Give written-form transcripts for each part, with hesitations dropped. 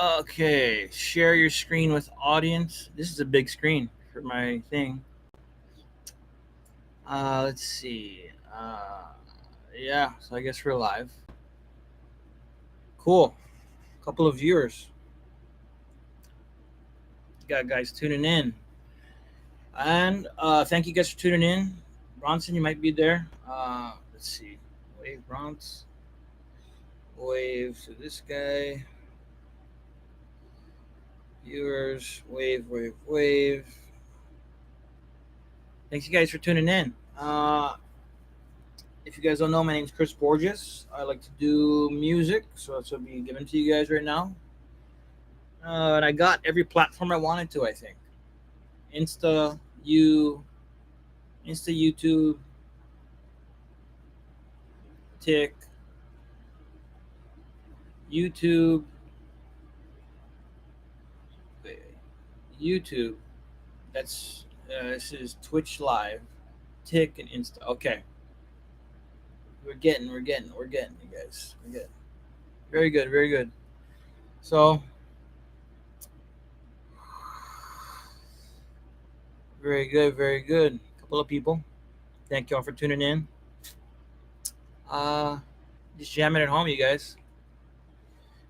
Okay, share your screen with audience. This is a big screen for my thing. Let's see. Yeah, so I guess we're live. Cool. Couple of viewers. Got guys tuning in. And thank you guys for tuning in. Bronson, you might be there. Let's see. Wave Bronson. Wave to this guy. Viewers. Wave, wave, wave. Thanks you guys for tuning in. If you guys don't know, my name's Chris Borges. I like to do music, so that's what I'm being given to you guys right now. And I got every platform I wanted to, I think. Insta, YouTube, Tik, YouTube, YouTube. This is Twitch Live, Tik, and Insta. Okay, we're getting, you guys. We're getting very good, very good. So, very good, very good. Couple of people. Thank y'all for tuning in. Just jamming at home, you guys.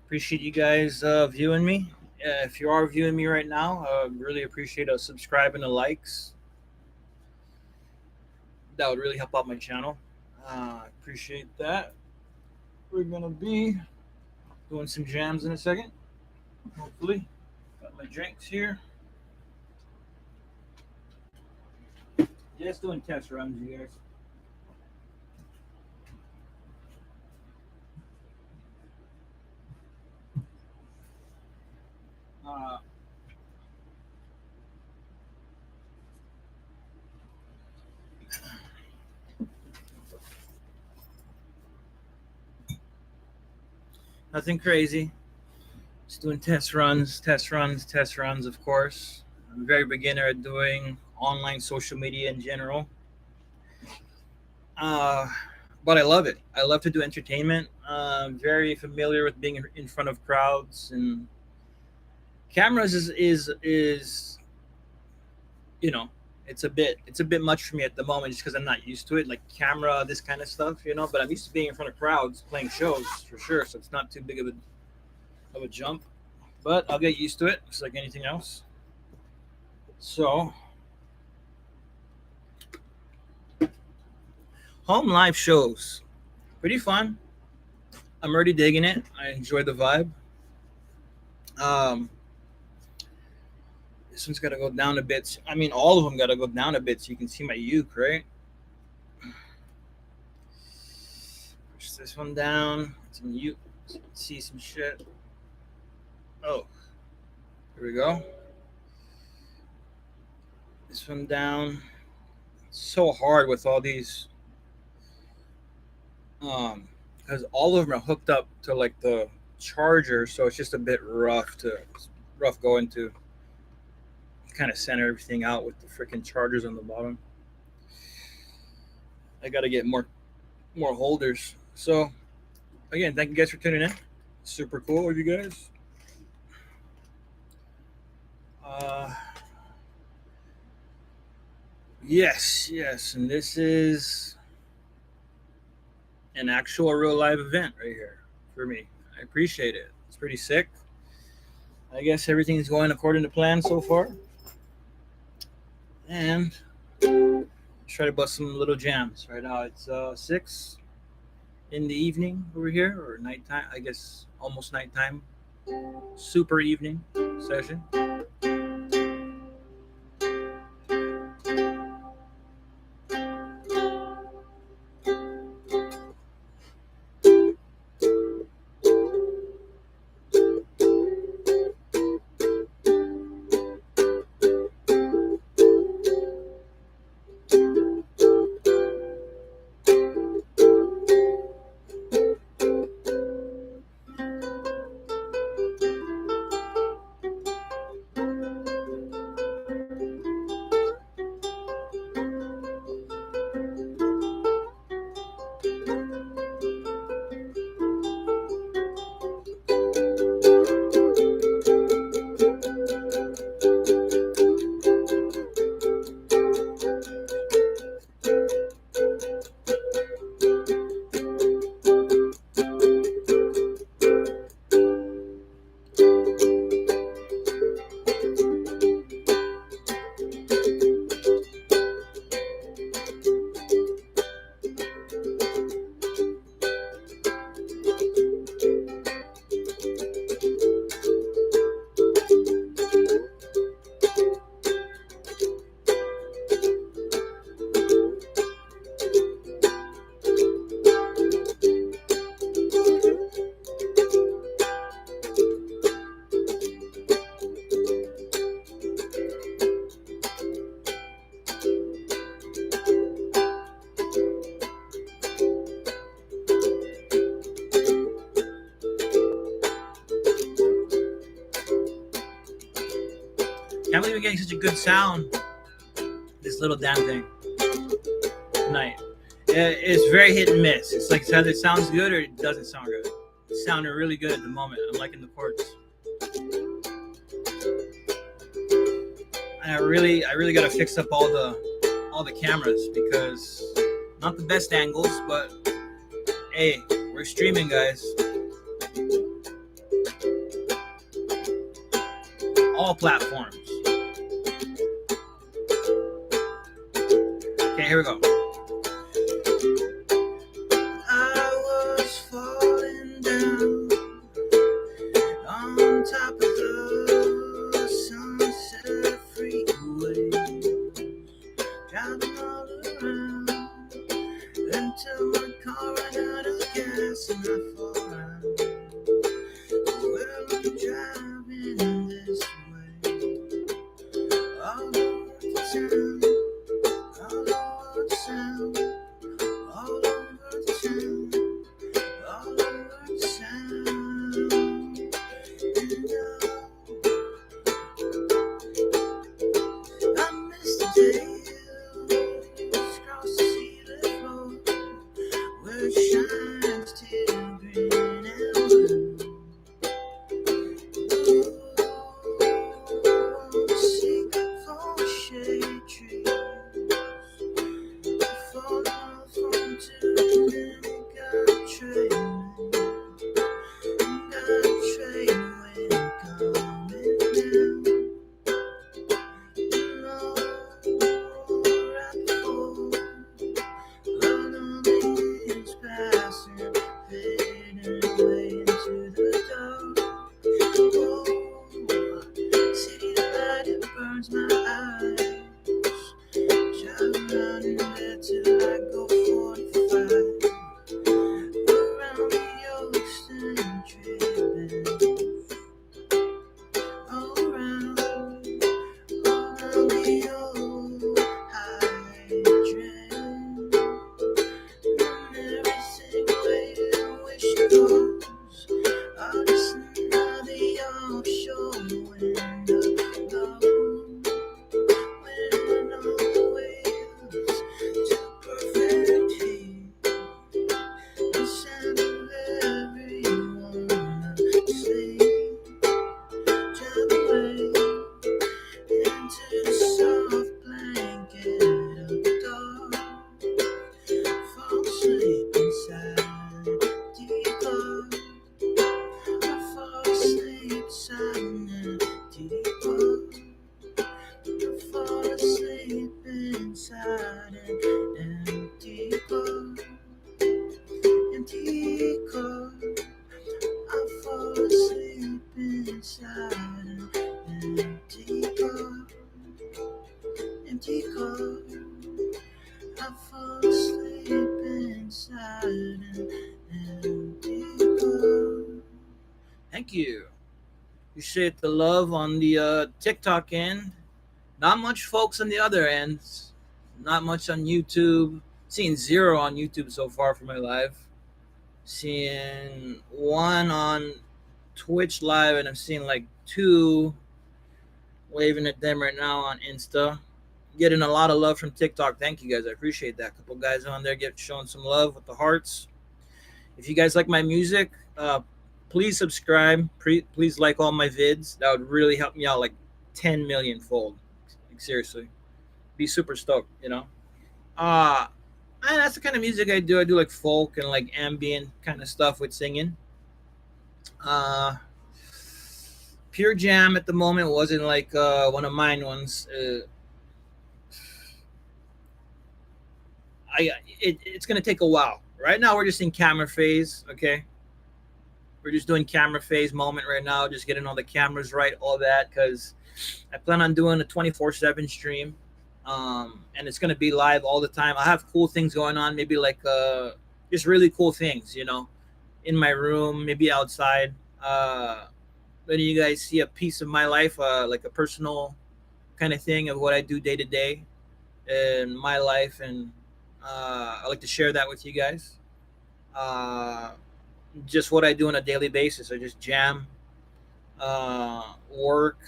Appreciate you guys viewing me. If you are viewing me right now, really appreciate a subscribe and a likes. That would really help out my channel. Appreciate that. We're gonna be doing some jams in a second. Hopefully, got my drinks here. Just doing test runs, you guys. Uh, Nothing crazy. Just doing test runs, of course. I'm a very beginner at doing online social media in general. But I love it. I love to do entertainment. Very familiar with being in front of crowds, and cameras is you know it's a bit much for me at the moment just because I'm not used to it, like camera, this kind of stuff, but I'm used to being in front of crowds playing shows for sure, so it's not too big of a jump, but I'll get used to it just like anything else. So home live shows, pretty fun. I'm already digging it. I enjoy the vibe. This one's got to go down a bit. I mean, all of them got to go down a bit so you can see my uke, right? Push this one down. Some uke. So you can see some shit. Oh, here we go. This one down. It's so hard with all these. Because all of them are hooked up to like the charger, so it's just a bit rough going to kind of center everything out with the freaking chargers on the bottom. I got to get more holders. So again, thank you guys for tuning in. Super cool of you guys. Yes, and this is an actual real live event right here for me. I appreciate it. It's pretty sick. I guess everything's going according to plan so far. And try to bust some little jams. Right now it's 6 in the evening over here, or nighttime, I guess almost nighttime. Super evening session. Can't believe we're getting such a good sound. This little damn thing tonight. It's very hit and miss. It's like either it sounds good or it doesn't sound good. It's sounding really good at the moment. I'm liking the chords. And I really gotta fix up all the cameras because not the best angles, but hey, we're streaming, guys. All platforms. Okay, here we go. I was falling down on top of the sunset freeway, driving all around until my car ran out of gas and I fall out. Well, I'm driving this way all over the town, all over the sound, all over the town, all over the sound. And I miss the days across the ceiling floor where it shines till green and blue. Ooh, see for shade trees falling off onto the got train. Got train when coming down. Right before lonely is passing, fading away into the dark. Oh, city light, it burns my eyes. Drive around in there till I go 45. Around the oaks and tree around the old hydrant. And everything where wish goes, I listen to the offshore wind blow. When all the waves to perfect heat, the sound of everyone asleep. Drive away into the soft blanket of dark. Fall asleep inside the dark. I fall asleep inside an empty bar. I fall asleep inside an empty car. Empty car. I fall asleep inside an empty car. Empty car. I fall asleep inside an empty car. Thank you. Appreciate the love on the TikTok end. Not much folks on the other end. Not much on YouTube. Seeing 0 on YouTube so far for my live. Seeing 1 on Twitch live, and I'm seeing like 2 waving at them right now on Insta. Getting a lot of love from TikTok. Thank you guys. I appreciate that. A couple guys on there showing some love with the hearts. If you guys like my music, please subscribe. Please like all my vids. That would really help me out like 10 million fold. Like, seriously. Be super stoked, you know? And that's the kind of music I do. I do like folk and like ambient kind of stuff with singing. Pure Jam at the moment wasn't like one of mine ones. It's gonna take a while. Right now we're just in camera phase, okay? We're just doing camera phase moment right now, just getting all the cameras right, all that, because I plan on doing a 24/7 stream. And it's gonna be live all the time. I have cool things going on, maybe like just really cool things, you know, in my room, maybe outside. Letting you guys see a piece of my life, like a personal kind of thing of what I do day to day in my life, and I like to share that with you guys. Just what I do on a daily basis. I just jam, work,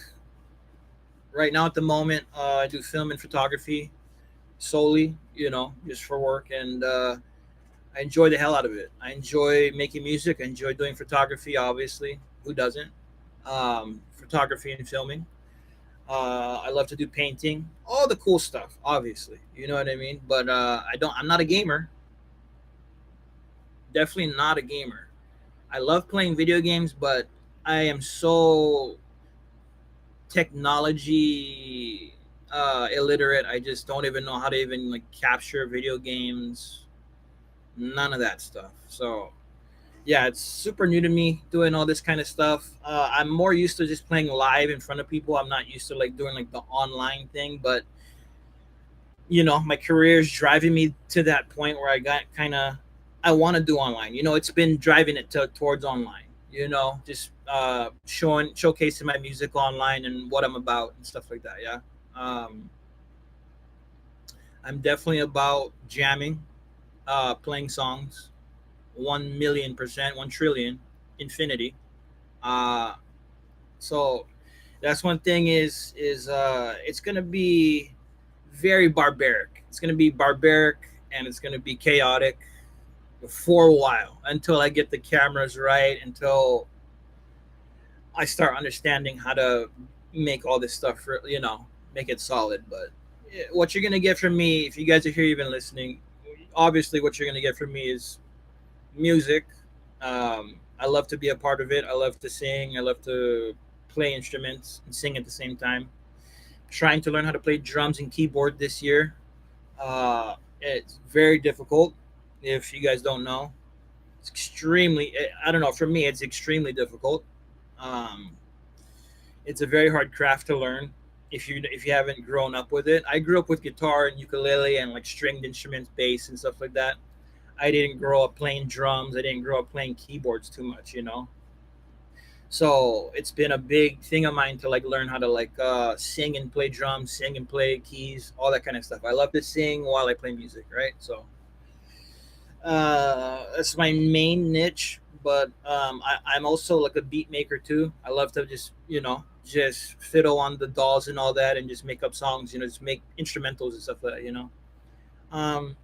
Right now, at the moment, I do film and photography solely, just for work, and I enjoy the hell out of it. I enjoy making music. I enjoy doing photography. Obviously, who doesn't? Photography and filming. I love to do painting, all the cool stuff. Obviously, you know what I mean. But I don't. I'm not a gamer. Definitely not a gamer. I love playing video games, but I am so technology illiterate. I just don't even know how to even like capture video games. None of that stuff. So yeah, it's super new to me doing all this kind of stuff. I'm more used to just playing live in front of people. I'm not used to like doing like the online thing, but my career is driving me to that point where I got kind of I want to do online. It's been driving it towards online. Just showcasing my music online and what I'm about and stuff like that. Yeah, um, I'm definitely about jamming, playing songs, 1,000,000%, 1 trillion, infinity. Uh, so that's one thing is it's gonna be very barbaric. It's gonna be barbaric and it's gonna be chaotic for a while until I get the cameras right, until I start understanding how to make all this stuff for make it solid. But what you're gonna get from me, if you guys are here even listening, obviously what you're gonna get from me is music. I love to be a part of it. I love to sing. I love to play instruments and sing at the same time. Trying to learn how to play drums and keyboard this year. It's very difficult. If you guys don't know, it's extremely. I don't know. For me, it's extremely difficult. Um, it's a very hard craft to learn if you haven't grown up with it. I grew up with guitar and ukulele and like stringed instruments, bass and stuff like that. I didn't grow up playing drums. I didn't grow up playing keyboards too much. So it's been a big thing of mine to like learn how to like sing and play drums, sing and play keys, all that kind of stuff. I love to sing while I play music, right? So that's my main niche. But I'm also like a beat maker too. I love to just fiddle on the dolls and all that, and just make up songs. Just make instrumentals and stuff like that. Um,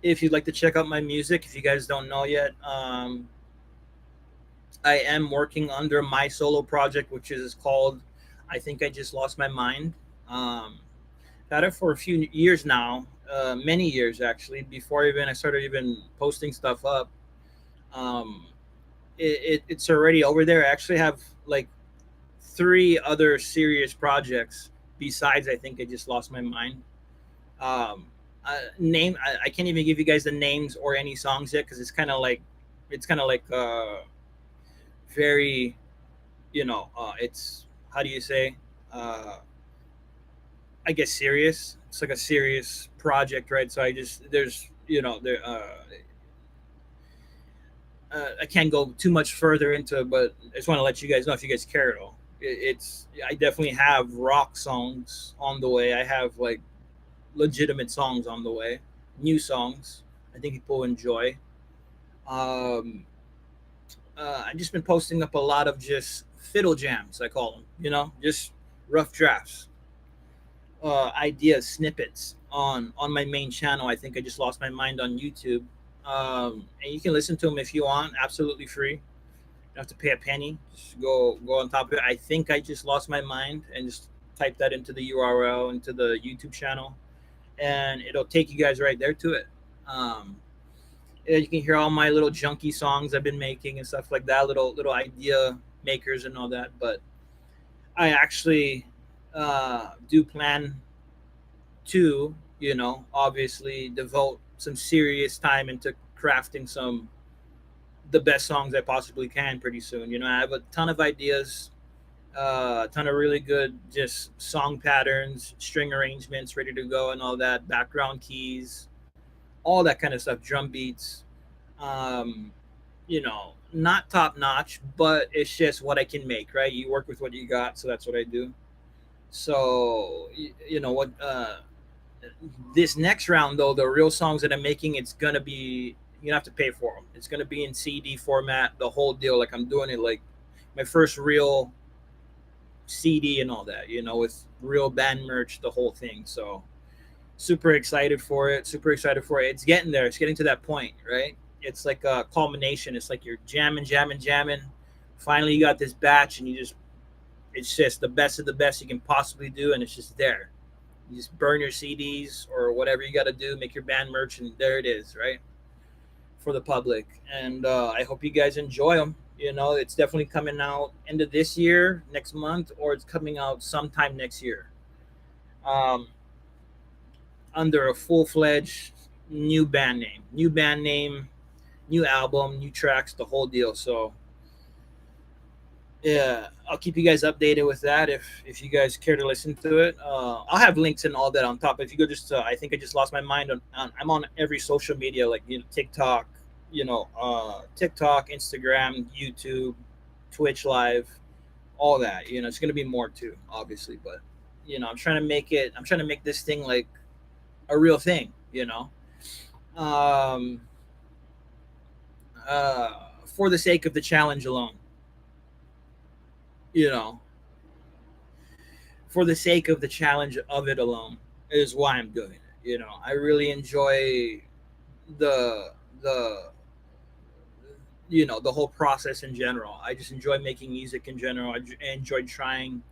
if you'd like to check out my music, if you guys don't know yet, I am working under my solo project, which is called I Think I Just Lost My Mind. Had it for a few years now, many years actually, before even I started even posting stuff up. Um, it's already over there. I actually have like three other serious projects besides I Think I Just Lost My Mind. Um, I can't even give you guys the names or any songs yet because it's kind of like very it's how do you say I guess serious. It's like a serious project, right? So I just there's there I can't go too much further into it, but I just want to let you guys know if you guys care at all. It's I definitely have rock songs on the way. I have like legitimate songs on the way, new songs. I think people enjoy. Um, I've just been posting up a lot of just fiddle jams, I call them. Just rough drafts, ideas, snippets on my main channel. I think I just lost my mind on YouTube, and you can listen to them if you want, absolutely free. You don't have to pay a penny. Just go on top of it. I think I just lost my mind, and just type that into the URL into the YouTube channel, and it'll take you guys right there to it. Um, and you can hear all my little junky songs I've been making and stuff like that, little idea makers and all that. But I actually do plan to, obviously devote some serious time into crafting some the best songs I possibly can pretty soon. I have a ton of ideas, a ton of really good just song patterns, string arrangements ready to go, and all that, background keys, all that kind of stuff, drum beats. Um, not top notch, but it's just what I can make, right? You work with what you got, so that's what I do. So you know what? This next round, though, the real songs that I'm making, it's gonna be you have to pay for them. It's gonna be in CD format, the whole deal. Like I'm doing it like my first real CD and all that, with real band merch, the whole thing. So super excited for it. Super excited for it. It's getting there. It's getting to that point, right? It's like a culmination. It's like you're jamming, jamming, jamming. Finally, you got this batch, and it's just the best of the best you can possibly do, and it's just there. You just burn your CDs or whatever you got to do, make your band merch, and there it is, right? For the public. And I hope you guys enjoy them. It's definitely coming out end of this year, next month, or it's coming out sometime next year. Um, Under a full-fledged new band name, new album, new tracks, the whole deal. So yeah, I'll keep you guys updated with that if you guys care to listen to it. I'll have links and all that on top. If you go just, I think I just lost my mind I'm on every social media, like TikTok, TikTok, Instagram, YouTube, Twitch Live, all that. It's gonna be more too, obviously, but I'm trying to make this thing like a real thing. Um, for the sake of the challenge alone, you know, for the sake of the challenge of it alone is why I'm doing it. I really enjoy the the the whole process in general. I just enjoy making music in general. I enjoy trying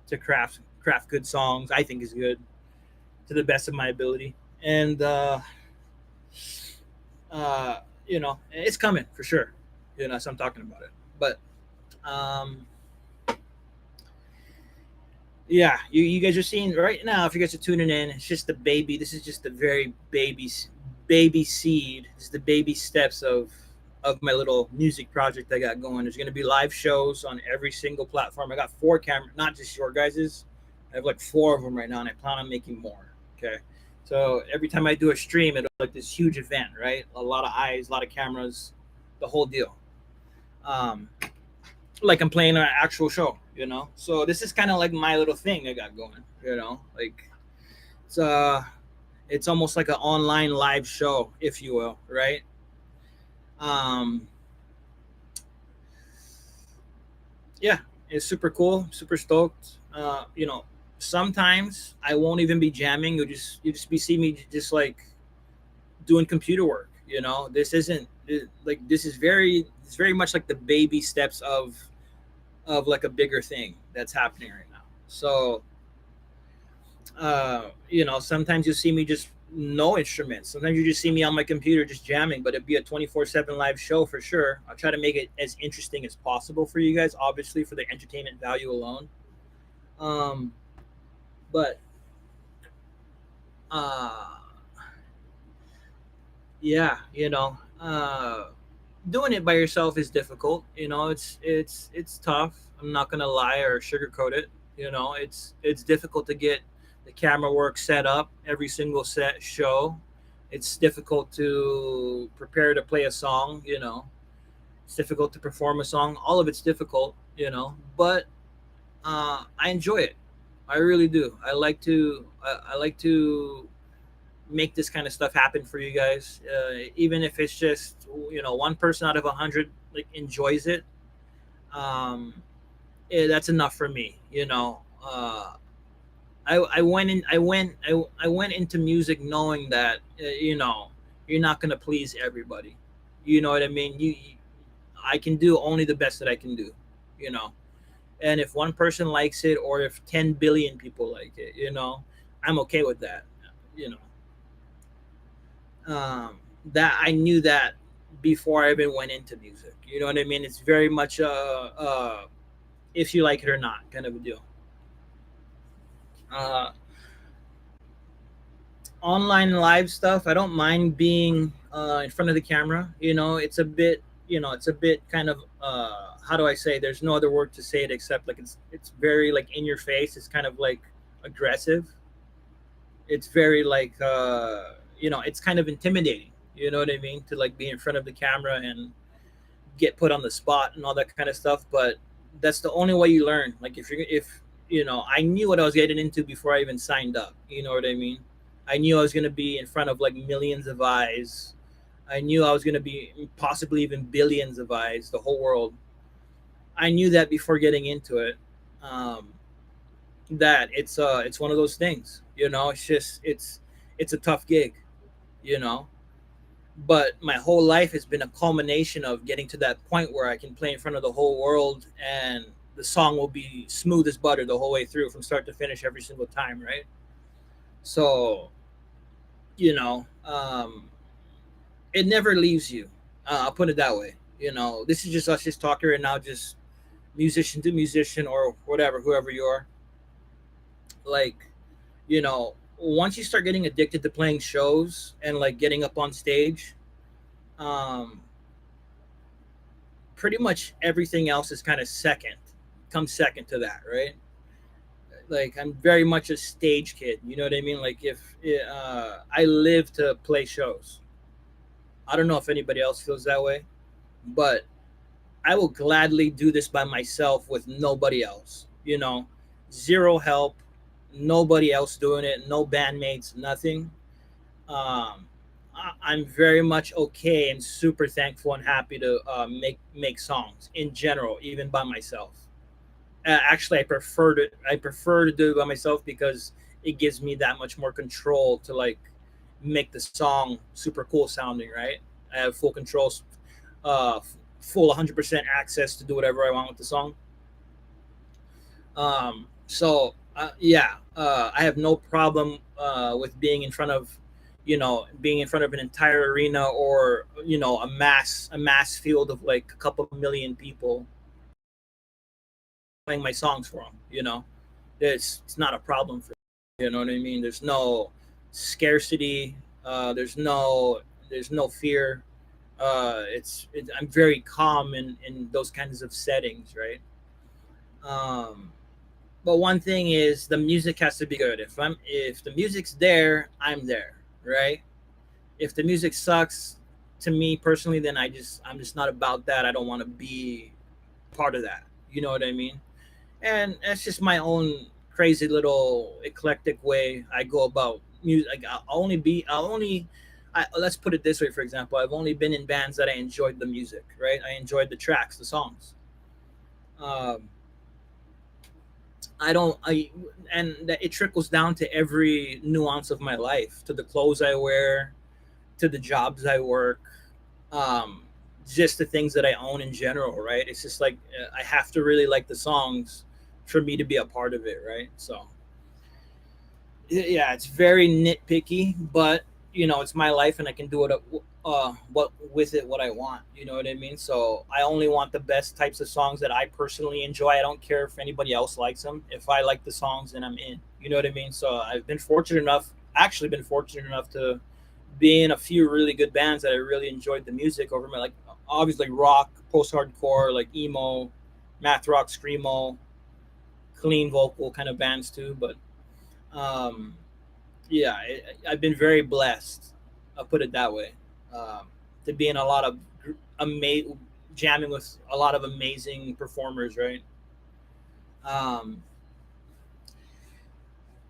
to craft good songs. I think is good to the best of my ability, and it's coming for sure. So I'm talking about it, but um, yeah, you guys are seeing right now. If you guys are tuning in, it's just the baby. This is just the very baby seed. This is the baby steps of my little music project I got going. There's going to be live shows on every single platform. I got 4 cameras, not just your guys's. I have like 4 of them right now, and I plan on making more. Okay, so every time I do a stream, it'll like this huge event, right? A lot of eyes, a lot of cameras, the whole deal. Um, like I'm playing an actual show. So this is kind of like my little thing I got going. Like it's it's almost like an online live show, if you will, right? Um, yeah, it's super cool, super stoked. Sometimes I won't even be jamming. You just be see me just like doing computer work. This isn't like it's very much like the baby steps of like a bigger thing that's happening right now. So sometimes you see me just no instruments. Sometimes you just see me on my computer just jamming, but it'd be a 24/7 live show for sure. I'll try to make it as interesting as possible for you guys, obviously for the entertainment value alone. Um, but uh, yeah, doing it by yourself is difficult. It's tough. I'm not gonna lie or sugarcoat it. It's difficult to get the camera work set up every single set show. It's difficult to prepare to play a song. It's difficult to perform a song. All of it's difficult. But I enjoy it. I really do. I like to make this kind of stuff happen for you guys. Even if it's just one person out of 100 like enjoys it, um, that's enough for me. I went in. I went into music knowing that you're not gonna please everybody. You know what I mean? I can do only the best that I can do. You know, and if one person likes it, or if 10 billion people like it, I'm okay with that. You that I knew that before I even went into music. You know what I mean? It's very much if you like it or not kind of a deal. Uh, Online live stuff, I don't mind being in front of the camera. It's a bit kind of how do I say? There's no other word to say it except like it's very like in your face. It's kind of like aggressive. It's very like it's kind of intimidating. You know what I mean? To like be in front of the camera and get put on the spot and all that kind of stuff. But that's the only way you learn. Like if I knew what I was getting into before I even signed up. You know what I mean? I knew I was gonna be in front of like millions of eyes. I knew I was gonna be possibly even billions of eyes, the whole world. I knew that before getting into it. that it's one of those things, you know. It's just it's a tough gig, you know. But my whole life has been a culmination of getting to that point where I can play in front of the whole world, and the song will be smooth as butter the whole way through from start to finish every single time, right? So, you know, it never leaves you. I'll put it that way. You know, this is just us just talking right now, just musician to musician or whatever, whoever you are. Like, you know, once you start getting addicted to playing shows and like getting up on stage, um, pretty much everything else is kind of second, comes second to that, right? Like I'm very much a stage kid. You know what I mean? Like if I live to play shows. I don't know if anybody else feels that way, but I will gladly do this by myself with nobody else. You know, zero help, nobody else doing it, no bandmates, nothing. I'm very much okay and super thankful and happy to make songs in general, even by myself. Actually, I prefer to do it by myself because it gives me that much more control to like make the song super cool sounding. Right, I have full control, uh, full 100% access to do whatever I want with the song. Yeah, I have no problem with being in front of, you know, being in front of an entire arena or you know a mass field of like a couple million people playing my songs for them. You know, it's not a problem for me, you know what I mean. There's no scarcity. There's no fear. I'm very calm in those kinds of settings, right? Um, but one thing is the music has to be good. If the music's there, I'm there, right? If the music sucks to me personally, then I'm just not about that. I don't want to be part of that. You know what I mean? And that's just my own crazy little eclectic way I go about music. Like I'll only let's put it this way. For example, I've only been in bands that I enjoyed the music, right? I enjoyed the tracks, the songs. um, I don't I and that it trickles down to every nuance of my life, to the clothes I wear, to the jobs I work, um, just the things that I own in general, right? It's just like I have to really like the songs for me to be a part of it, right? So yeah, it's very nitpicky, but you know, it's my life, and I can do it. What with it, what I want. You know what I mean? So I only want the best types of songs that I personally enjoy. I don't care if anybody else likes them. If I like the songs, then I'm in. You know what I mean? So I've been fortunate enough, actually been fortunate enough to be in a few really good bands that I really enjoyed the music over my like obviously rock, post hardcore, like emo, math rock, screamo, clean vocal kind of bands too. But um, yeah, I've been very blessed. I'll put it that way. Um, to be in a lot of ama- jamming with a lot of amazing performers, right? Um,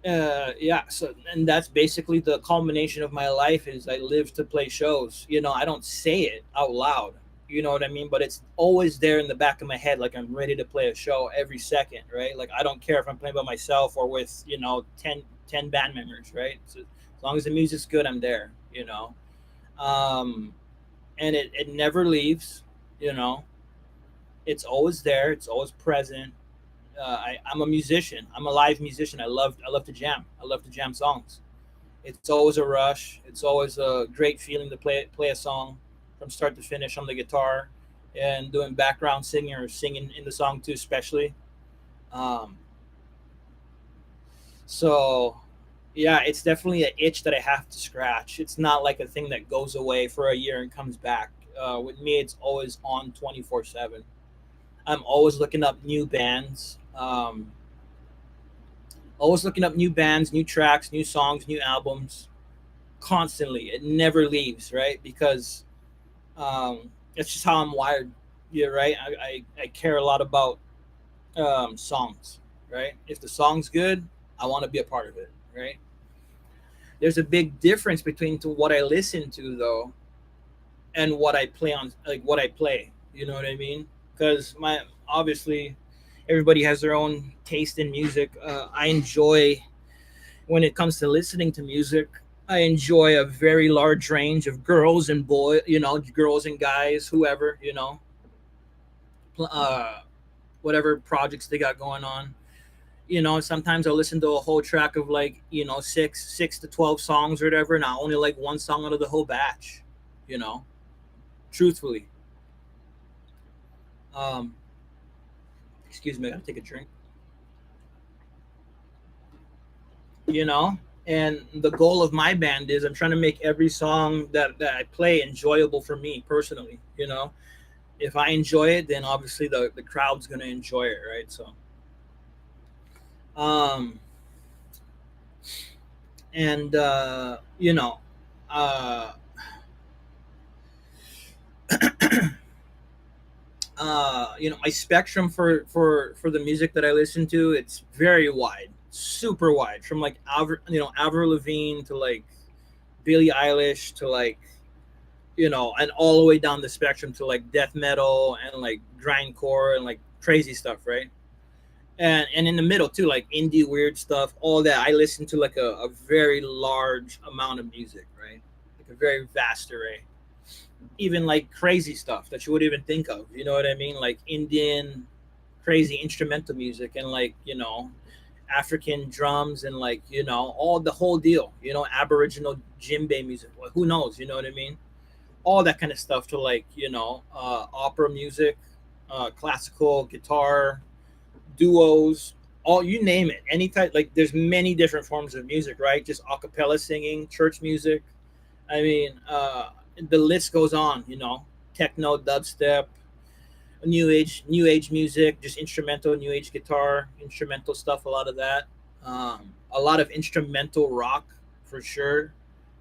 yeah. So, and that's basically the culmination of my life. Is I live to play shows. You know, I don't say it out loud. You know what I mean? But it's always there in the back of my head, like I'm ready to play a show every second, right? Like I don't care if I'm playing by myself or with you know 10 band members, right? So as long as the music's good, I'm there. You know, um, and it never leaves. You know, it's always there. It's always present. I'm a musician. I'm a live musician. I love to jam. I love to jam songs. It's always a rush. It's always a great feeling to play a song from start to finish on the guitar, and doing background singing or singing in the song too, especially. Um, so yeah, it's definitely an itch that I have to scratch. It's not like a thing that goes away for a year and comes back. With me, it's always on 24/7. I'm always looking up new bands. Always looking up new bands, new tracks, new songs, new albums. Constantly, it never leaves, right? Because it's just how I'm wired. Yeah, right. I care a lot about songs, right? If the song's good, I want to be a part of it, right? There's a big difference between to what I listen to though and what I play on, like what I play. You know what I mean? Because my obviously, Everybody has their own taste in music. I enjoy, when it comes to listening to music, I enjoy a very large range of girls and boy, girls and guys, whoever, uh, whatever projects they got going on. Sometimes I'll listen to a whole track of like, six to 12 songs or whatever, and I only like one song out of the whole batch, you know, truthfully. Um, Excuse me, I gotta take a drink. you know and the goal of my band is I'm trying to make every song that I play enjoyable for me personally. If I enjoy it, then obviously the crowd's going to enjoy it, right? So um and uh my spectrum for the music that I listen to, it's very wide, super wide, from like Avril Lavigne to like Billie Eilish to like, and all the way down the spectrum to like death metal and like grindcore and like crazy stuff, right? And in the middle too, like indie weird stuff, all that. I listen to like a very large amount of music, right? Like a very vast array. Even like crazy stuff that you would even think of. You know what I mean? Like Indian crazy instrumental music and like, African drums and like, all the whole deal. Aboriginal djembe music. Well, who knows? You know what I mean? All that kind of stuff to like, opera music, classical guitar, duos, all, you name it, any type. Like there's many different forms of music, right? Just a cappella singing, church music. I mean, the list goes on. Techno, dubstep, new age music, just instrumental, new age guitar, instrumental stuff. A lot of that. A lot of instrumental rock for sure.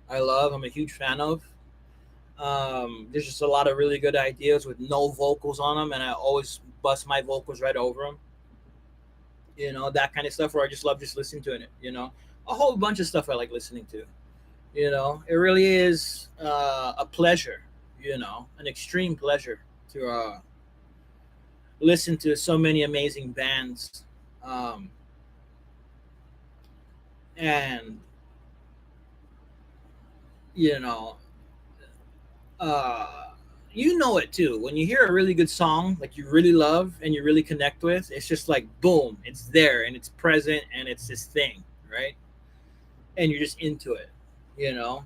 I'm a huge fan of. There's just a lot of really good ideas with no vocals on them, and I always bust my vocals right over them. That kind of stuff where I just love just listening to it. A whole bunch of stuff I like listening to. It really is a pleasure. An extreme pleasure to listen to so many amazing bands, and you know uh it too when you hear a really good song like you really love and you really connect with. It's just like boom, it's there and it's present and it's this thing, right? And you're just into it, you know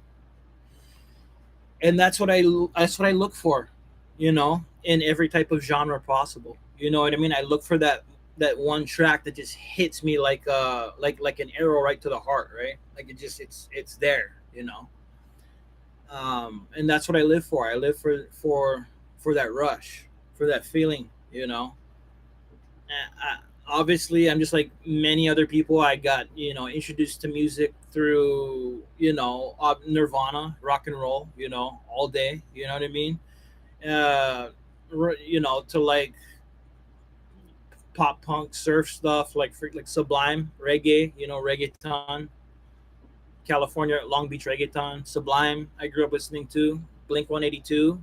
and that's what I look for, in every type of genre possible. You know what I mean? I look for that one track that just hits me like an arrow right to the heart, right? Like it's there, and that's what I live for. I live for that rush, for that feeling. Obviously, I'm just like many other people. I got introduced to music through Nirvana, rock and roll, all day. You know what I mean? Uh, to like pop punk, surf stuff, like Sublime, reggae, reggaeton, California, Long Beach reggaeton, Sublime. I grew up listening to Blink 182.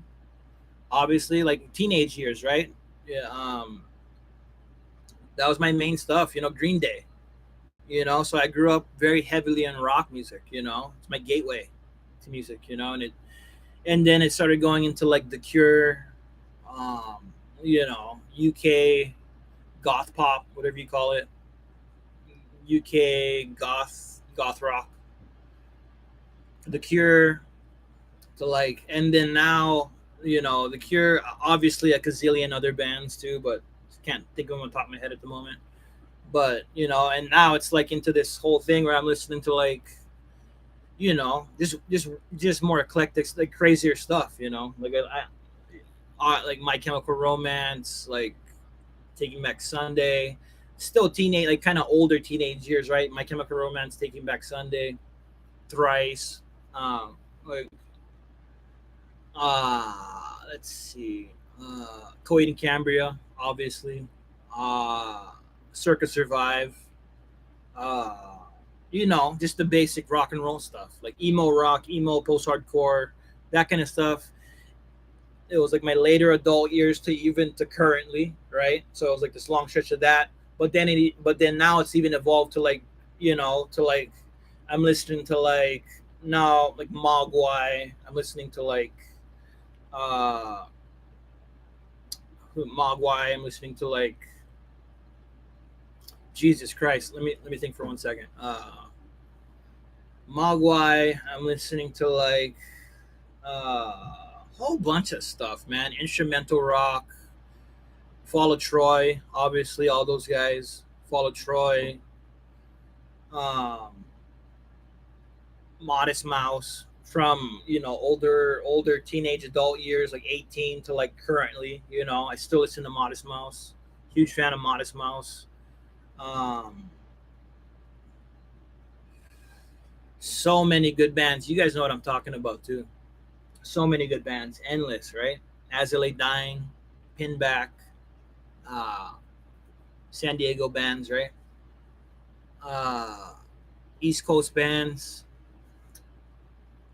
Obviously, like teenage years, right? Yeah. That was my main stuff. Green Day. So I grew up very heavily on rock music. It's my gateway to music. And then it started going into like The Cure, UK goth pop, whatever you call it, UK goth rock, The Cure, to like, and then now The Cure, obviously a gazillion other bands too, but can't think of them on top of my head at the moment. But and now it's like into this whole thing where I'm listening to like just more eclectic, like crazier stuff. Like My Chemical Romance, like Taking Back Sunday, still teenage, like kind of older teenage years, right? My Chemical Romance, Taking Back Sunday, Thrice, like let's see, Coed and Cambria, obviously, uh, Circus Survive, uh, just the basic rock and roll stuff, like emo rock, emo post hardcore, that kind of stuff. It was like my later adult years to even to currently, right? So it was like this long stretch of that. But then now it's even evolved to like, to like, I'm listening to like now like Mogwai. I'm listening to like uh Mogwai. I'm listening to like Jesus Christ. Let me think for 1 second. Mogwai. I'm listening to like a whole bunch of stuff, man. Instrumental rock. Follow Troy, obviously, all those guys. Follow Troy. Um, Modest Mouse from older teenage adult years, like 18 to like currently. I still listen to Modest Mouse. Huge fan of Modest Mouse. Um, so many good bands. You guys know what I'm talking about too. So many good bands, endless, right? As I Lay Dying, Pinback, uh, San Diego bands, right? Uh, East Coast bands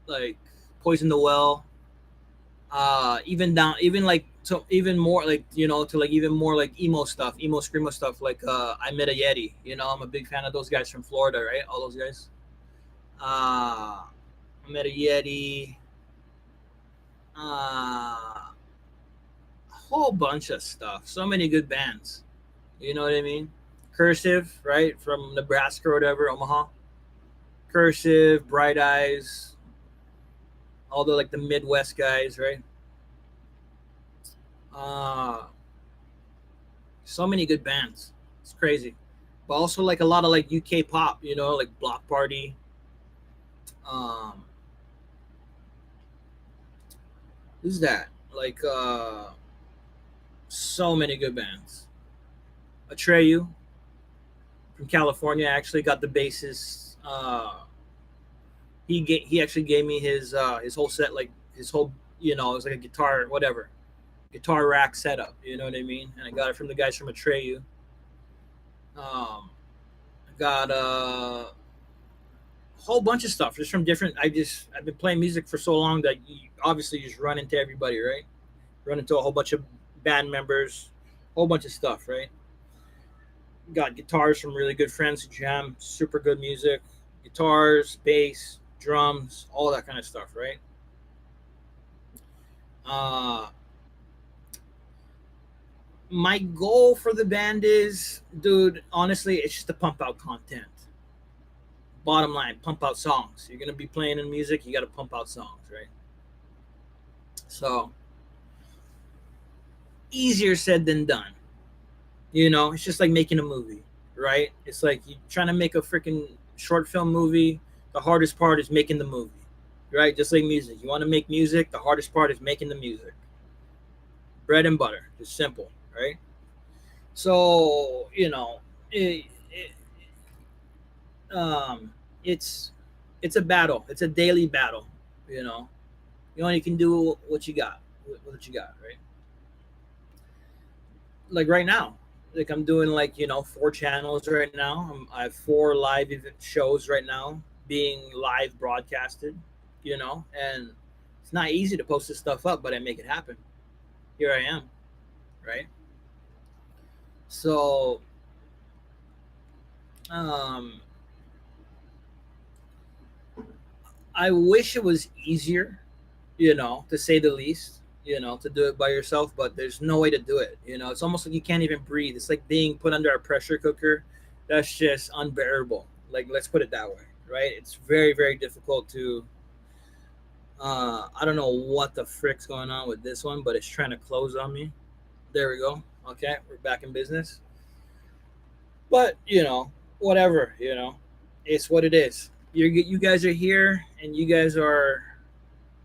like Poison the Well, even down, even like to even more like to like even more like emo stuff, emo screamo stuff. Like I Met a Yeti. I'm a big fan of those guys from Florida, right? All those guys. I Met a Yeti. A whole bunch of stuff. So many good bands. You know what I mean? Cursive, right, from Nebraska or whatever, Omaha. Cursive, Bright Eyes, all the like the Midwest guys, right? Uh, so many good bands. It's crazy. But also like a lot of like UK pop, like Block Party. Um, who's that? Like so many good bands. Atreyu from California actually got the bassist. He actually gave me his whole set, like his whole, it was like a guitar, whatever, guitar rack setup. You know what I mean? And I got it from the guys from Atreyu. I got a whole bunch of stuff just from different. I've been playing music for so long that obviously you just run into everybody, right? Run into a whole bunch of band members, whole bunch of stuff, right? Got guitars from really good friends who jam super good music, guitars, bass, drums, all that kind of stuff, right? Uh, my goal for the band is, dude, honestly, it's just to pump out content. Bottom line, pump out songs. You're gonna be playing in music, you got to pump out songs, right? So easier said than done. It's just like making a movie, right? It's like you trying to make a freaking short film movie. The hardest part is making the movie, right? Just like music. You want to make music, the hardest part is making the music. Bread and butter, just simple, right? So um, it's it's a battle. It's a daily battle. You know, you only can do what you got. What you got, right? Like right now, like I'm doing like 4 channels right now. I have 4 live event shows right now being live broadcasted. And it's not easy to post this stuff up, but I make it happen. Here I am, right? So um, I wish it was easier, to say the least, to do it by yourself, but there's no way to do it. It's almost like you can't even breathe. It's like being put under a pressure cooker. That's just unbearable. Like, let's put it that way, right? It's very, very difficult to. I don't know what the frick's going on with this one, but it's trying to close on me. There we go. Okay, we're back in business. But whatever. It's what it is. You guys are here, and you guys are,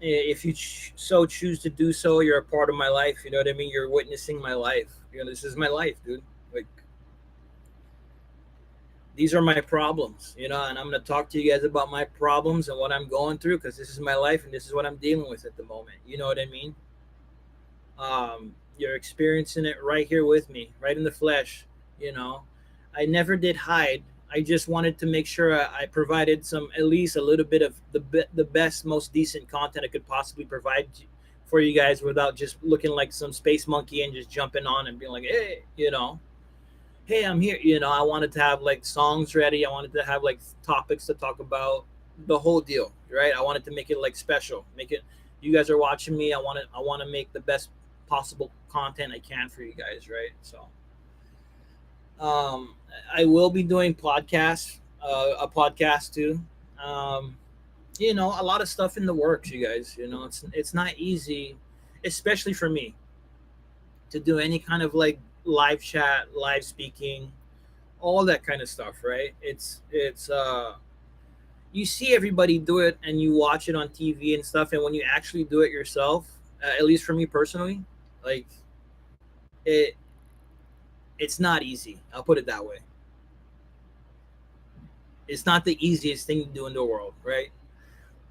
if you so choose to do so, you're a part of my life. You know what I mean? You're witnessing my life. This is my life, dude. Like, these are my problems, and I'm going to talk to you guys about my problems and what I'm going through, because this is my life and this is what I'm dealing with at the moment. You know what I mean? You're experiencing it right here with me, right in the flesh. you know I never did hide. I just wanted to make sure I provided some, at least a little bit of the best, most decent content I could possibly provide for you guys without just looking like some space monkey and just jumping on and being like, hey, hey, I'm here. I wanted to have like songs ready. I wanted to have like topics to talk about, the whole deal, right? I wanted to make it like special. Make it. You guys are watching me. I want to make the best possible content I can for you guys, right? So, um, I will be doing podcasts, a podcast too. Um, a lot of stuff in the works, you guys. It's not easy, especially for me, to do any kind of like live chat, live speaking, all that kind of stuff, right? It's you see everybody do it and you watch it on TV and stuff, and when you actually do it yourself, at least for me personally, like it it's not easy. I'll put it that way. It's not the easiest thing to do in the world, right?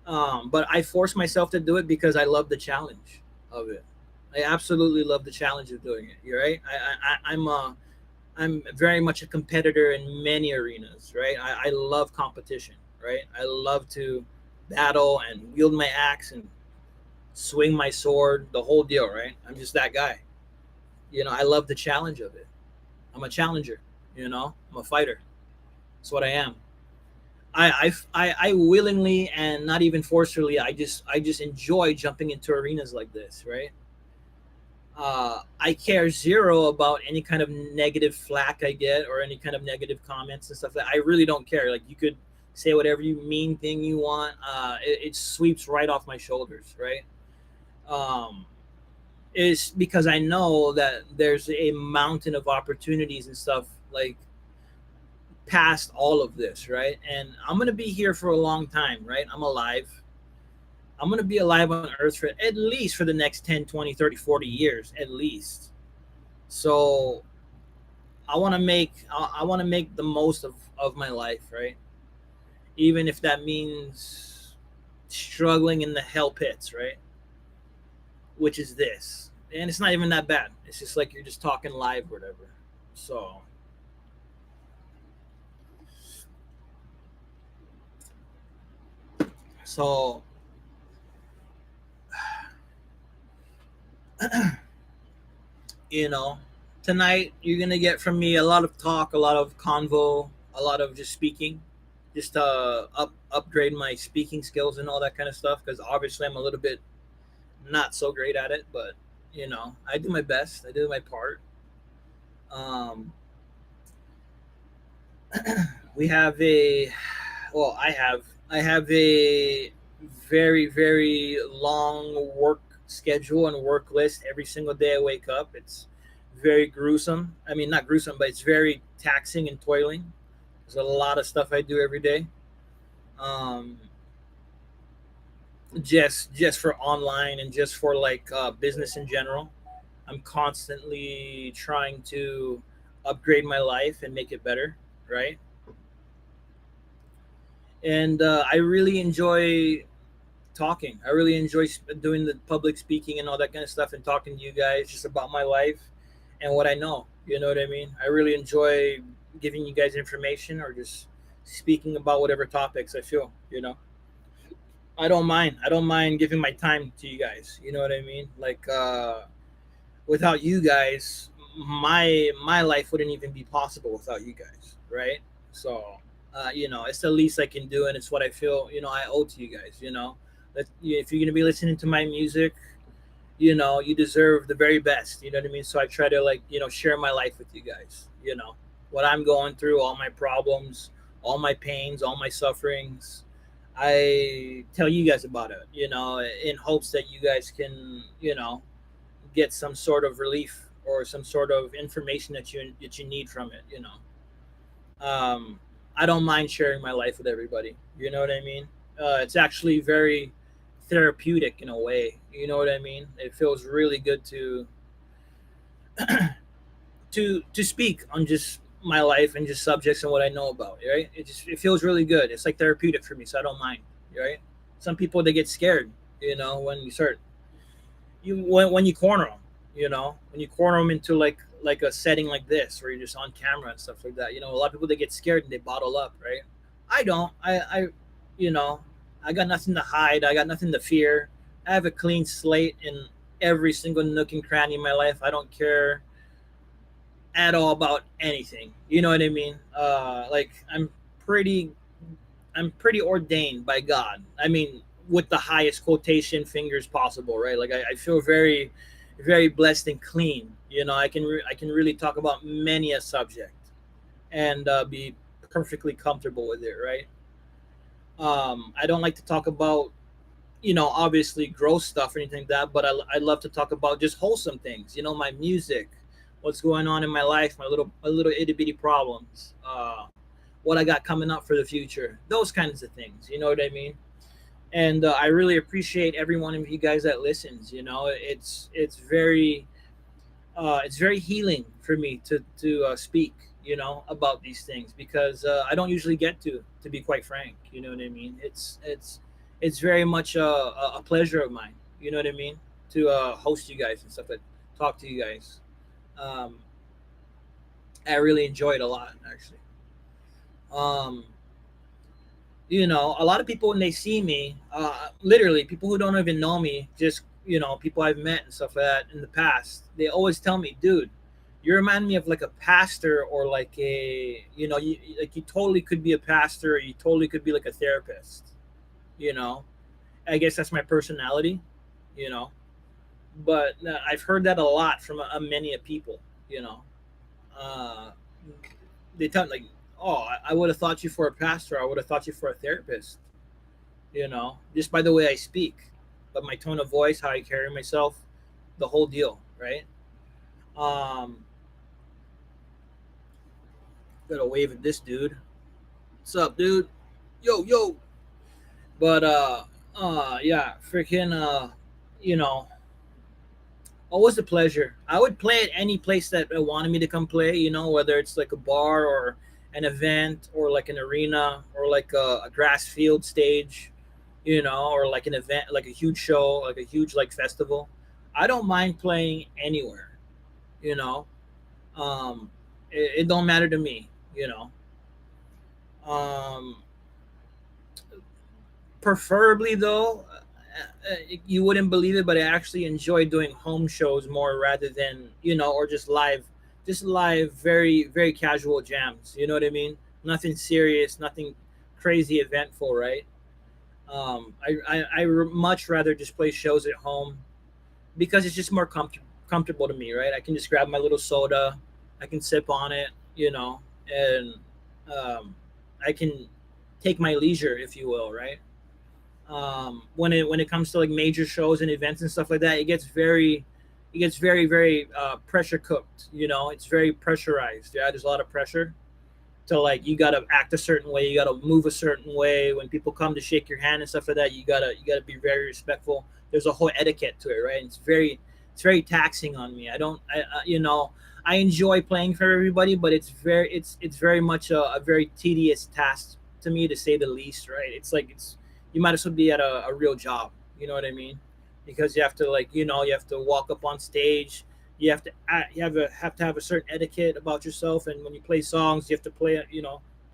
But I force myself to do it because I love the challenge of it. I absolutely love the challenge of doing it. You're right. I'm very much a competitor in many arenas, right? I love competition, right? I love to battle and wield my axe and swing my sword, the whole deal, right? I'm just that guy. I love the challenge of it. I'm a challenger. I'm a fighter. That's what I am. I willingly and not even forcefully. I just enjoy jumping into arenas like this, right? I care zero about any kind of negative flack I get or any kind of negative comments and stuff. That I really don't care. Like you could say whatever you mean thing you want. It sweeps right off my shoulders, right? Um, is because I know that there's a mountain of opportunities and stuff like past all of this, right? And I'm gonna be here for a long time, right? I'm alive. I'm going to be alive on earth for at least for the next 10, 20, 30, 40 years at least. So I want to make the most of my life, right? Even if that means struggling in the hell pits, right? Which is this. And it's not even that bad. It's just like you're just talking live or whatever. So you know, tonight you're gonna get from me a lot of talk, a lot of convo, a lot of just speaking, just to upgrade my speaking skills and all that kind of stuff. Because obviously I'm a little bit not so great at it, but I do my best. I do my part. Um, we have a, well, I have a very very long work schedule and work list every single day I wake up. It's very gruesome. I mean, not gruesome, but it's very taxing and toiling. There's a lot of stuff I do every day. Um, just for online and just for like business in general. I'm constantly trying to upgrade my life and make it better, right? And I really enjoy talking. I really enjoy doing the public speaking and all that kind of stuff and talking to you guys just about my life and what I know. You know what I mean? I really enjoy giving you guys information or just speaking about whatever topics I feel, I don't mind. I don't mind giving my time to you guys. You know what I mean? Like without you guys, my life wouldn't even be possible without you guys, right? So, it's the least I can do, and it's what I feel, I owe to you guys. If you're gonna be listening to my music, you deserve the very best. You know what I mean? So I try to like, share my life with you guys. What I'm going through, all my problems, all my pains, all my sufferings. I tell you guys about it, in hopes that you guys can, get some sort of relief or some sort of information that you need from it. Um, I don't mind sharing my life with everybody. You know what I mean? It's actually very therapeutic in a way. You know what I mean? It feels really good to speak on just my life and just subjects and what I know about. Right? It feels really good. It's like therapeutic for me, so I don't mind. Right? Some people they get scared. When you start when you corner them, when you corner them into like a setting like this where you're just on camera and stuff like that. A lot of people they get scared and they bottle up, right? I don't. I you know, I got nothing to hide. I got nothing to fear. I have a clean slate in every single nook and cranny in my life. I don't care at all about anything. You know what I mean? Like pretty I'm pretty ordained by God. I mean, with the highest quotation fingers possible, right? Like I feel very, very blessed and clean. You know, I can really talk about many a subject and be perfectly comfortable with it, right? I don't like to talk about, obviously gross stuff or anything like that, but I love to talk about just wholesome things. You know, my music, what's going on in my life, my little itty bitty problems, what I got coming up for the future, those kinds of things. You know what I mean? And I really appreciate every one of you guys that listens. You know, it's very healing for me to speak, about these things because I don't usually get to be quite frank. You know what I mean? It's very much a pleasure of mine. You know what I mean? To host you guys and stuff, like talk to you guys. Um, I really enjoy it a lot, actually. Um, a lot of people when they see me, literally people who don't even know me, just people I've met and stuff like that in the past, they always tell me, dude, you remind me of like a pastor or like you totally could be a pastor, or you totally could be like a therapist. you know I guess that's my personality. you know but I've heard that a lot from many a people. you know uh, they tell me like, oh, I would have thought you for a pastor, I would have thought you for a therapist, just by the way I speak, but my tone of voice, how I carry myself, the whole deal, right? Um, gotta wave at this dude. What's up, dude? Yo, yo. But yeah, freaking you know, always a pleasure. I would play at any place that wanted me to come play. Whether it's like a bar or an event or like an arena or like a grass field stage, or like an event, like a huge show, like a huge like festival. I don't mind playing anywhere. You know, it don't matter to me. Um, Preferably though, you wouldn't believe it, but I actually enjoy doing home shows more rather than or just live, very very casual jams. You know what I mean? Nothing serious, nothing crazy eventful, right? Much rather just play shows at home because it's just more comfortable to me, right? I can just grab my little soda, I can sip on it, and um, I can take my leisure, if you will, right? When it comes to like major shows and events and stuff like that, it gets very very pressure cooked. It's very pressurized. Yeah, there's a lot of pressure to like you gotta act a certain way, you gotta move a certain way. When people come to shake your hand and stuff like that, you gotta be very respectful. There's a whole etiquette to it, right? And it's very taxing on me. I don't I I enjoy playing for everybody, but it's very much a very tedious task to me, to say the least, right? It's like you might as well be at a real job. You know what I mean? Because you have to like you have to walk up on stage, you have to have to have a certain etiquette about yourself, and when you play songs, you have to play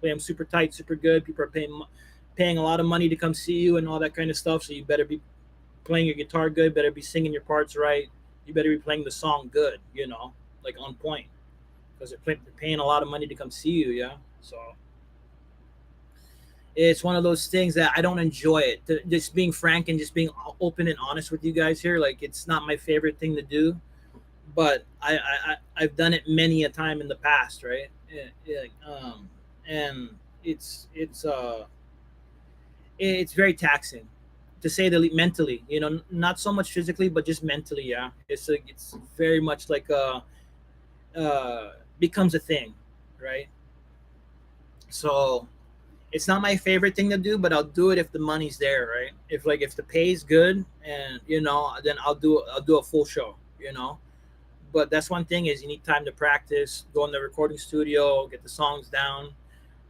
them super tight, super good. People are paying a lot of money to come see you and all that kind of stuff, so you better be playing your guitar good, better be singing your parts right, you better be playing the song good, like on point, because they're paying a lot of money to come see you. Yeah, so it's one of those things that I don't enjoy it. Just being frank and just being open and honest with you guys here, like it's not my favorite thing to do, but I've done it many a time in the past, right? And it's very taxing, to say the mentally. Not so much physically, but just mentally. Yeah, it's very much like becomes a thing, right? So it's not my favorite thing to do, but I'll do it if the money's there, right? If the pay is good, and then I'll do a full show. But that's one thing, is you need time to practice, go in the recording studio, get the songs down.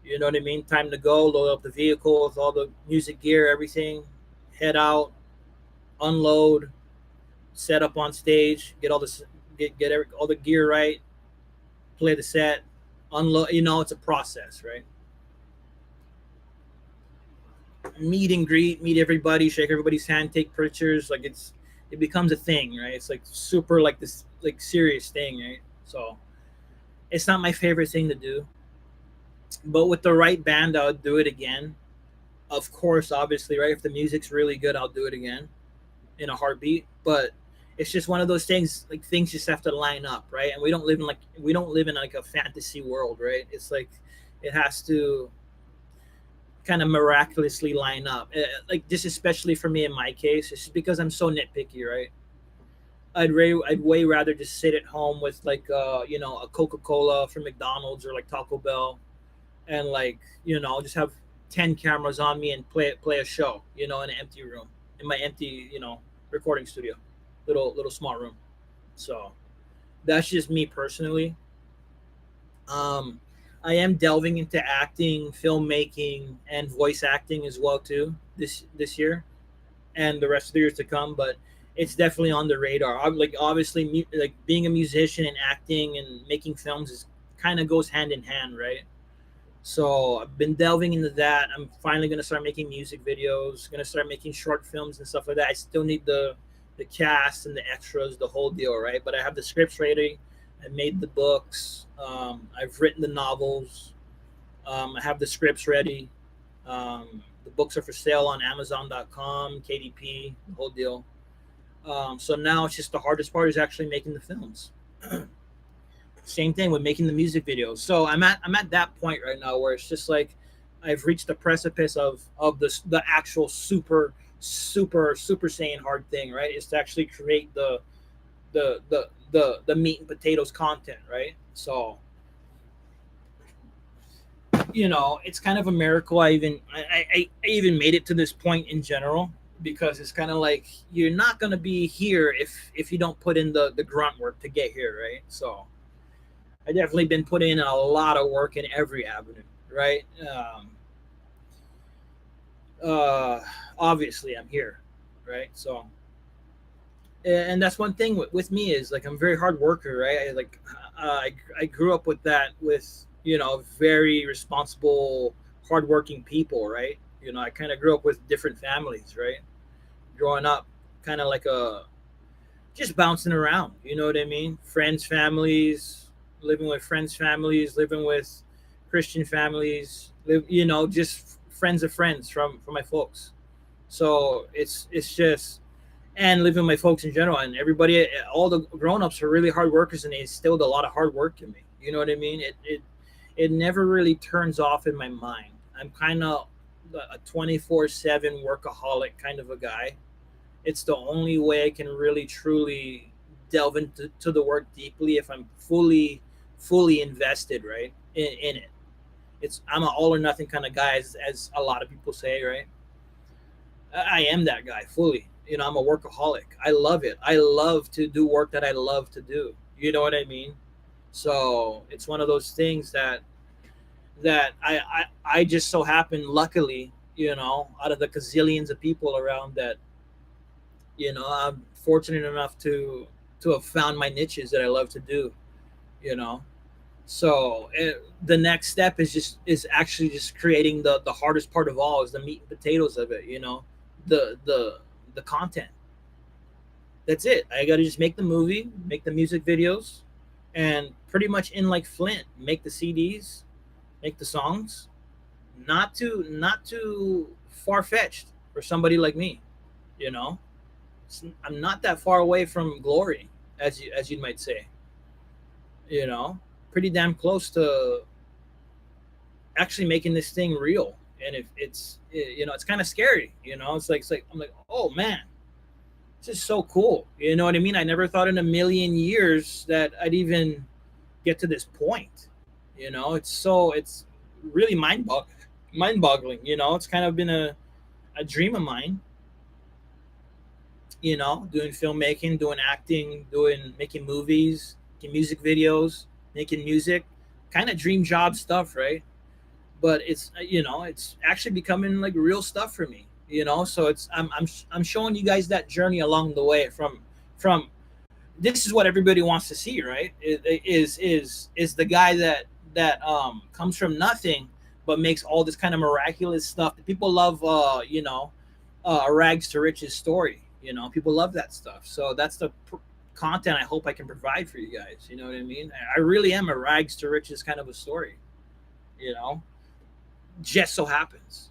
You know what I mean? Time to go, load up the vehicle with all the music gear, everything, head out, unload, set up on stage, get all the gear right, play the set, unload. It's a process, right? meet and greet, meet everybody, shake everybody's hand, take pictures. Like it becomes a thing, right? It's like super like this like serious thing, right? So it's not my favorite thing to do, but with the right band, I would do it again. Of course, obviously, right? If the music's really good, I'll do it again in a heartbeat. But it's just one of those things. Like things just have to line up, right? And we don't live in like a fantasy world, right? It's like it has to kind of miraculously line up. Like just especially for me in my case, it's just because I'm so nitpicky, right? I'd way rather just sit at home with like a Coca Cola from McDonald's or like Taco Bell, and like just have 10 cameras on me and play a show, in an empty room, in my empty recording studio, little small room. So that's just me personally. Um, I am delving into acting, filmmaking, and voice acting as well too this year and the rest of the years to come. But it's definitely on the radar. Like obviously, like being a musician and acting and making films is kind of goes hand in hand, right? So I've been delving into that. I'm finally gonna start making music videos. Gonna start making short films and stuff like that. I still need the cast and the extras, the whole deal, right? But I have the scripts ready. I made the books. I've written the novels. I have the scripts ready. The books are for sale on Amazon.com, KDP, the whole deal. So now it's just the hardest part is actually making the films. Same thing with making the music videos. So I'm at that point right now where it's just like I've reached the precipice of the actual super saiyan hard thing, right? Is to actually create the meat and potatoes content, right? So it's kind of a miracle I even made it to this point in general, because it's kind of like you're not going to be here if you don't put in the grunt work to get here, right? So I definitely been putting in a lot of work in every avenue, right? Uh, Obviously I'm here, right? So and that's one thing with me is like I'm a very hard worker, right? I grew up with that, with very responsible, hardworking people, right? I kind of grew up with different families, right? Growing up, kind of like a just bouncing around. You know what I mean? Friends, families, living with friends, families, living with Christian families, just friends of friends from my folks. So it's just and living with my folks in general, and everybody, all the grown-ups are really hard workers, and they instilled a lot of hard work in me. You know what I mean? It never really turns off in my mind. I'm kind of a 24/7 workaholic kind of a guy. It's the only way I can really truly delve into the work deeply if I'm fully invested, right, in it. I'm an all or nothing kind of guy, as a lot of people say, right? I am that guy fully. I'm a workaholic. I love it. I love to do work that I love to do. You know what I mean? So it's one of those things that I just so happen, luckily, out of the gazillions of people around, that I'm fortunate enough to have found my niches that I love to do. You know, so the next step is actually just creating the hardest part of all, is the meat and potatoes of it. The content. That's it. I got to just make the movie, make the music videos, and pretty much in like Flint, make the CDs, make the songs. Not too far fetched for somebody like me. You know, I'm not that far away from glory, as you might say. You know, pretty damn close to actually making this thing real. And if it's kind of scary. It's like I'm like, oh man, this is so cool. You know what I mean? I never thought in a million years that I'd even get to this point. It's really mind boggling. It's kind of been a dream of mine. Doing filmmaking, doing acting, doing making movies, making music videos, making music, kind of dream job stuff, right? But it's actually becoming like real stuff for me. So I'm showing you guys that journey along the way from this is what everybody wants to see, right? Is the guy that comes from nothing, but makes all this kind of miraculous stuff. People love, a rags to riches story. People love that stuff. So that's the content I hope I can provide for you guys. You know what I mean? I really am a rags to riches kind of a story. You know, just so happens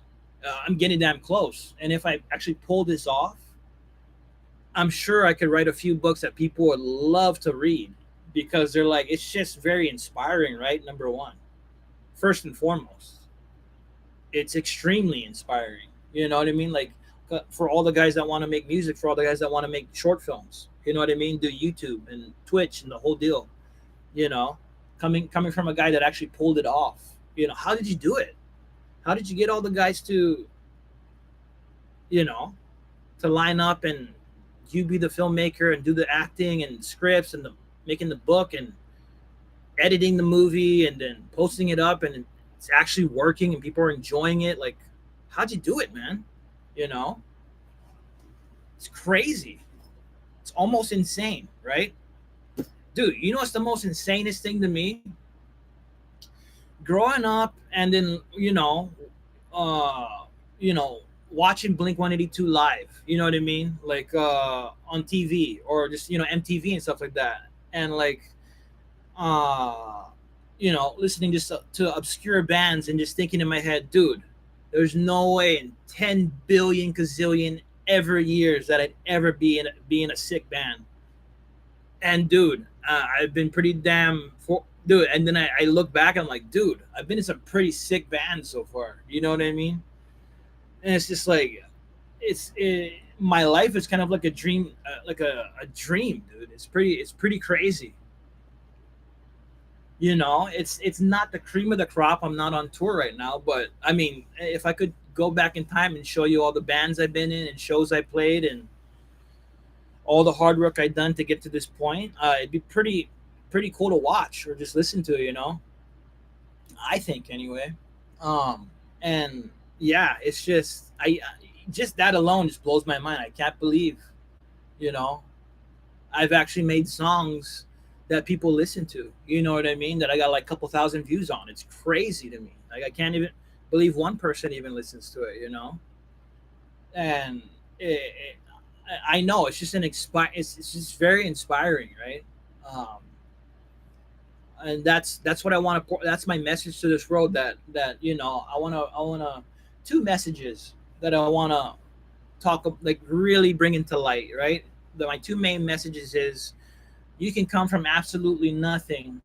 I'm getting damn close. And if I actually pull this off, I'm sure I could write a few books that people would love to read because they're like, it's just very inspiring, right? Number one, first and foremost, it's extremely inspiring. You know what I mean? Like for all the guys that want to make music, for all the guys that want to make short films, you know what I mean? Do YouTube and Twitch and the whole deal. You know, coming from a guy that actually pulled it off. How did you do it? How did you get all the guys to, you know, to line up and you be the filmmaker and do the acting and scripts and the making the book and editing the movie and then posting it up and it's actually working and people are enjoying it? Like, how'd you do it, man? You know, it's crazy. It's almost insane, right? Dude, you know what's the most insanest thing to me? Growing up and then, watching Blink 182 live, you know what I mean? Like on TV or just, MTV and stuff like that. And like, listening just to obscure bands and just thinking in my head, dude, there's no way in 10 billion gazillion ever years that I'd ever be in a sick band. And dude, I've been pretty damn dude. And then I look back, I'm like, dude, I've been in some pretty sick bands so far. You know what I mean? And it's just like, my life is kind of like a dream, like a dream, dude. It's pretty crazy. It's not the cream of the crop. I'm not on tour right now, but I mean, if I could go back in time and show you all the bands I've been in and shows I played and all the hard work I've done to get to this point, it'd be pretty cool to watch or just listen to, I think anyway. And yeah, it's just just that alone just blows my mind. I can't believe, you know, I've actually made songs that people listen to. You know what I mean? That I got like a couple thousand views on. It's crazy to me. Like I can't even believe one person even listens to it. And I know it's just it's just very inspiring, right? And that's what I want to. That's my message to this world. That I wanna two messages that I wanna talk, like really bring into light, right? My two main messages is you can come from absolutely nothing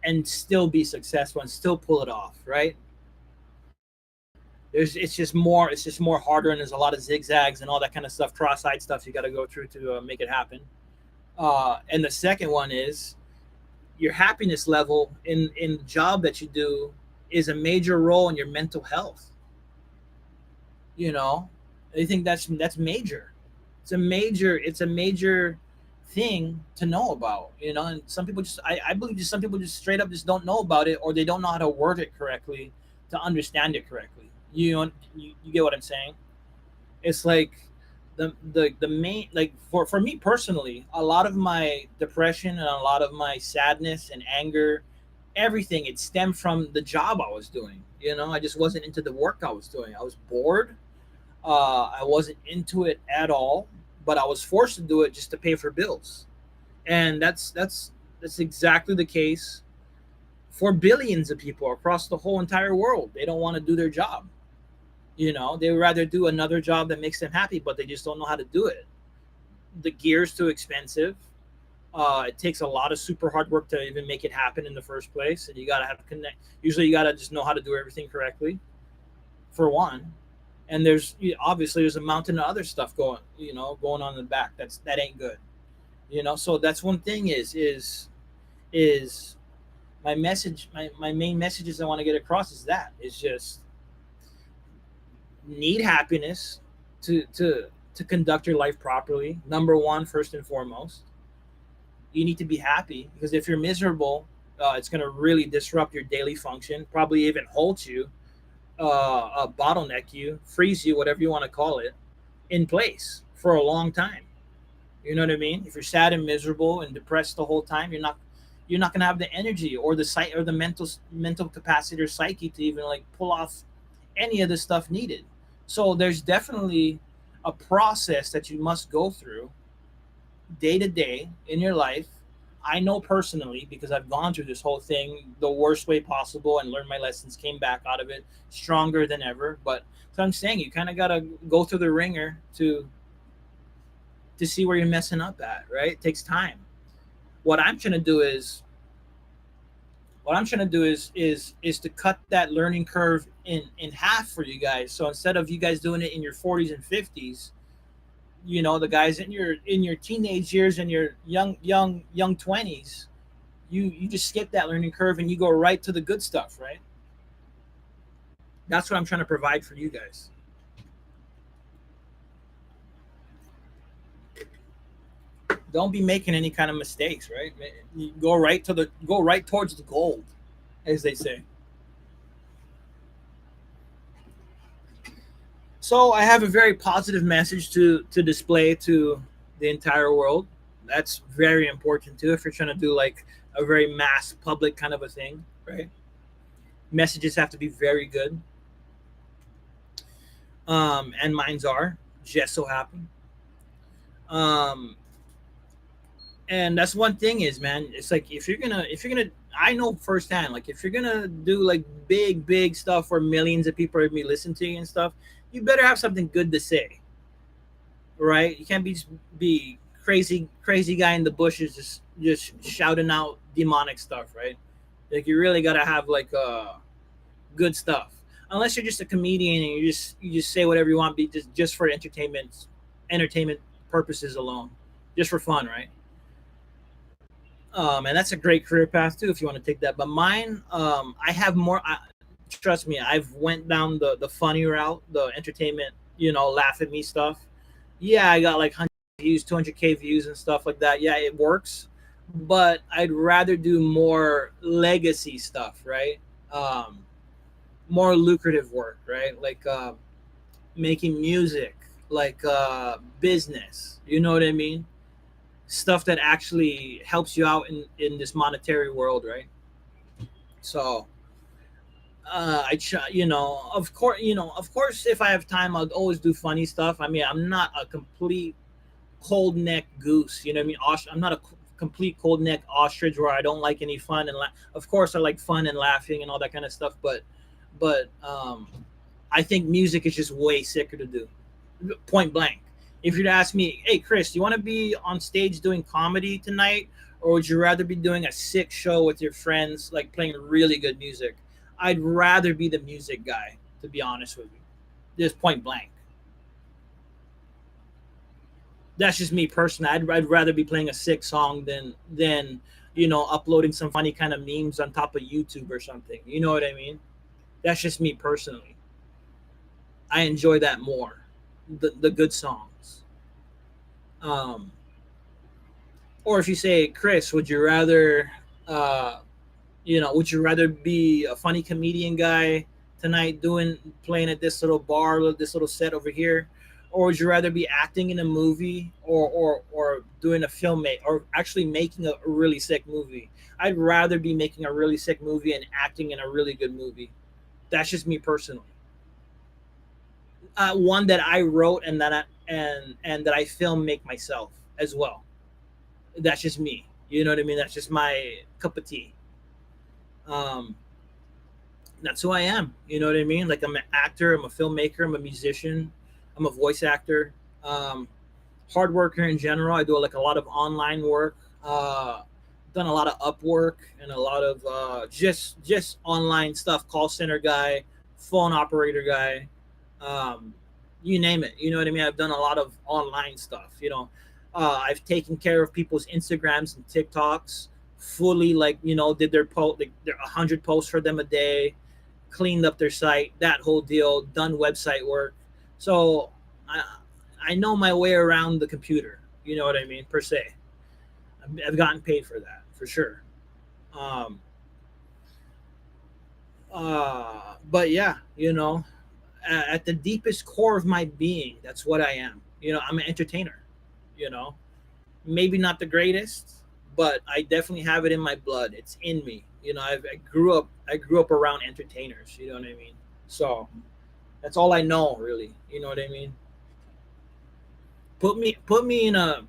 and still be successful and still pull it off, right? It's just more harder, and there's a lot of zigzags and all that kind of stuff, cross-eyed stuff you got to go through to make it happen. And the second one is your happiness level in the job that you do is a major role in your mental health. I think that's major. It's a major thing to know about. And some people I believe just some people just straight up just don't know about it, or they don't know how to word it correctly to understand it correctly. You get what I'm saying? It's like the main, like for me personally, a lot of my depression and a lot of my sadness and anger, everything, it stemmed from the job I was doing. I just wasn't into the work I was doing. I was bored. I wasn't into it at all, but I was forced to do it just to pay for bills. And that's exactly the case for billions of people across the whole entire world. They don't want to do their job. They would rather do another job that makes them happy, but they just don't know how to do it. The gear's too expensive. It takes a lot of super hard work to even make it happen in the first place, and you gotta have connect. Usually, you gotta just know how to do everything correctly, for one. And obviously there's a mountain of other stuff going on in the back. That ain't good. So that's one thing is my message. My main messages I want to get across is just need happiness to conduct your life properly. Number one, first and foremost, you need to be happy, because if you're miserable, it's going to really disrupt your daily function, probably even halt you, bottleneck you, freeze you, whatever you want to call it, in place for a long time. You know what I mean? If you're sad and miserable and depressed the whole time, you're not going to have the energy or the sight or the mental capacity or psyche to even like pull off any of the stuff needed. So there's definitely a process that you must go through day to day in your life. I know personally because I've gone through this whole thing the worst way possible and learned my lessons, came back out of it stronger than ever. But so I'm saying you kind of got to go through the ringer to see where you're messing up at, right? It takes time. What I'm trying to do is what I'm trying to do is to cut that learning curve in half for you guys. So instead of you guys doing it in your 40s and 50s, the guys in your teenage years and your young 20s, you just skip that learning curve and you go right to the good stuff, right? That's what I'm trying to provide for you guys. Don't be making any kind of mistakes, right? You go right towards the gold, as they say. So I have a very positive message to display to the entire world. That's very important too if you're trying to do like a very mass public kind of a thing, right? Messages have to be very good. And mine's are just so happen. Um, and that's one thing is, man, it's like if you're gonna I know firsthand, like if you're gonna do like big stuff where millions of people are gonna be listening to you and stuff, you better have something good to say, right? You can't be crazy guy in the bushes just shouting out demonic stuff, right? Like you really gotta have like good stuff. Unless you're just a comedian and you just say whatever you want, be just for entertainment purposes alone, just for fun, right? And that's a great career path too if you want to take that. But mine, I have more. Trust me, I've went down the funny route, the entertainment, laugh at me stuff. Yeah, I got like 100 views, 200K views and stuff like that. Yeah, it works, but I'd rather do more legacy stuff, right? Um, More lucrative work, right? Like making music, like business. You know what I mean? Stuff that actually helps you out in this monetary world, right? So of course, if I have time, I'll always do funny stuff. I mean, I'm not a complete cold neck goose. You know what I mean? I'm not a complete cold neck ostrich where I don't like any fun and of course I like fun and laughing and all that kind of stuff. But I think music is just way sicker to do. Point blank. If you'd ask me, hey Chris, do you want to be on stage doing comedy tonight, or would you rather be doing a sick show with your friends, like playing really good music? I'd rather be the music guy, to be honest with you. Just point blank. That's just me personally. I'd rather be playing a sick song than uploading some funny kind of memes on top of YouTube or something. You know what I mean? That's just me personally. I enjoy that more. The good songs. Um, or if you say, Chris, uh, would you rather be a funny comedian guy tonight doing playing at this little bar, this little set over here, or would you rather be acting in a movie or doing a film or actually making a really sick movie? I'd rather be making a really sick movie and acting in a really good movie. That's just me personally. One that I wrote and that I film make myself as well. That's just me. You know what I mean? That's just my cup of tea. Um, that's who I am. You know what I mean? Like I'm an actor, I'm a filmmaker, I'm a musician, I'm a voice actor, um, hard worker in general. I do like a lot of online work. Done a lot of Upwork and a lot of just online stuff. Call center guy, phone operator guy, um, you name it. You know what I mean? I've done a lot of online stuff. I've taken care of people's Instagrams and TikToks fully. Like did their post, like, their 100 posts for them a day, cleaned up their site, that whole deal. Done website work, so I I know my way around the computer. You know what I mean, per se. I've gotten paid for that for sure. Um, but yeah, at the deepest core of my being, that's what I am. I'm an entertainer. You know, maybe not the greatest, but I definitely have it in my blood. It's in me. I grew up around entertainers. You know what I mean? So that's all I know, really. You know what I mean? Put me in a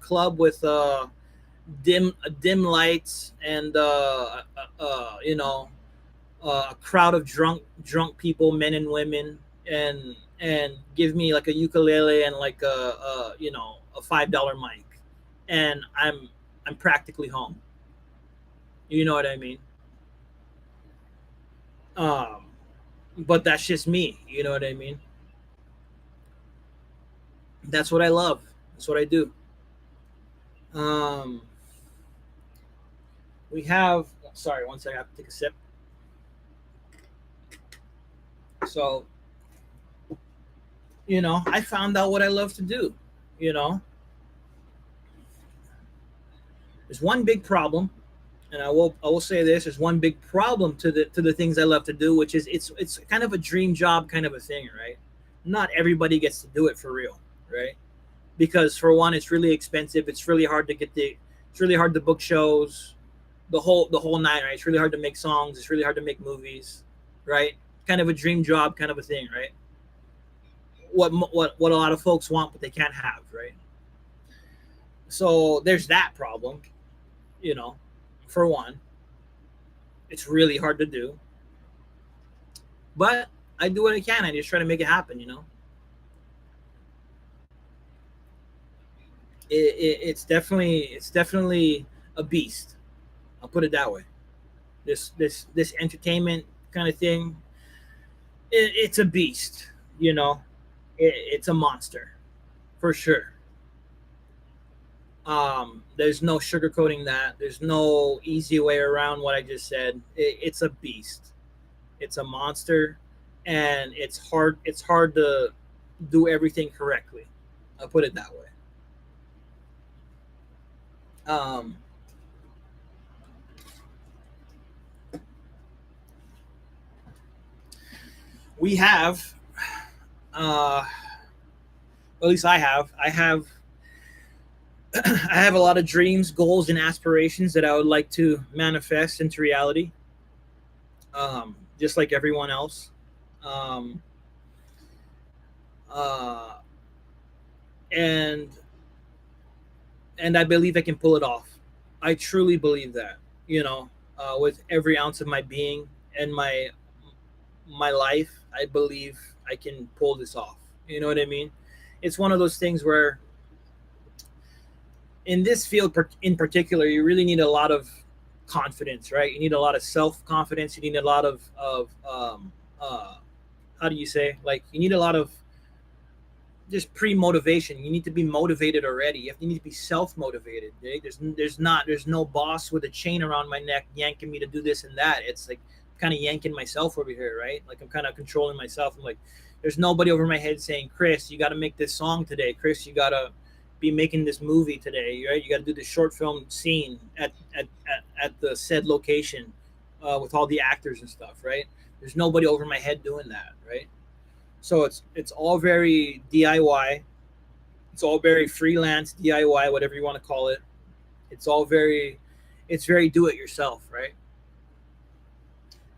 club with dim lights and a crowd of drunk people, men and women, and give me like a ukulele and like a $5 mic, and I'm practically home. You know what I mean? Um, but that's just me. You know what I mean? That's what I love. That's what I do. Um, we have. Sorry, one second. I have to take a sip. So I found out what I love to do. You know, there's one big problem, and I will say this: there's one big problem to the things I love to do, which is it's kind of a dream job kind of a thing, right? Not everybody gets to do it for real, right? Because for one, it's really expensive. It's really hard to book shows, the whole night, right? It's really hard to make songs. It's really hard to make movies, right? Kind of a dream job, kind of a thing, right? What a lot of folks want, but they can't have, right? So there's that problem, you know. For one, it's really hard to do, but I do what I can. I just try to make it happen, It's definitely a beast. I'll put it that way. This entertainment kind of thing, it's a beast. You know, it's a monster for sure. There's no sugarcoating that. There's no easy way around what I just said. It's a beast. It's a monster, and it's hard. It's hard to do everything correctly. I'll put it that way. Um, we have, at least I have a lot of dreams, goals, and aspirations that I would like to manifest into reality. Just like everyone else. Um, uh, and and I believe I can pull it off. I truly believe that. With every ounce of my being and my life, I believe I can pull this off. You know what I mean? It's one of those things where, in this field in particular, you really need a lot of confidence, right? You need a lot of self confidence. You need a lot of how do you say, like, you need a lot of just pre-motivation. You need to be motivated already. You need to be self-motivated. Okay? There's no boss with a chain around my neck yanking me to do this and that. It's like kind of yanking myself over here, right? Like I'm kind of controlling myself. I'm like, there's nobody over my head saying, Chris, you got to make this song today. Chris, you got to be making this movie today, right? You got to do this short film scene at the said location with all the actors and stuff, right? There's nobody over my head doing that, right? So it's all very DIY. It's all very freelance DIY, whatever you want to call it. It's all very, it's very do it yourself, right?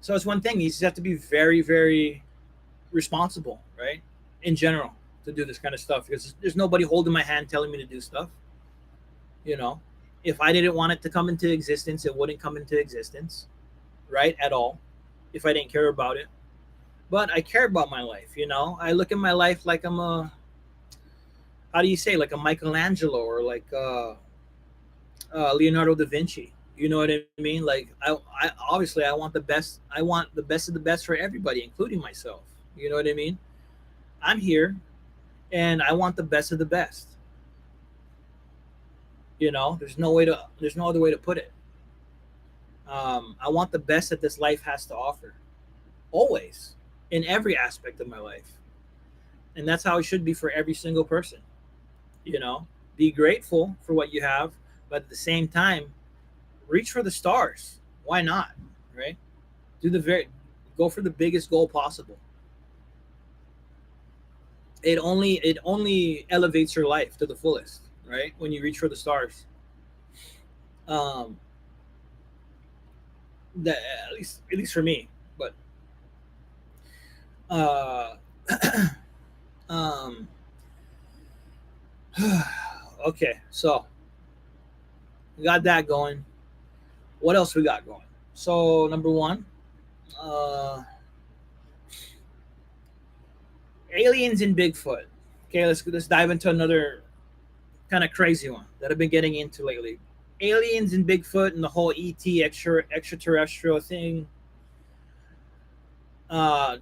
So it's one thing. You just have to be very, very responsible, right? In general, to do this kind of stuff, because there's nobody holding my hand telling me to do stuff. You know, if I didn't want it to come into existence, it wouldn't come into existence, right? At all. If I didn't care about it, but I care about my life. I look at my life like I'm a, how do you say, like a Michelangelo or like Leonardo da Vinci. You know what I mean? Like I obviously I want the best. I want the best of the best for everybody, including myself. You know what I mean? I'm here, and I want the best of the best. There's no other way to put it. I want the best that this life has to offer, always, in every aspect of my life, and that's how it should be for every single person. You know, be grateful for what you have, but at the same time, reach for the stars. Why not? Right? Do the very Go for the biggest goal possible. It only elevates your life to the fullest. right? When you reach for the stars, um, that at least for me. But uh, um, okay, so we got that going. What else we got going? So number one, uh, aliens and Bigfoot. Okay, let's dive into another kind of crazy one that I've been getting into lately. Aliens and Bigfoot and the whole ET extraterrestrial thing.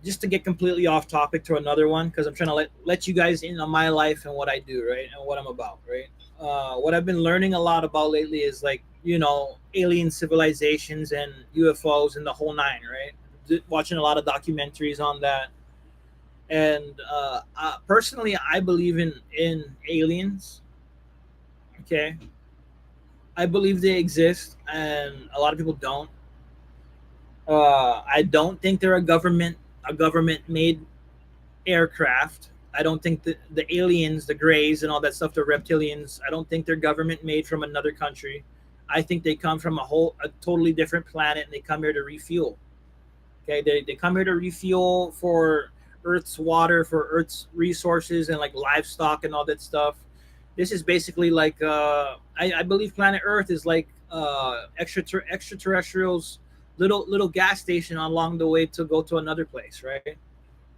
Just to get completely off topic to another one, because I'm trying to let you guys in on my life and what I do, right, and what I'm about, right. What I've been learning a lot about lately is, like, alien civilizations and UFOs and the whole nine, right. Watching a lot of documentaries on that, and personally, I believe in aliens. Okay, I believe they exist, and a lot of people don't. I don't think they're a government made aircraft. I don't think the aliens, the Greys, and all that stuff, the reptilians, I don't think they're government made from another country. I think they come from a totally different planet, and they come here to refuel. Okay, they come here to refuel for Earth's water, for Earth's resources, and like livestock and all that stuff. This is basically like I believe planet Earth is like extraterrestrials little gas station along the way to go to another place, right?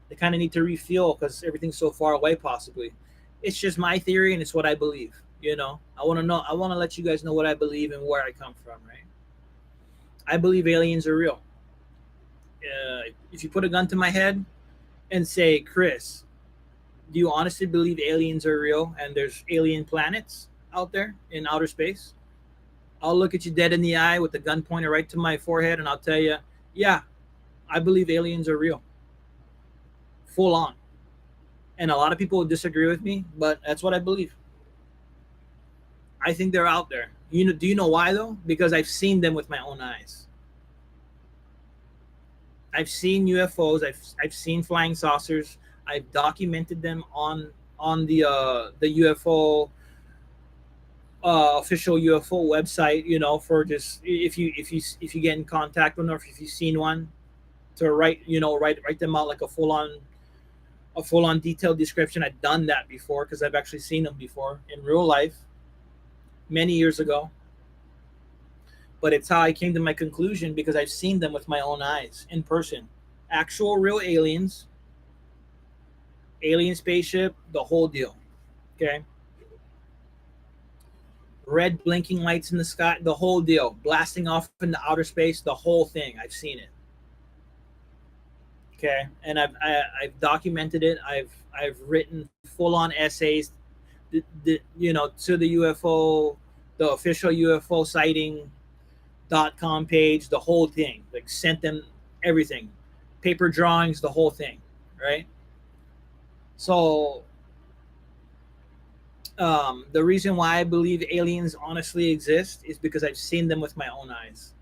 They kind of need to refuel because everything's so far away. Possibly, it's just my theory and it's what I believe. I want to know. I want to let you guys know what I believe and where I come from. Right? I believe aliens are real. If you put a gun to my head and say, Chris, do you honestly believe aliens are real and there's alien planets out there in outer space? I'll look at you dead in the eye with the gun pointed right to my forehead, and I'll tell you, yeah, I believe aliens are real, full on. And a lot of people will disagree with me, but that's what I believe. I think they're out there. Do you know why though? Because I've seen them with my own eyes. I've seen UFOs. I've seen flying saucers. I've documented them on the UFO official UFO website. For just if you get in contact with them, or if you've seen one, to write them out like a full on detailed description. I've done that before because I've actually seen them before in real life many years ago. But it's how I came to my conclusion because I've seen them with my own eyes in person. Actual real aliens, alien spaceship, the whole deal. Okay. Red blinking lights in the sky, the whole deal. Blasting off into outer space, the whole thing. I've seen it. Okay. And I've documented it. I've written full on essays, to the UFO, the official UFO sighting.com page, the whole thing. Like, sent them everything, paper drawings, the whole thing, right? So, the reason why I believe aliens honestly exist is because I've seen them with my own eyes.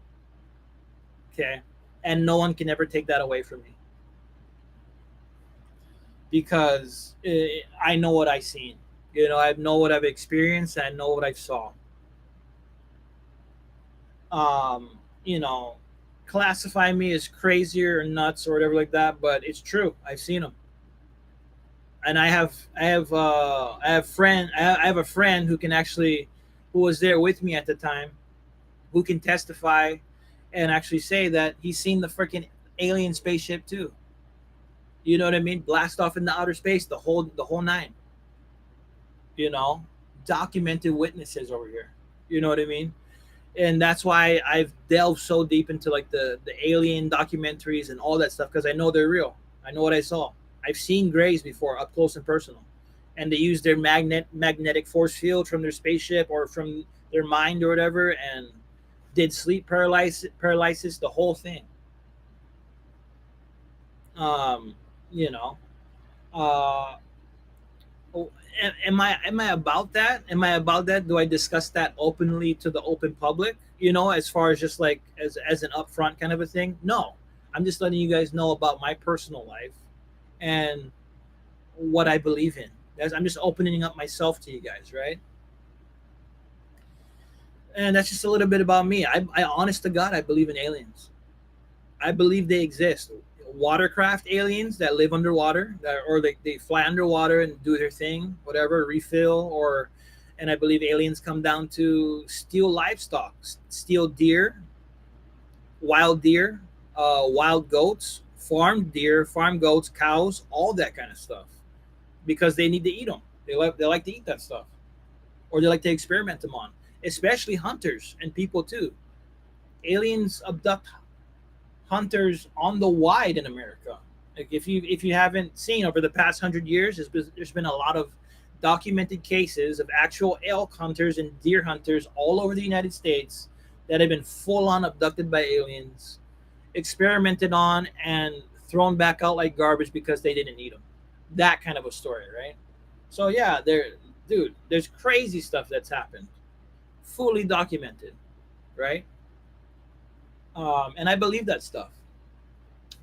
Okay, and no one can ever take that away from me because I know what I've seen. I know what I've experienced. I know what I saw. um, you know, classify me as crazy or nuts or whatever like that, but it's true. I've seen them, and I have a friend who can actually, who was there with me at the time, who can testify and actually say that he's seen the freaking alien spaceship too. You know what I mean? Blast off into outer space, the whole nine. You know, documented witnesses over here. You know what I mean? And that's why I've delved so deep into like the alien documentaries and all that stuff because I know they're real. I know what I saw. I've seen grays before up close and personal, and they use their magnetic force field from their spaceship or from their mind or whatever, and did sleep paralysis, the whole thing. Um, you know, uh, oh, am I about that? Am I about that? Do I discuss that openly to the open public? As far as just like as an upfront kind of a thing? No, I'm just letting you guys know about my personal life and what I believe in. I'm just opening up myself to you guys, right? And that's just a little bit about me. I honest to God, I believe in aliens. I believe they exist. Watercraft aliens that live underwater, or they fly underwater and do their thing, whatever, refill, or, and I believe aliens come down to steal livestock, steal deer, wild goats, farm deer, farm goats, cows, all that kind of stuff, because they need to eat them. They like to eat that stuff, or they like to experiment them on, especially hunters and people too. Aliens abduct hunters on the wide in America. Like if you haven't seen over the past 100 years, there's been a lot of documented cases of actual elk hunters and deer hunters all over the United States that have been full on abducted by aliens, experimented on, and thrown back out like garbage because they didn't eat them. That kind of a story, right? So yeah, dude, there's crazy stuff that's happened, fully documented, right? And I believe that stuff.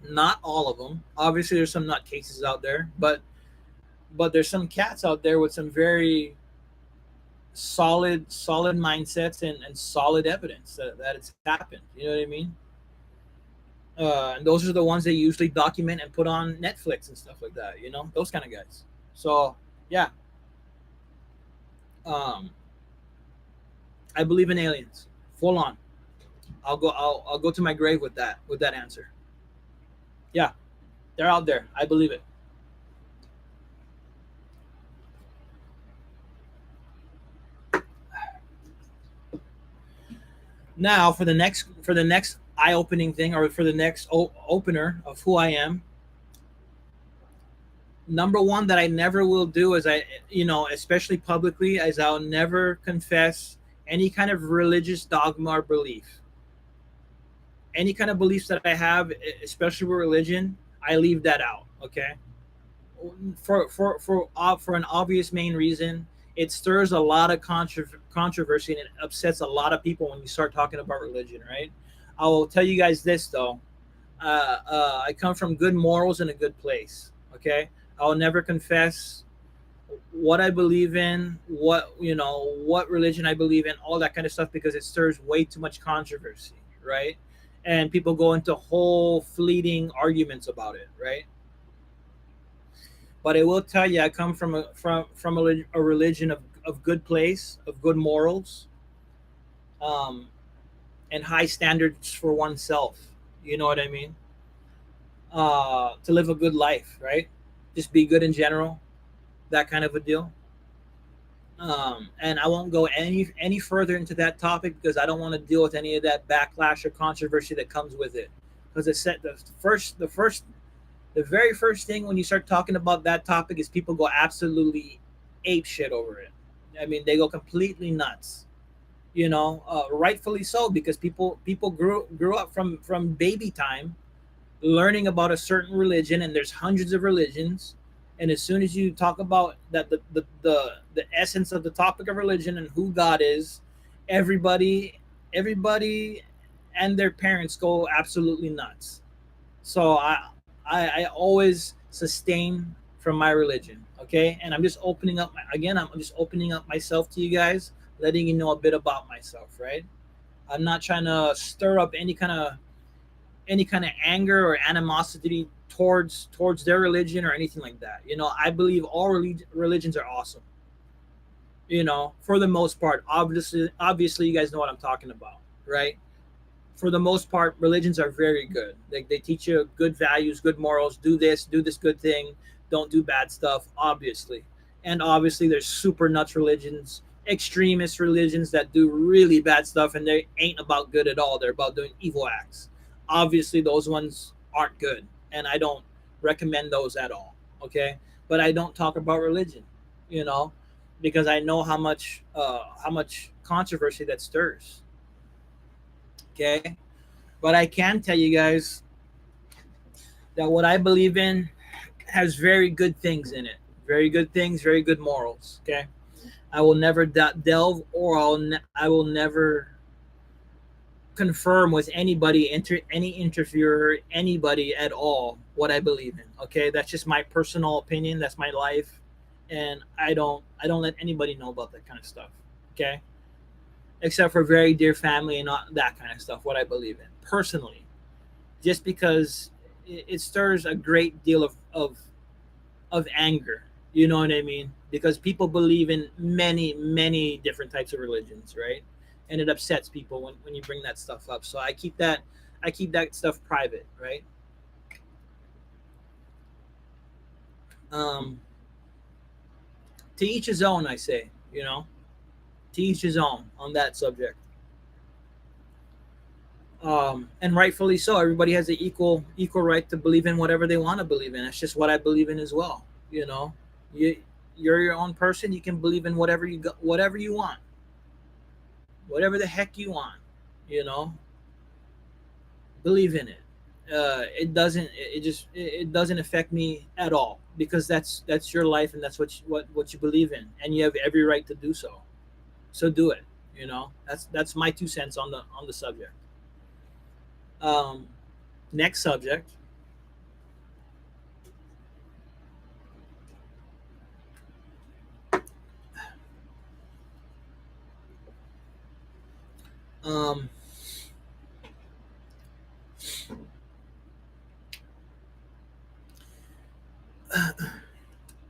Not all of them. Obviously, there's some nut cases out there, but there's some cats out there with some very solid mindsets and solid evidence that it's happened. You know what I mean? And those are the ones they usually document and put on Netflix and stuff like that. You know, those kind of guys. So yeah, um, I believe in aliens, full on. I'll go to my grave with that answer. Yeah, they're out there. I believe it. Now for the next eye opening thing, or for the next opener of who I am. Number one that I never will do is, especially publicly, is I'll never confess any kind of religious dogma or belief. Any kind of beliefs that I have, especially with religion, I leave that out. Okay, for an obvious main reason. It stirs a lot of controversy and it upsets a lot of people when you start talking about religion, right? I will tell you guys this though. I come from good morals and a good place. Okay, I will never confess what I believe in, what religion I believe in, all that kind of stuff, because it stirs way too much controversy, right? And people go into whole fleeting arguments about it, right? But I will tell you, I come from a religion of good place, of good morals, um, and high standards for oneself. You know what I mean? To live a good life, right? Just be good in general, that kind of a deal. And I won't go any further into that topic because I don't want to deal with any of that backlash or controversy that comes with it. Because it said the very first thing when you start talking about that topic is people go absolutely ape shit over it. I mean, they go completely nuts. Rightfully so, because people grew up from baby time learning about a certain religion, and there's hundreds of religions. And as soon as you talk about that, the essence of the topic of religion and who God is, everybody and their parents go absolutely nuts. So I always sustain from my religion. Okay, and I'm just opening up again. I'm just opening up myself to you guys, letting you know a bit about myself. Right? I'm not trying to stir up any kind of anger or animosity towards their religion or anything like that. I believe all religions are awesome. For the most part. Obviously, you guys know what I'm talking about, right? For the most part, religions are very good. They teach you good values, good morals. Do this good thing. Don't do bad stuff. Obviously, and obviously, there's super nuts religions, extremist religions that do really bad stuff, and they ain't about good at all. They're about doing evil acts. Obviously, those ones aren't good, and I don't recommend those at all. Okay, but I don't talk about religion, you know, because I know how much controversy that stirs. Okay, but I can tell you guys that what I believe in has very good things in it. Very good things, very good morals. Okay, I will never delve, or I will never confirm with anybody, any interviewer, anybody at all, what I believe in. Okay, that's just my personal opinion. That's my life, and I don't let anybody know about that kind of stuff. Okay, except for very dear family and not that kind of stuff. What I believe in personally, just because it stirs a great deal of anger. You know what I mean? Because people believe in many different types of religions, right? And it upsets people when you bring that stuff up. So I keep that stuff private, right? Um, to each his own, I say. To each his own on that subject. And rightfully so. Everybody has an equal right to believe in whatever they want to believe in. That's just what I believe in as well. You know, you you're your own person. You can believe in whatever you want, whatever the heck you want. You know, believe in it. It doesn't affect me at all because that's your life and that's what you believe in, and you have every right to do so. So do it. That's my 2 cents on the subject. Um, Next subject. Um,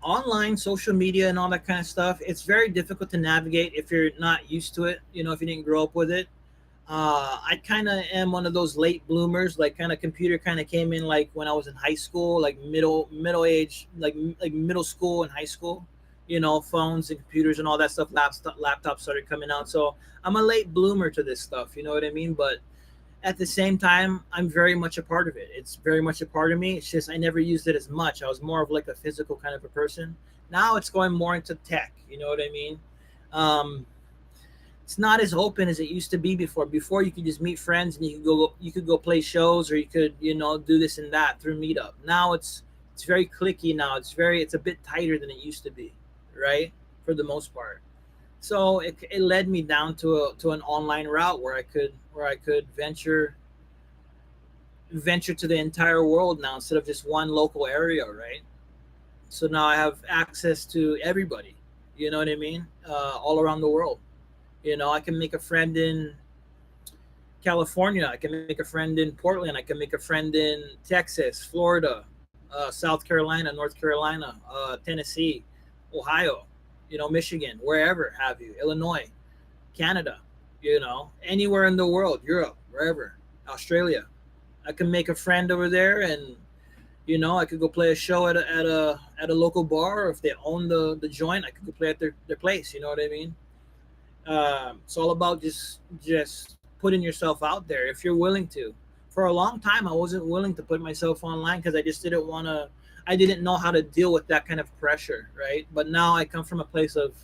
Online social media and all that kind of stuff, it's very difficult to navigate if you're not used to it, if you didn't grow up with it. I kind of am one of those late bloomers. Like, kind of computer kind of came in like when I was in high school, like middle age, like middle school and high school. Phones and computers and all that stuff. Laptops started coming out, so I'm a late bloomer to this stuff. You know what I mean? But at the same time, I'm very much a part of it. It's very much a part of me. It's just I never used it as much. I was more of like a physical kind of a person. Now it's going more into tech. You know what I mean? Um, it's not as open as it used to be before. Before, you could just meet friends and you could go play shows, or you could do this and that through Meetup. Now it's very clicky. Now it's a bit tighter than it used to be, right? For the most part. So it led me down to an online route where I could venture to the entire world now instead of just one local area, right? So now I have access to everybody. You know what I mean? All around the world. I can make a friend in California. I can make a friend in Portland. I can make a friend in Texas, Florida, South Carolina, North Carolina, Tennessee, Ohio, Michigan, wherever have you, Illinois, Canada, anywhere in the world, Europe, wherever, Australia. I can make a friend over there, and I could go play a show at a local bar, or if they own the joint, I could go play at their place. You know what I mean? It's all about just putting yourself out there if you're willing to. For a long time, I wasn't willing to put myself online because I just didn't want to. I didn't know how to deal with that kind of pressure, right? But now I come from a place of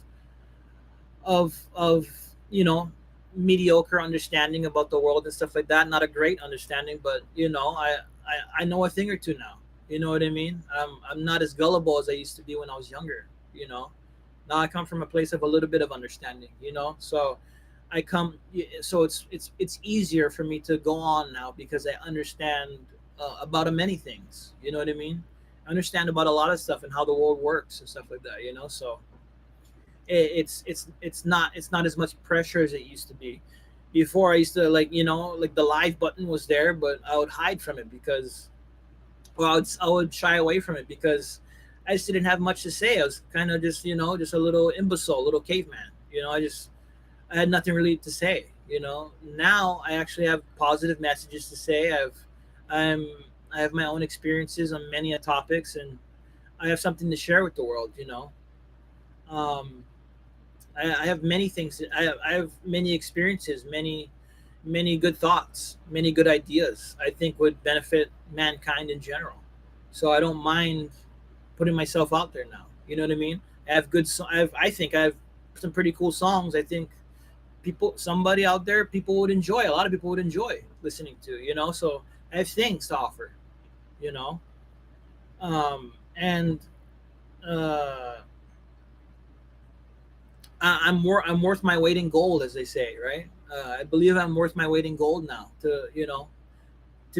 mediocre understanding about the world and stuff like that. Not a great understanding, but I know a thing or two now. You know what I mean? I'm not as gullible as I used to be when I was younger. Now I come from a place of a little bit of understanding. So I come so it's easier for me to go on now because I understand about many things. You know what I mean? I understand about a lot of stuff and how the world works and stuff like that. So it's not as much pressure as it used to be. Before, I used to, like the live button was there, but I would hide from it because, well, I would shy away from it because I just didn't have much to say. I was kind of just a little imbecile, a little caveman. I had nothing really to say. Now I actually have positive messages to say. I'm I have my own experiences on many topics, and I have something to share with the world. Um, I have many things. I have many experiences, many good thoughts, many good ideas. I think would benefit mankind in general. So I don't mind putting myself out there now. You know what I mean? I have good. I think I have some pretty cool songs. I think somebody out there, people would enjoy. A lot of people would enjoy listening to. So I have things to offer. You know, and uh, I'm worth my weight in gold, as they say, right? I believe I'm worth my weight in gold now to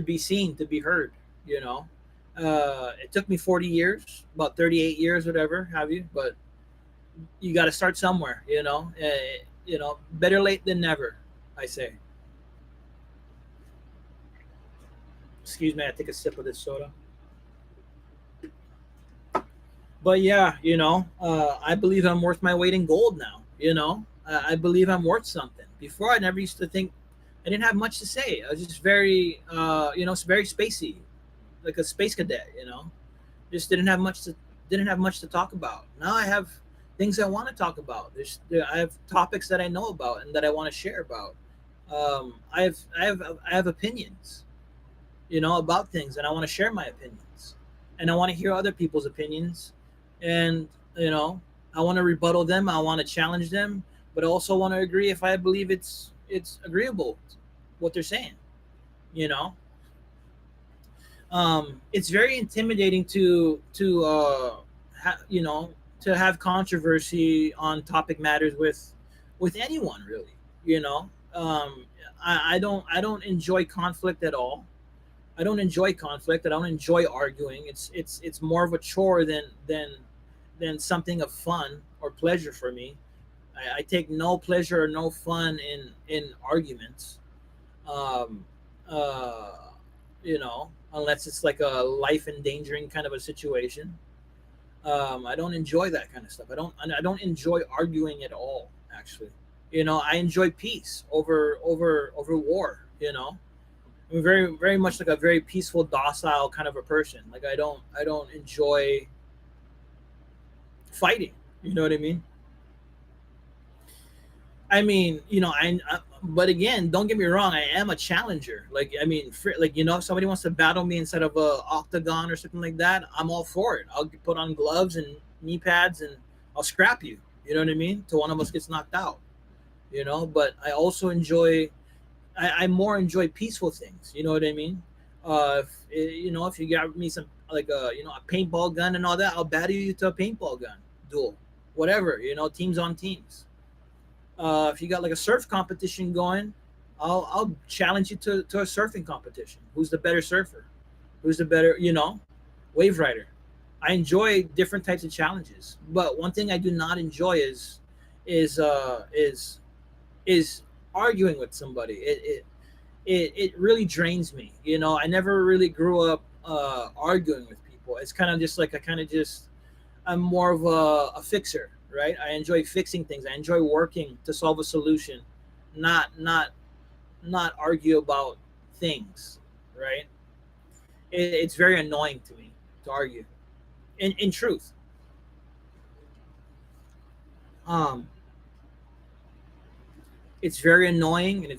be seen, to be heard. You know, it took me 40 years, about 38 years, whatever have you, but you got to start somewhere. better late than never, I say. Excuse me, I take a sip of this soda. But yeah, I believe I'm worth my weight in gold now. I believe I'm worth something. Before, I never used to think. I didn't have much to say. I was just very, very spacey, like a space cadet. Just didn't have much to talk about. Now I have things I want to talk about. I have topics that I know about and that I want to share about. I have opinions, about things, and I want to share my opinions, and I want to hear other people's opinions, and I want to rebuttal them. I want to challenge them, but I also want to agree if I believe it's agreeable what they're saying. You know, it's very intimidating to have controversy on topic matters with anyone really. You know, I don't enjoy conflict at all. I don't enjoy conflict. I don't enjoy arguing. It's more of a chore than something of fun or pleasure for me. I take no pleasure or no fun in arguments. Um, uh, unless it's like a life endangering kind of a situation. I don't enjoy that kind of stuff. I don't enjoy arguing at all. Actually, I enjoy peace over war. I'm very much like a very peaceful, docile kind of a person. Like I don't enjoy fighting. You know what I mean? I mean, but again, don't get me wrong. I am a challenger. Like, I mean, like if somebody wants to battle me inside of a octagon or something like that, I'm all for it. I'll put on gloves and knee pads and I'll scrap you. You know what I mean? Till one of us gets knocked out. But I also enjoy. I more enjoy peaceful things. You know what I mean? If you got me some like a paintball gun and all that, I'll battle you to a paintball gun duel, whatever. Teams on teams. If you got like a surf competition going, I'll challenge you to a surfing competition. Who's the better surfer? Who's the better wave rider? I enjoy different types of challenges, but one thing I do not enjoy is uh, is is arguing with somebody. It really drains me. I never really grew up arguing with people. It's kind of just like I kind of just I'm more of a fixer, right? I enjoy fixing things. I enjoy working to solve a solution, not argue about things, right? It's very annoying to me to argue. In truth, um, it's very annoying and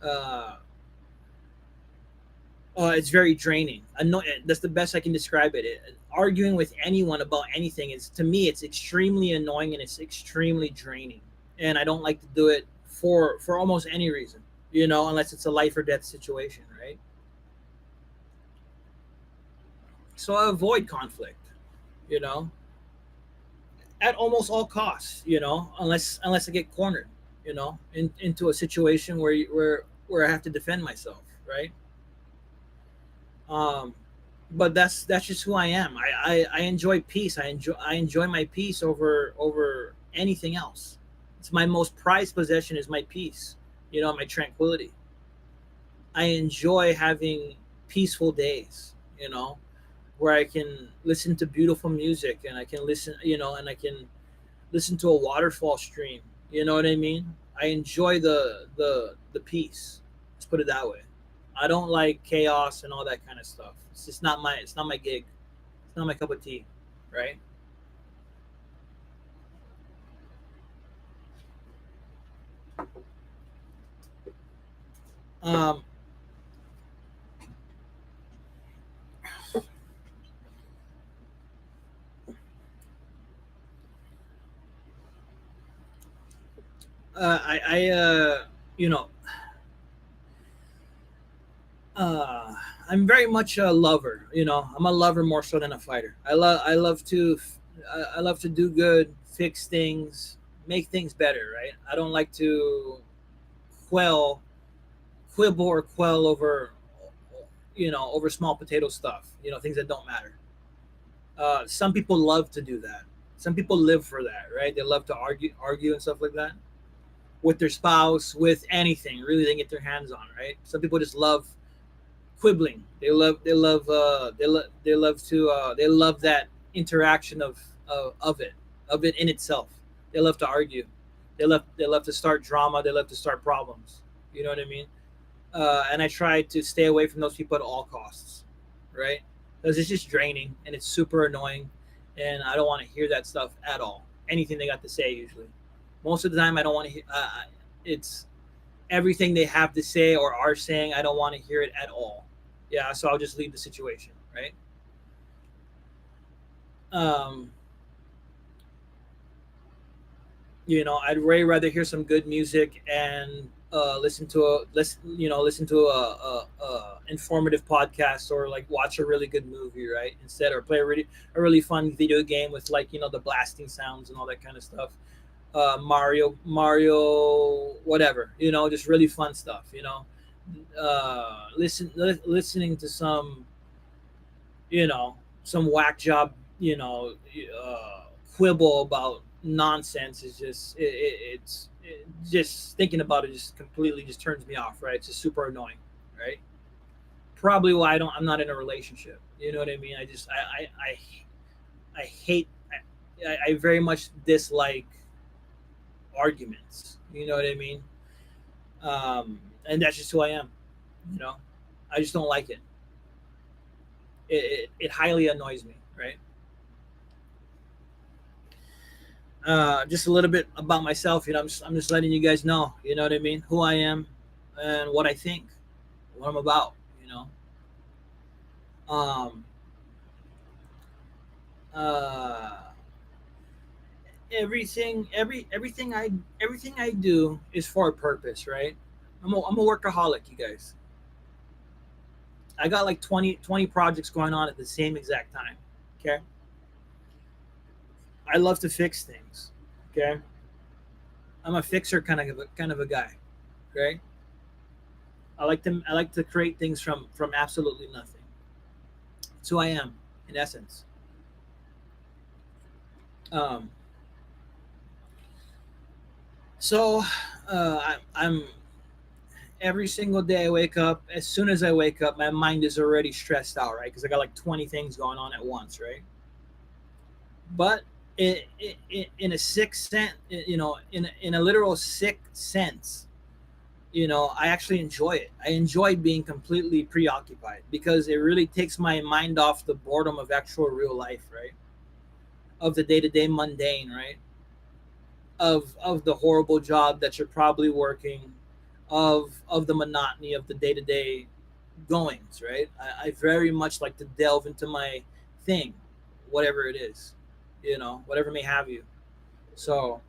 uh, it's very draining. That's the best I can describe arguing with anyone about anything is to me it's extremely annoying and it's extremely draining, and I don't like to do it for almost any reason. Unless it's a life or death situation, right? So I avoid conflict. You know, at almost all costs. Unless I get cornered. Into a situation where I have to defend myself, right? Um, but that's just who I am. I enjoy peace. I enjoy my peace over anything else. It's my most prized possession is my peace. My tranquility. I enjoy having peaceful days. Where I can listen to beautiful music and I can listen to a waterfall stream. You know what I mean? I enjoy the peace. Let's put it that way. I don't like chaos and all that kind of stuff. It's not my gig. It's not my cup of tea, right? Um, you know, uh, I'm very much a lover. I'm a lover more so than a fighter. I love to do good, fix things, make things better. Right. I don't like to quell, quibble or quell over small potato stuff. Things that don't matter. Some people love to do that. Some people live for that, right? They love to argue and stuff like that. with their spouse, with anything really they get their hands on, right? Some people just love quibbling. They love that interaction of it in itself. They love to argue. They love to start drama. They love to start problems. You know what I mean? And I try to stay away from those people at all costs, right? Because it's just draining and it's super annoying, and I don't want to hear that stuff at all. Anything they got to say, usually, most of the time, I don't want to hear. It's everything they have to say or are saying. I don't want to hear it at all. Yeah, so I'll just leave the situation, right? Um, I'd way rather hear some good music and listen to a informative podcast, or like watch a really good movie, right? Instead, or play a really fun video game with, like, the blasting sounds and all that kind of stuff. Mario, whatever, just really fun stuff. Listening to you know, some whack job, quibble about nonsense is just just thinking about it just completely just turns me off, right? It's just super annoying, right? Probably why I'm not in a relationship. You know what I mean? I just I hate I very much dislike arguments. You know what I mean? And that's just who I am. You know, I just don't like it. It highly annoys me, right? Just a little bit about myself. I'm just letting you guys know. You know what I mean? Who I am, and what I think, what I'm about. You know, um, uh, everything I do is for a purpose, right? I'm a workaholic, you guys. I got like 20 projects going on at the same exact time. Okay, I love to fix things. Okay, I'm a fixer kind of a guy. Okay, I like to create things from absolutely nothing. It's who I am, in essence. Um, so I'm every single day I wake up. As soon as I wake up, my mind is already stressed out, right? Because I got like 20 things going on at once, right? But in a sick sense, in a literal sick sense, I actually enjoy it. I enjoy being completely preoccupied because it really takes my mind off the boredom of actual real life, right? Of the day to day mundane, right? Of the horrible job that you're probably working, of the monotony of the day to day goings, right? I very much like to delve into my thing, whatever it is, whatever may have you. So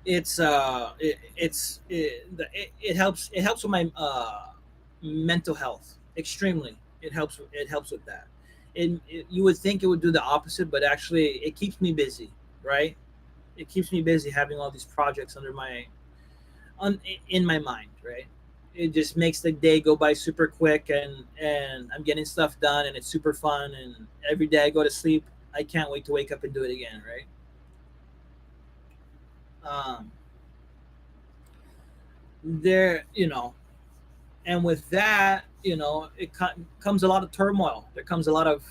it helps with my mental health extremely. It helps with that. You would think it would do the opposite, but actually it keeps me busy, right? It keeps me busy having all these projects in my mind, right? It just makes the day go by super quick, and I'm getting stuff done, and it's super fun, and every day I go to sleep, I can't wait to wake up and do it again, right? um there you know and with that, comes a lot of turmoil. There comes a lot of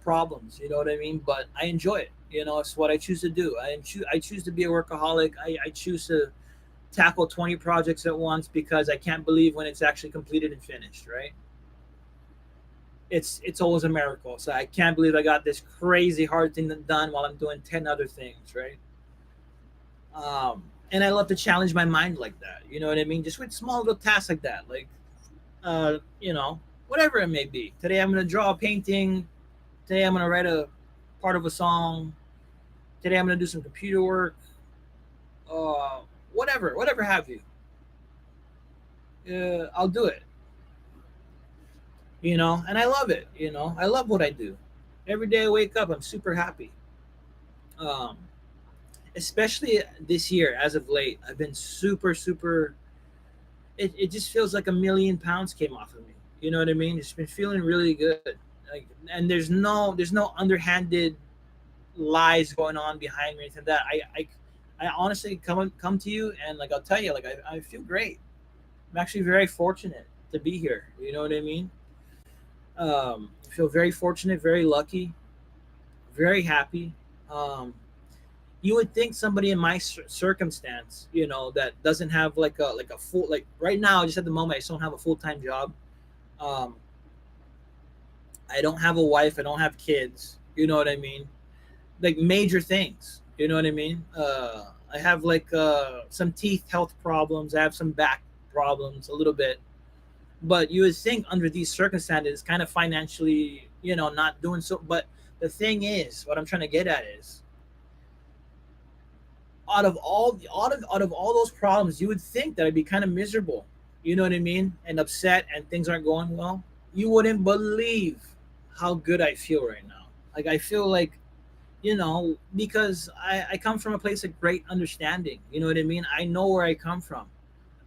problems, you know what I mean? But I enjoy it. It's what I choose to do. I choose to be a workaholic. I choose to tackle 20 projects at once because I can't believe when it's actually completed and finished, right? It's always a miracle. So I can't believe I got this crazy hard thing done while I'm doing 10 other things, right? And I love to challenge my mind like that. You know what I mean? Just with small little tasks like that, like uh, you know, whatever it may be. Today I'm gonna draw a painting. Today I'm gonna write a part of a song. Today I'm gonna do some computer work. Uh, whatever have you. I'll do it. And I love it. I love what I do. Every day I wake up, I'm super happy. Um, Especially this year, as of late, I've been super, super. It just feels like a million pounds came off of me. You know what I mean? It's been feeling really good. Like, and there's no underhanded lies going on behind me or anything like that. I honestly come to you and like I'll tell you, like I feel great. I'm actually very fortunate to be here. You know what I mean? I feel very fortunate, very lucky, very happy. Um, you would think somebody in my circumstance, you know, that doesn't have like a full like right now, just at the moment, I just don't have a full time job. Um, I don't have a wife. I don't have kids. You know what I mean? Like major things. You know what I mean? I have like some teeth health problems. I have some back problems a little bit. But you would think under these circumstances, kind of financially, you know, not doing so. But the thing is, what I'm trying to get at is, out of all those problems, you would think that I'd be kind of miserable. You know what I mean? And upset, and things aren't going well. You wouldn't believe how good I feel right now. Like I feel like, you know, because I come from a place of great understanding. You know what I mean? I know where I come from.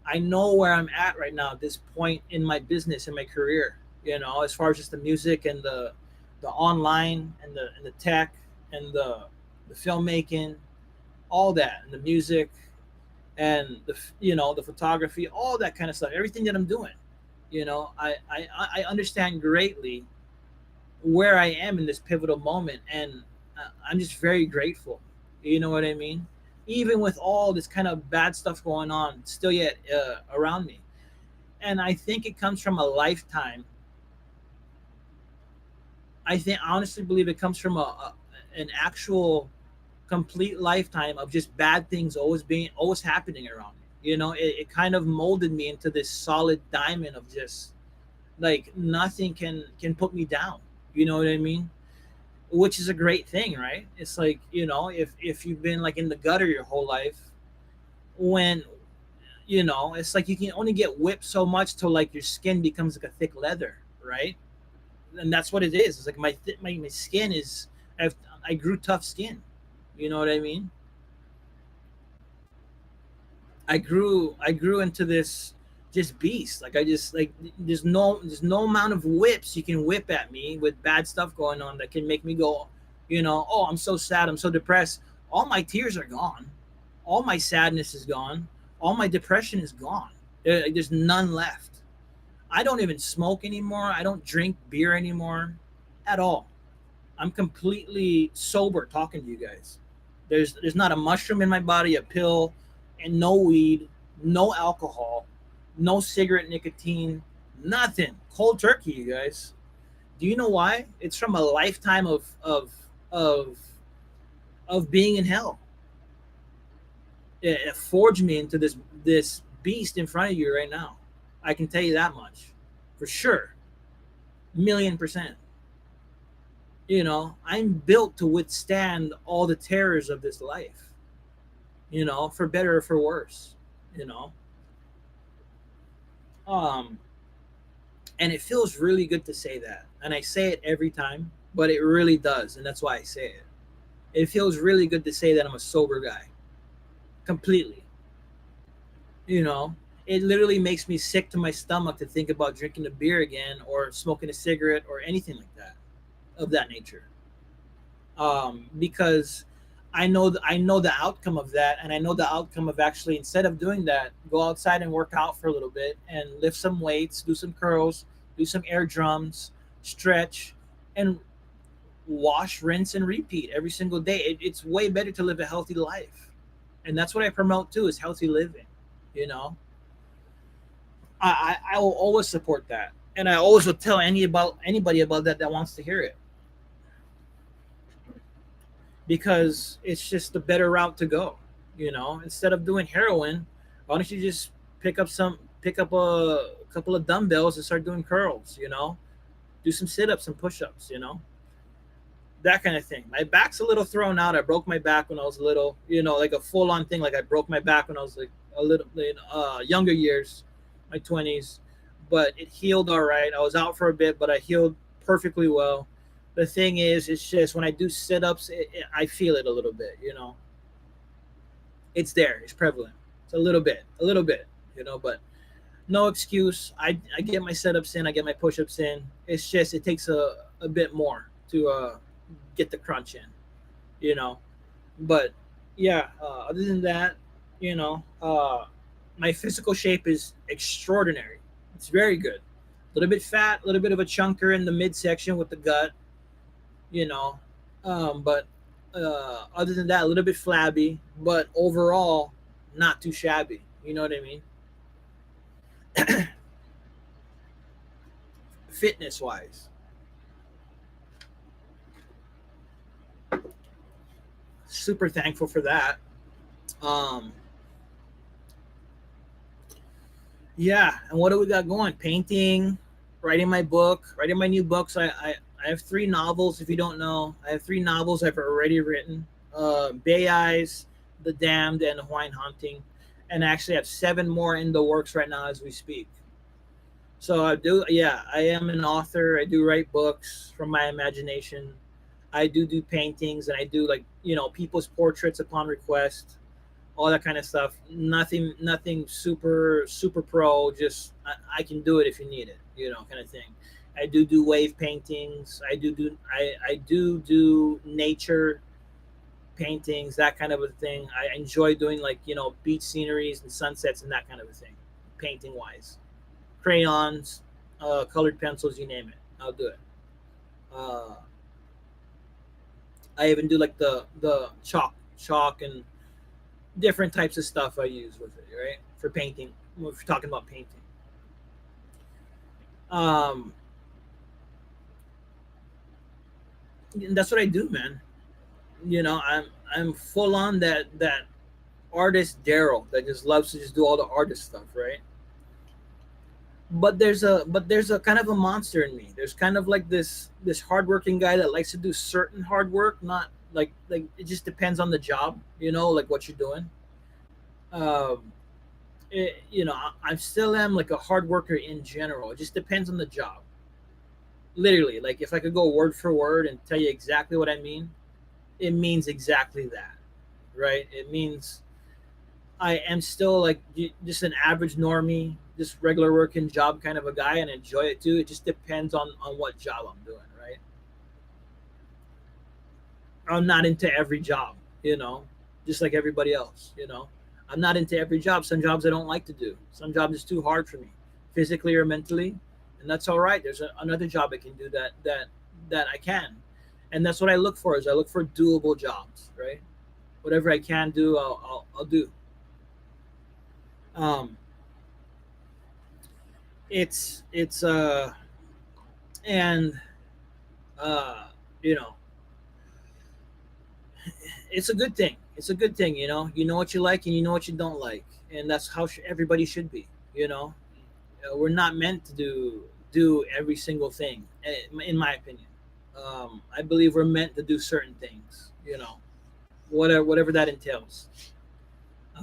I know where I'm at right now at this point in my business and my career. You know, as far as just the music and the online and the tech and the filmmaking, all that, and the music and the you know the photography, all that kind of stuff. Everything that I'm doing, you know, I understand greatly where I am in this pivotal moment, and I'm just very grateful. You know what I mean? Even with all this kind of bad stuff going on, still yet around me, and I think it comes from a lifetime. I honestly believe it comes from an actual complete lifetime of just bad things always happening around me. You know, it kind of molded me into this solid diamond of just like nothing can put me down. You know what I mean? Which is a great thing, right? It's like, you know, if you've been like in the gutter your whole life, when you know, it's like you can only get whipped so much till like your skin becomes like a thick leather, right? And that's what it is. It's like my skin is I grew tough skin. You know what I mean? I grew into this just beast. Like I just like there's no amount of whips you can whip at me with bad stuff going on that can make me go, you know, oh, I'm so sad, I'm so depressed. All my tears are gone. All my sadness is gone. All my depression is gone. There's none left. I don't even smoke anymore. I don't drink beer anymore at all. I'm completely sober talking to you guys. There's not a mushroom in my body, a pill, and no weed, no alcohol, no cigarette nicotine, nothing. Cold turkey, you guys. Do you know why? It's from a lifetime of of being in hell. It forged me into this beast in front of you right now. I can tell you that much, for sure, million percent. You know, I'm built to withstand all the terrors of this life, you know, for better or for worse, you know. Um, and it feels really good to say that. And I say it every time, but it really does. And that's why I say it. It feels really good to say that I'm a sober guy completely, you know. It literally makes me sick to my stomach to think about drinking a beer again or smoking a cigarette or anything like that of that nature. Because I know the outcome of that, and I know the outcome of actually instead of doing that, go outside and work out for a little bit and lift some weights, do some curls, do some air drums, stretch, and wash, rinse, and repeat every single day. It's way better to live a healthy life, and that's what I promote too is healthy living. You know, I will always support that, and I always will tell anybody about that that wants to hear it because it's just the better route to go. You know, instead of doing heroin, why don't you just pick up a couple of dumbbells and start doing curls? You know, do some sit ups and push ups. You know, that kind of thing. My back's a little thrown out. I broke my back when I was little. You know, like a full on thing. Like I broke my back when I was like a little in younger years, my 20s, but it healed all right. I was out for a bit, but I healed perfectly well. The thing is, it's just when I do sit ups, I feel it a little bit. You know, it's there. It's prevalent. It's a little bit. You know, but no excuse. I get my setups in. I get my push ups in. It's just it takes a bit more to get the crunch in. You know, but yeah, other than that, you know, my physical shape is extraordinary. It's very good. A little bit fat, a little bit of a chunker in the midsection with the gut, you know. But other than that, a little bit flabby, but overall, not too shabby. You know what I mean? Fitness wise, super thankful for that. Um, yeah, and what do we got going? Painting, writing my book, writing my new books. I have three novels. If you don't know, I have three novels I've already written. Bay Eyes, The Damned, and Hawaiian Haunting, and I actually have seven more in the works right now as we speak. So I do, yeah, I am an author. I do write books from my imagination. I do paintings, and I do like people's portraits upon request, all that kind of stuff. Nothing super pro. Just I can do it if you need it, kind of thing. I do wave paintings. I do nature paintings, that kind of a thing. I enjoy doing like beach sceneries and sunsets and that kind of a thing, painting wise. Crayons, colored pencils, you name it, I'll do it. Uh, I even do like the chalk and different types of stuff I use with it, right? For painting. If you're talking about painting, um, and that's what I do, man. I'm full on that artist Daryl that just loves to just do all the artist stuff, right? But there's a kind of a monster in me. There's kind of like this hardworking guy that likes to do certain hard work, not like it just depends on the job, like what you're doing. Um, I still am like a hard worker in general. It just depends on the job. Literally, like if I could go word for word and tell you exactly what I mean, it means exactly that, right? It means I am still like just an average normie, just regular working job kind of a guy, and enjoy it too. It just depends on what job I'm doing, right? I'm not into every job, just like everybody else, I'm not into every job. Some jobs I don't like to do. Some jobs is too hard for me, physically or mentally, and that's all right. There's another job I can do that I can, and that's what I look for. Is I look for doable jobs, right? Whatever I can do, I'll do. Um, it's and uh you know it's a good thing. It's a good thing. You know what you like and you know what you don't like, and that's how everybody should be. We're not meant to do every single thing, in my opinion. I believe we're meant to do certain things, whatever that entails.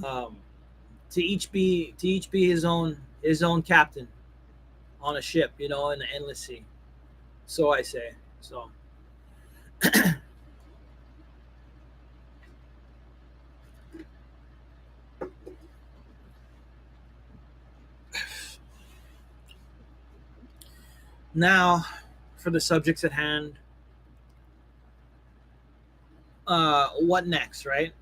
um, to each be his own captain on a ship, in the endless sea, so I say. So now, for the subjects at hand, what next, right?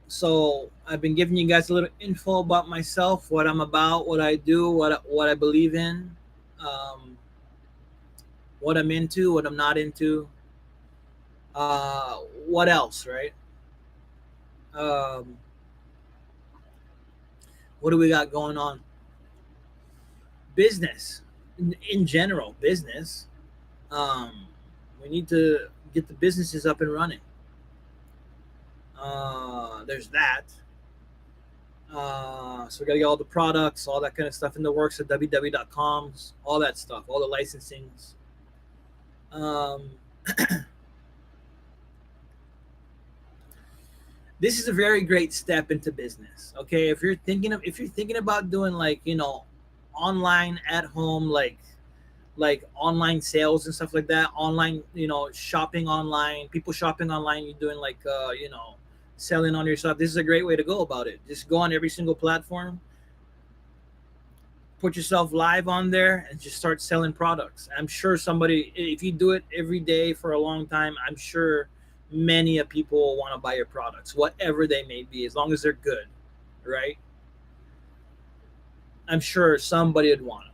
So I've been giving you guys a little info about myself, what I'm about, what I do, what I believe in, um, what I'm into, what I'm not into. What else, right? Um, what do we got going on? Business, in general, business. Um, we need to get the businesses up and running. There's that. So we got to get all the products, all that kind of stuff in the works at www.coms, all that stuff, all the licensings. Um, this is a very great step into business. Okay, if you're thinking about doing like online at home, like online sales and stuff like that, online shopping online, people shopping online, you're doing like selling on your stuff. This is a great way to go about it. Just go on every single platform, put yourself live on there, and just start selling products. I'm sure somebody, if you do it every day for a long time, I'm sure many of people want to buy your products, whatever they may be, as long as they're good, right? I'm sure somebody would want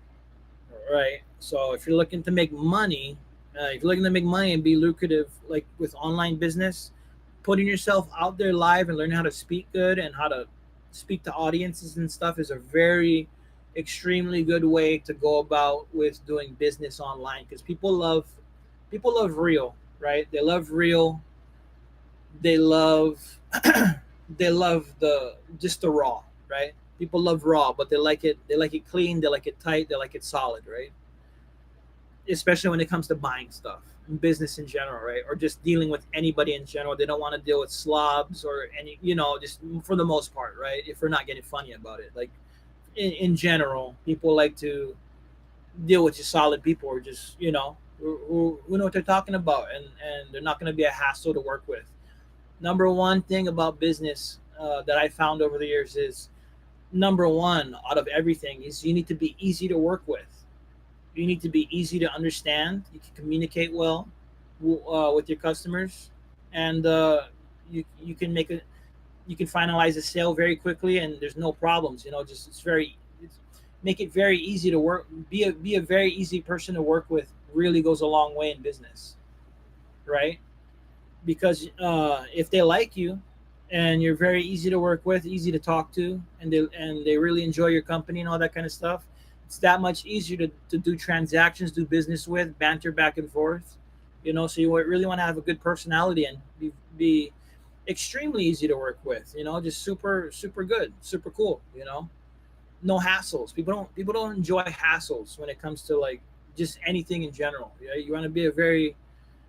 them, right? So if you're looking to make money, if you're looking to make money and be lucrative, like with online business, putting yourself out there live and learning how to speak good and how to speak to audiences and stuff is a very extremely good way to go about with doing business online, because people love real, right? They love real. They love they love the just the raw, right? People love raw, but they like it clean, they like it tight, they like it solid, right? Especially when it comes to buying stuff, business in general, right? Or just dealing with anybody in general. They don't want to deal with slobs or any, just for the most part, right? If we're not getting funny about it, like in general, people like to deal with just solid people, or just who know what they're talking about, and they're not going to be a hassle to work with. Number one thing about business that I found over the years is, number one out of everything is you need to be easy to work with. You need to be easy to understand. You can communicate well with your customers, and you can you can finalize a sale very quickly, and there's no problems. Just make it very easy to work. Be a very easy person to work with. Really goes a long way in business, right? Because if they like you, and you're very easy to work with, easy to talk to, and they really enjoy your company and all that kind of stuff, it's that much easier to do transactions, do business with, banter back and forth. So you really want to have a good personality and be extremely easy to work with. Just super super good, super cool. No hassles. People don't enjoy hassles when it comes to like just anything in general. You want to be a very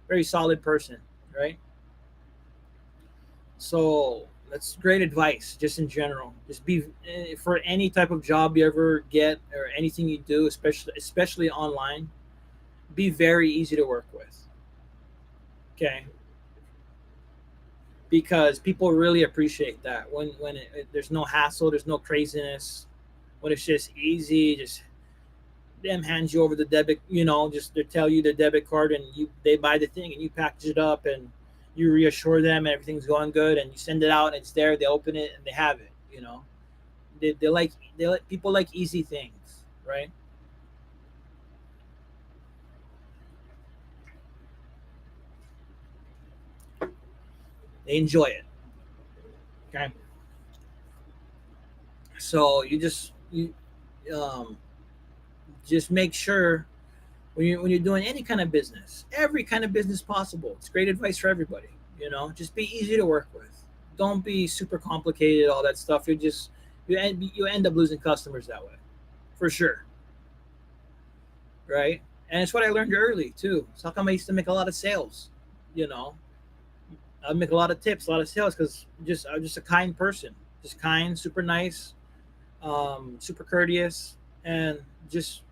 very solid person, right? So that's great advice, just in general. Just be for any type of job you ever get or anything you do, especially online. Be very easy to work with. Okay, because people really appreciate that when there's no hassle, there's no craziness. When it's just easy, just them hands you over the debit, just they tell you the debit card, and they buy the thing, and you package it up, and you reassure them everything's going good, and you send it out, and it's there. They open it and they have it. They like people like easy things, right? They enjoy it. Okay, so um, just make sure when you're doing any kind of business, every kind of business possible. It's great advice for everybody. Just be easy to work with. Don't be super complicated. All that stuff. You end up losing customers that way, for sure, right? And it's what I learned early too. So how come I used to make a lot of sales? You know, I'd make a lot of tips, a lot of sales, because I'm just a kind person, just kind, super nice, super courteous, and just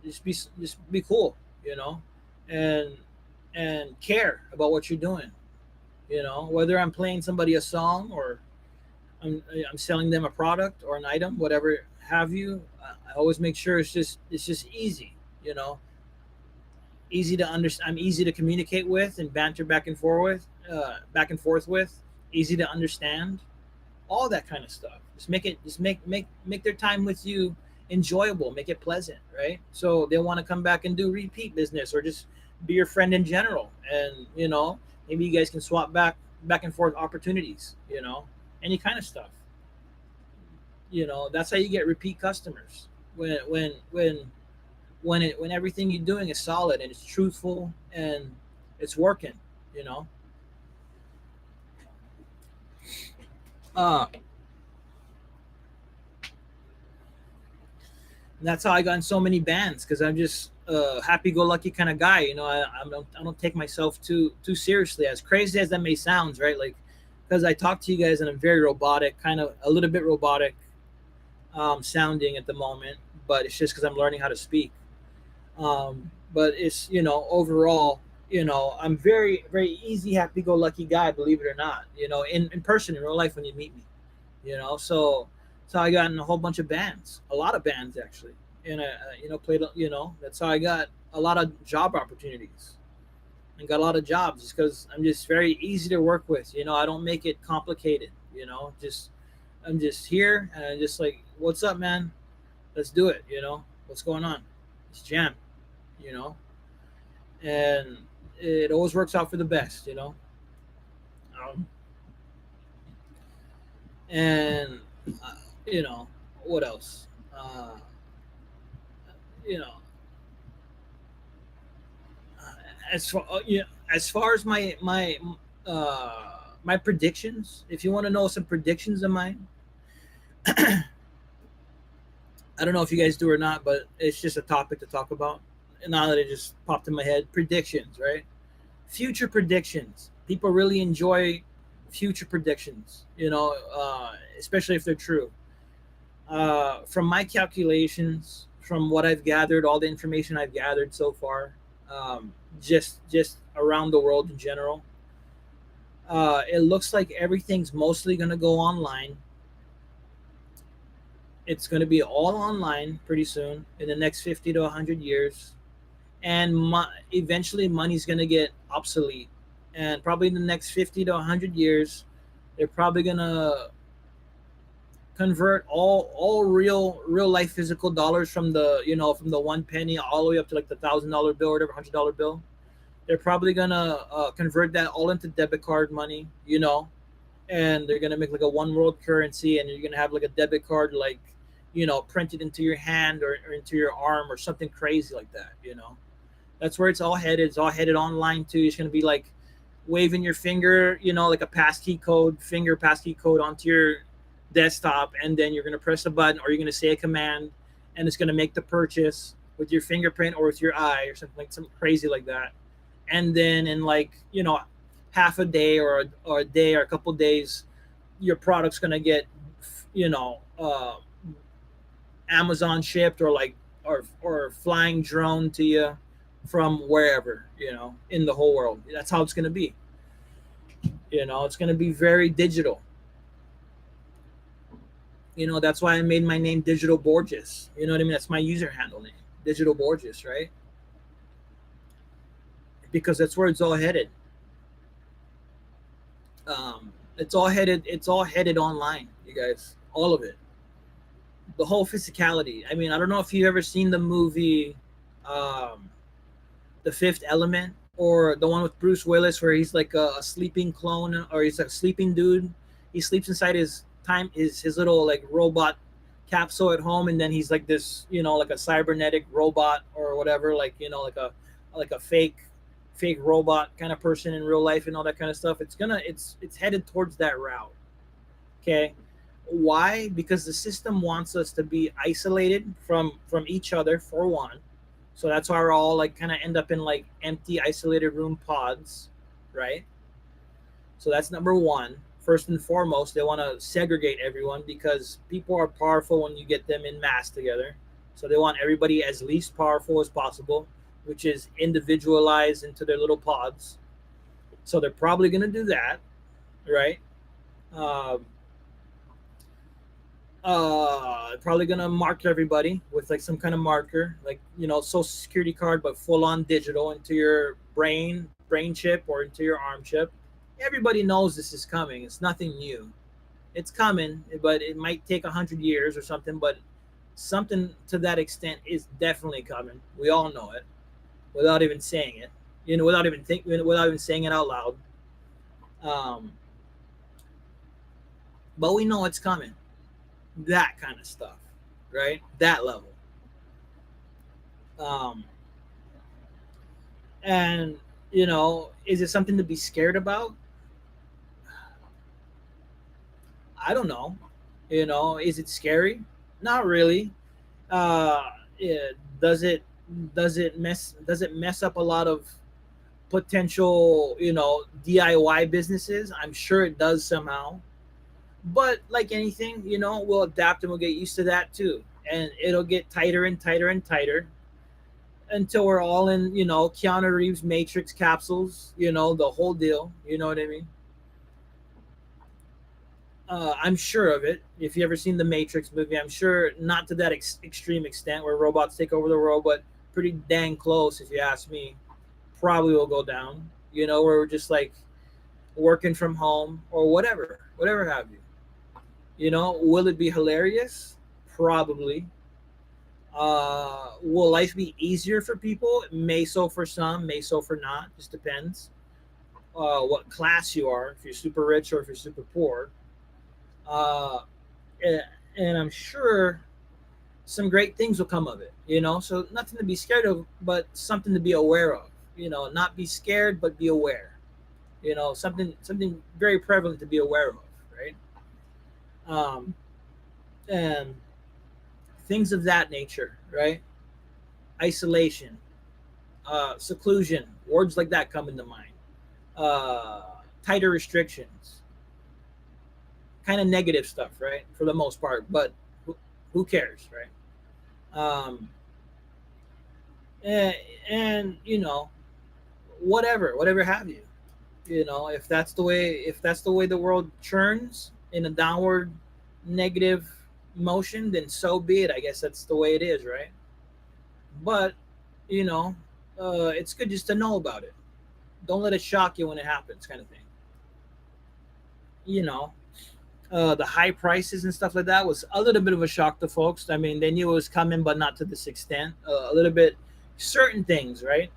just be cool, you know, and care about what you're doing. Whether I'm playing somebody a song, or I'm selling them a product or an item, whatever have you. I always make sure it's just easy. You know, easy to understand. I'm easy to communicate with and banter back and forth with. Easy to understand. All that kind of stuff. Just make their time with you enjoyable. Make it pleasant, right? So they want to come back and do repeat business, or just be your friend in general. And maybe you guys can swap back and forth opportunities. Any kind of stuff. That's how you get repeat customers. When everything you're doing is solid and it's truthful and it's working. You know. Uh, And that's how I got in so many bands, because I'm just a happy-go-lucky kind of guy. I don't take myself too seriously, as crazy as that may sound, right? Like, because I talk to you guys and I'm very robotic, kind of a little bit robotic sounding at the moment, but it's just because I'm learning how to speak. But it's overall, I'm very very easy, happy-go-lucky guy, believe it or not. In person, in real life, when you meet me. So I got in a whole bunch of bands, a lot of bands actually, and played. That's how I got a lot of job opportunities. and got a lot of jobs just because I'm just very easy to work with. I don't make it complicated. Just I'm just here and I'm just like, what's up, man? Let's do it. What's going on? Let's jam. You know, and it always works out for the best. Um, and uh, you know what else? Uh, you know, as far as my predictions, if you want to know some predictions of mine, I don't know if you guys do or not, but it's just a topic to talk about. And now that it just popped in my head, predictions, right? Future predictions. People really enjoy future predictions, especially if they're true. From my calculations, from what I've gathered, all the information I've gathered so far, just around the world in general, it looks like everything's mostly going to go online. It's going to be all online pretty soon in the next 50 to 100 years. And eventually money's going to get obsolete. And probably in the next 50 to 100 years, they're probably going to convert all real life physical dollars from the 1 penny all the way up to like the $1,000 bill or whatever, $100 bill. They're probably gonna convert that all into debit card money, and they're gonna make like a one world currency, and you're gonna have like a debit card like printed into your hand or into your arm or something crazy like that. That's where it's all headed. It's all headed online too. It's gonna be like waving your finger, like a passkey code onto your desktop, and then you're going to press a button or you're going to say a command, and it's going to make the purchase with your fingerprint or with your eye or something crazy like that. And then in like half a day or a day or a couple days, your product's going to get you know Amazon shipped or like or flying drone to you from wherever in the whole world. That's how it's going to be. It's going to be very digital. That's why I made my name Digital Borges. You know what I mean? That's my user handle name, Digital Borges, right? Because that's where it's all headed. It's all headed. It's all headed online, you guys. All of it. The whole physicality. I mean, I don't know if you've ever seen the movie, um, The Fifth Element, or the one with Bruce Willis, where he's like a sleeping clone, or he's a sleeping dude. He sleeps inside his little like robot capsule at home, and then he's like this, like a cybernetic robot or whatever, like like a fake robot kind of person in real life and all that kind of stuff. It's headed towards that route. Okay. Why? Because the system wants us to be isolated from each other, for one. So that's why we're all like kind of end up in like empty isolated room pods, right? So that's number one. First and foremost, they want to segregate everyone because people are powerful when you get them in mass together. So they want everybody as least powerful as possible, which is individualized into their little pods. So they're probably going to do that, right? Um, Probably gonna mark everybody with like some kind of marker, like social security card, but full on digital into your brain chip or into your arm chip. Everybody knows this is coming. It's nothing new. It's coming, but it might take 100 years or something. But something to that extent is definitely coming. We all know it without even saying it. Without even saying it out loud. Um, but we know it's coming. That kind of stuff, right? That level. Um, and is it something to be scared about? I don't know. Is it scary? Not really. Yeah, does it mess up a lot of potential DIY businesses? I'm sure it does somehow. But like anything, we'll adapt and we'll get used to that too. And it'll get tighter and tighter and tighter until we're all in, Keanu Reeves Matrix capsules, the whole deal. You know what I mean? I'm sure of it. If you ever seen the Matrix movie, I'm sure not to that extreme extent where robots take over the world, but pretty dang close, if you ask me. probably will go down. Where we're just like working from home or whatever have you. Will it be hilarious? Probably. Will life be easier for people? May so for some, may so for not. Just depends what class you are. If you're super rich or if you're super poor. Uh, and, and I'm sure some great things will come of it. So nothing to be scared of, but something to be aware of. Not be scared, but be aware. Something very prevalent to be aware of, right? Um, and things of that nature, right? Isolation, seclusion, words like that come into mind. Uh, Tighter restrictions, kind of negative stuff, right? For the most part, but who cares, right? Um, and, and whatever have you. If that's the way the world churns in a downward negative motion, then so be it. I guess that's the way it is, right? But you know, it's good just to know about it. Don't let it shock you when it happens, kind of thing. You know, the high prices and stuff like that was a little bit of a shock to folks. I mean, they knew it was coming, but not to this extent. A little bit, certain things, right?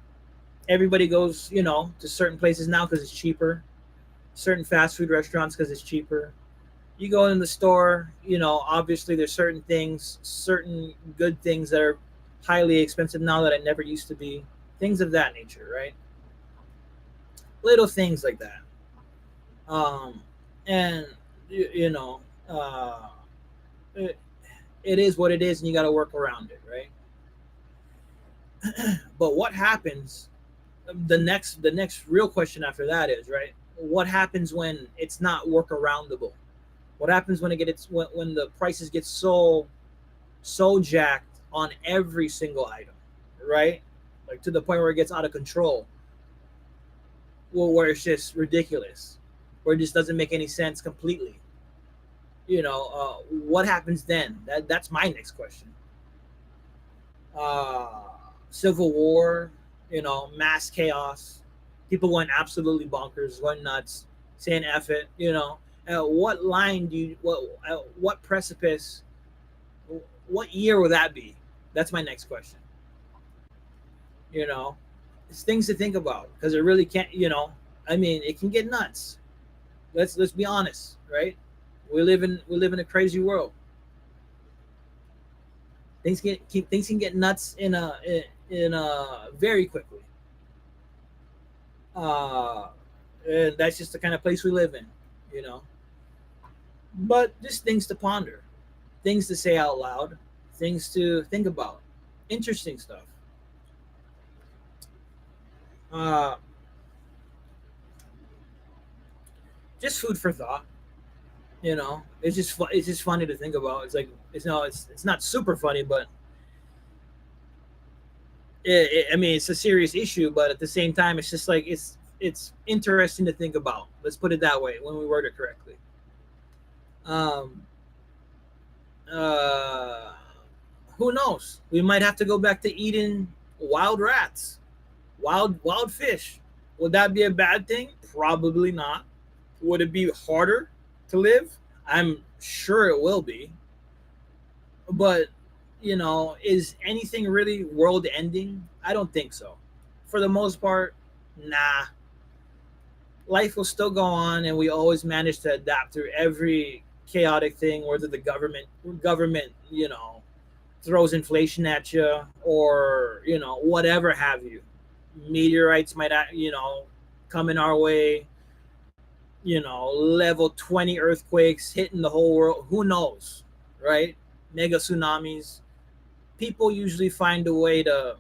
Everybody goes, to certain places now because it's cheaper. Certain fast food restaurants because it's cheaper. You go in the store, obviously there's certain things, certain good things that are highly expensive now that I never used to be. Things of that nature, right? Little things like that. Um, and you know, it, it is what it is, and you got to work around it, right? But what happens? The next real question after that is, right? What happens when it's not work aroundable? What happens when when the prices get so jacked on every single item, right? Like to the point where it gets out of control, well, where it's just ridiculous, where it just doesn't make any sense completely. What happens then? That's my next question. uh, Civil war, mass chaos, people going absolutely bonkers, going nuts, saying "F it." What line do you what precipice? What year will that be? That's my next question. You know, it's things to think about because it really can't. I mean, it can get nuts. Let's be honest, right? We live in a crazy world. Things can get nuts in a very quickly. Uh, and that's just the kind of place we live in, you know. But just things to ponder, things to say out loud, things to think about, interesting stuff. Uh, just food for thought. It's just funny to think about. It's like it's not super funny, but I mean it's a serious issue. But at the same time, it's just like it's interesting to think about. Let's put it that way when we word it correctly. Um, uh, who knows? We might have to go back to eating wild rats, wild fish. Would that be a bad thing? Probably not. Would it be harder to live? I'm sure it will be. But, is anything really world ending? I don't think so. For the most part, nah. Life will still go on and we always manage to adapt through every chaotic thing, whether the government, throws inflation at you or, whatever have you. Meteorites might, come in our way, level 20 earthquakes hitting the whole world. Who knows, right? Mega tsunamis. People usually find a way to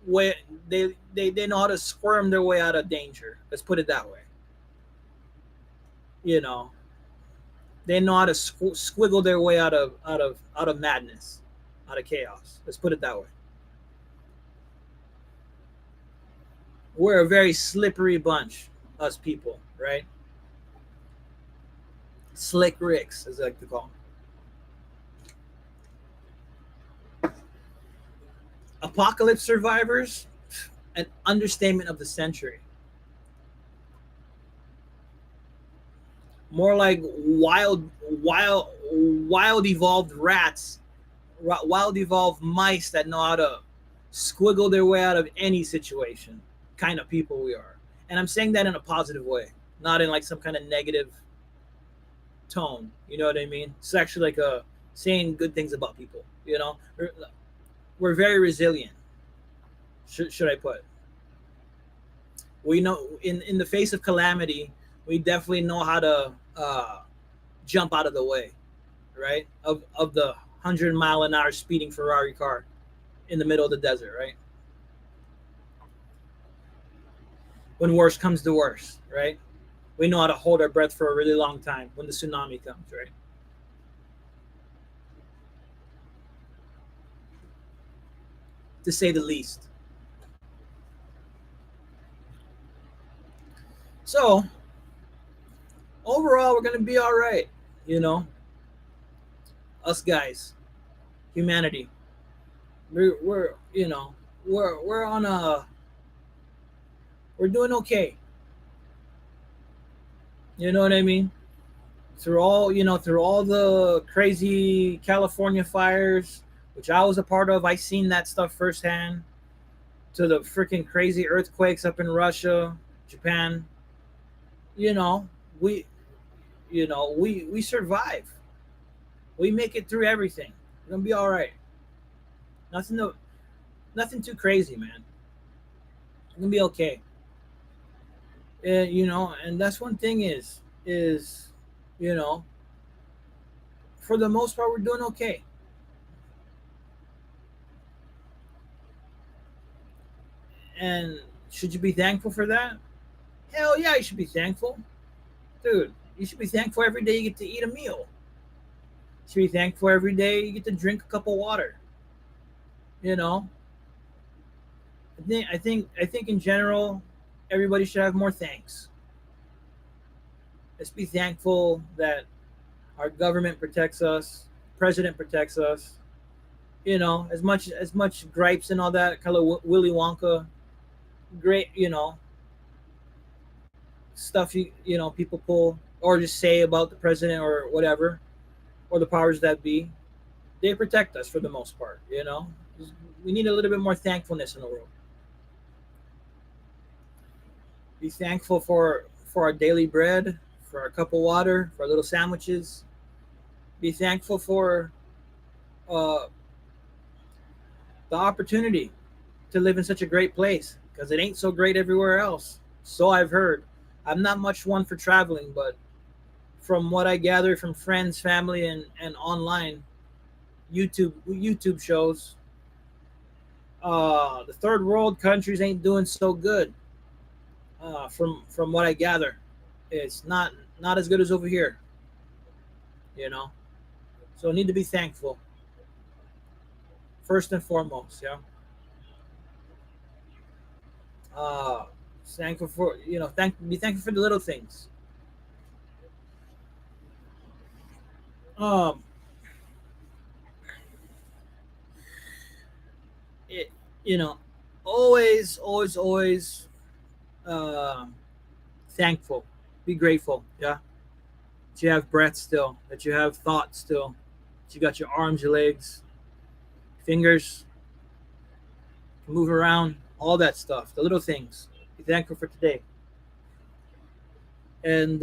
way they know how to squirm their way out of danger. Let's put it that way. You know, they know how to squiggle their way out of madness, out of chaos. Let's put it that way. We're a very slippery bunch, us people, right? Slick Ricks, as I like to call them. Apocalypse survivors, an understatement of the century. More like wild evolved rats, wild evolved mice that know how to squiggle their way out of any situation. Kind of people we are, and I'm saying that in a positive way, not in like some kind of negative tone. You know what I mean? It's actually like a saying good things about people. You know, we're very resilient. Should I put? We know in the face of calamity, we definitely know how to jump out of the way, right? Of the 100-mile-an-hour speeding Ferrari car in the middle of the desert, right? When worst comes to worst, right? We know how to hold our breath for a really long time when the tsunami comes, right? To say the least. So overall, we're gonna be all right. You know, us guys, humanity, we're you know we're on a we're doing okay. You know what I mean? Through all the crazy California fires, which I was a part of, I seen that stuff firsthand. To the freaking crazy earthquakes up in Russia, Japan. You know, we we survive. We make it through everything. We're gonna be all right. Nothing to, nothing too crazy, man. We're gonna be okay. And that's one thing is you know for the most part we're doing okay. And should you be thankful for that? Hell yeah, you should be thankful, dude. You should be thankful every day you get to eat a meal. You should be thankful every day you get to drink a cup of water. You know, I think in general, everybody should have more thanks. Let's be thankful that our government protects us, president protects us. As much gripes and all that kind of Willy Wonka, great, stuff people pull or just say about the president or whatever or the powers that be. They protect us for the most part. We need a little bit more thankfulness in the world. Be thankful for our daily bread, for our cup of water, for our little sandwiches. Be thankful for uh, the opportunity to live in such a great place because it ain't so great everywhere else. So I've heard. I'm not much one for traveling, but from what I gather from friends, family, and online YouTube shows, the third world countries ain't doing so good. From what I gather, it's not as good as over here. You know, so I need to be thankful first and foremost. Yeah. Uh, thankful for be thankful for the little things. Um, it, you know, always uh, thankful. Be grateful. Yeah, that you have breath still. That you have thoughts still. That you got your arms, your legs, fingers, can move around. All that stuff. The little things. Be thankful for today. And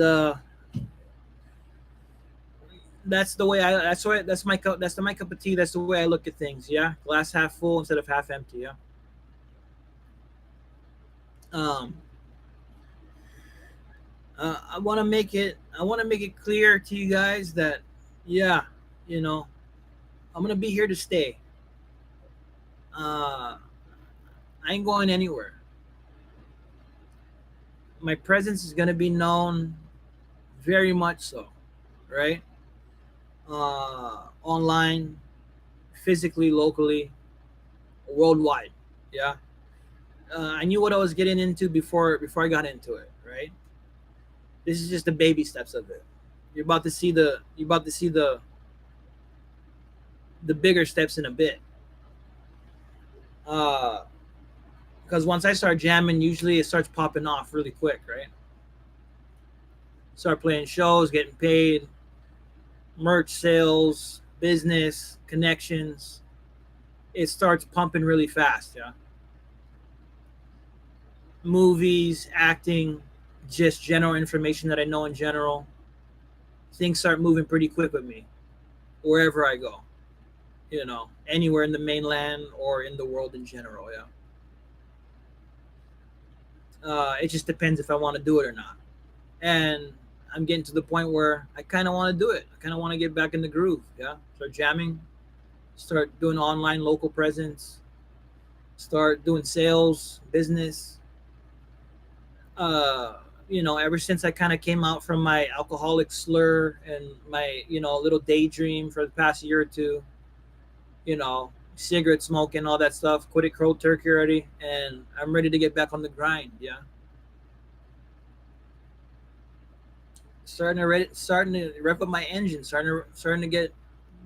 that's the way I. That's why. That's my cup. That's my cup of tea. That's the way I look at things. Yeah, glass half full instead of half empty. Yeah. Um, I want to make it. I want to make it clear to you guys that, yeah, you know, I'm gonna be here to stay. I ain't going anywhere. My presence is gonna be known, very much so, right? Online, physically, locally, worldwide. Yeah. I knew what I was getting into before I got into it. Right. This is just the baby steps of it. You're about to see the bigger steps in a bit. Because Because once I start jamming, usually it starts popping off really quick, right? Start playing shows, getting paid, merch sales, business, connections. It starts pumping really fast, yeah. Movies, acting, just general information that I know in general. Things start moving pretty quick with me wherever I go, anywhere in the mainland or in the world in general, yeah. It just depends if I want to do it or not. And I'm getting to the point where I kind of want to do it. I kind of want to get back in the groove, yeah. Start jamming, start doing online local presence, start doing sales, business. Uh, ever since I kind of came out from my alcoholic slur and my, little daydream for the past year or two, cigarette smoking, all that stuff, quit it cold turkey already, and I'm ready to get back on the grind, yeah. Starting to rev up my engine, starting to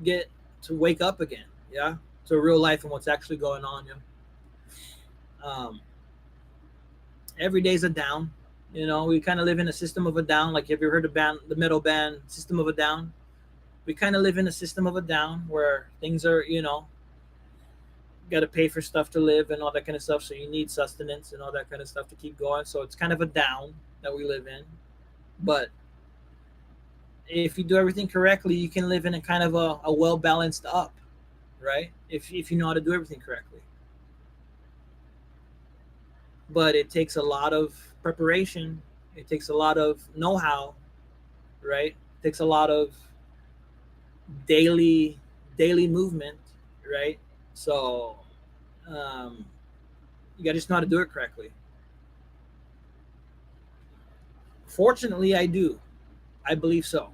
get to wake up again, yeah, to real life and what's actually going on, yeah. Um, every day's a down. We kind of live in a system of a down. Like, have you heard the metal band System of a Down? We kind of live in a system of a down where things are, got to pay for stuff to live and all that kind of stuff. So you need sustenance and all that kind of stuff to keep going. So it's kind of a down that we live in. But if you do everything correctly, you can live in a kind of a well balanced up, right? If you know how to do everything correctly. But it takes a lot of preparation. It takes a lot of know how, right? It takes a lot of daily daily movement, right? So um, you got to just know how to do it correctly. Fortunately, I do. I believe so.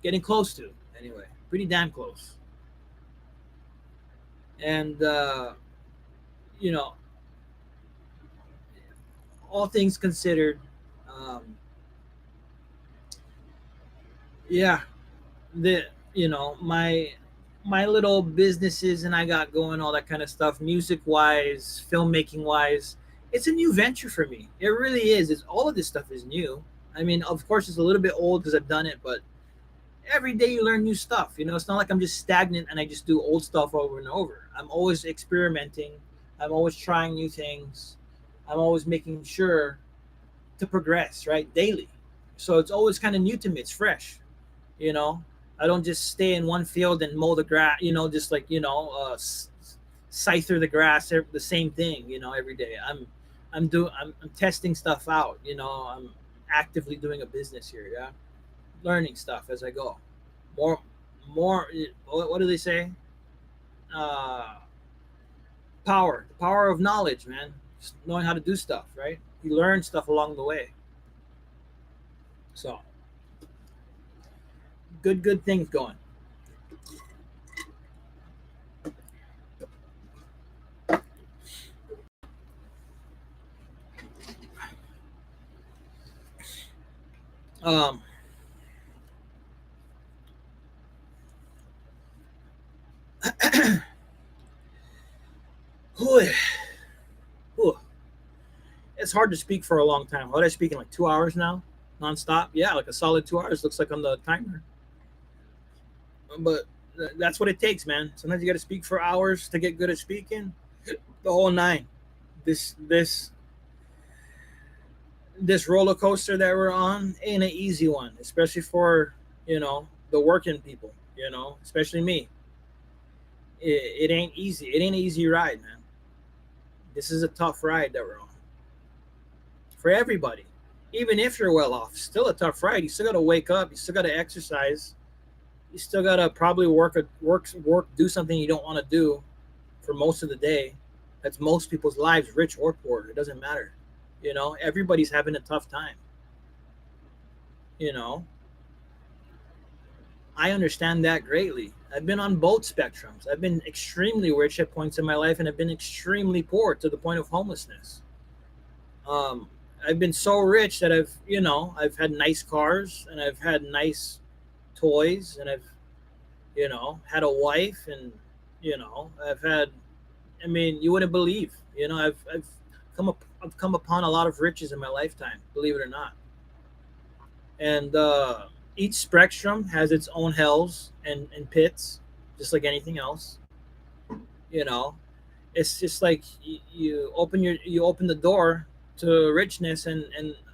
Getting close to, anyway. Pretty damn close. And, you know, all things considered, um, yeah, the, my little businesses and I got going, all that kind of stuff, music wise, filmmaking wise, it's a new venture for me. It really is. It's all of this stuff is new. I mean, of course, it's a little bit old because I've done it, but every day you learn new stuff. It's not like I'm just stagnant and I just do old stuff over and over. I'm always experimenting. I'm always trying new things. I'm always making sure to progress, right? Daily. So it's always kind of new to me. It's fresh, you know. I don't just stay in one field and mow the grass, just like, scyther the grass, the same thing, every day. I'm testing stuff out, I'm actively doing a business here, yeah. Learning stuff as I go. More, more. What do they say? Uh, the power of knowledge, man. Just knowing how to do stuff, right? You learn stuff along the way. So good things going. Um, whew, whew. It's hard to speak for a long time. What I speak in like 2 hours now, nonstop. Yeah, like a solid 2 hours looks like on the timer. But that's what it takes, man. Sometimes you got to speak for hours to get good at speaking. The whole nine. This roller coaster that we're on ain't an easy one, especially for the working people. Especially me. It ain't easy. It ain't an easy ride, man. This is a tough ride that we're on for everybody. Even if you're well off, still a tough ride. You still got to wake up. You still got to exercise. You still got to probably work, do something you don't want to do for most of the day. That's most people's lives, rich or poor. It doesn't matter. Everybody's having a tough time. You know, I understand that greatly. I've been on both spectrums. I've been extremely rich at points in my life, and I've been extremely poor to the point of homelessness. Um, I've been so rich that I've had nice cars and I've had nice toys and I've, had a wife and, I've had, I mean, you wouldn't believe, I've I've come upon a lot of riches in my lifetime, believe it or not. And each spectrum has its own hells and pits, just like anything else. You know, it's just like you open the door to richness, and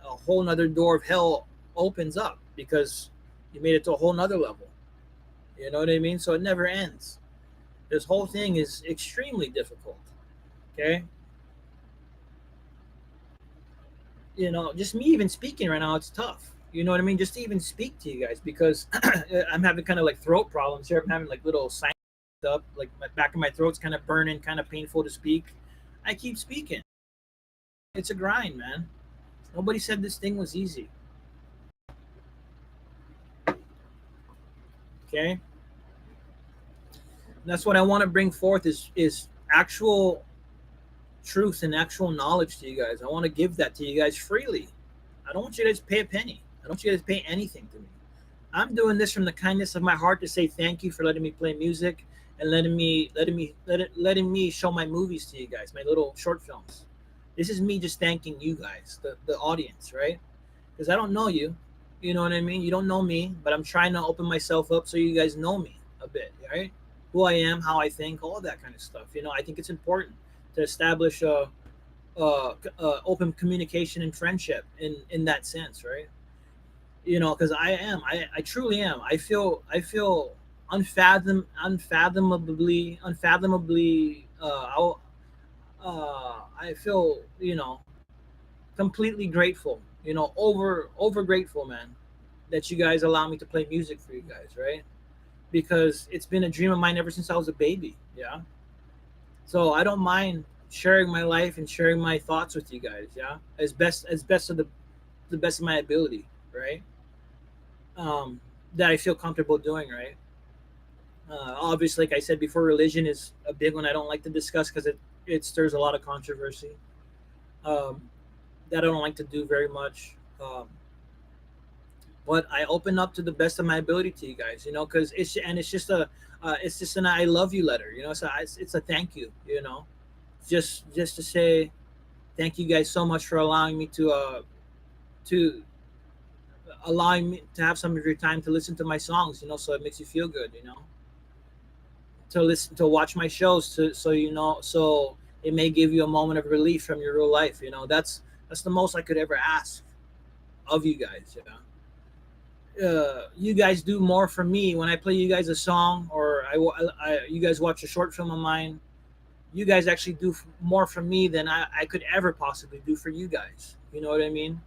a whole nother door of hell opens up because you made it to a whole nother level. You know what I mean? So it never ends. This whole thing is extremely difficult. Okay, just me even speaking right now, it's tough. You know what I mean? Just to even speak to you guys because I'm having kind of like throat problems here. I'm having like little signs up, like my back of my throat's kind of burning, kind of painful to speak. I keep speaking. It's a grind, man. Nobody said this thing was easy. Okay, and that's what I want to bring forth is actual truth and actual knowledge to you guys. I want to give that to you guys freely. I don't want you guys to pay a penny. I don't want you guys to pay anything to me. I'm doing this from the kindness of my heart to say thank you for letting me play music and letting me show my movies to you guys, my little short films. This is me just thanking you guys, the audience, right? Because I don't know you. You know what I mean? You don't know me, but I'm trying to open myself up so you guys know me a bit, right? Who I am, how I think, all that kind of stuff. I think it's important to establish open communication and friendship in that sense, right? Because I truly am. I feel unfathomably. I feel completely grateful. Over grateful, man, that you guys allow me to play music for you guys, right? Because it's been a dream of mine ever since I was a baby. Yeah. So I don't mind sharing my life and sharing my thoughts with you guys. Yeah, as best of the best of my ability, right? That I feel comfortable doing, right? Obviously, like I said before, religion is a big one I don't like to discuss because it stirs a lot of controversy. Um, that I don't like to do very much. But I open up to the best of my ability to you guys, because it's just an I love you letter, so it's a thank you, just to say thank you guys so much for to allowing me to have some of your time to listen to my songs, so it makes you feel good, to listen to watch my shows so it may give you a moment of relief from your real life. That's the most I could ever ask of you guys. You guys do more for me when I play you guys a song, or you guys watch a short film of mine. You guys actually do more for me than I could ever possibly do for you guys. You know what I mean?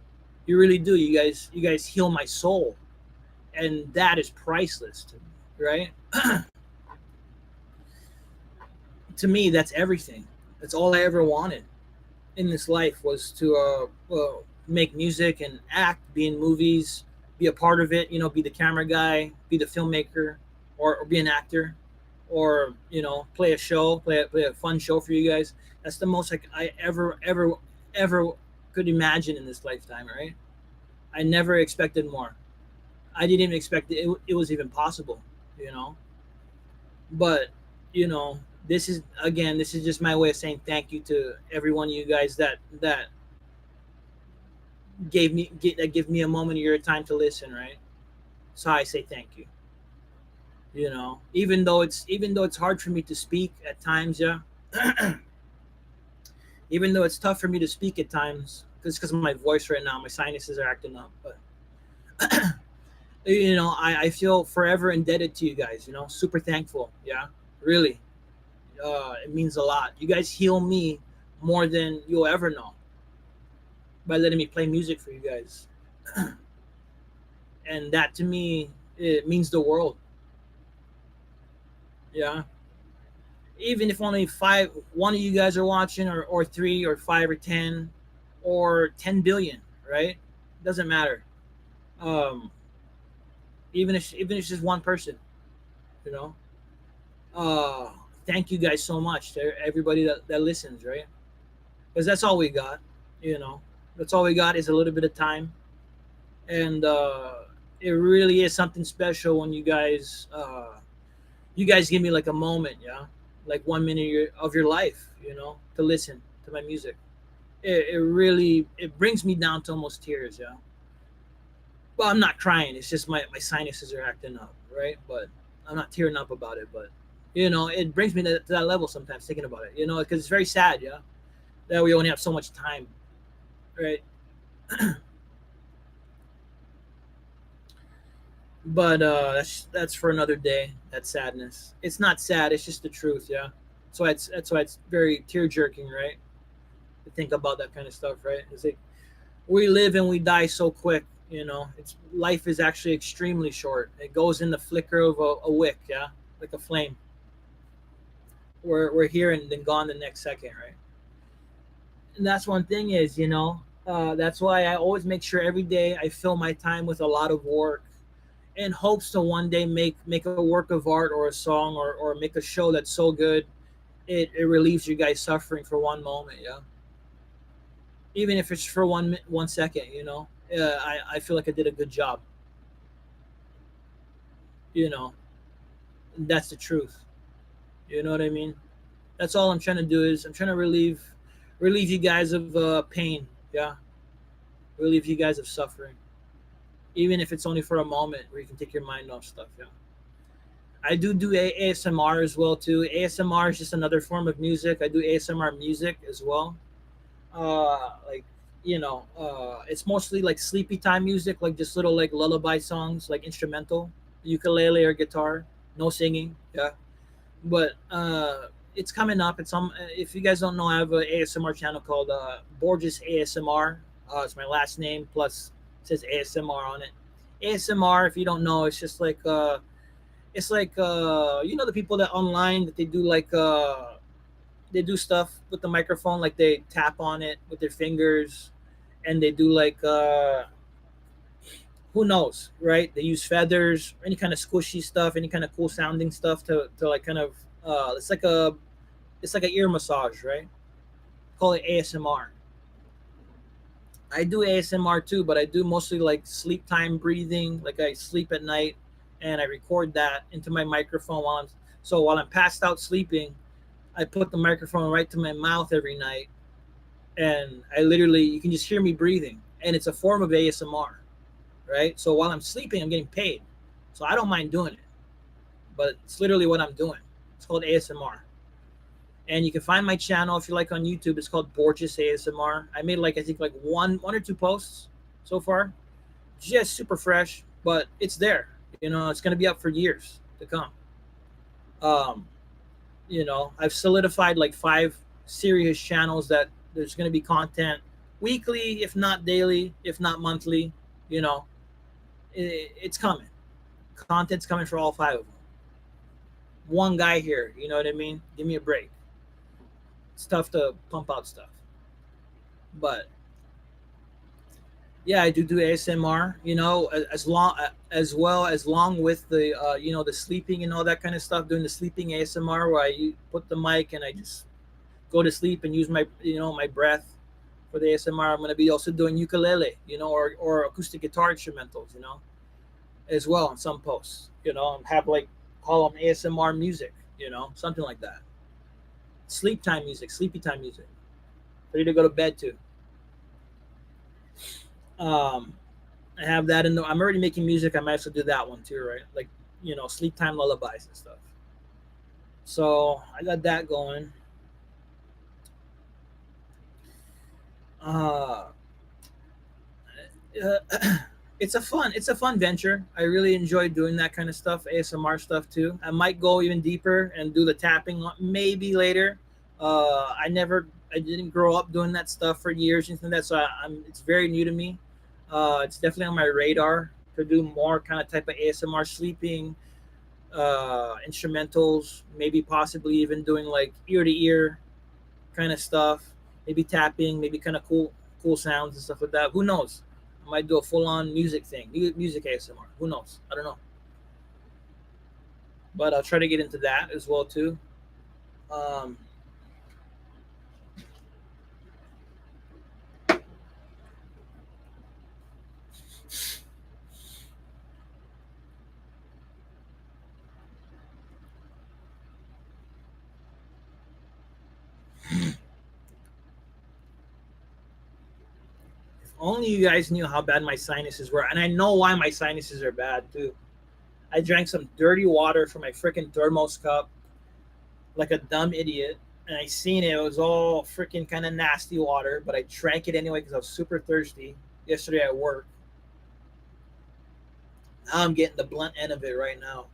You really do. You guys heal my soul, and that is priceless to me, right? To me, that's everything. That's all I ever wanted in this life was to make music and act, be in movies, be a part of it. Be the camera guy, be the filmmaker, or be an actor, or play a show, play a fun show for you guys. That's the most I ever could imagine in this lifetime. Right? I never expected more. I didn't even expect it was even possible. You know, but you know this is just my way of saying thank you to every one of you guys that that give me a moment of your time to listen, right? So I say thank you. Even though it's hard for me to speak at times, yeah. Even though it's tough for me to speak at times because of my voice right now, my sinuses are acting up, but I feel forever indebted to you guys, super thankful, yeah, really. It means a lot. You guys heal me more than you'll ever know by letting me play music for you guys. And that to me, it means the world. Yeah. Even if only one of you guys are watching, or three or five or 10 or 10 billion, right? Doesn't matter. Um, even if it's just one person, you know. Uh, Thank you guys so much to everybody that listens, right? Because that's all we got, you know. That's all we got is a little bit of time, and it really is something special when you guys give me like a moment, yeah, like 1 minute of your life, to listen to my music. it really it brings me down to almost tears. Yeah. Well, I'm not crying. It's just my sinuses are acting up, right? But I'm not tearing up about it. But it brings me to that level sometimes thinking about it. Because it's very sad. Yeah, that we only have so much time, right? But that's for another day. That sadness. It's not sad. It's just the truth. Yeah. That's why it's very tear jerking, right? To think about that kind of stuff, right? It's like we live and we die so quick. It's life is actually extremely short. It goes in the flicker of a wick, yeah, like a flame. We're here and then gone the next second, right? And that's one thing is, that's why I always make sure every day I fill my time with a lot of work in hopes to one day make a work of art or a song or make a show that's so good it relieves you guys suffering for one moment, yeah. Even if it's for 1 second, I feel like I did a good job, you know. That's the truth. You know what I mean? That's all I'm trying to do is I'm trying to relieve you guys of pain, yeah, relieve you guys of suffering, even if it's only for a moment where you can take your mind off stuff, yeah. I do ASMR as well too. ASMR is just another form of music. I do ASMR music as well. Like it's mostly like sleepy time music, like just little like lullaby songs, like instrumental, ukulele or guitar, no singing. Yeah, but it's coming up. It's if you guys don't know, I have an ASMR channel called Borges ASMR. It's my last name plus it says ASMR on it. ASMR, if you don't know, it's just like it's like the people that online that they do like they do stuff with the microphone, like they tap on it with their fingers, and they do like who knows, right? They use feathers, any kind of squishy stuff, any kind of cool sounding stuff to like kind of it's like an ear massage, right? Call it ASMR. I do ASMR too, but I do mostly like sleep time breathing. Like I sleep at night, and I record that into my microphone while I'm passed out sleeping. I put the microphone right to my mouth every night, and I literally you can just hear me breathing, and it's a form of ASMR, right? So while I'm sleeping, I'm getting paid, so I don't mind doing it, but it's literally what I'm doing. It's called ASMR. And you can find my channel if you like on YouTube. It's called Borges ASMR. I made like I think like one or two posts so far, just super fresh, but it's there. It's gonna be up for years to come. Um, I've solidified like 5 serious channels that there's gonna be content weekly, if not daily, if not monthly. You know, it's coming. Content's coming for all 5 of them. One guy here, you know what I mean? Give me a break. It's tough to pump out stuff, but yeah, I do ASMR. As well as long with the the sleeping and all that kind of stuff. Doing the sleeping ASMR where I put the mic and I just go to sleep and use my breath for the ASMR. I'm gonna be also doing ukulele, or acoustic guitar instrumentals, as well on some posts. And have like call them ASMR music, something like that. Sleep time music, sleepy time music, ready to go to bed too. Um, I have that in the. I'm already making music. I might also do that one too, right? Like sleep time lullabies and stuff. So I got that going. Uh, uh, it's a fun venture. I really enjoy doing that kind of stuff, ASMR stuff too. I might go even deeper and do the tapping maybe later. I didn't grow up doing that stuff for years and that, so it's very new to me. It's definitely on my radar to do more kind of type of ASMR sleeping instrumentals, maybe possibly even doing like ear to ear kind of stuff, maybe tapping, maybe kind of cool sounds and stuff like that. Who knows? I might do a full on music thing, music ASMR. Who knows? I don't know, but I'll try to get into that as well too. Um, Only you guys knew how bad my sinuses were, and I know why my sinuses are bad too. I drank some dirty water from my freaking thermos cup like a dumb idiot, and I seen it. It was all freaking kind of nasty water, but I drank it anyway because I was super thirsty yesterday at work. Now I'm getting the blunt end of it right now.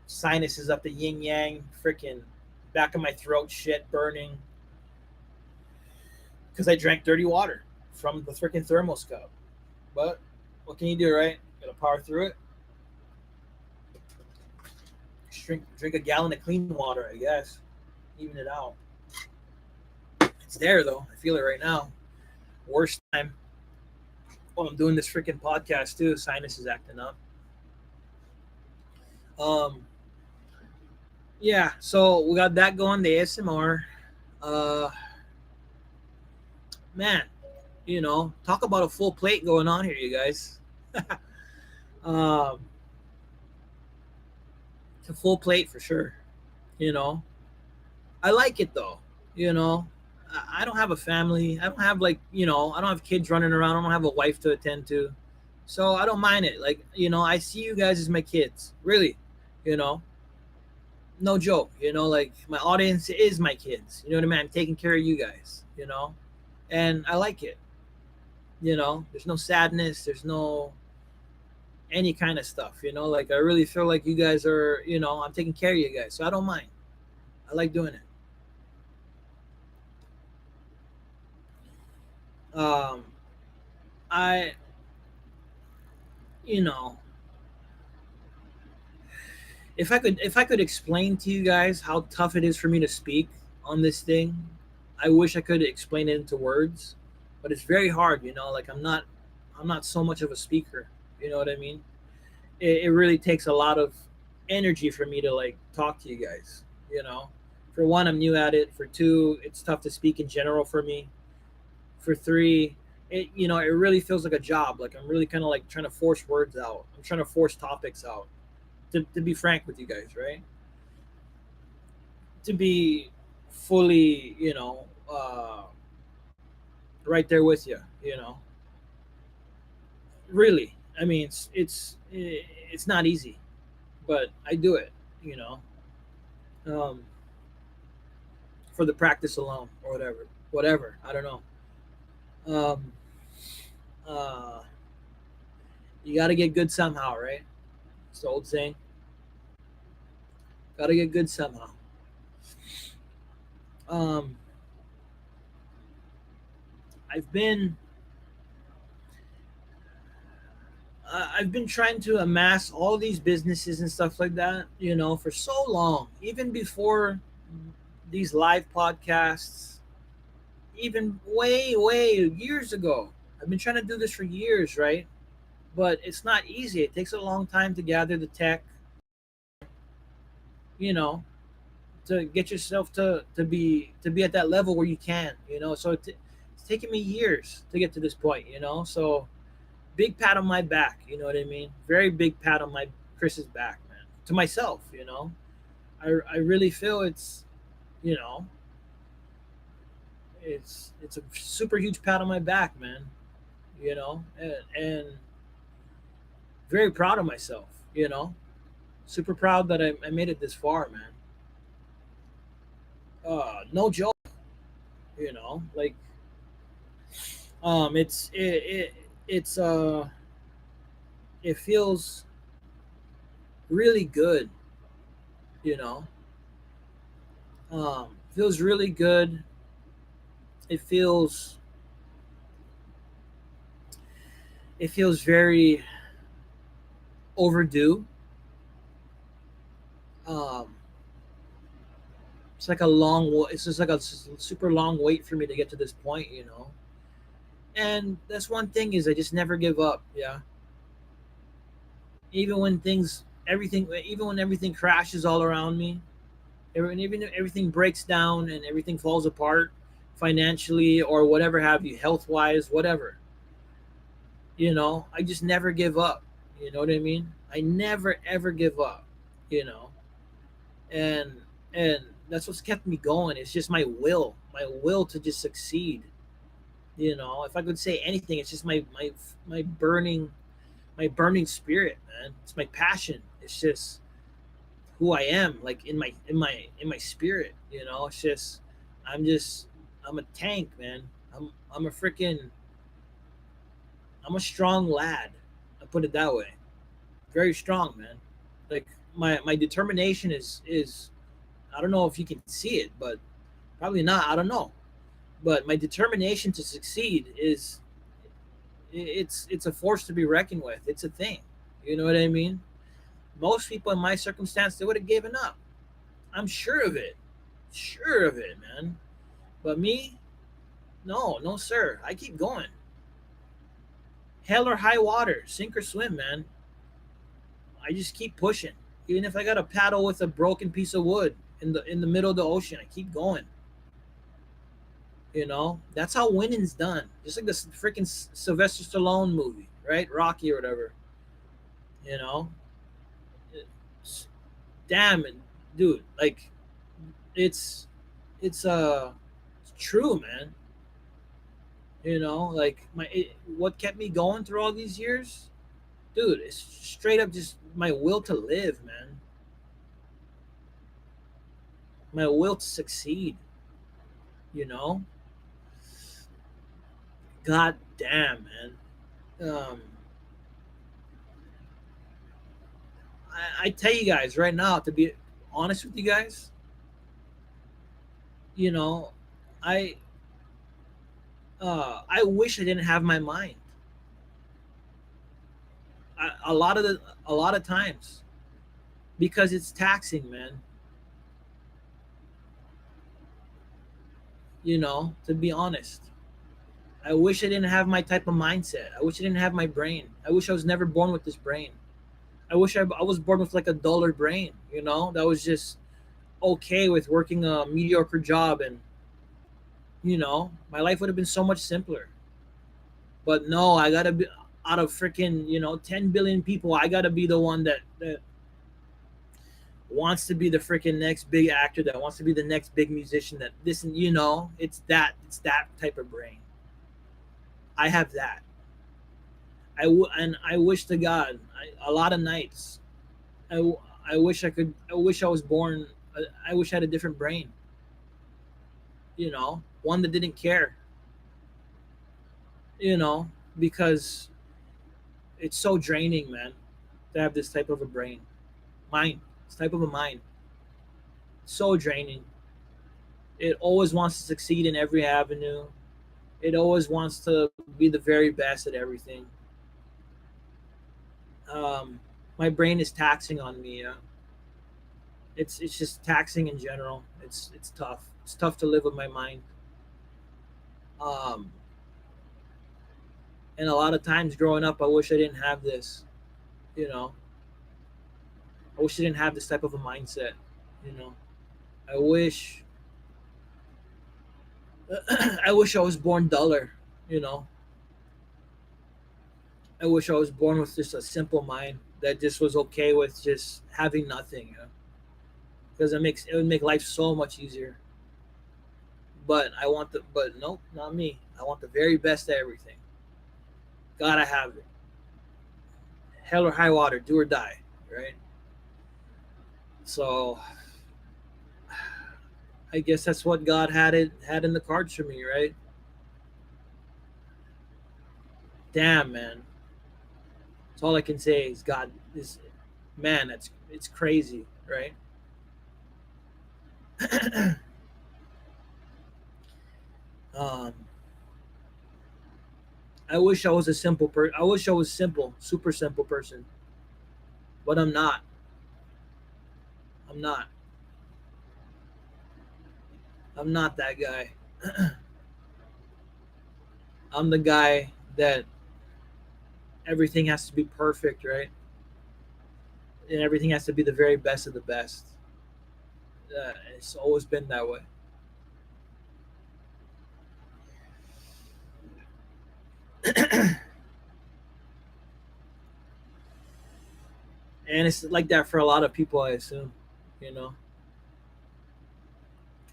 Sinuses up the yin yang, freaking back of my throat, shit burning because I drank dirty water from the freaking thermos cup. But what can you do, right? Gotta power through it. Drink a gallon of clean water, I guess. Even it out. It's there though. I feel it right now. Worst time. Well, I'm doing this freaking podcast too. Sinus is acting up. Um, yeah. So we got that going. The ASMR. Uh, man, talk about a full plate going on here, you guys. um, it's a full plate for sure. You know, I like it though. You know, I don't have a family. I don't have I don't have kids running around. I don't have a wife to attend to. So I don't mind it. Like, I see you guys as my kids. Really. You know, no joke. Like my audience is my kids. You know what I mean? I'm taking care of you guys, and I like it. There's no sadness. There's no any kind of stuff, like I really feel like you guys are, I'm taking care of you guys. So I don't mind. I like doing it. I, you know, if I could explain to you guys how tough it is for me to speak on this thing, I wish I could explain it into words, but it's very hard. Like I'm not so much of a speaker. You know what I mean? It really takes a lot of energy for me to like talk to you guys. For one, I'm new at it. For two, it's tough to speak in general for me. For three, it really feels like a job. Like I'm really kind of like trying to force words out. I'm trying to force topics out. To be frank with you guys, right? To be fully, right there with you. Really. I mean, it's not easy, but I do it. You know, um, for the practice alone or whatever. Whatever. I don't know. Um, uh, you got to get good somehow, right? It's the old saying. Got to get good somehow. Um, I've been I've been trying to amass all these businesses and stuff like that, for so long, even before these live podcasts, even way, way years ago. I've been trying to do this for years, right? But it's not easy. It takes a long time to gather the tech, you know, to get yourself to be at that level where you can, So it's taken me years to get to this point, So big pat on my back, you know what I mean? Very big pat on my Chris's back, man. To myself, I really feel you know, it's a super huge pat on my back, man. And very proud of myself, Super proud that I made it this far, man. No joke, like it's it feels really good, you know. Feels really good. It feels very overdue. Um, it's like it's just like a super long wait for me to get to this point. And that's one thing is I just never give up. Yeah, even when even when everything crashes all around me, even if everything breaks down and everything falls apart financially or whatever have you, health wise, whatever. I just never give up. You know what I mean? I never ever give up. You know, and and that's what's kept me going. It's just my will to just succeed. You know, if I could say anything, it's just my burning my burning spirit, man. It's my passion. It's just who I am, like in my spirit. You know, it's just I'm just I'm a tank, man. I'm a freaking I'm a strong lad. I put it that way. Very strong, man. Like my determination is I don't know if you can see it, but probably not. I don't know. But my determination to succeed is it's a force to be reckoned with. It's a thing. You know what I mean? Most people in my circumstance they would have given up. I'm sure of it. Sure of it, man. But me, no, no sir. I keep going. Hell or high water, sink or swim, man. I just keep pushing. Even if I got to paddle with a broken piece of wood in the middle of the ocean, I keep going. You know, that's how winning's done. Just like this freaking Sylvester Stallone movie, right? Rocky or whatever. You know, it's, damn it, dude. Like, it's it's true, man. You know, like what kept me going through all these years, dude. It's straight up just my will to live, man. My will to succeed. You know, god damn, man. Um, I tell you guys right now, to be honest with you guys, you know, I I wish I didn't have my mind. A lot of times because it's taxing, man. You know, to be honest, I wish I didn't have my type of mindset. I wish I didn't have my brain. I wish I was never born with this brain. I wish I was born with like a duller brain. You know, that was just okay with working a mediocre job, and you know, my life would have been so much simpler. But no, I gotta be out of freaking 10 billion people. I gotta be the one that wants to be the freaking next big actor, that wants to be the next big musician. That this, it's that type of brain. I have that. And I wish to God, a lot of nights, I wish I could. I wish I was born. I wish I had a different brain. One that didn't care. You know, because it's so draining, man, to have this type of a brain, mind, this type of a mind. So draining. It always wants to succeed in every avenue. It always wants to be the very best at everything. Um, my brain is taxing on me. It's just taxing in general. It's tough. It's tough to live with my mind. Um, and a lot of times growing up, I wish I didn't have this. You know, I wish I didn't have this type of a mindset. You know, I wish I wish I was born duller. You know, I wish I was born with just a simple mind that just was okay with just having nothing. Because it would make life so much easier. But nope, not me. I want the very best at everything. Gotta have it. Hell or high water, do or die, right? So I guess that's what God had in the cards for me, right? Damn, man. That's all I can say is God is, man. It's crazy, right? um, I wish I was a I wish I was simple, super simple person, but I'm not. I'm not. I'm not that guy. I'm the guy that everything has to be perfect, right? And everything has to be the very best of the best. It's always been that way. And it's like that for a lot of people, I assume. You know,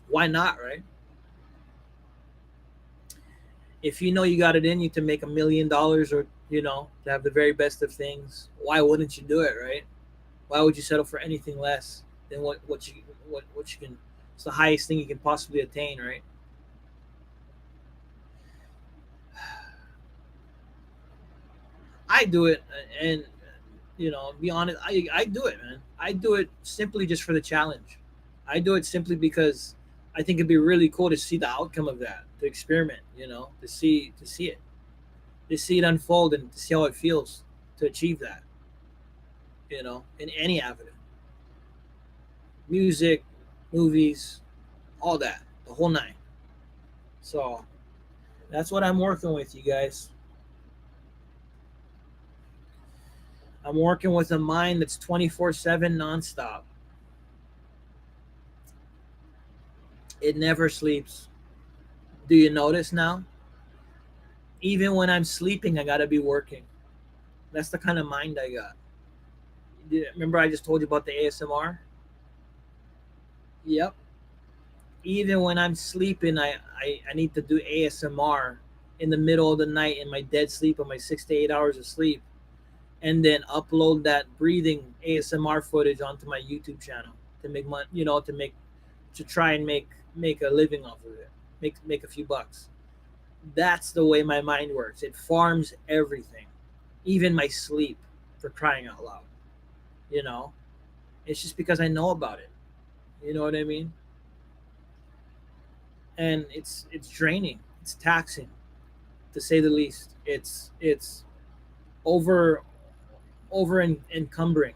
why not, right? If you know you got it in you to make $1 million, or to have the very best of things, why wouldn't you do it, right? Why would you settle for anything less than what you can? It's the highest thing you can possibly attain, right? I do it, and be honest, I do it, man. I do it simply just for the challenge. I do it simply because I think it'd be really cool to see the outcome of that, to experiment, to see it, to see it unfold, and to see how it feels to achieve that, in any avenue, music, movies, all that, the whole nine. So that's what I'm working with, you guys. I'm working with a mind that's 24/7 nonstop. It never sleeps. Do you notice now? Even when I'm sleeping, I gotta be working. That's the kind of mind I got. Remember, I just told you about the ASMR? Yep. Even when I'm sleeping, I need to do ASMR in the middle of the night in my dead sleep, on my 6 to 8 hours of sleep, and then upload that breathing ASMR footage onto my YouTube channel to make money, to try and make a living off of it, make a few bucks. That's the way my mind works. It farms everything, even my sleep, for crying out loud. You know, it's just because I know about it. You know what I mean? And it's draining. It's taxing, to say the least. It's over encumbering.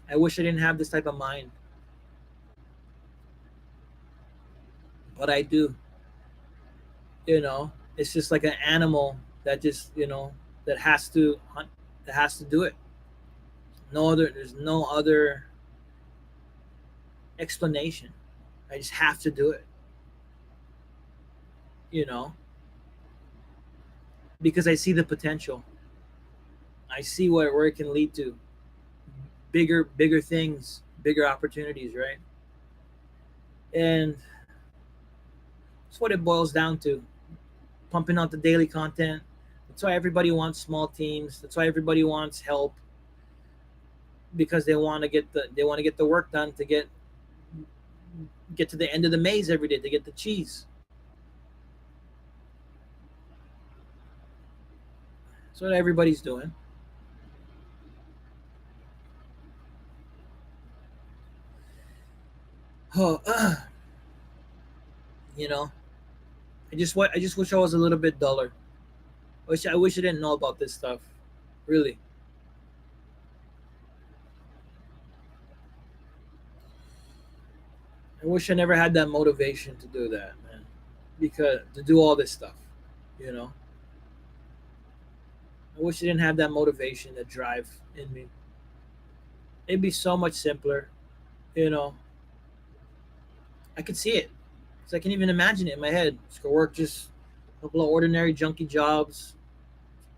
I wish I didn't have this type of mind, but I do. It's just like an animal that just that has to hunt, that has to do it. There's no other explanation. I just have to do it, you know, because I see the potential. I see where it can lead to bigger things, bigger opportunities, right? And that's what it boils down to: pumping out the daily content. That's why everybody wants small teams. That's why everybody wants help, because they want to get the work done, to get to the end of the maze every day, to get the cheese. That's what everybody's doing. Oh, you know, I just wish I was a little bit duller. I wish I didn't know about this stuff. Really, I wish I never had that motivation to do that, man. Because to do all this stuff, you know, I wish I didn't have that motivation, that drive in me. It'd be so much simpler, you know. I could see it, so I can even imagine it in my head. Just go work just a couple of ordinary junky jobs,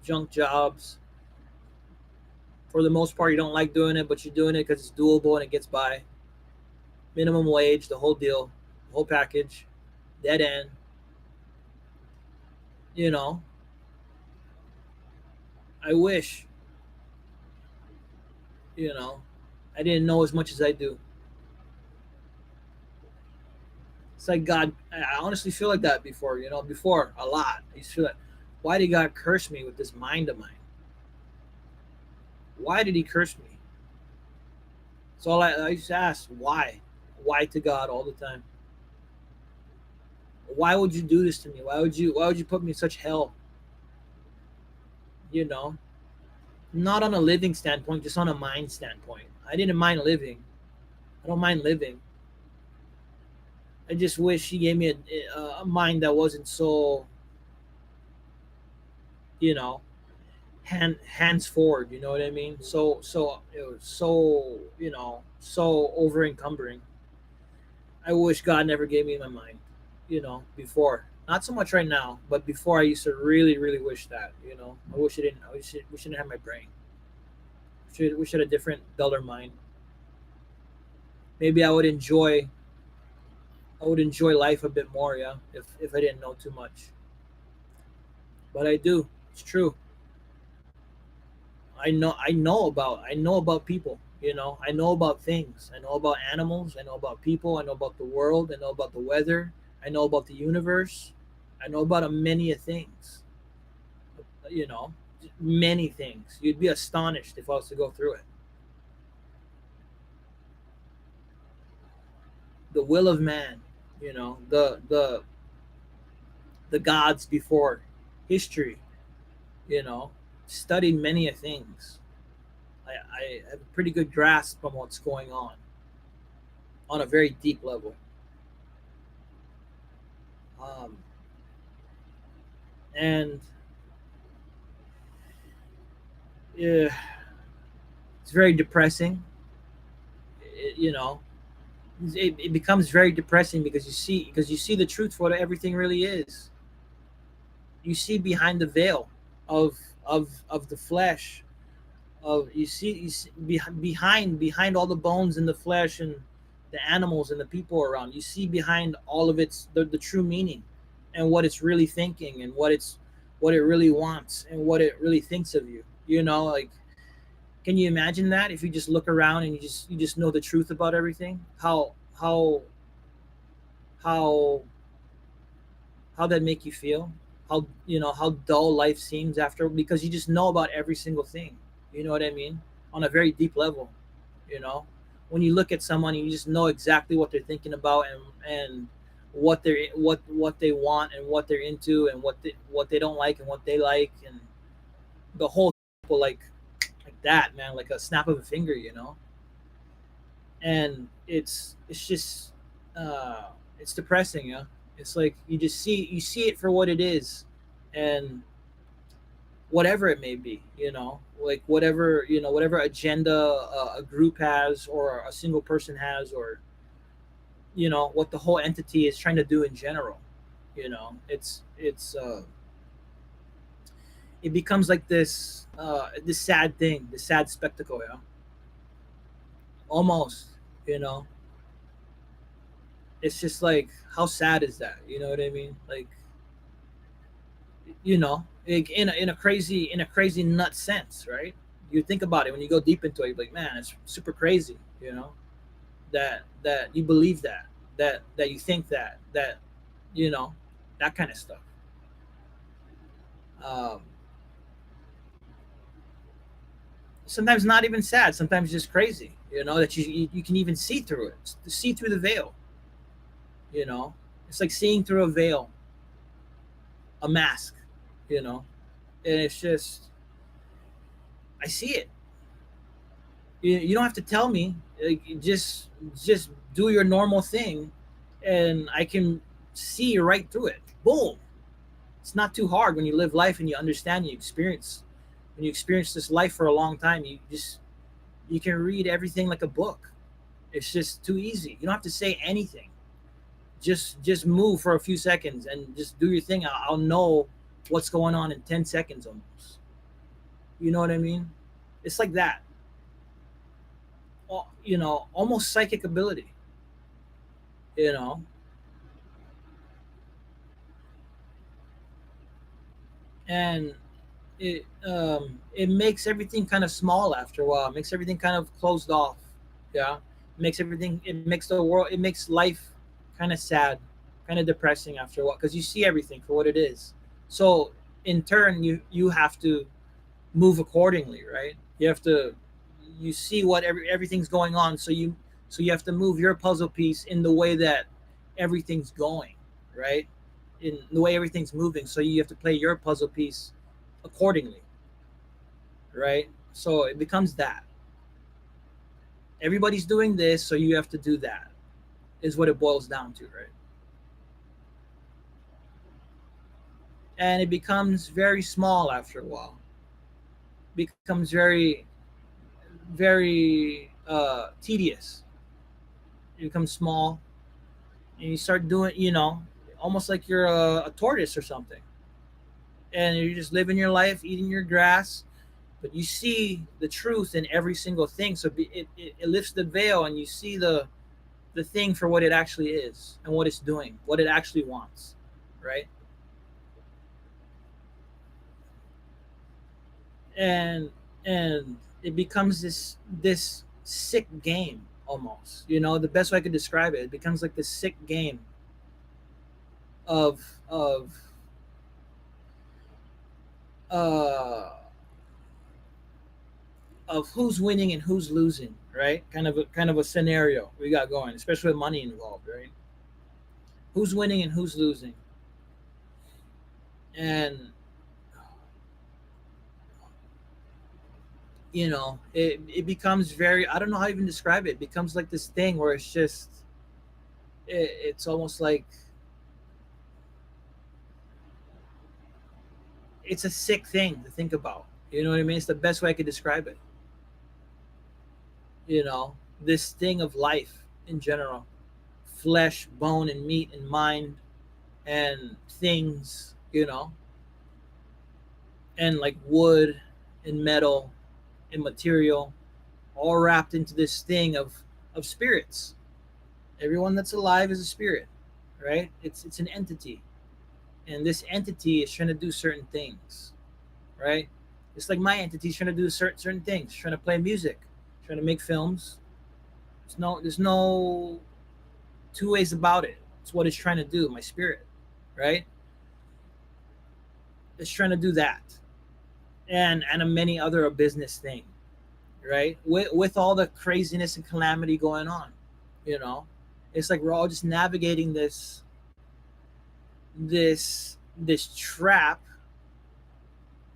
junk jobs. For the most part, you don't like doing it, but you're doing it because it's doable and it gets by. Minimum wage, the whole deal, the whole package, dead end. You know, I wish, you know, I didn't know as much as I do. It's like God, I honestly feel like that before, before a lot. I used to feel like, why did God curse me with this mind of mine? Why did He curse me? So I used to ask, why? Why to God all the time? Why would you do this to me? Why would you put me in such hell? You know, not on a living standpoint, just on a mind standpoint. I didn't mind living. I don't mind living. I just wish He gave me a mind that wasn't so, you know, hands forward. You know what I mean? So it was so, so over encumbering. I wish God never gave me my mind. Before. Not so much right now, but before I used to really, really wish that. I wish I didn't. I wish I didn't have my brain. Wish I had a different, duller mind. Maybe I would enjoy I would enjoy life a bit more, yeah, if I didn't know too much. But I do. It's true. I know about people, you know. I know about things. I know about animals, I know about people, I know about the world, I know about the weather, I know about the universe. I know about a many of things, you know, many things. You'd be astonished if I was to go through it. The will of man, you know, the gods before history, you know, studied many of things. I have a pretty good grasp on what's going on a very deep level. Um, and yeah, it's very depressing. You know, it becomes very depressing because you see the truth for what everything really is. You see behind the veil of of the flesh. Of you see behind all the bones and the flesh and the animals and the people around. You see behind all of its the true meaning, and what it's really thinking, and what it really wants, and what it really thinks of you. You know, like, can you imagine that if you just look around and you just know the truth about everything? How how that make you feel? How, you know, how dull life seems after, because you just know about every single thing. You know what I mean? On a very deep level, you know, when you look at someone, you just know exactly what they're thinking about, and what they want and what they're into, and what they don't like and what they like, and the whole like that, man, like a snap of a finger, you know. And it's just uh it's depressing, yeah. It's like you see it for what it is, and whatever it may be, you know, like whatever, you know, whatever agenda a group has, or a single person has, or, you know, what the whole entity is trying to do in general. You know, it becomes like this sad thing, this sad spectacle, yeah. Almost, you know. It's just like, how sad is that, you know what I mean? Like, you know, like in a crazy nut sense, right? You think about it when you go deep into it, you're like, man, it's super crazy, you know, that you believe that you think that, you know, that kind of stuff. um Sometimes not even sad, sometimes just crazy, you know, that you can even see through it, see through the veil, you know. It's like seeing through a veil, a mask, you know. And it's just, I see it. You don't have to tell me, like, just do your normal thing, and I can see right through it. Boom. It's not too hard when you live life and you understand, you experience, when you experience this life for a long time. You can read everything like a book. It's just too easy. You don't have to say anything. Just move for a few seconds and just do your thing. I'll know what's going on in 10 seconds almost. You know what I mean? It's like that. You know, almost psychic ability, you know. And it makes everything kind of small after a while. It makes everything kind of closed off. Yeah, it makes the world, it makes life kind of sad, kind of depressing after a while, because you see everything for what it is. So in turn, you have to move accordingly, right? You have to, you see what everything's going on, so you have to move your puzzle piece in the way that everything's going, right? In the way everything's moving, so you have to play your puzzle piece accordingly, right? So it becomes that everybody's doing this, so you have to do that, is what it boils down to, right? And it becomes very small after a while. Becomes very tedious. It becomes small, and you start doing, you know, almost like you're a tortoise or something, and you're just living your life, eating your grass, but you see the truth in every single thing. So it lifts the veil, and you see the thing for what it actually is and what it's doing, what it actually wants, right? And and it becomes this sick game almost. The best way I could describe it, it becomes like this sick game of uh of who's winning and who's losing, right? Kind of a scenario we got going, especially with money involved, right? Who's winning and who's losing, and it becomes very, I don't know how to even describe it. It becomes like this thing where it's just it's almost like it's a sick thing to think about. You know what I mean? It's the best way I could describe it. You know, this thing of life in general, flesh, bone, and meat, and mind, and things. And like wood, and metal, and material, all wrapped into this thing of spirits. Everyone that's alive is a spirit, right? It's an entity, and this entity is trying to do certain things, right? It's like my entity is trying to do certain things, trying to play music, trying to make films. There's no two ways about it. It's what it's trying to do. My spirit, right? It's trying to do that, and a many other a business thing, right? With all the craziness and calamity going on, you know, it's like we're all just navigating this trap.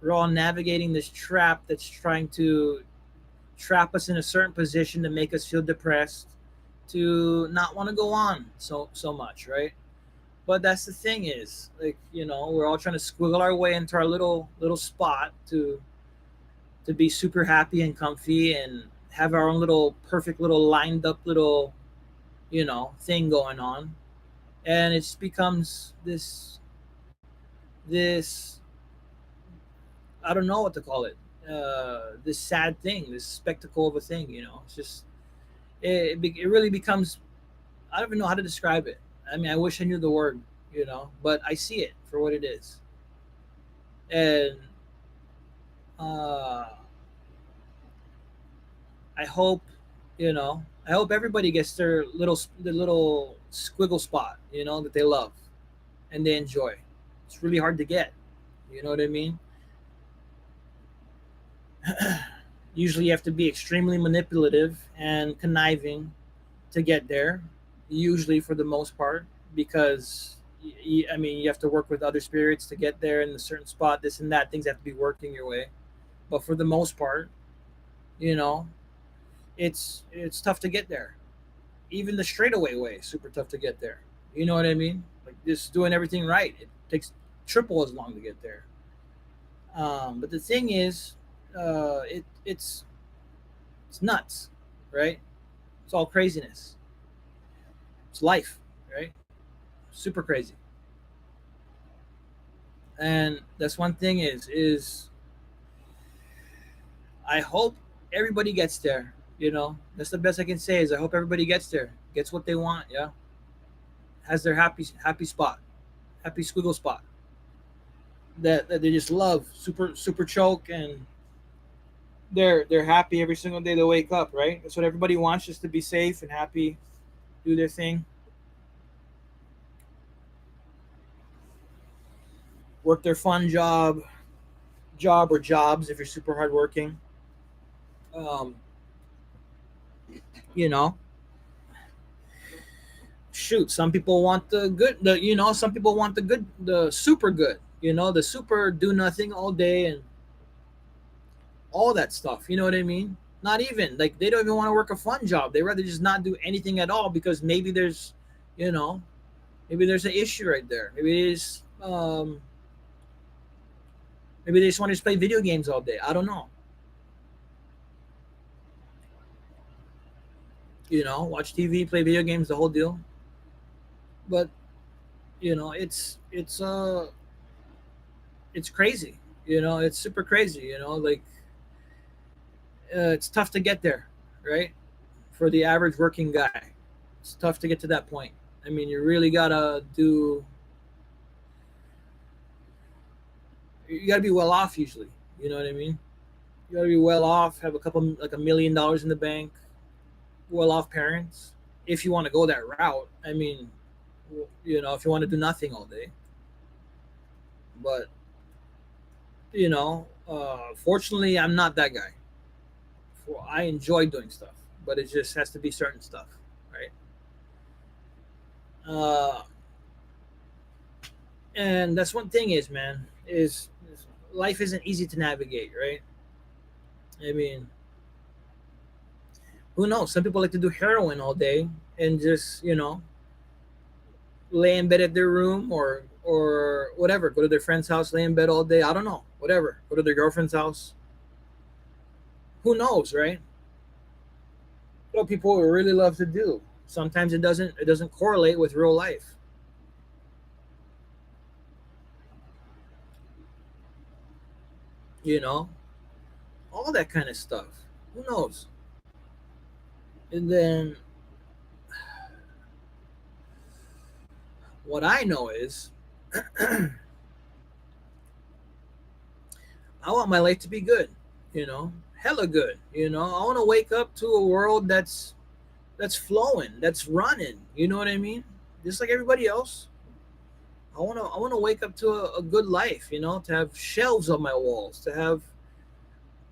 We're all navigating this trap that's trying to trap us in a certain position to make us feel depressed, to not want to go on so much, right? But that's the thing is, like, we're all trying to squiggle our way into our little spot to be super happy and comfy and have our own little perfect little lined up little thing going on. And it just becomes this I don't know what to call it, this sad thing, this spectacle of a thing. It's just it really becomes, I don't even know how to describe it. I mean, I wish I knew the word, but I see it for what it is. And uh I hope, I hope everybody gets their little squiggle spot, that they love and they enjoy. It's really hard to get. You know what I mean? Usually, you have to be extremely manipulative and conniving to get there. Usually, for the most part, because I mean, you have to work with other spirits to get there in a certain spot. This and that, things have to be working your way. But for the most part, you know, it's tough to get there. Even the straightaway way is super tough to get there. You know what I mean? Like just doing everything right, it takes triple as long to get there. But the thing is, it's nuts, right? It's all craziness. It's life, right? Super crazy. And that's one thing is I hope everybody gets there. That's the best I can say is I hope everybody gets there, gets what they want. Yeah, has their happy spot, happy squiggle spot that they just love, super choke, and they're happy every single day they wake up. Right, that's what everybody wants, just to be safe and happy, do their thing, work their fun job or jobs if you're super hardworking. Um, you know, shoot, some people want the good, some people want the good, the super good, the super do nothing all day and all that stuff. You know what I mean? Not even like they don't even want to work a fun job. They rather just not do anything at all because maybe you know, maybe there's an issue right there. Maybe they just want to just play video games all day. I don't know. Watch TV, play video games, the whole deal. But it's crazy. It's super crazy. Like it's tough to get there, right? For the average working guy, It's tough to get to that point. I mean, you really gotta do. You gotta be well off usually. You know what I mean? You gotta be well off, have a couple like $1 million in the bank, well off parents. If you want to go that route, I mean, if you want to do nothing all day, but fortunately, I'm not that guy. I enjoy doing stuff, but it just has to be certain stuff, right? Uh, and that's one thing is, man, is life isn't easy to navigate, right? I mean, who knows? Some people like to do heroin all day and just lay in bed at their room or whatever. Go to their friend's house, lay in bed all day. I don't know, whatever. Go to their girlfriend's house. Who knows, right? What people really love to do. Sometimes it doesn't correlate with real life. You know, all that kind of stuff. Who knows? And then what I know is I want my life to be good, hella good. I want to wake up to a world that's flowing, that's running. You know what I mean? Just like everybody else. I want to wake up to a good life, to have shelves on my walls, to have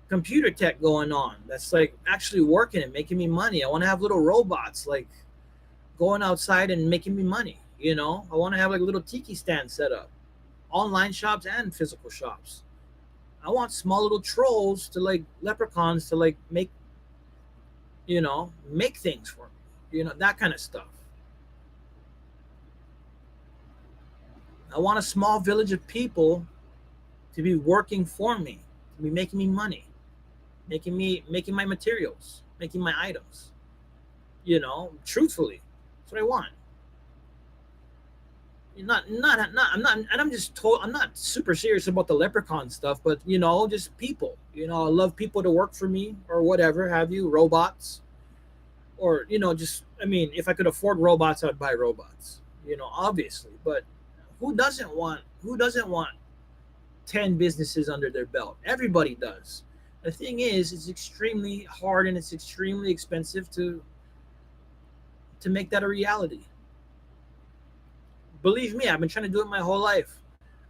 computer tech going on that's like actually working and making me money. I want to have little robots like going outside and making me money. I want to have like a little tiki stand set up, online shops and physical shops. I want small little trolls to like leprechauns to like make things for me. That kind of stuff. I want a small village of people to be working for me, to be making me money, making my materials, making my items. Truthfully, that's what I want. And I'm not super serious about the leprechaun stuff, but just people. I love people to work for me or whatever have you, robots, or just I mean, if I could afford robots, I'd buy robots. Obviously, but who doesn't want 10 businesses under their belt? Everybody does. The thing is, it's extremely hard and it's extremely expensive to make that a reality. Believe me, I've been trying to do it my whole life,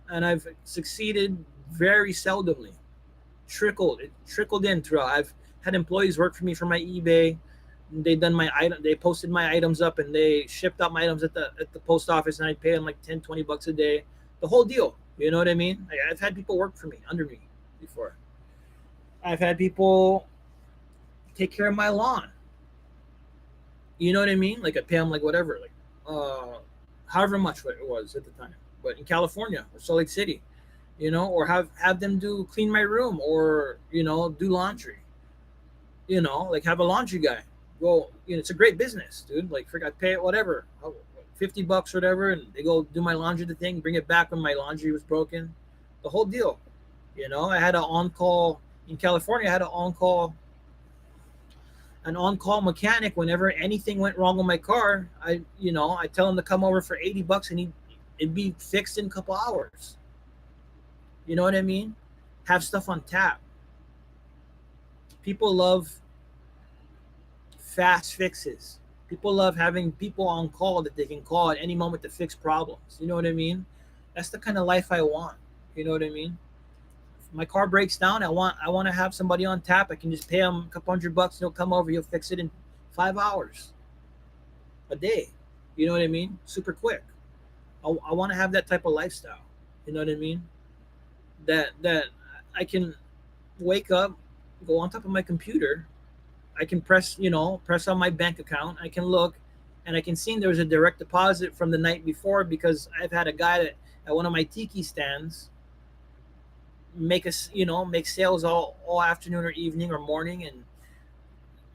and I've succeeded very seldomly. It trickled in throughout. I've had employees work for me for my eBay. They posted my items up and they shipped out my items at the post office, and I pay them like 10-20 bucks a day. The whole deal. You know what I mean? I've had people work for me under me before. I've had people take care of my lawn. You know what I mean? Like I pay them like whatever, like however much it was at the time. But in California or Salt Lake City, or have them clean my room or do laundry. Like have a laundry guy. Well, it's a great business, dude. Like I pay it whatever, $50 or whatever, and they go do my laundry the thing, bring it back when my laundry was broken, the whole deal. I had an on call in California. I had an on-call mechanic whenever anything went wrong with my car. I tell him to come over for $80 and it'd be fixed in a couple hours. You know what I mean? Have stuff on tap. People love fast fixes. People love having people on call that they can call at any moment to fix problems. You know what I mean? That's the kind of life I want. You know what I mean? My car breaks down, I want to have somebody on tap. I can just pay him a couple $100. He'll come over. He'll fix it in 5 hours a day. You know what I mean? Super quick. I want to have that type of lifestyle. You know what I mean? That I can wake up, go on top of my computer. I can press on my bank account. I can look, and I can see there was a direct deposit from the night before because I've had a guy that at one of my tiki stands make sales all afternoon or evening or morning, and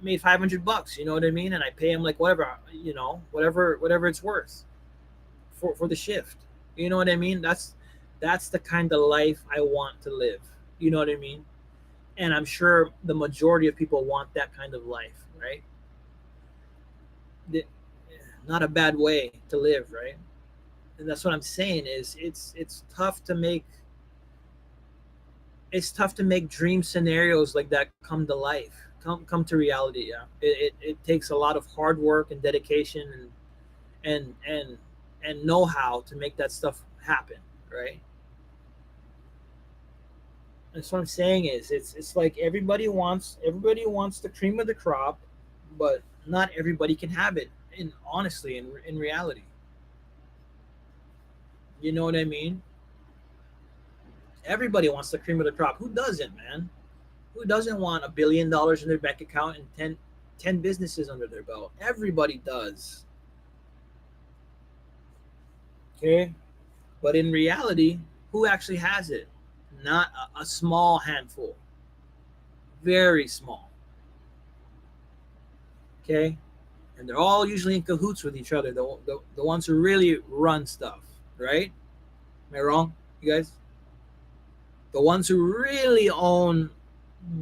made $500. You know what I mean? And I pay him like whatever it's worth for the shift. You know what I mean? That's the kind of life I want to live. You know what I mean? And I'm sure the majority of people want that kind of life, right? not a bad way to live, right? And that's what I'm saying is it's tough to make dream scenarios like that come to life, come to reality. Yeah, it takes a lot of hard work and dedication and and and know-how to make that stuff happen, right? That's what I'm saying is it's like everybody wants the cream of the crop, but not everybody can have it. In honestly, in reality, you know what I mean? Everybody wants the cream of the crop. Who doesn't, man? Who doesn't want $1 billion in their bank account and ten businesses under their belt? Everybody does. Okay, but in reality, who actually has it? Not a small handful. Very small. Okay, and they're all usually in cahoots with each other. The ones who really run stuff, right? Am I wrong, you guys? The ones who really own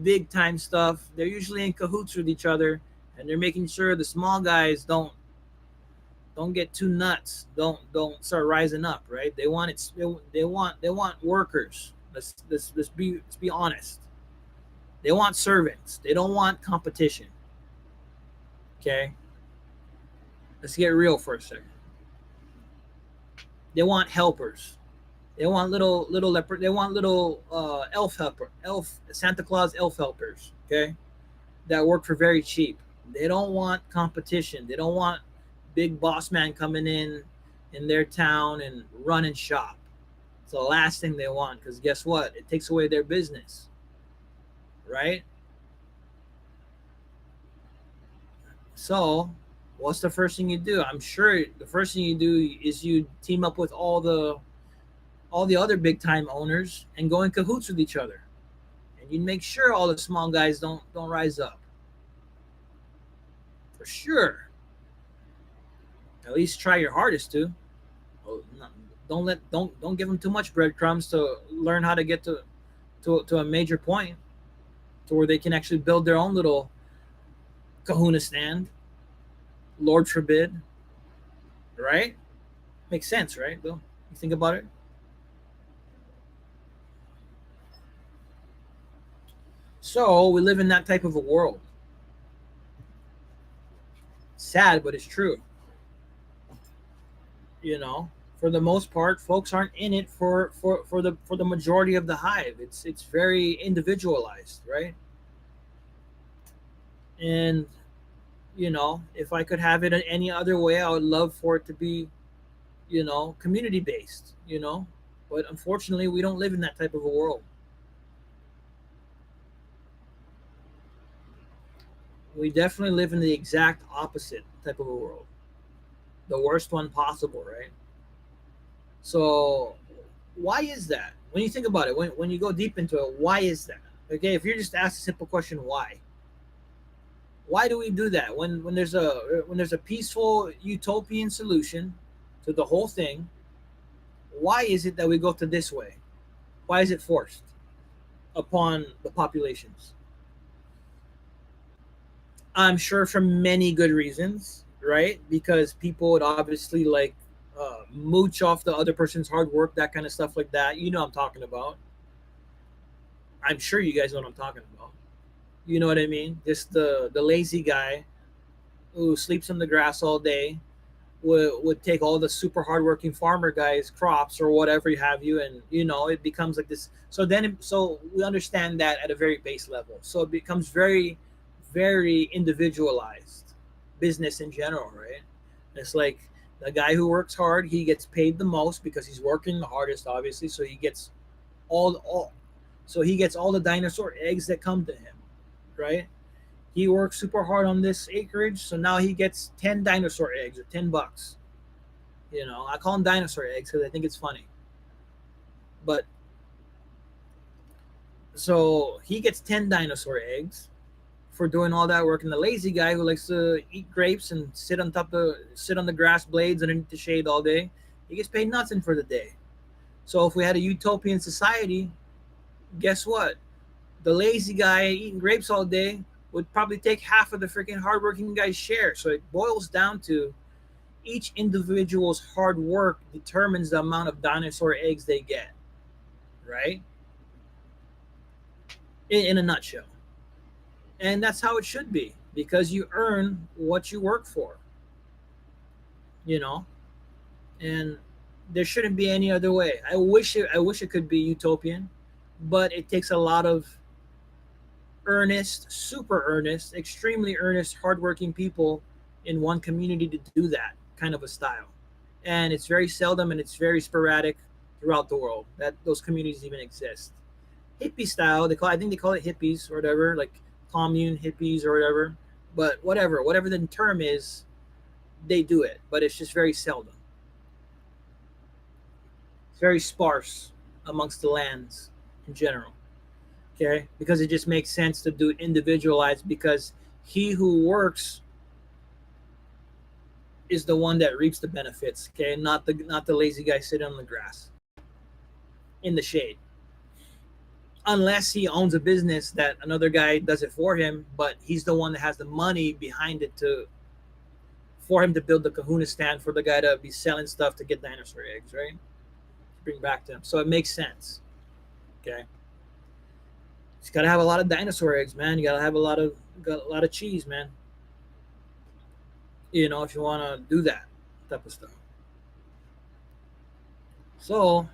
big time stuff, they're usually in cahoots with each other, and they're making sure the small guys don't get too nuts. Don't start rising up, right? They want it. They want workers. Let's be honest. They want servants. They don't want competition. Okay, let's get real for a second. They want helpers. They want little leopard. They want little elf Santa Claus elf helpers. Okay, that work for very cheap. They don't want competition. They don't want big boss man coming in their town and running shop. It's the last thing they want because guess what? It takes away their business, right? So, what's the first thing you do? I'm sure the first thing you do is you team up with all the other big time owners and go in cahoots with each other, and you make sure all the small guys don't rise up. For sure, at least try your hardest to. Well, don't give them too much breadcrumbs to learn how to get to a major point to where they can actually build their own little kahuna stand. Lord forbid, right? Makes sense, right? Bill, you think about it. So we live in that type of a world. Sad, but it's true. You know, for the most part, folks aren't in it for the majority of the hive. It's very individualized, right? And if I could have it in any other way, I would love for it to be, community based. But unfortunately, we don't live in that type of a world. We definitely live in the exact opposite type of a world, the worst one possible, right? So, why is that? When you think about it, when you go deep into it, why is that? Okay, if you're just asked a simple question, why? Why do we do that when there's a peaceful utopian solution to the whole thing? Why is it that we go to this way? Why is it forced upon the populations? I'm sure for many good reasons, right? Because people would obviously like mooch off the other person's hard work, that kind of stuff like that. You know what I'm talking about. I'm sure you guys know what I'm talking about. You know what I mean? Just the lazy guy who sleeps in the grass all day would take all the super hardworking farmer guys' crops or whatever you have you, and it becomes like this. So we understand that at a very base level. So it becomes very, very individualized business in general, right? It's like the guy who works hard, he gets paid the most because he's working the hardest, obviously. So he gets all so he gets all the dinosaur eggs that come to him, right? He works super hard on this acreage, so now he gets 10 dinosaur eggs or $10. I call them dinosaur eggs because I think it's funny. But so he gets 10 dinosaur eggs for doing all that work, and the lazy guy who likes to eat grapes and sit on the grass blades underneath the shade all day, he gets paid nothing for the day. So if we had a utopian society, guess what? The lazy guy eating grapes all day would probably take half of the freaking hardworking guy's share. So it boils down to each individual's hard work determines the amount of dinosaur eggs they get, right? In a nutshell. And that's how it should be because you earn what you work for, you know? And there shouldn't be any other way. I wish it could be utopian, but it takes a lot of earnest, super earnest, extremely earnest, hardworking people in one community to do that kind of a style. And it's very seldom and it's very sporadic throughout the world that those communities even exist. Hippie style, I think they call it hippies or whatever, like commune hippies or whatever. But whatever the term is, they do it. But it's just very seldom. It's very sparse amongst the lands in general. Okay, because it just makes sense to do individualized because he who works is the one that reaps the benefits. Okay, not the lazy guy sitting on the grass in the shade. Unless he owns a business that another guy does it for him, but he's the one that has the money behind it to for him to build the kahuna stand for the guy to be selling stuff to get dinosaur eggs, right? To bring back to him. So it makes sense. Okay. You gotta have a lot of dinosaur eggs, man. You gotta have a lot of cheese, man. If you wanna do that type of stuff. So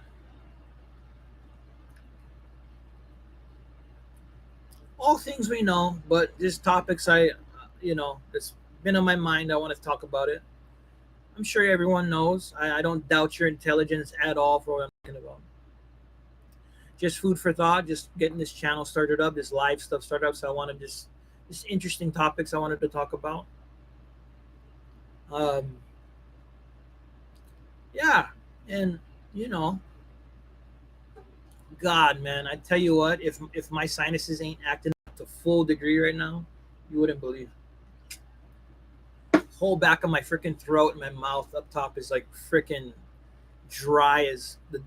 all things we know, but just topics it's been on my mind. I want to talk about it. I'm sure everyone knows. I don't doubt your intelligence at all for what I'm talking about. Just food for thought. Just getting this channel started up, this live stuff started up. So I wanted just interesting topics I wanted to talk about. Um, yeah, and you know, God, man, I tell you what, if my sinuses ain't acting up to full degree right now, you wouldn't believe. Whole back of my freaking throat and my mouth up top is like freaking dry as the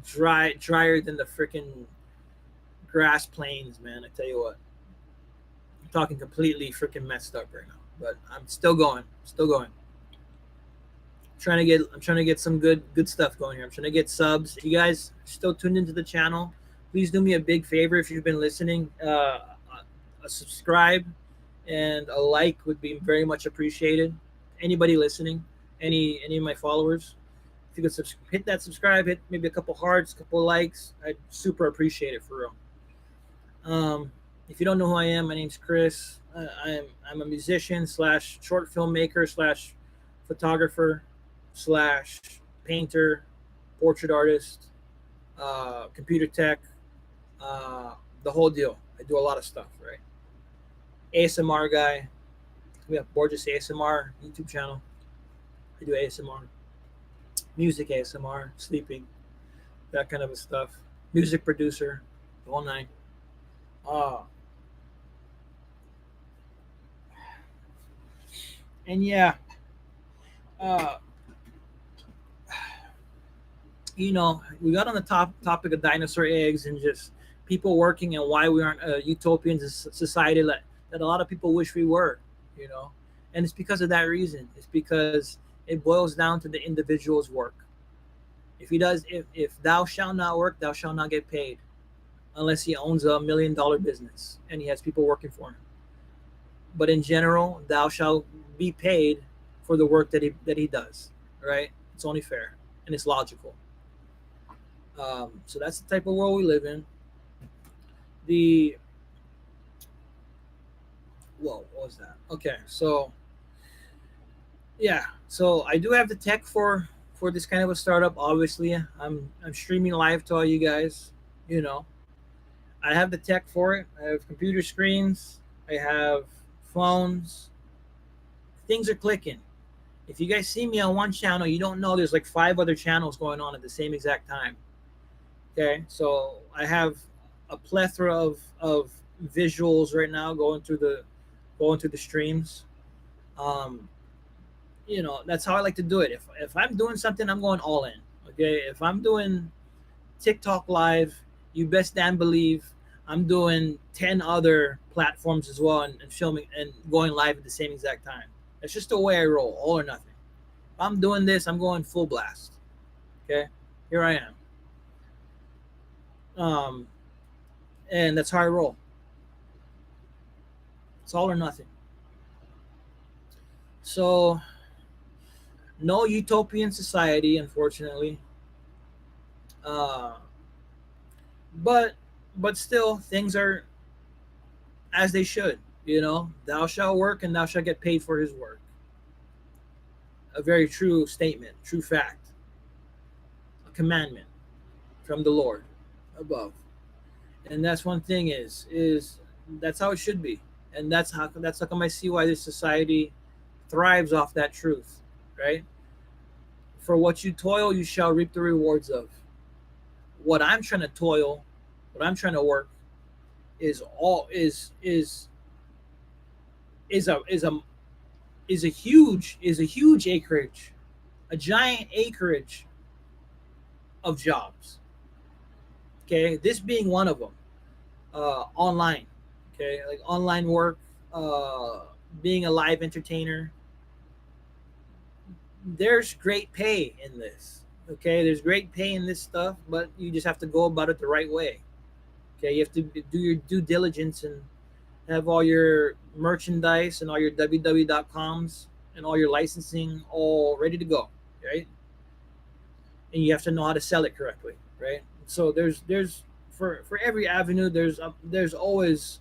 drier than the freaking grass plains, man. I tell you what, I'm talking completely freaking messed up right now, but I'm still going, still going. I'm trying to get some good stuff going here. I'm trying to get subs. If you guys are still tuned into the channel, please do me a big favor if you've been listening. A subscribe and a like would be very much appreciated. Anybody listening, any of my followers, if you could hit that subscribe, hit maybe a couple hearts, a couple likes, I'd super appreciate it for real. If you don't know who I am, my name's Chris. I'm a musician slash short filmmaker slash photographer slash painter, portrait artist, computer tech, the whole deal. I do a lot of stuff, right? ASMR guy. We have Borges ASMR YouTube channel. I do ASMR, music ASMR, sleeping, that kind of stuff. Music producer, the whole nine. Uh, and yeah, uh, we got on the topic of dinosaur eggs and just people working and why we aren't utopians in society that a lot of people wish we were, you know. And it's because of that reason. It's because it boils down to the individual's work. If thou shalt not work, thou shalt not get paid, unless he owns $1 million business and he has people working for him. But in general, thou shalt be paid for the work that he does. Right? It's only fair and it's logical. So that's the type of world we live in. Whoa, what was that? Okay, so yeah, so I do have the tech for this kind of a startup. Obviously, I'm streaming live to all you guys. You know, I have the tech for it. I have computer screens. I have phones. Things are clicking. If you guys see me on one channel, you don't know there's like 5 other channels going on at the same exact time. Okay, so I have a plethora of visuals right now going through the streams. Um, that's how I like to do it. If I'm doing something, I'm going all in. Okay, if I'm doing TikTok live, you best damn believe I'm doing 10 other platforms as well and filming and going live at the same exact time. That's just the way I roll, all or nothing. I'm doing this, I'm going full blast. Okay, here I am. Um, and that's how I roll. It's all or nothing. So no utopian society, unfortunately. Uh, but but still, things are as they should. You know, thou shalt work and thou shalt get paid for his work. A very true statement, true fact, a commandment from the Lord above. And that's one thing is that's how it should be. And that's how come I see why this society thrives off that truth, right? For what you toil, you shall reap the rewards of. What I'm trying to toil, what I'm trying to work is all is a is a is a huge acreage, a giant acreage of jobs. Okay, this being one of them. Online, okay, like online work, uh, being a live entertainer. There's great pay in this. Okay, there's great pay in this stuff, but you just have to go about it the right way. Okay, you have to do your due diligence and have all your merchandise and all your www.coms and all your licensing all ready to go, right? And you have to know how to sell it correctly, right? So there's for every avenue there's always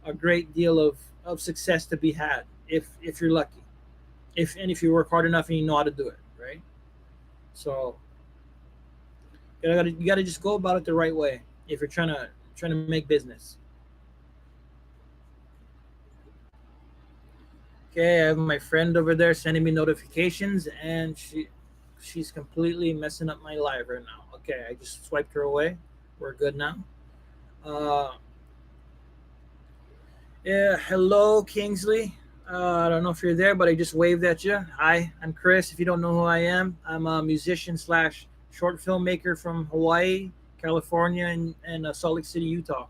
a great deal of success to be had if you're lucky, if you work hard enough and you know how to do it, right? So you gotta just go about it the right way if you're trying to make business. Okay, I have my friend over there sending me notifications, and she's completely messing up my live right now. Okay, I just swiped her away. We're good now. Uh, yeah, hello, Kingsley. I don't know if you're there, but I just waved at you. Hi, I'm Chris. If you don't know who I am, I'm a musician slash short filmmaker from Hawaii, California, and Salt Lake City, Utah.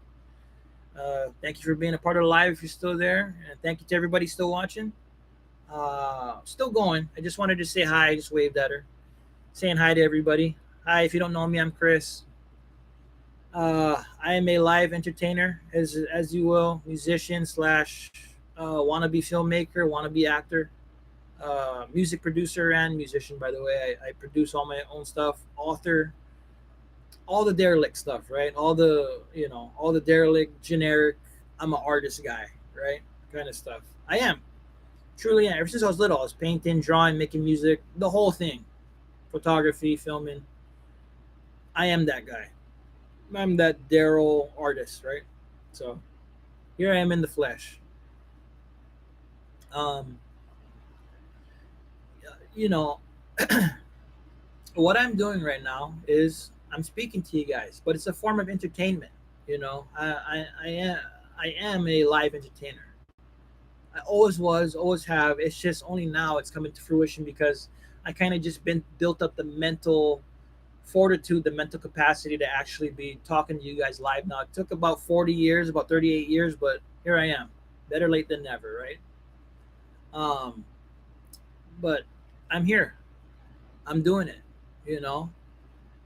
Thank you for being a part of the live if you're still there, and thank you to everybody still watching. Still going. I just wanted to say hi. I just waved at her, saying hi to everybody. Hi, if you don't know me, I'm Chris. I am a live entertainer, as you will, musician slash wannabe filmmaker, wannabe actor, music producer, and musician. By the way, I produce all my own stuff, author, all the derelict stuff, right? All the derelict, generic. I'm an artist guy, right? Kind of stuff. I am truly am. Ever since I was little, I was painting, drawing, making music, the whole thing, photography, filming. I am that guy. I'm that Daryl artist, right? So here I am in the flesh. Um, you know, what I'm doing right now is I'm speaking to you guys, but it's a form of entertainment. I am a live entertainer. I always was, always have. It's just only now it's coming to fruition because I kind of just been built up the mental fortitude, the mental capacity to actually be talking to you guys live now. It took about 40 years, about 38 years, but here I am. Better late than never, right? Um, but I'm here. I'm doing it. You know,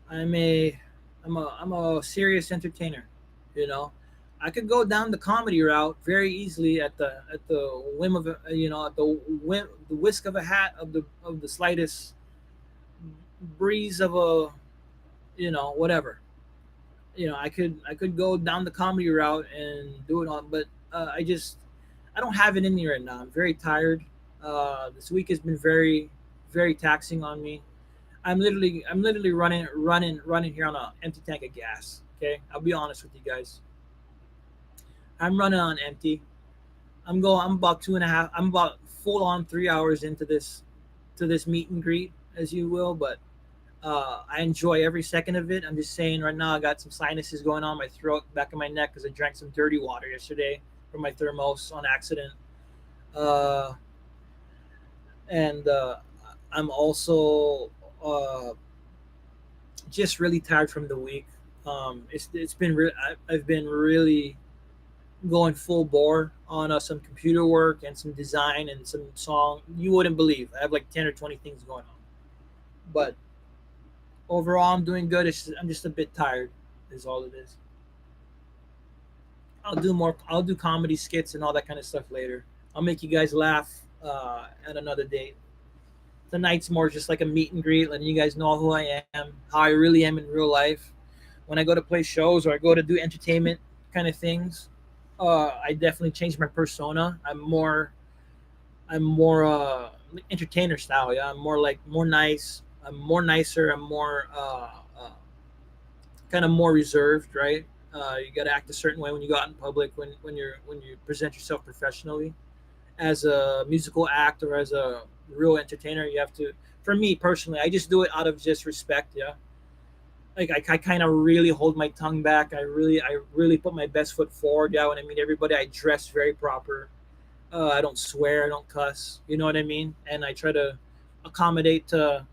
I'm a I'm a serious entertainer. You know, I could go down the comedy route very easily at the whim of at the whisk of a hat of the slightest breeze of a whatever. I could go down the comedy route and do it on, but I don't have it in me right now. I'm very tired. This week has been very very taxing on me. I'm literally running here on an empty tank of gas. Okay, I'll be honest with you guys. I'm running on empty. I'm about two and a half. I'm about full on 3 hours into this meet and greet, as you will. But I enjoy every second of it. I'm just saying right now I got some sinuses going on my throat, back of my neck, because I drank some dirty water yesterday from my thermos on accident. Uh, and I'm also uh, just really tired from the week. It's been I've been really going full bore on some computer work and some design and some song. You wouldn't believe. I have like 10 or 20 things going on. But overall, I'm doing good. I'm just a bit tired, is all it is. I'll do more. I'll do comedy skits and all that kind of stuff later. I'll make you guys laugh at another date. Tonight's more just like a meet and greet, letting you guys know who I am, how I really am in real life. When I go to play shows or I go to do entertainment kind of things, I definitely change my persona. I'm more entertainer style. Yeah, I'm more nice. I'm more nicer. I'm more kind of more reserved, right? You got to act a certain way when you go out in public, when you present yourself professionally as a musical act or as a real entertainer. You have to. For me personally, I just do it out of just respect. Yeah, like I kind of really hold my tongue back. I really put my best foot forward. Yeah, when I meet everybody, I dress very proper. I don't swear. I don't cuss. You know what I mean? And I try to accommodate to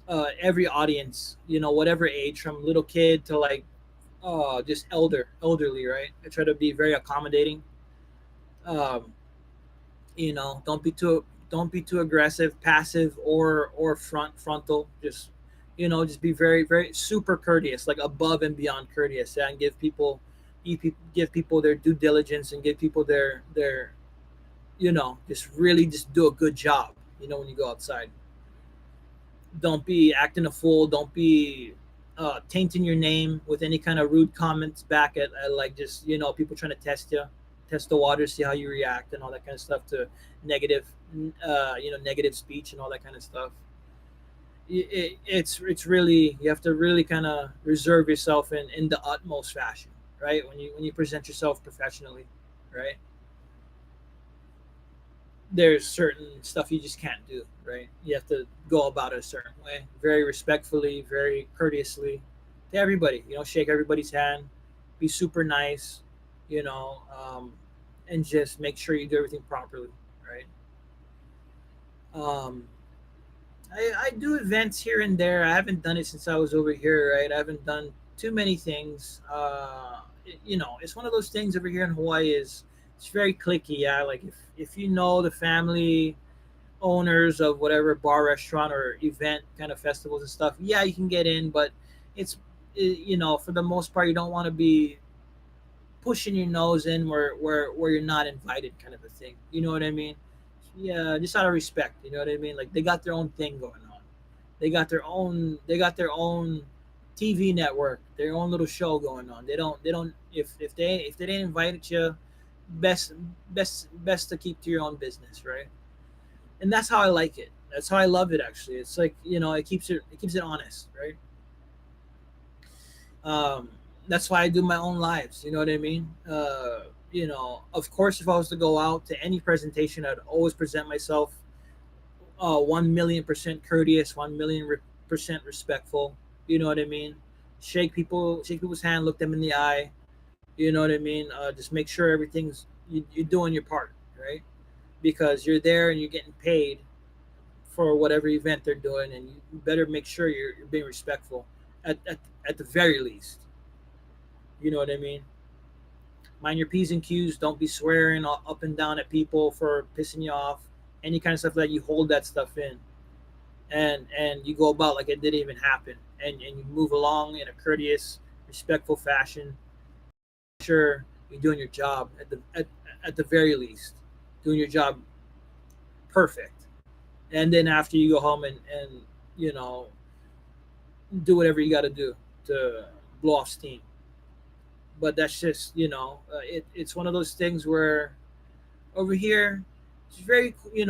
every audience. You know, whatever age, from little kid to like just elderly. Right? I try to be very accommodating. Um, don't be too aggressive, passive, or frontal. Just be very very super courteous, like above and beyond courteous. Yeah, and give people their due diligence and give people their just really just do a good job. When you go outside, don't be acting a fool. Don't be tainting your name with any kind of rude comments back at like just people trying to test the water, see how you react, and all that kind of stuff to negative, negative speech and all that kind of stuff. It's really, you have to really kind of reserve yourself in the utmost fashion, right? When you present yourself professionally, right? There's certain stuff you just can't do, right? You have to go about it a certain way, very respectfully, very courteously to everybody. Shake everybody's hand, be super nice, you know, um, and just make sure you do everything properly, right? Um, I do events here and there. I haven't done it since I was over here, right? I haven't done too many things. It's one of those things over here in Hawaii is it's very clicky. Yeah, like if you know the family owners of whatever bar, restaurant, or event kind of festivals and stuff, yeah, you can get in, but it's for the most part, you don't want to be pushing your nose in where you're not invited, kind of a thing. You know what I mean? Yeah, just out of respect. You know what I mean? Like they got their own thing going on. They got their own TV network, their own little show going on. They don't if they didn't invite you, best best to keep to your own business, right? And that's how I like it. That's how I love it. Actually, it's like it keeps it honest, right? Um, that's why I do my own lives. You know what I mean? Of course, if I was to go out to any presentation, I'd always present myself 1,000,000% courteous, 1,000,000% respectful. You know what I mean? Shake people's hand, look them in the eye. You know what I mean? Just make sure you're doing your part, right? Because you're there and you're getting paid for whatever event they're doing, and you better make sure you're being respectful at the very least. You know what I mean? Mind your p's and q's. Don't be swearing up and down at people for pissing you off. Any kind of stuff that you hold that stuff in, and you go about like it didn't even happen, and you move along in a courteous, respectful fashion. Sure, you're doing your job at the very least, doing your job perfect. And then after you go home and you know do whatever you got to do to blow off steam. But that's just it's one of those things where over here it's very you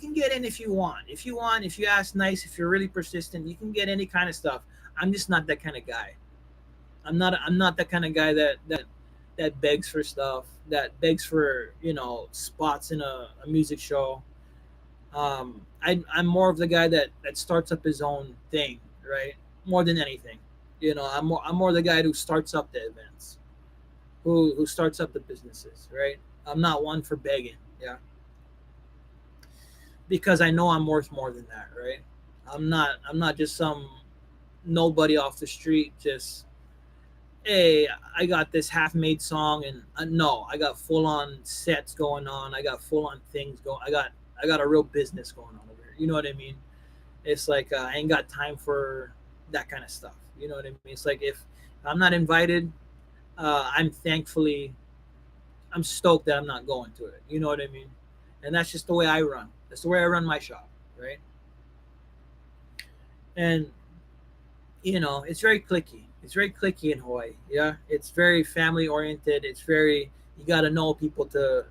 can get in if you ask nice, if you're really persistent, you can get any kind of stuff. I'm just not that kind of guy. I'm not that kind of guy that begs for stuff, that begs for spots in a music show. I'm more of the guy that starts up his own thing, right? More than anything, I'm more the guy who starts up the events, who starts up the businesses, right? I'm not one for begging, yeah, because I know I'm worth more than that, right? I'm not just some nobody off the street. Just hey, I got this half-made song, and no, I got full-on sets going on. I got full-on things going. I got a real business going on over here. You know what I mean? It's like I ain't got time for that kind of stuff. You know what I mean? It's like if I'm not invited, I'm thankfully I'm stoked that I'm not going to it. You know what I mean? And that's just the way I run. That's the way I run my shop, right? And it's very clicky. It's very clicky in Hawaii. Yeah, it's very family oriented. It's very you got to know people to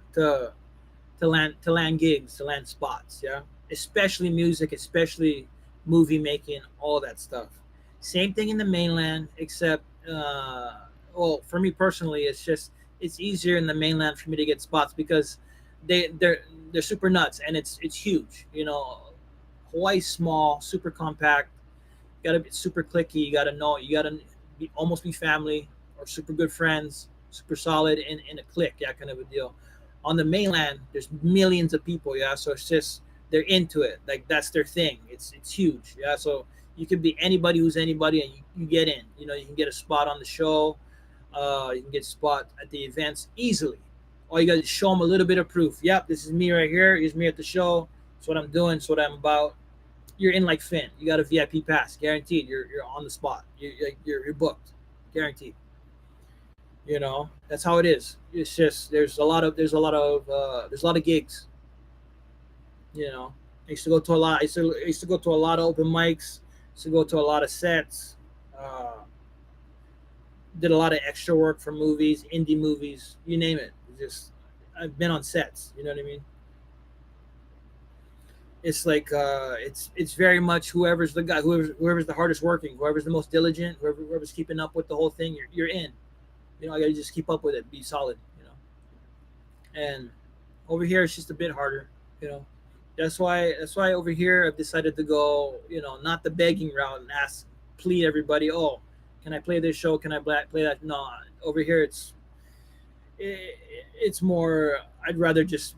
land gigs, to land spots. Yeah, especially music, especially movie making, all that stuff. Same thing in the mainland, except well, for me personally, it's easier in the mainland for me to get spots because they're super nuts and it's huge. Hawaii's small, super compact. You gotta be super clicky. You gotta know. You gotta almost be family or super good friends, super solid in a clique. Yeah, kind of a deal. On the mainland, there's millions of people. Yeah, so it's just they're into it. Like that's their thing. It's huge. Yeah, so you could be anybody who's anybody, and you get in. You can get a spot on the show. You can get a spot at the events easily. All you got to show them a little bit of proof. Yep, this is me right here. Here's me at the show. It's what I'm doing. It's what I'm about. You're in like Finn. You got a VIP pass, guaranteed. You're on the spot. You're booked, guaranteed. That's how it is. It's just there's a lot of gigs. I used to go to a lot. I used to go to a lot of open mics. Used to go to a lot of sets. Uh, did a lot of extra work for movies, indie movies, you name it. Just I've been on sets. You know what I mean? It's like it's very much whoever's the guy, whoever's the hardest working, whoever's the most diligent, whoever's keeping up with the whole thing. You're in. I gotta just keep up with it, be solid. And over here it's just a bit harder. You know, that's why over here I've decided to go. Not the begging route and ask, plead everybody. Oh, can I play this show? Can I play that? No, over here it's more. I'd rather just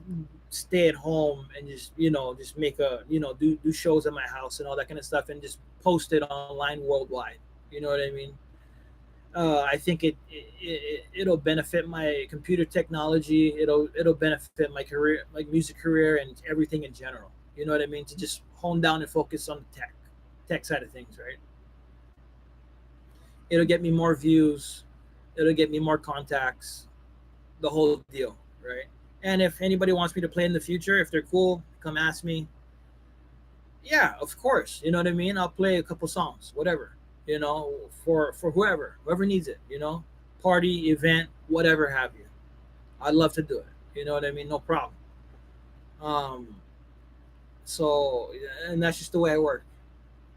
stay at home and just make do shows at my house and all that kind of stuff and just post it online worldwide. You know what I mean? I think it'll benefit my computer technology. It'll benefit my career, my music career, and everything in general. You know what I mean? To just hone down and focus on the tech side of things, right? It'll get me more views. It'll get me more contacts. The whole deal, right? And if anybody wants me to play in the future, if they're cool, come ask me. Yeah, of course. You know what I mean? I'll play a couple songs, whatever. For whoever needs it. Party, event, whatever have you. I'd love to do it. You know what I mean? No problem. Um, so, and that's just the way I work.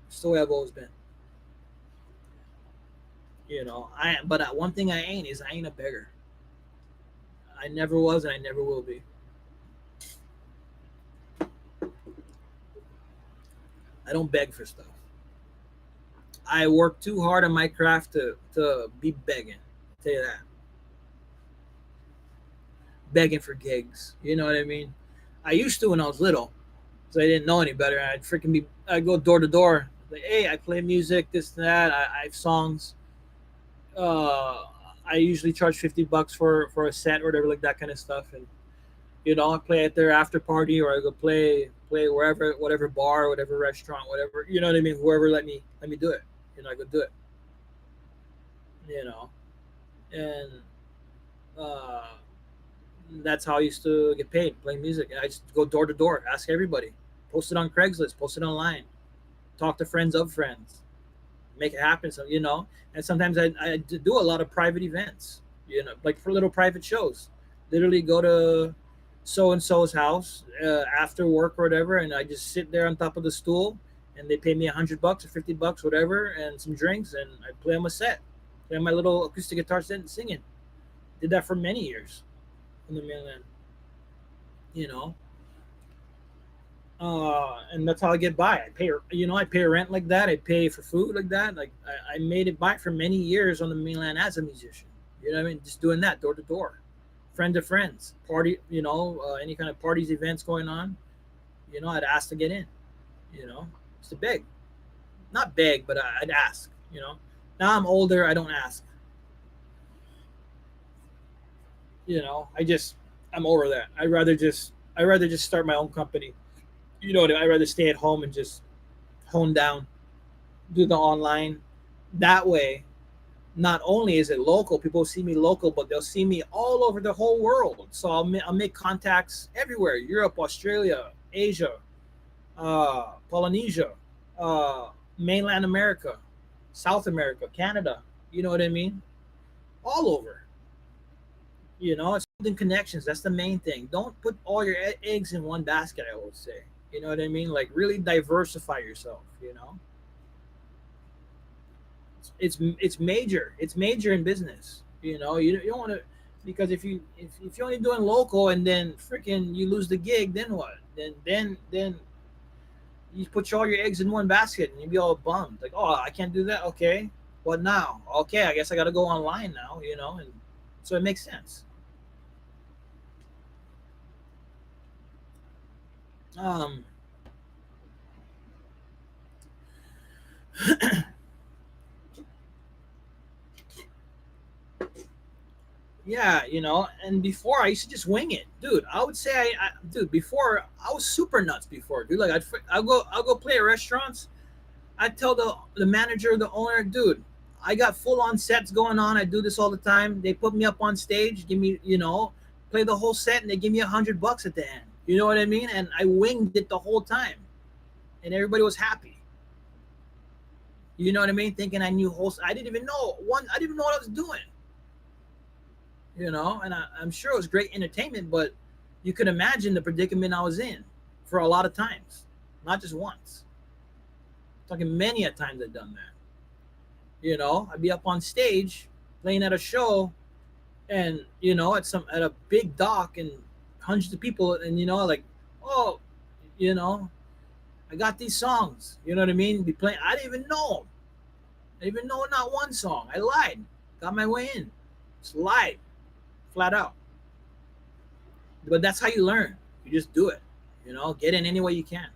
It's the way I've always been. But one thing I ain't is I ain't a beggar. I never was, and I never will be. I don't beg for stuff. I work too hard on my craft to be begging. I'll tell you that. Begging for gigs. You know what I mean? I used to when I was little, so I didn't know any better. I'd go door to door. Like, hey, I play music, this and that. I have songs. Uh, I usually charge $50 for a set or whatever, like that kind of stuff. And I play at their after party or I go play wherever, whatever bar, whatever restaurant, whatever. You know what I mean? Whoever let me do it. I go do it. You know, and uh, that's how I used to get paid playing music. And I just go door to door, ask everybody, post it on Craigslist, post it online, talk to friends of friends, make it happen. So and sometimes I do a lot of private events. Like for little private shows. Literally go to so and so's house after work or whatever, and I just sit there on top of the stool, and they pay me $100 or $50, whatever, and some drinks, and I play them a set, play my little acoustic guitar set, singing. Did that for many years in the mainland. You know, and that's how I get by. I pay rent like that. I pay for food like that. Like I made it by for many years on the mainland as a musician. You know what I mean? Just doing that door to door, friend to friends, party. Any kind of parties, events going on. I'd ask to get in. Just to beg, not beg, but I'd ask. Now I'm older. I don't ask. I'm over that. I rather just start my own company. I'd rather stay at home and just hone down, do the online. That way, not only is it local, people see me local, but they'll see me all over the whole world. So I'll make contacts everywhere: Europe, Australia, Asia, Polynesia, uh, mainland America, South America, Canada. You know what I mean? All over. It's building connections. That's the main thing. Don't put all your eggs in one basket. I always say. You know what I mean? Like really diversify yourself. It's major. It's major in business. You don't want to, because if you're only doing local and then freaking you lose the gig, then what? Then you put all your eggs in one basket and you be all bummed. Like, oh, I can't do that. Okay, what now? Okay, I guess I got to go online now. And so it makes sense. Um, yeah, and before I used to just wing it, dude. I would say, dude, before I was super nuts before, dude. Like I'll go play at restaurants. I tell the manager, the owner, dude, I got full on sets going on. I do this all the time. They put me up on stage, give me, play the whole set, and they give me $100 at the end. You know what I mean? And I winged it the whole time, and everybody was happy. You know what I mean? Thinking I knew whole. I didn't even know one. I didn't even know what I was doing. And I'm sure it was great entertainment, but you could imagine the predicament I was in for a lot of times, not just once. Talking many a times I've done that. I'd be up on stage playing at a show, and at a big dock and hundreds of people, and like, oh, you know, I got these songs. You know what I mean? Be playing. I didn't even know 'em. I didn't even know not one song. I lied. Got my way in. Just lied, flat out. But that's how you learn. You just do it. Get in any way you can.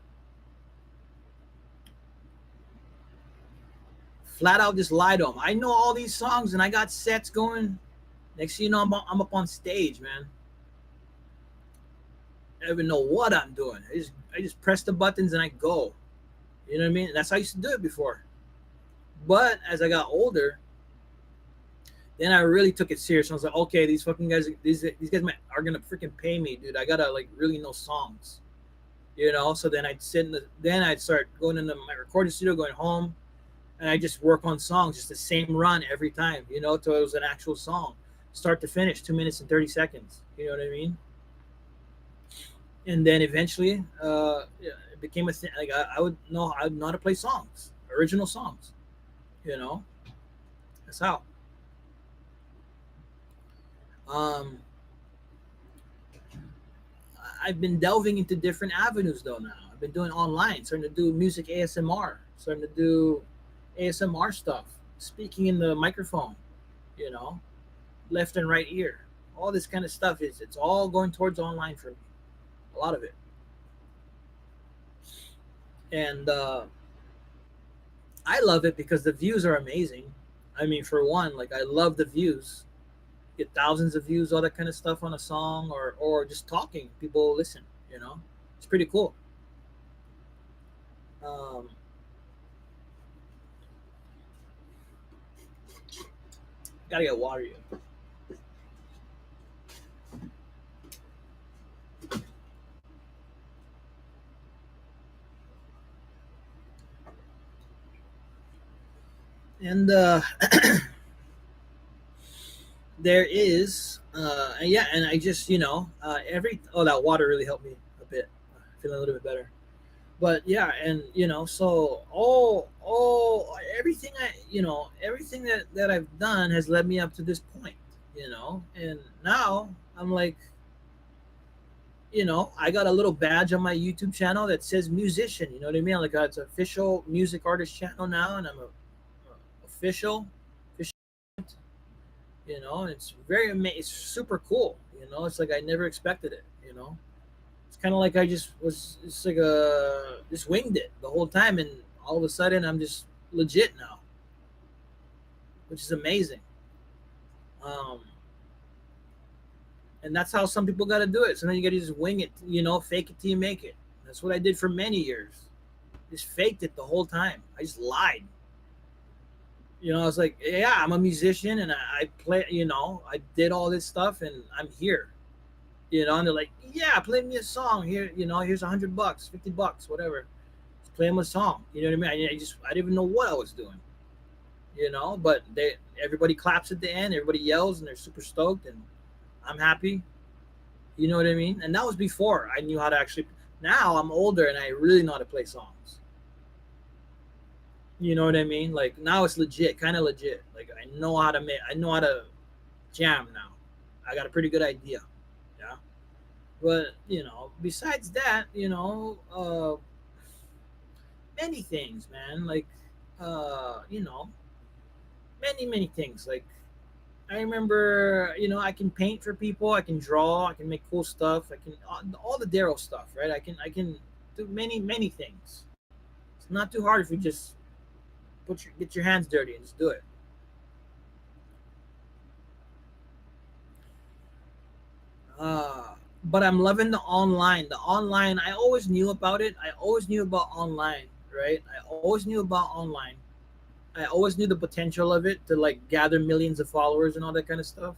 Flat out, just lie to them. I know all these songs and I got sets going. Next thing you know, I'm up on stage, man. I don't even know what I'm doing. I just press the buttons and I go. You know what I mean? That's how I used to do it before. But as I got older, then I really took it serious. I was like, okay, these fucking guys, these guys are gonna freaking pay me, dude. I gotta like really know songs. So then I'd then I'd start going into my recording studio, going home, and I just work on songs, just the same run every time, till it was an actual song, start to finish, 2 minutes and 30 seconds. You know what I mean? And then eventually, it became a thing. Like I would know how to play songs, original songs. You know, that's how. Um, I've been delving into different avenues though. Now I've been doing online, starting to do music ASMR, starting to do ASMR stuff, speaking in the microphone. You know, left and right ear. All this kind of stuff it's all going towards online for me. A lot of it, and I love it because the views are amazing. I mean, for one, like I love the views. Get thousands of views, all that kind of stuff on a song, or just talking. People listen. It's pretty cool. Um, Gotta get water. You. And there is, yeah, and I just, every that water really helped me a bit. Feeling a little bit better. But yeah, and so all everything everything that I've done has led me up to this point. And now I'm like, I got a little badge on my YouTube channel that says musician. You know what I mean? Like it's an official music artist channel now, and I'm a official, official. And it's it's super cool. It's like I never expected it. It's kind of like I just was. It's like just winged it the whole time, and all of a sudden I'm just legit now, which is amazing. Um, and that's how some people got to do it. Sometimes you got to just wing it. Fake it till you make it. That's what I did for many years. Just faked it the whole time. I just lied. I was like, yeah, I'm a musician and I play. I did all this stuff and I'm here. And they're like, yeah, play me a song here. Here's $100, $50, whatever. Just play them a song. You know what I mean? I didn't even know what I was doing. But everybody claps at the end. Everybody yells and they're super stoked and I'm happy. You know what I mean? And that was before I knew how to actually. Now I'm older and I really know how to play songs. You know what I mean? Like now it's legit, kind of legit. Like I know how to make. I know how to jam now. I got a pretty good idea. Yeah. But besides that, many things, man. Like, many things. Like I remember, I can paint for people. I can draw. I can make cool stuff. I can all the Daryl stuff, right? I can do many things. It's not too hard if you just get your hands dirty and just do it. But I'm loving the online. The online, I always knew about it. I always knew about online, right? I always knew about online. I always knew the potential of it to like gather millions of followers and all that kind of stuff.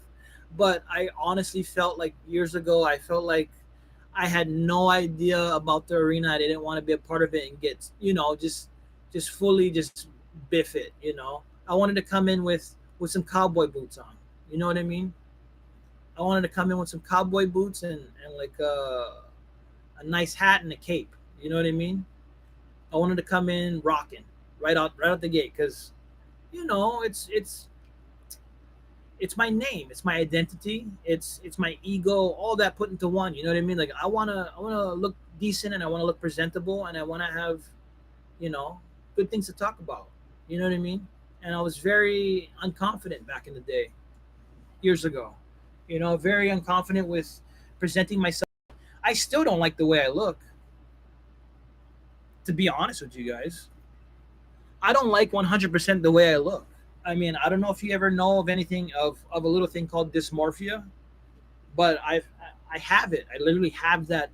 But I honestly felt like years ago, I felt like I had no idea about the arena. I didn't want to be a part of it and get, just fully just biff it. I wanted to come in with some cowboy boots on. You know what I mean? I wanted to come in with some cowboy boots and like a nice hat and a cape. You know what I mean? I wanted to come in rocking right out the gate because it's my name, it's my identity, it's my ego, all that put into one. You know what I mean? Like I wanna look decent and I wanna look presentable and I wanna have you know good things to talk about. You know what I mean? And I was very unconfident back in the day, years ago. Very unconfident with presenting myself. I still don't like the way I look, to be honest with you guys. I don't like 100% the way I look. I mean, I don't know if you ever know of anything of a little thing called dysmorphia, but I have it. I literally have that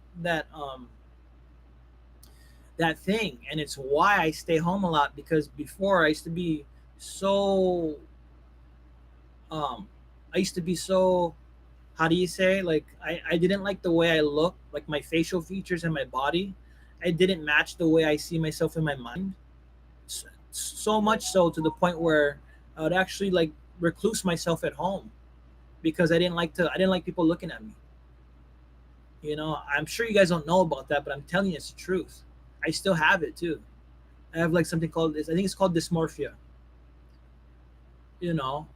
thing, and it's why I stay home a lot because before I used to be so um I used to be so, how do you say, like I didn't like the way I look, like my facial features and my body. I didn't match the way I see myself in my mind. So much so to the point where I would actually like recluse myself at home because I didn't like people looking at me. I'm sure you guys don't know about that, but I'm telling you it's the truth. I still have it too. I have like something called this. I think it's called dysmorphia. You know,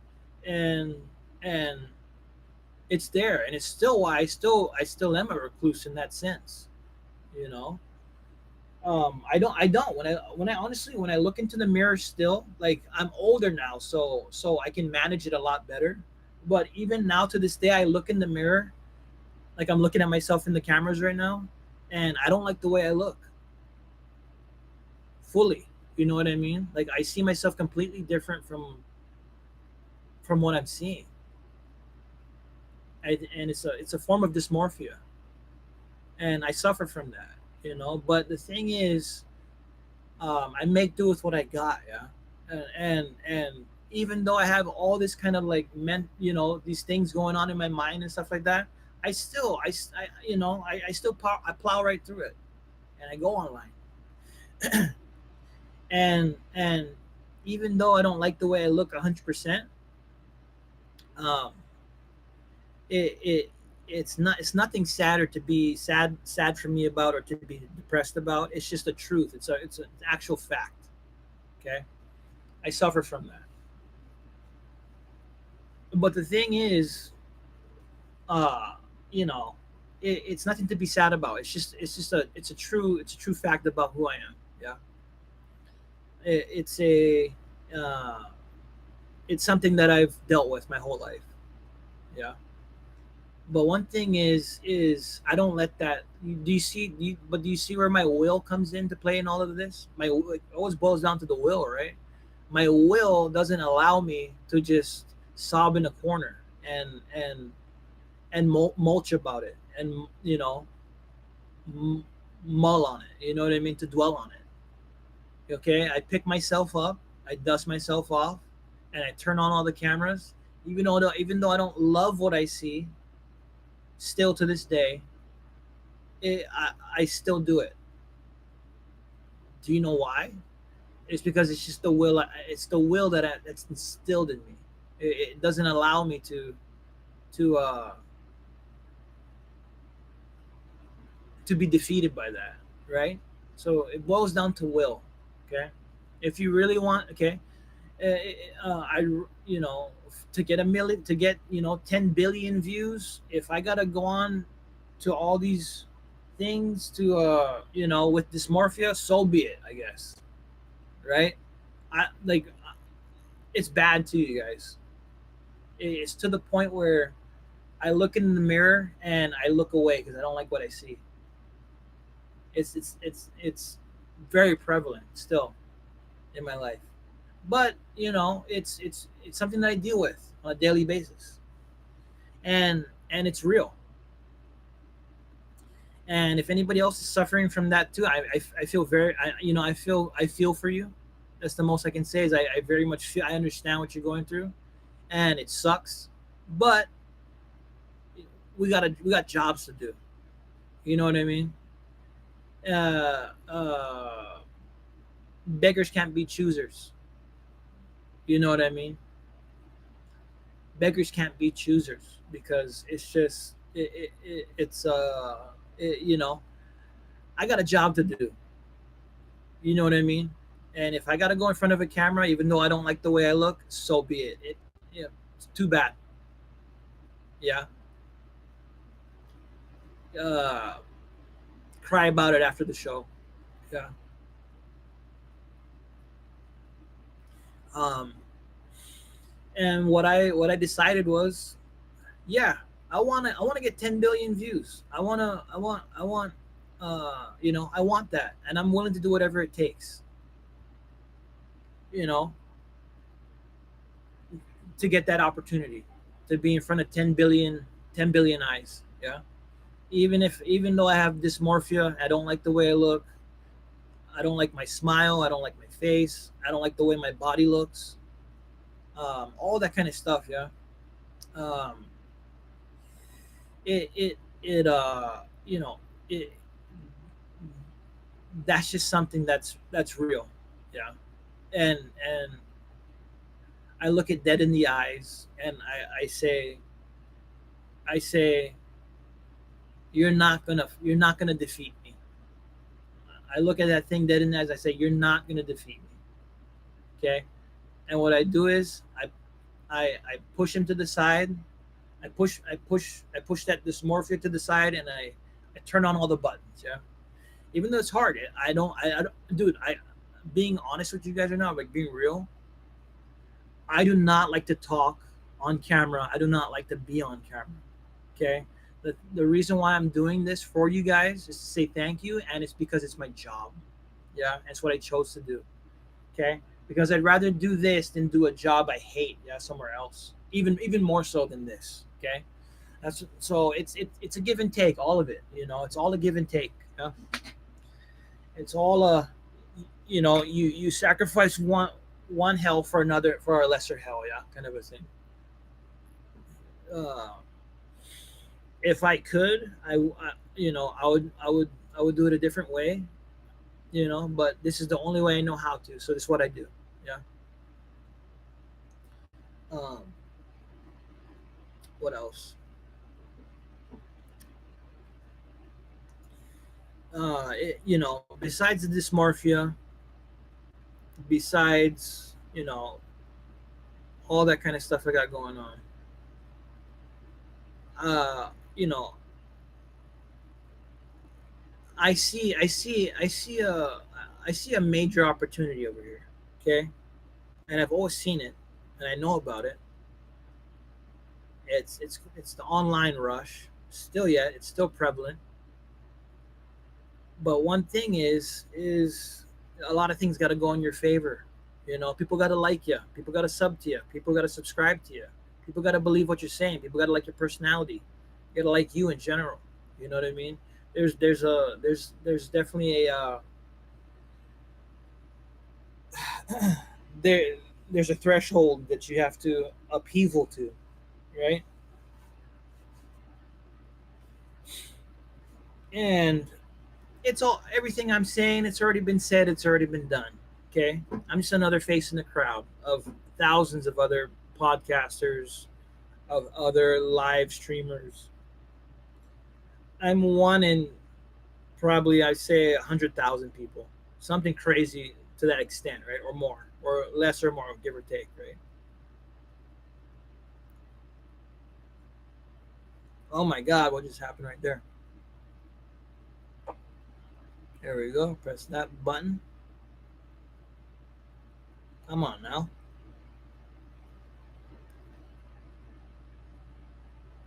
and and it's there, and it's still why I still am a recluse in that sense. You know, I don't when I honestly when I look into the mirror still, like I'm older now, so I can manage it a lot better. But even now to this day, I look in the mirror like I'm looking at myself in the cameras right now, and I don't like the way I look fully. You know what I mean? Like I see myself completely different from what I'm seeing, and it's a form of dysmorphia, and I suffer from that. But the thing is, I make do with what I got. Yeah, and even though I have all this kind of like these things going on in my mind and stuff like that, I still I I still I plow right through it, and I go online, and even though I don't like the way I look 100%, um, it's nothing sadder to be sad for me about or to be depressed about. It's just the truth. It's an actual fact. Okay, I suffer from that. But the thing is, uh, you know, it's nothing to be sad about. It's a true fact about who I am. Yeah, it's a uh, it's something that I've dealt with my whole life. Yeah. But one thing is I don't let that. But do you see where my will comes into play in all of this? It always boils down to the will, right? My will doesn't allow me to just sob in a corner and mulch about it and m- mull on it. You know what I mean? To dwell on it. Okay, I pick myself up, I dust myself off, and I turn on all the cameras. Even though I don't love what I see, still to this day, I still do it. Do you know why? It's because it's just the will. It's the will that's instilled in me. It doesn't allow me to to be defeated by that, right? So it boils down to will. Okay, if you really want, okay, I to get a million, to get 10 billion views, if I gotta go on to all these things to with dysmorphia, so be it, I guess, right? I like it's bad to you guys. It's to the point where I look in the mirror and I look away because I don't like what I see. It's very prevalent still in my life, but it's something that I deal with on a daily basis, and it's real. And if anybody else is suffering from that too, I feel very, I feel for you. That's the most I can say is I very much feel, I understand what you're going through, and it sucks, but we got jobs to do. You know what I mean? Uh, uh, Beggars can't be choosers. You know what I mean? Beggars can't be choosers because it's just it's I got a job to do. You know what I mean? And if I got to go in front of a camera, even though I don't like the way I look, so be it. Yeah, it's too bad. Yeah. Uh, Cry about it after the show. Yeah. Um, and what I decided was, yeah, I want to get 10 billion views. I want that, and I'm willing to do whatever it takes. You know, to get that opportunity, to be in front of 10 billion eyes. Yeah. Even though I have dysmorphia, I don't like the way I look. I don't like my smile. I don't like my face. I don't like the way my body looks. All that kind of stuff. Yeah. Um, it that's just something that's real. Yeah. And I look it dead in the eyes and I say you're not gonna defeat me. I look at that thing dead in the eyes. I say you're not gonna defeat me. Okay. And what I do is I push him to the side. I push that dysmorphia to the side, and I turn on all the buttons. Yeah. Even though it's hard, I don't, dude. I being honest with you guys right now, like being real. I do not like to talk on camera. I do not like to be on camera. Okay. The reason why I'm doing this for you guys is to say thank you, and it's because it's my job. Yeah, it's what I chose to do. Okay, because I'd rather do this than do a job I hate. Yeah, somewhere else. Even more so than this. Okay, that's so it's a give and take. All of it. It's all a give and take. Yeah, it's all you sacrifice one hell for another for a lesser hell. Yeah, kind of a thing. Uh, if I could, I would do it a different way. But this is the only way I know how to. So this is what I do. Yeah. Um, what else? Besides the dysmorphia, besides all that kind of stuff I got going on, uh, you know, I see a major opportunity over here. Okay, and I've always seen it, and I know about it. It's the online rush. Still yet, it's still prevalent. But one thing is a lot of things got to go in your favor. People got to like you. People got to sub to you. People got to subscribe to you. People got to believe what you're saying. People got to like your personality. You got to like you in general. You know what I mean? There's definitely there there's a threshold that you have to upheaval to, right? And it's all everything I'm saying. It's already been said. It's already been done. Okay, I'm just another face in the crowd of thousands of other podcasters, of other live streamers. I'm one in probably I say 100,000 people, something crazy to that extent, right, or more, or less or more, give or take, right? Oh my God, what just happened right there? There we go. Press that button. Come on now.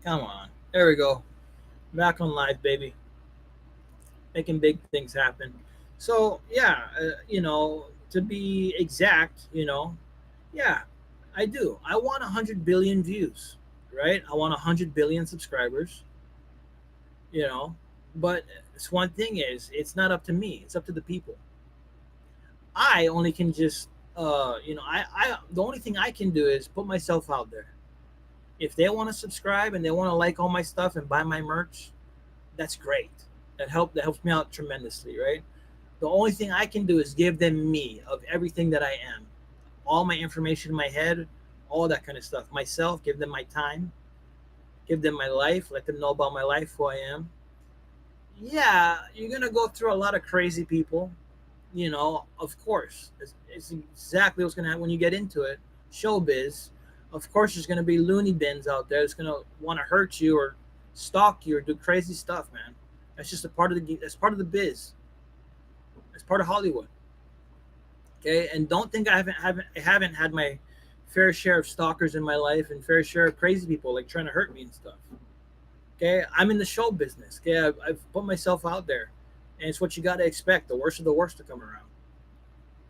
Come on. There we go. Back on live, baby. Making big things happen. So yeah, to be exact, yeah, I do. I want 100 billion views, right? I want 100 billion subscribers, you know. But it's one thing is, it's not up to me. It's up to the people. I only can just, the only thing I can do is put myself out there. If they want to subscribe and they want to like all my stuff and buy my merch, that's great. That helps me out tremendously, right? The only thing I can do is give them me of everything that I am, all my information in my head, all that kind of stuff. Myself, give them my time, give them my life, let them know about my life, who I am. Yeah, you're gonna go through a lot of crazy people, of course. It's exactly what's gonna happen when you get into it. Showbiz, of course, there's gonna be loony bins out there that's gonna want to hurt you or stalk you or do crazy stuff, man. That's just a part of the. That's part of the biz. It's part of Hollywood. Okay, and don't think I haven't had my fair share of stalkers in my life and fair share of crazy people like trying to hurt me and stuff. Okay, I'm in the show business. Okay, I've put myself out there, and it's what you got to expect. The worst of the worst to come around.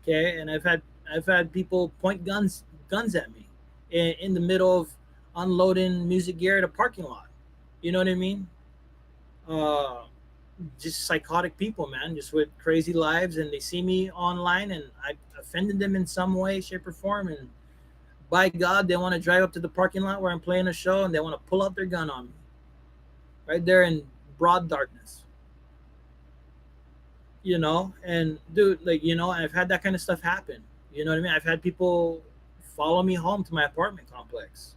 Okay, and I've had people point guns at me in the middle of unloading music gear at a parking lot. You know what I mean? Uh, just psychotic people, man, just with crazy lives, and they see me online, and I offended them in some way, shape, or form, and by God, they want to drive up to the parking lot where I'm playing a show, and they want to pull out their gun on me right there in broad darkness. And dude, like, I've had that kind of stuff happen. You know what I mean? I've had people follow me home to my apartment complex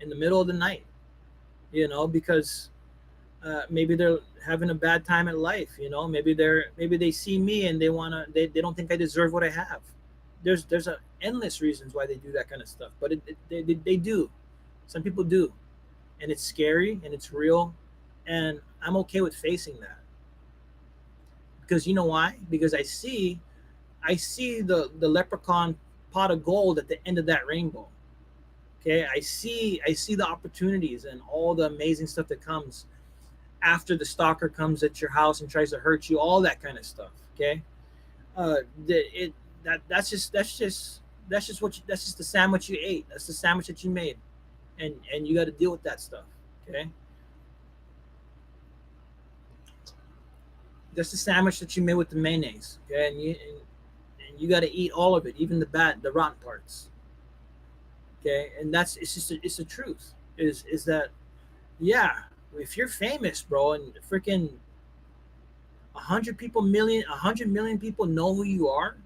in the middle of the night, because maybe they're having a bad time in life. Maybe they see me and they don't think I deserve what I have. There's a endless reasons why they do that kind of stuff, but they do. Some people do, and it's scary and it's real, and I'm okay with facing that, because you know why? Because I see the leprechaun pot of gold at the end of that rainbow. Okay, I see the opportunities and all the amazing stuff that comes after the stalker comes at your house and tries to hurt you, all that kind of stuff. Okay, uh, it that's just the sandwich you ate. That's the sandwich that you made, and you got to deal with that stuff. Okay, that's the sandwich that you made with the mayonnaise. Okay, and you got to eat all of it, even the rotten parts. Okay, and it's the truth. Is that, yeah? If you're famous, bro, and freaking 100 million people know who you are,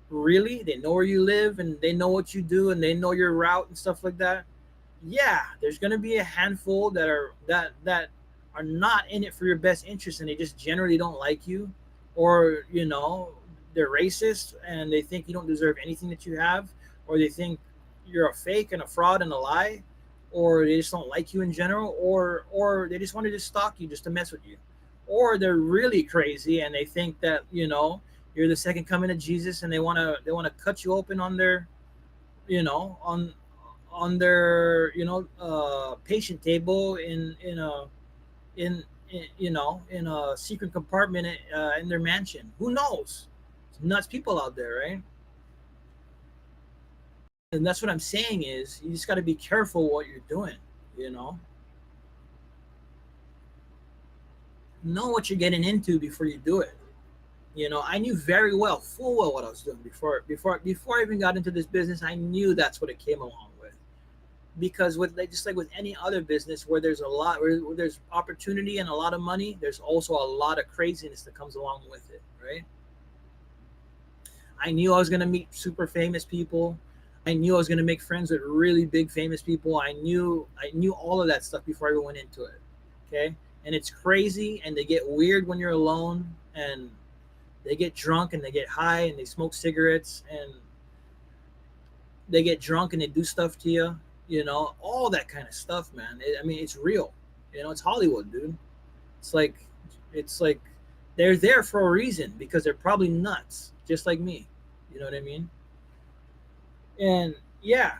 really, they know where you live and they know what you do and they know your route and stuff like that. Yeah, there's gonna be a handful that are not in it for your best interest, and they just generally don't like you, or they're racist and they think you don't deserve anything that you have, or they think you're a fake and a fraud and a lie, or they just don't like you in general, or they just wanted to stalk you just to mess with you, or they're really crazy and they think that you're the second coming of Jesus, and they want to cut you open on their you know on their patient table in a secret compartment in their mansion. Who knows? It's nuts people out there, right? And that's what I'm saying is you just got to be careful what you're doing. You know what you're getting into before you do it. I knew very well, full well, what I was doing before I even got into this business. I knew that's what it came along with. Because with just like with any other business where there's a lot where there's opportunity and a lot of money, there's also a lot of craziness that comes along with it, right? I knew I was gonna meet super famous people. I knew I was gonna make friends with really big famous people. I knew all of that stuff before I even went into it. Okay, and it's crazy, and they get weird when you're alone, and they get drunk and they get high and they smoke cigarettes and they get drunk and they do stuff to you. All that kind of stuff, man. I mean, it's real. It's Hollywood, dude. It's like, it's like they're there for a reason because they're probably nuts, just like me. You know what I mean? And yeah,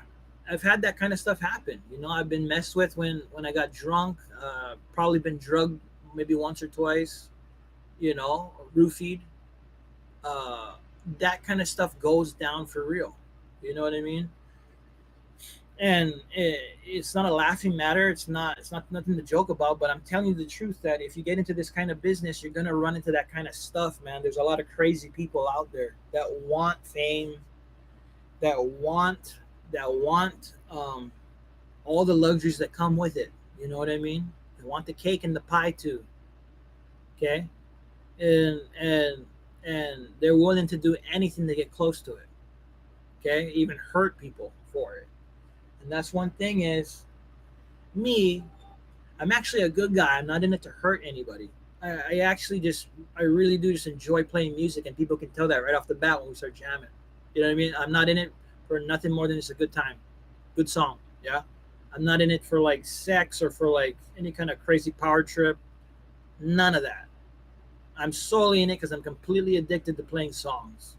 I've had that kind of stuff happen. I've been messed with when I got drunk. Probably been drugged maybe once or twice. Roofied. Uh, that kind of stuff goes down for real. You know what I mean? And it's not a laughing matter. It's not nothing to joke about. But I'm telling you the truth that if you get into this kind of business, you're gonna run into that kind of stuff, man. There's a lot of crazy people out there that want fame, that want all the luxuries that come with it. You know what I mean? They want the cake and the pie too. Okay, and they're willing to do anything to get close to it. Okay, even hurt people for it. And that's one thing is me. I'm actually a good guy. I'm not in it to hurt anybody. I actually I really do just enjoy playing music, and people can tell that right off the bat when we start jamming. You know what I mean? I'm not in it for nothing more than just a good time, good song. Yeah, I'm not in it for like sex or for like any kind of crazy power trip. None of that. I'm solely in it because I'm completely addicted to playing songs.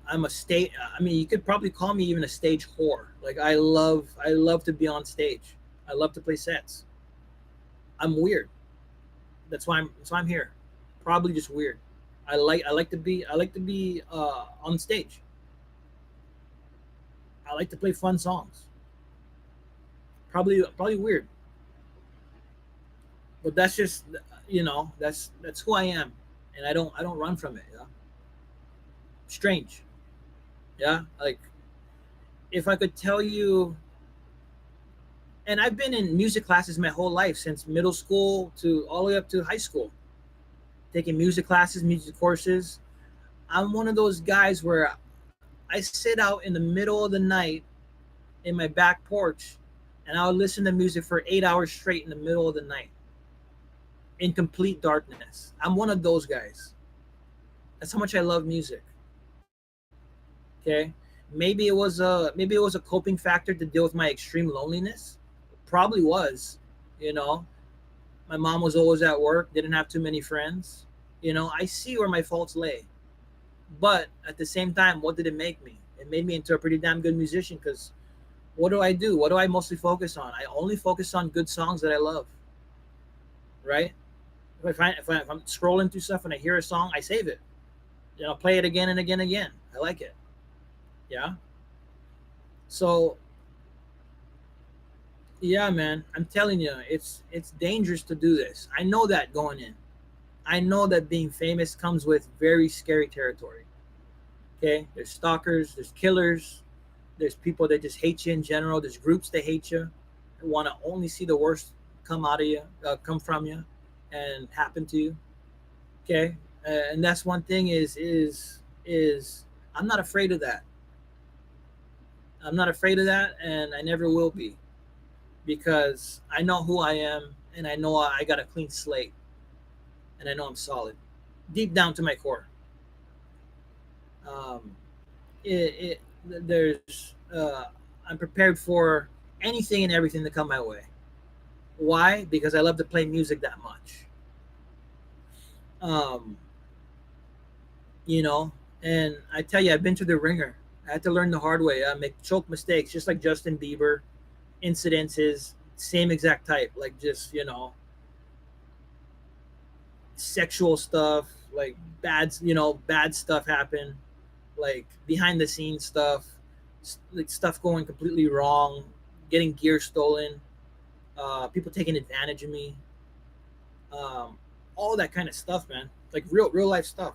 I'm a state. I mean, you could probably call me even a stage whore. Like I love to be on stage. I love to play sets. I'm weird. That's why I'm here. Probably just weird. I like to be on stage. I like to play fun songs. Probably weird, but that's just that's who I am, and I don't run from it. Yeah, strange. Yeah, like if I could tell you, and I've been in music classes my whole life since middle school to all the way up to high school, taking music classes, music courses. I'm one of those guys where I sit out in the middle of the night in my back porch and I'll listen to music for 8 hours straight in the middle of the night in complete darkness. I'm one of those guys. That's how much I love music. Okay. Maybe it was a coping factor to deal with my extreme loneliness. Probably was. You know, my mom was always at work, didn't have too many friends. I see where my faults lay. But at the same time, what did it make me? It made me into a pretty damn good musician because what do I do? What do I mostly focus on? I only focus on good songs that I love, right? If I'm scrolling through stuff and I hear a song, I save it. Play it again and again and again. I like it. Yeah. So yeah, man, I'm telling you, it's dangerous to do this. I know that going in. I know that being famous comes with very scary territory. Okay, there's stalkers, there's killers, there's people that just hate you in general. There's groups that hate you, that want to only see the worst come out of you, come from you, and happen to you. Okay, and that's one thing is I'm not afraid of that. I'm not afraid of that, and I never will be because I know who I am, and I know I got a clean slate, and I know I'm solid, deep down to my core. Um, there's I'm prepared for anything and everything to come my way. Why? Because I love to play music that much. Um, you know, and I tell you, I've been to the ringer. I had to learn the hard way. I make choke mistakes, just like Justin Bieber. Incidences, same exact type, like just sexual stuff, like bad stuff happen, like behind the scenes stuff, like stuff going completely wrong, getting gear stolen, people taking advantage of me, um, all that kind of stuff, man. Like real life stuff.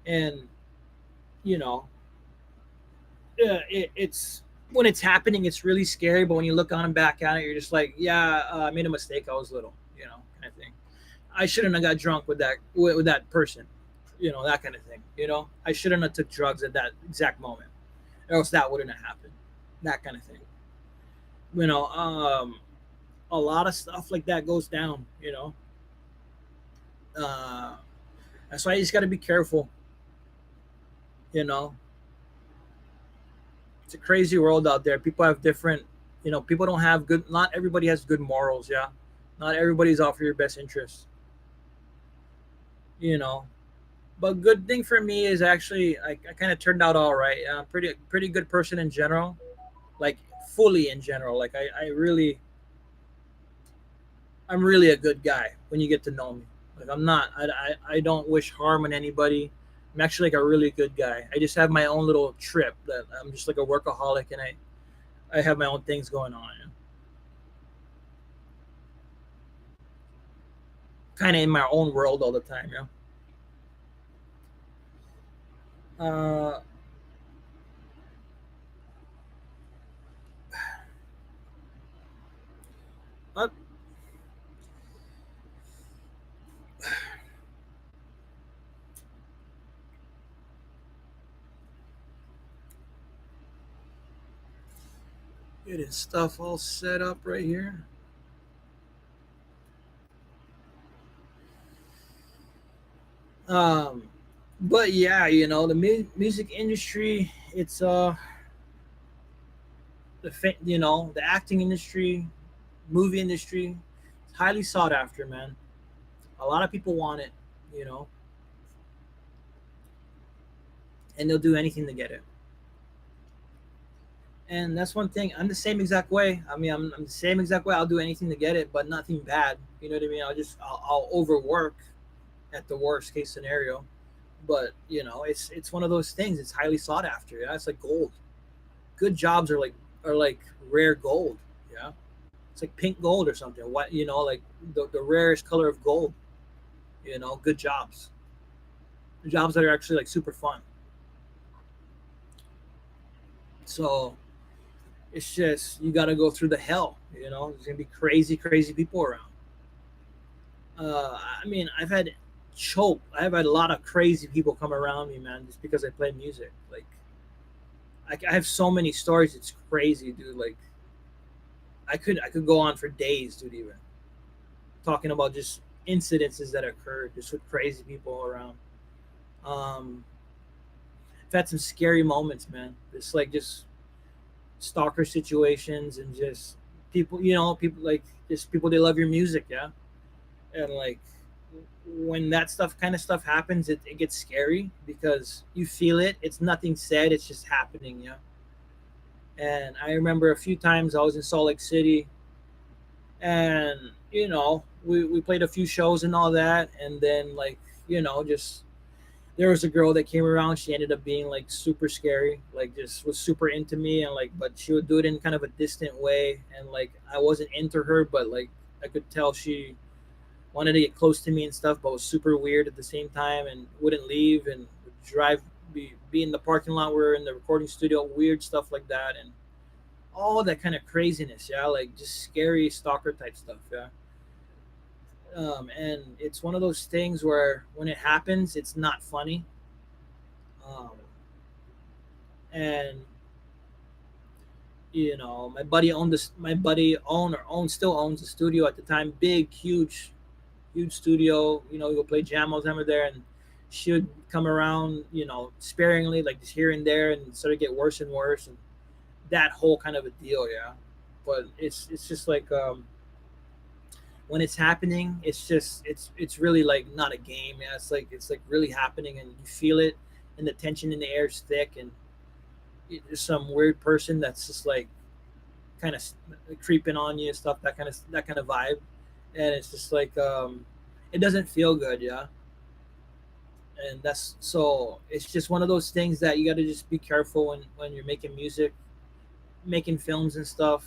And you know, it's when it's happening, it's really scary. But when you look on and back at it, you're just like, yeah, I made a mistake. I was little, kind of thing. I shouldn't have got drunk with that person, that kind of thing. I shouldn't have took drugs at that exact moment, or else that wouldn't have happened. That kind of thing. You know, a lot of stuff like that goes down. Uh, that's why you just got to be careful. You know, it's a crazy world out there. People have different. People don't have good. Not everybody has good morals. Yeah, not everybody's out for your best interest. You know, but good thing for me is actually I kind of turned out all right. Pretty good person in general, like fully in general. Like I'm really a good guy when you get to know me. Like I'm not. I don't wish harm on anybody. I'm actually like a really good guy. I just have my own little trip that I'm just like a workaholic, and I have my own things going on. Kind of in my own world all the time. Uh, uh, Getting stuff all set up right here. Um, but yeah, the music industry. It's the acting industry, movie industry. It's highly sought after, man. A lot of people want it, you know, and they'll do anything to get it. And that's one thing. I'm the same exact way. I mean, I'm the same exact way. I'll do anything to get it, but nothing bad. You know what I mean? I'll overwork at the worst case scenario. But it's one of those things. It's highly sought after. Yeah, it's like gold. Good jobs are like rare gold. Yeah, it's like pink gold or something. What like the rarest color of gold. Good jobs that are actually like super fun. So it's just you got to go through the hell. There's gonna be crazy people around. I mean, I've had a lot of crazy people come around me, man, just because I play music. Like, I have so many stories. It's crazy, dude. Like, I could go on for days, dude. Even talking about just incidences that occurred, just with crazy people around. Um, I've had some scary moments, man. Just stalker situations and just people like just people they love your music, yeah, and like when that stuff happens, it gets scary because you feel it. It's nothing said. It's just happening, yeah. And I remember a few times I was in Salt Lake City, and we played a few shows and all that, and then like just there was a girl that came around. She ended up being like super scary, like just was super into me, and like but she would do it in kind of a distant way, and like I wasn't into her, but like I could tell she wanted to get close to me and stuff, but was super weird at the same time and wouldn't leave and would be in the parking lot. We're in the recording studio, weird stuff like that, and all that kind of craziness, yeah, like just scary stalker type stuff, yeah. And it's one of those things where when it happens, it's not funny. Um, and my buddy still owns a studio at the time, big, huge studio. We would play jam all the time there, and she would come around, sparingly, like just here and there, and sort of get worse and worse, and that whole kind of a deal, yeah. But it's just like when it's happening, it's really like not a game, yeah. It's like really happening, and you feel it, and the tension in the air is thick, and there's some weird person that's just like kind of creeping on you and stuff, that kind of vibe, and it's just like it doesn't feel good, yeah. And that's so it's just one of those things that you got to just be careful when you're making music, making films and stuff.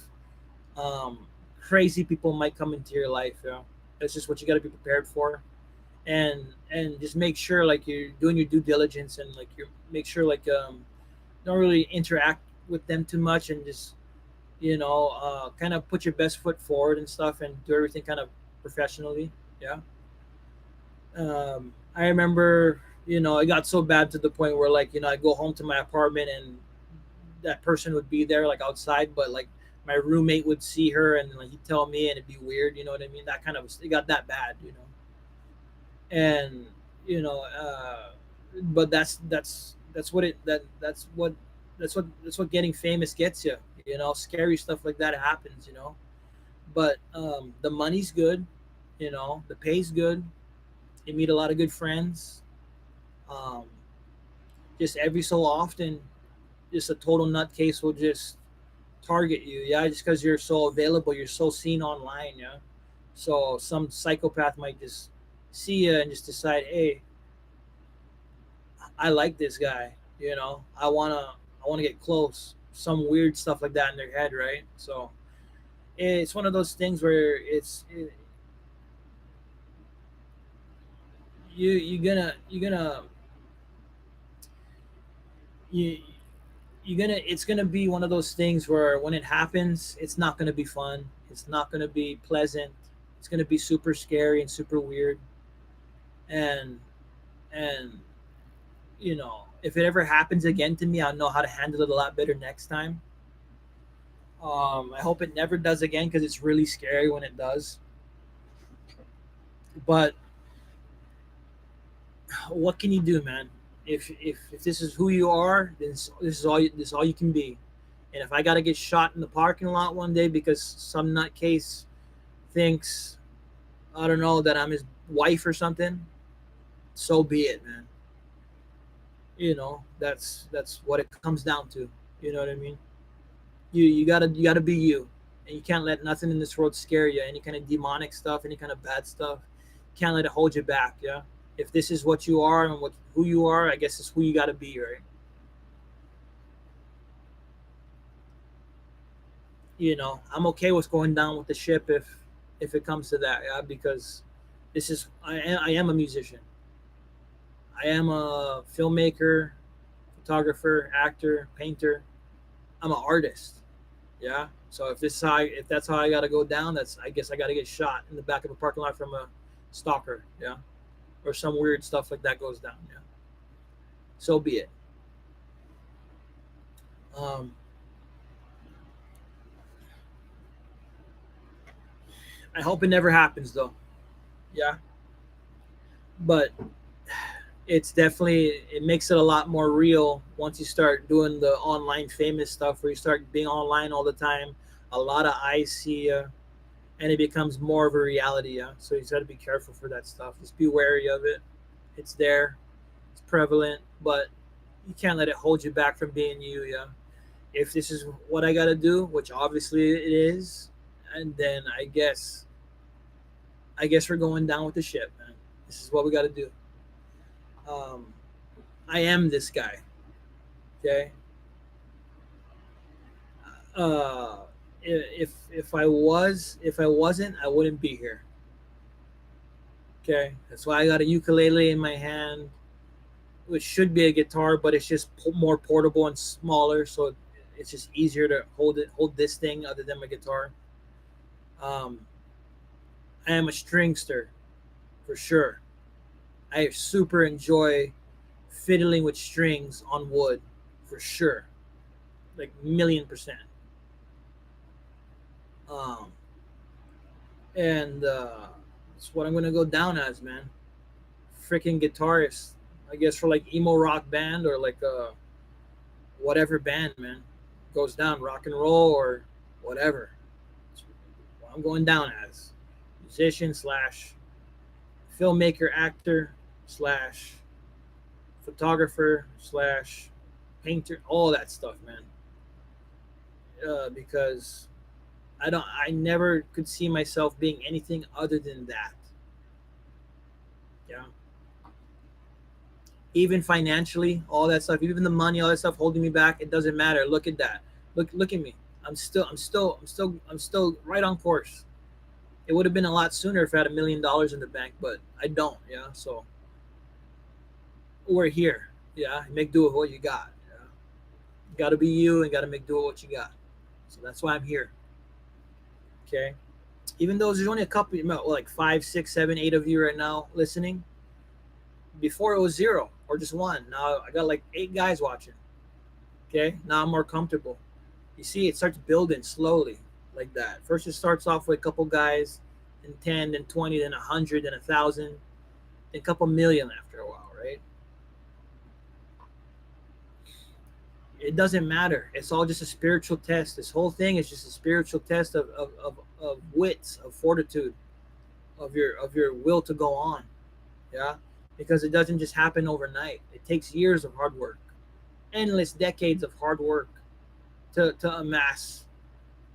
um Crazy people might come into your life, yeah. That's just what you got to be prepared for. And just make sure like you're doing your due diligence, and like you make sure like don't really interact with them too much, and just kind of put your best foot forward and stuff, and do everything kind of professionally. Yeah. I remember, it got so bad to the point where, like, I go home to my apartment and that person would be there, like, outside, but like my roommate would see her and like he'd tell me, and it'd be weird. You know what I mean? That kind of, it got that bad. And you know, but that's what it that that's what getting famous gets you. Scary stuff like that happens. But the money's good. The pay's good. You meet a lot of good friends. Um, just every so often, just a total nutcase will just target you. Yeah, just because you're so available, you're so seen online. Yeah, so some psychopath might just see you and just decide, hey, I like this guy. I wanna get close. Some weird stuff like that in their head, right? So it's one of those things where you you're gonna it's gonna be one of those things where when it happens, it's not gonna be fun. It's not gonna be pleasant. It's gonna be super scary and super weird. And and if it ever happens again to me, I'll know how to handle it a lot better next time. I hope it never does again because it's really scary when it does. But what can you do, man? If this is who you are, then this is all you can be. And if I gotta get shot in the parking lot one day because some nutcase thinks, I don't know, that I'm his wife or something, so be it, man. That's what it comes down to. You know what I mean? You gotta be you, and you can't let nothing in this world scare you. Any kind of demonic stuff, any kind of bad stuff, can't let it hold you back. Yeah. If this is what you are and who you are, I guess it's who you gotta be, right? I'm okay with going down with the ship if it comes to that. Yeah, because I am a musician. I am a filmmaker, photographer, actor, painter. I'm an artist. Yeah. So if that's how I got to go down, that's I guess I got to get shot in the back of a parking lot from a stalker. Yeah. Or some weird stuff like that goes down. Yeah. So be it. Um, I hope it never happens though. Yeah. But it makes it a lot more real once you start doing the online famous stuff where you start being online all the time. A lot of eyes see you, and it becomes more of a reality. Yeah. So you got to be careful for that stuff. Just be wary of it. It's there. It's prevalent, but you can't let it hold you back from being you. Yeah. If this is what I got to do, which obviously it is, and then I guess we're going down with the ship, man. This is what we got to do. Um, I am this guy. Okay. Uh, if I wasn't, I wouldn't be here. Okay. That's why I got a ukulele in my hand, which should be a guitar, but it's just more portable and smaller, so it's just easier to hold this thing other than my guitar. Um, I am a stringster for sure. I super enjoy fiddling with strings on wood for sure, like million percent. Um, and That's what I'm gonna go down as, man. Freaking guitarist, I guess, for like emo rock band or like whatever band, man, goes down rock and roll or whatever. That's what I'm going down as musician slash filmmaker, actor slash photographer slash painter, all that stuff, man. Because I never could see myself being anything other than that. Yeah. Even financially, all that stuff, even the money, all that stuff holding me back, it doesn't matter. Look at that. Look at me. I'm still right on course. It would have been a lot sooner if I had $1 million in the bank, but I don't. Yeah, so we're here. Yeah, make do with what you got. Yeah? You got to be you and got to make do with what you got. So that's why I'm here. Okay. Even though there's only a couple, like five, six, seven, eight of you right now listening. Before it was zero or just one. Now I got like 8 guys watching. Okay. Now I'm more comfortable. You see, it starts building slowly like that. First, it starts off with a couple guys, then 10, then 20, then 100, then 1,000, then a couple million after a while, right? It doesn't matter. It's all just a spiritual test. This whole thing is just a spiritual test of wits, of fortitude, of your will to go on. Yeah. Because it doesn't just happen overnight. It takes years of hard work, endless decades of hard work to amass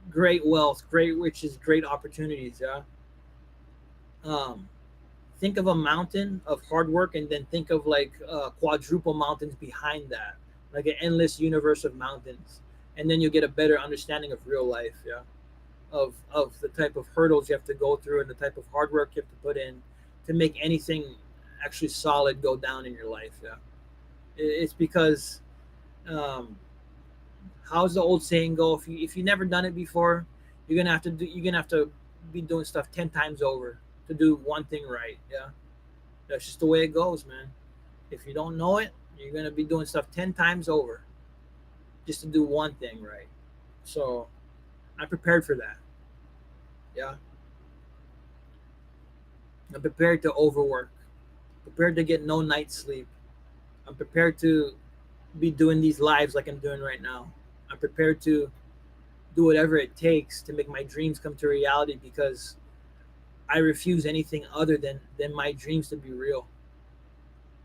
great wealth, great riches, great opportunities. Yeah. Um, think of a mountain of hard work and then think of like quadruple mountains behind that, like an endless universe of mountains, and then you get a better understanding of real life. Yeah, of the type of hurdles you have to go through and the type of hard work you have to put in to make anything actually solid go down in your life. Yeah, it's because um, how's the old saying go? If you never done it before, you're gonna have to be doing stuff 10 times over to do one thing right. Yeah, that's just the way it goes, man. If you don't know it, you're gonna be doing stuff 10 times over just to do one thing right. So I'm prepared for that. Yeah, I'm prepared to overwork, prepared to get no night's sleep. I'm prepared to be doing these lives like I'm doing right now. I'm prepared to do whatever it takes to make my dreams come to reality because I refuse anything other than my dreams to be real.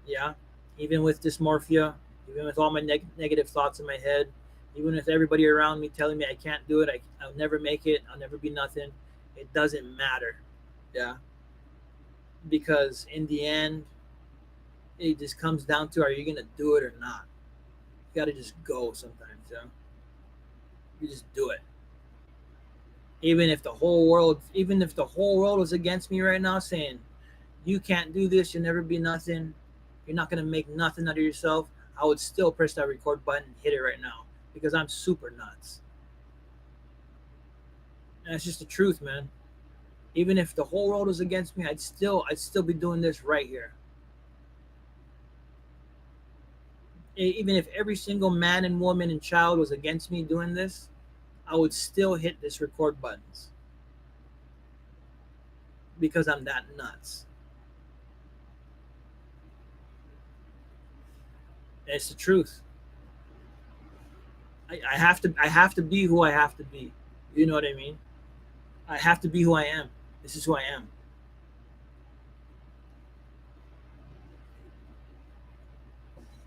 Yeah, even with dysmorphia, even with all my negative thoughts in my head, even with everybody around me telling me I can't do it, I'll never make it, I'll never be nothing. It doesn't matter. Yeah, because in the end, it just comes down to, are you gonna do it or not? You gotta just go sometimes. Yeah, you just do it. Even if the whole world was against me right now, saying you can't do this, you'll never be nothing, you're not gonna make nothing out of yourself, I would still press that record button and hit it right now because I'm super nuts. And that's just the truth, man. Even if the whole world was against me, I'd still be doing this right here. Even if every single man and woman and child was against me doing this, I would still hit this record buttons because I'm that nuts. And it's the truth. I have to be who I have to be. You know what I mean? I have to be who I am. This is who I am.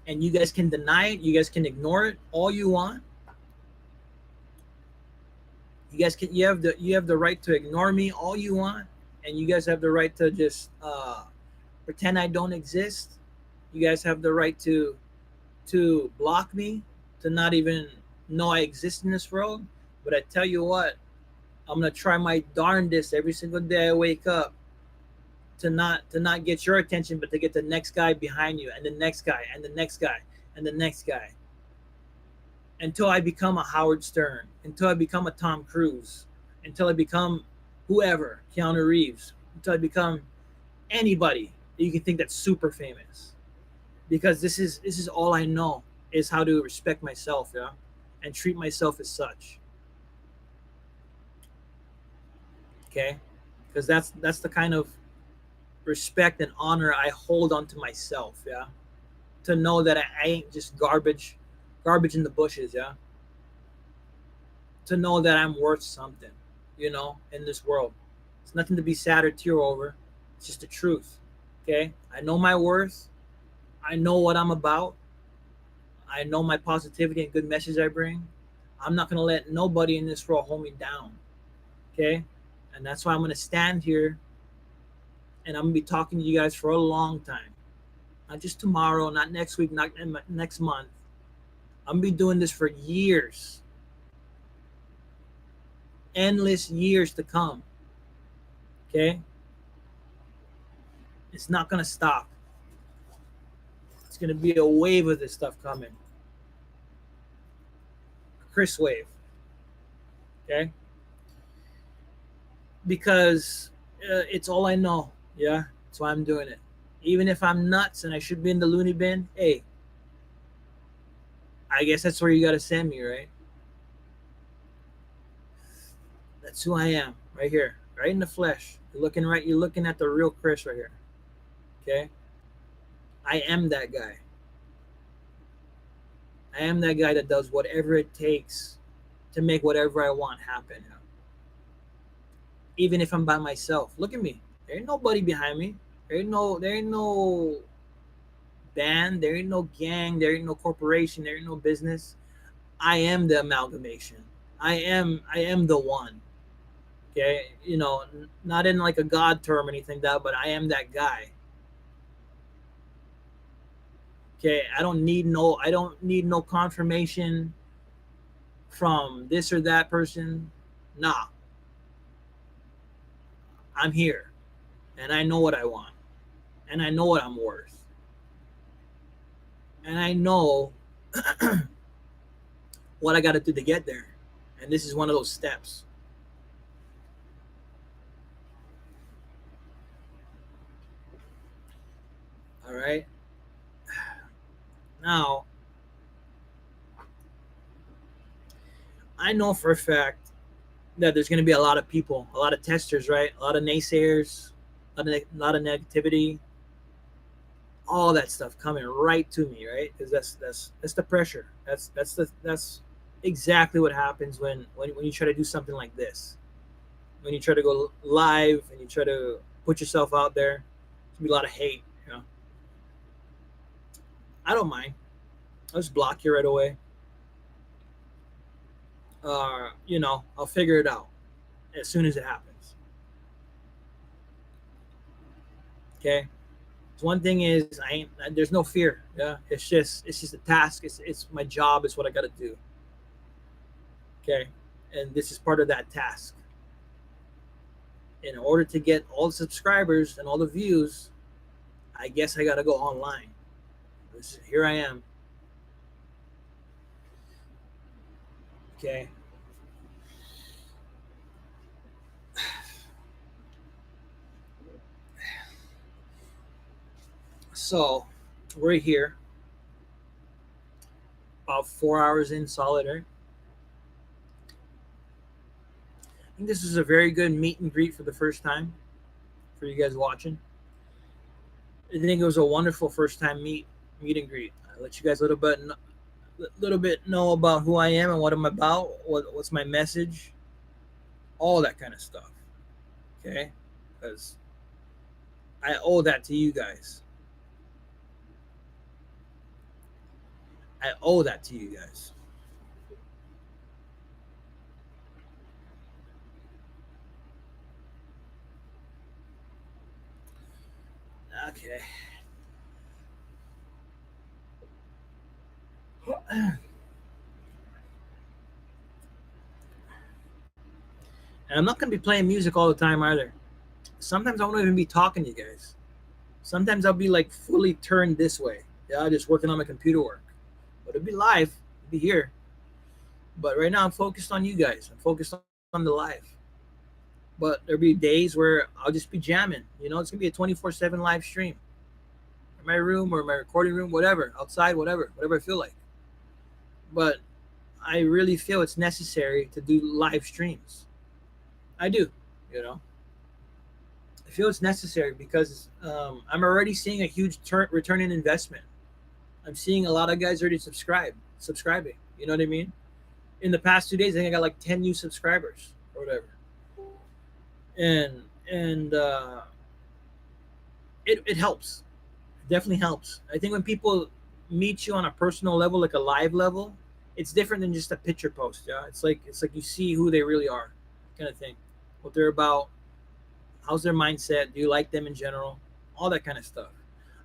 And you guys can deny it, you guys can ignore it all you want. You have the right to ignore me all you want, and you guys have the right to just pretend I don't exist. You guys have the right to block me, to not even know I exist in this world. But I tell you what, I'm gonna try my darndest every single day I wake up to not get your attention, but to get the next guy behind you, and the next guy, and the next guy, and the next guy, until I become a Howard Stern, until I become a Tom Cruise, until I become whoever, Keanu Reeves, until I become anybody that you can think that's super famous. Because this is all I know is how to respect myself, yeah, and treat myself as such. Okay, because that's the kind of respect and honor I hold onto myself, yeah. To know that I ain't just garbage in the bushes, yeah. To know that I'm worth something, in this world. It's nothing to be sad or tear over. It's just the truth. Okay, I know my worth. I know what I'm about. I know my positivity and good message I bring. I'm not gonna let nobody in this world hold me down. Okay, and that's why I'm gonna stand here and I'm gonna be talking to you guys for a long time. Not just tomorrow, not next week, not next month. I'm gonna be doing this for years, endless years to come. Okay, it's not gonna stop. It's gonna be a wave of this stuff coming. Chris wave. Okay, because it's all I know. Yeah, that's why I'm doing it. Even if I'm nuts and I should be in the loony bin, hey, I guess that's where you gotta send me, right? That's who I am, right here, right in the flesh. You're looking right. You're looking at the real Chris right here. Okay, I am that guy. I am that guy that does whatever it takes to make whatever I want happen. Even if I'm by myself. Look at me. There ain't nobody behind me. There ain't no band, there ain't no gang, there ain't no corporation, there ain't no business. I am the amalgamation. I am the one. Okay? Not in like a god term or anything that, but I am that guy. Okay? I don't need no confirmation from this or that person. Nah, I'm here and I know what I want and I know what I'm worth. And I know what I got to do to get there. And this is one of those steps. All right. Now, I know for a fact that there's going to be a lot of people, a lot of testers, right? A lot of naysayers, a lot of negativity, all that stuff coming right to me, right? Because that's the pressure. That's exactly what happens when you try to do something like this. When you try to go live and you try to put yourself out there, there's gonna be a lot of hate. I don't mind. I'll just block you right away. I'll figure it out as soon as it happens. Okay. So one thing is, I ain't. There's no fear. Yeah. It's just a task. It's my job. It's what I got to do. Okay. And this is part of that task. In order to get all the subscribers and all the views, I guess I got to go online. Here I am. Okay. So we're here about 4 hours in solid. Right? I think this is a very good meet and greet for the first time for you guys watching. I think it was a wonderful first time meet and greet. I let you guys a little bit know about who I am and what I'm about, what's my message, all that kind of stuff. Okay, because I owe that to you guys. I owe that to you guys. Okay. And I'm not gonna be playing music all the time either. Sometimes I won't even be talking to you guys. Sometimes I'll be like fully turned this way. Yeah, just working on my computer work. But it'll be live, it'll be here. But right now I'm focused on you guys. I'm focused on the live. But there'll be days where I'll just be jamming. It's gonna be a 24/7 live stream. In my room or my recording room, whatever, outside, whatever I feel like. But I really feel it's necessary to do live streams. I do, you know. I feel it's necessary because I'm already seeing a huge return in investment. I'm seeing a lot of guys already subscribing. You know what I mean? In the past 2 days, I think I got like 10 new subscribers or whatever, and it helps. It definitely helps. I think when people meet you on a personal level, like a live level, it's different than just a picture post. Yeah, it's like you see who they really are, kind of thing, what they're about, how's their mindset, do you like them in general, all that kind of stuff.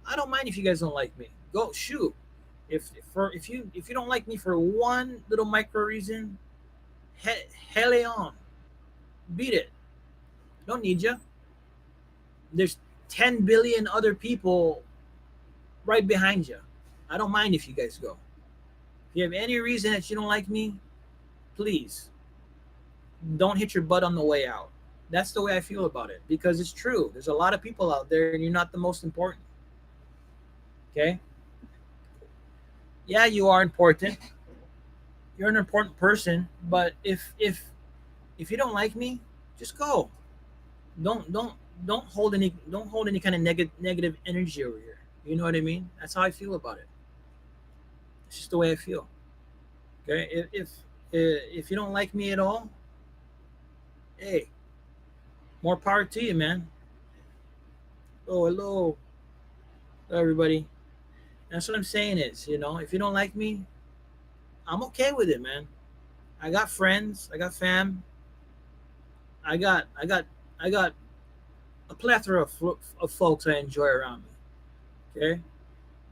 I don't mind if you guys don't like me. Go shoot. If you don't like me for one little micro reason, hell on, beat it. Don't need you. There's 10 billion other people right behind you. I don't mind if you guys go. If you have any reason that you don't like me, please don't hit your butt on the way out. That's the way I feel about it because it's true. There's a lot of people out there and you're not the most important. Okay? Yeah, you are important. You're an important person, but if you don't like me, just go. Don't don't don't hold any kind of negative energy over here. You know what I mean? That's how I feel about it. It's just the way I feel. Okay? If you don't like me at all, hey, more power to you, man. Oh, hello, everybody. That's what I'm saying is, if you don't like me, I'm okay with it, man. I got friends, I got fam, I got a plethora of folks I enjoy around me. Okay,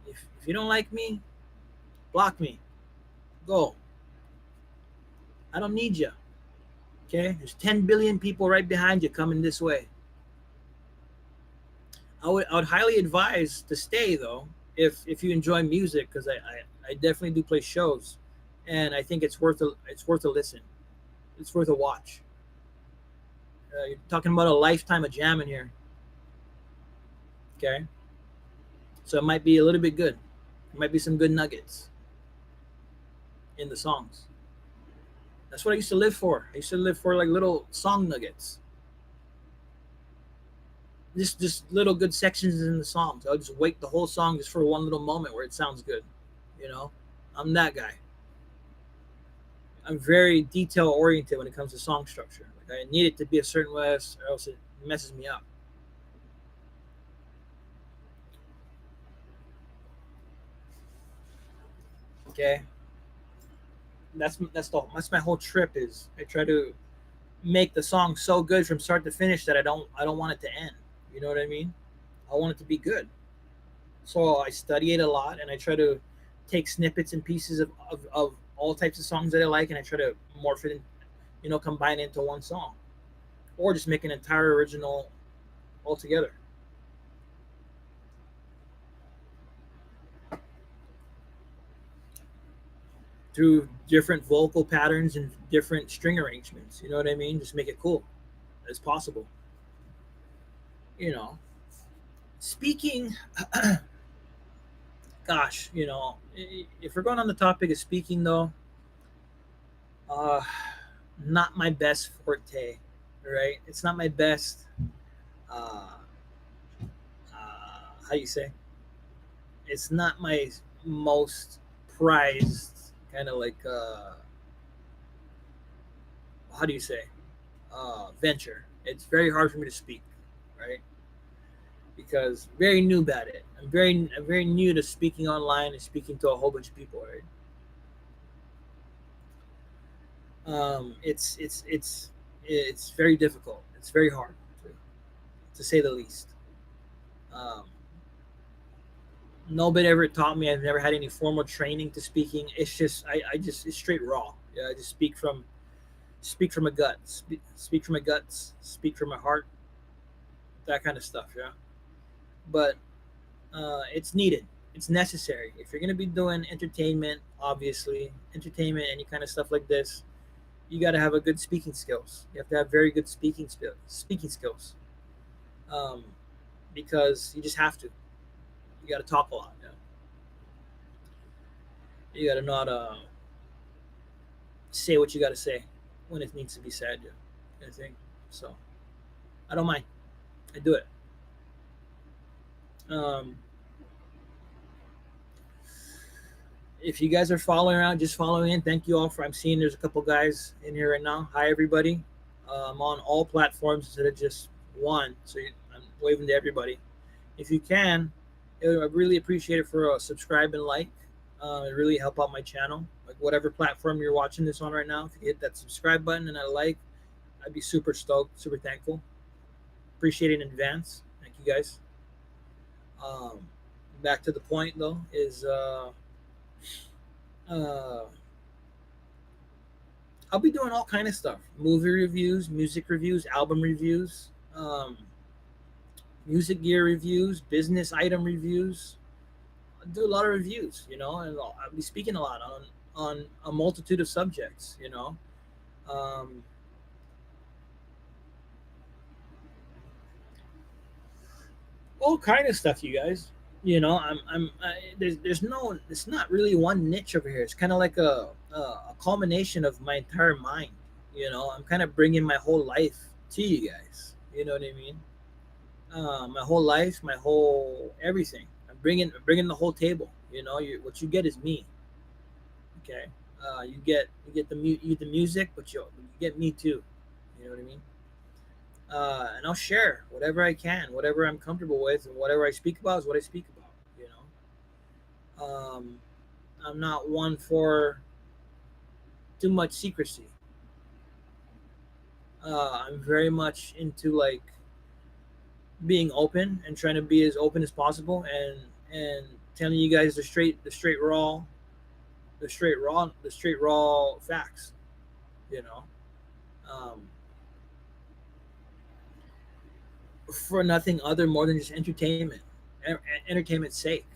if you don't like me, block me. Go. I don't need you. Okay, there's 10 billion people right behind you coming this way. I would highly advise to stay though if you enjoy music because I definitely do play shows, and I think it's worth a listen. It's worth a watch. You're talking about a lifetime of jamming here. Okay, so it might be a little bit good. It might be some good nuggets in the songs. That's what I used to live for. I used to live for like little song nuggets, just little good sections in the songs. I would just wait the whole song just for one little moment where it sounds good. You know, I'm that guy. I'm very detail oriented when it comes to song structure. Like I need it to be a certain way, or else it messes me up. Okay, that's my whole trip. Is I try to make the song so good from start to finish that I don't want it to end. You know what I mean? I want it to be good. So I study it a lot and I try to take snippets and pieces of all types of songs that I like and I try to morph it and combine it into one song. Or just make an entire original altogether through different vocal patterns and different string arrangements. You know what I mean? Just make it cool as possible. You know. Speaking gosh, if we're going on the topic of speaking though, uh not my best forte, right? It's not my best uh how do you say? It's not my most prized kind of like how do you say? Venture. It's very hard for me to speak, right? Because very new at it. I'm very new to speaking online and speaking to a whole bunch of people, right? It's very difficult. It's very hard, to say the least. Um, Nobody ever taught me. I've never had any formal training to speaking. It's just I just it's straight raw. Yeah, I just speak from my gut, speak from my guts, speak from my heart, that kind of stuff. Yeah, but it's needed. It's necessary if you're gonna be doing entertainment. Obviously, entertainment, any kind of stuff like this, you got to have a good speaking skills. You have to have very good speaking skills, um, because you just have to. You got to talk a lot. Yeah? You got to know how to say what you got to say when it needs to be said. Yeah, I think so. I don't mind. I do it. Um, if you guys are following around, just following in. Thank you all for. I'm seeing there's a couple guys in here right now. Hi everybody. I'm on all platforms instead of just one, so I'm waving to everybody. If you can, I really appreciate it for a subscribe and like. It really help out my channel. Like whatever platform you're watching this on right now, if you hit that subscribe button and a like, I'd be super stoked, super thankful. Appreciate it in advance. Thank you guys. Um, Back to the point though is uh, I'll be doing all kind of stuff: movie reviews, music reviews, album reviews, music gear reviews, business item reviews. I do a lot of reviews, and I'll be speaking a lot on a multitude of subjects. Um, all kind of stuff, you guys. There's no, it's not really one niche over here. It's kind of like a culmination of my entire mind. I'm kind of bringing my whole life to you guys. You know what I mean? My whole life, my whole everything. I'm bringing the whole table. What you get is me. Okay. You get the music, but you get me too. You know what I mean? And I'll share whatever I can, whatever I'm comfortable with, and whatever I speak about is what I speak about. I'm not one for too much secrecy. I'm very much into like being open and trying to be as open as possible, and telling you guys the straight raw facts. You know, um, for nothing other more than just entertainment's sake.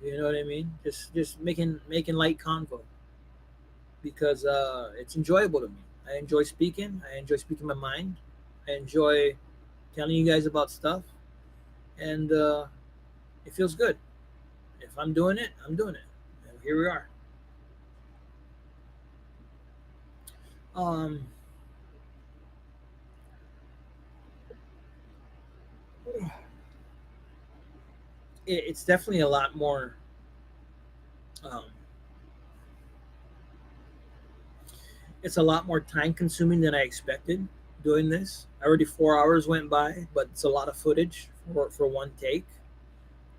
You know what I mean? Just making light convo because it's enjoyable to me. I enjoy speaking. I enjoy speaking my mind. I enjoy telling you guys about stuff, and it feels good. If I'm doing it, I'm doing it. And here we are. Um, it's definitely a lot more. Um, it's a lot more time consuming than I expected doing this. Already 4 hours went by, but it's a lot of footage for one take.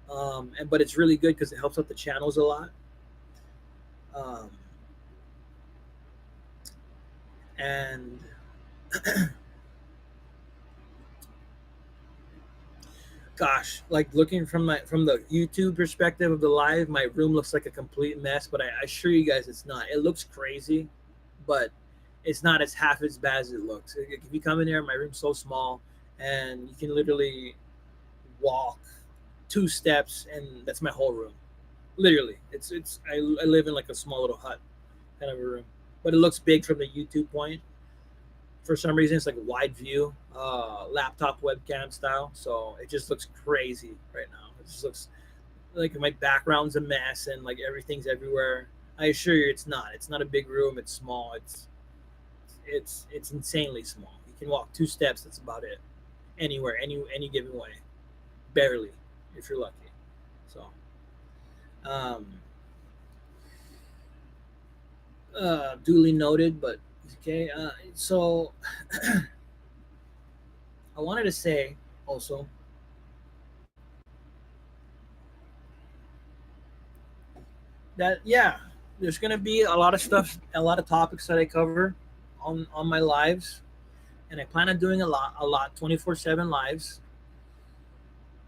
But it's really good because it helps out the channels a lot. Um, and gosh, like looking from the YouTube perspective of the live, my room looks like a complete mess. But I assure you guys, it's not. It looks crazy, but it's not as half as bad as it looks. If you come in here, my room's so small, and you can literally walk 2 steps, and that's my whole room. Literally, I live in like a small little hut kind of a room, but it looks big from the YouTube point. For some reason, it's like wide view, laptop webcam style, so it just looks crazy right now. It just looks like my background's a mess and like everything's everywhere. I assure you, it's not. It's not a big room. It's small. It's insanely small. You can walk 2 steps. That's about it. Anywhere, any given way, barely, if you're lucky. So, um, duly noted. But okay. So I wanted to say also that yeah, there's gonna be a lot of stuff, a lot of topics that I cover on my lives, and I plan on doing a lot 24/7 lives,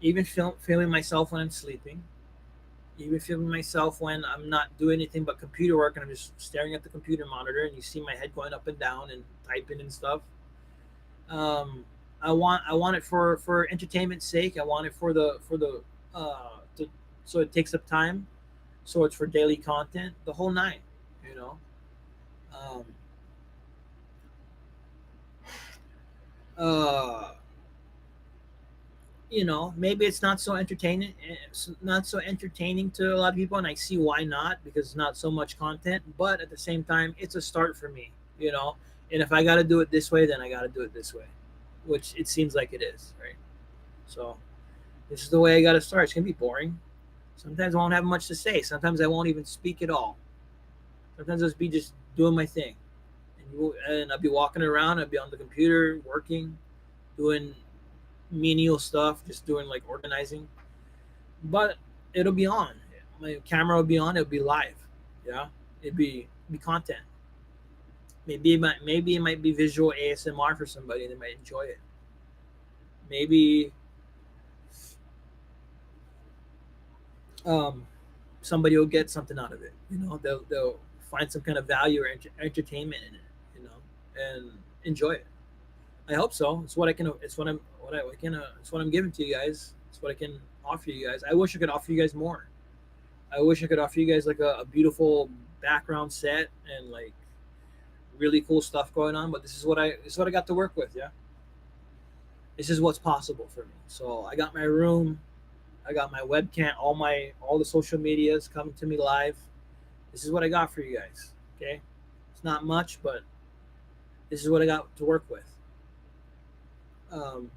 even filming myself when I'm sleeping, even filming myself when I'm not doing anything but computer work and I'm just staring at the computer monitor and you see my head going up and down and typing and stuff. Um, I want it for entertainment's sake. I want it to, so it takes up time. So it's for daily content, the whole nine. You know, um, uh, maybe it's not so entertaining to a lot of people, and I see why not because it's not so much content. But at the same time, it's a start for me. And if I got to do it this way, then I got to do it this way, which it seems like it is, right? So this is the way I got to start. It's gonna be boring. Sometimes I won't have much to say. Sometimes I won't even speak at all. Sometimes I'll just be just doing my thing, and I'll be walking around. I'll be on the computer working, doing menial stuff, just doing like organizing. But it'll be on. My camera will be on. It'll be live. Yeah, it'd be content. Maybe it might be visual ASMR for somebody. They might enjoy it. Maybe um, somebody will get something out of it. They'll find some kind of value or entertainment in it. And enjoy it. I hope so. It's what I can. It's what I'm. What I can. It's what I'm giving to you guys. It's what I can offer you guys. I wish I could offer you guys more. I wish I could offer you guys like a beautiful background set and like really cool stuff going on. But this is what I got to work with. Yeah, this is what's possible for me. So I got my room. I got my webcam. All the social medias coming to me live. This is what I got for you guys. Okay, it's not much, but this is what I got to work with. Um,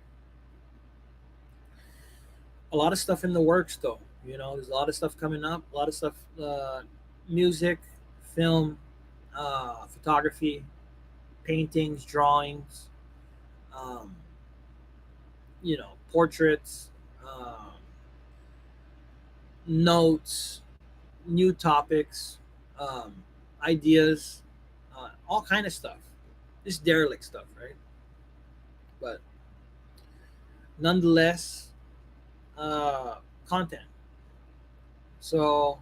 a lot of stuff in the works though. There's a lot of stuff coming up. A lot of stuff, music, film, photography, paintings, drawings, um, portraits, notes, new topics, um, ideas, all kind of stuff. This derelict stuff, right? But nonetheless, content. So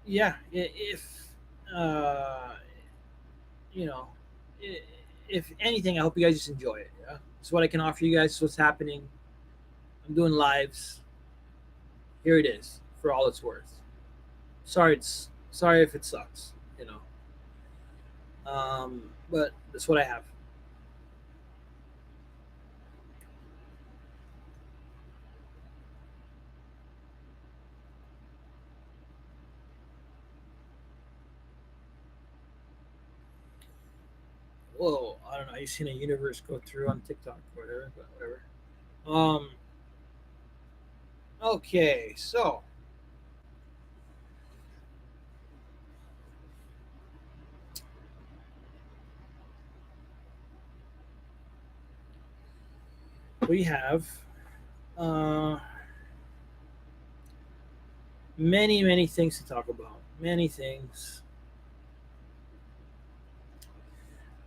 yeah, if uh, you know, if anything, I hope you guys just enjoy it. Yeah, it's what I can offer you guys. It's what's happening. I'm doing lives. Here it is for all it's worth. Sorry if it sucks. But that's what I have. Well, I don't know. You've seen a universe go through on TikTok or whatever, but whatever. Um. Okay, so we have uh, many things to talk about. Many things.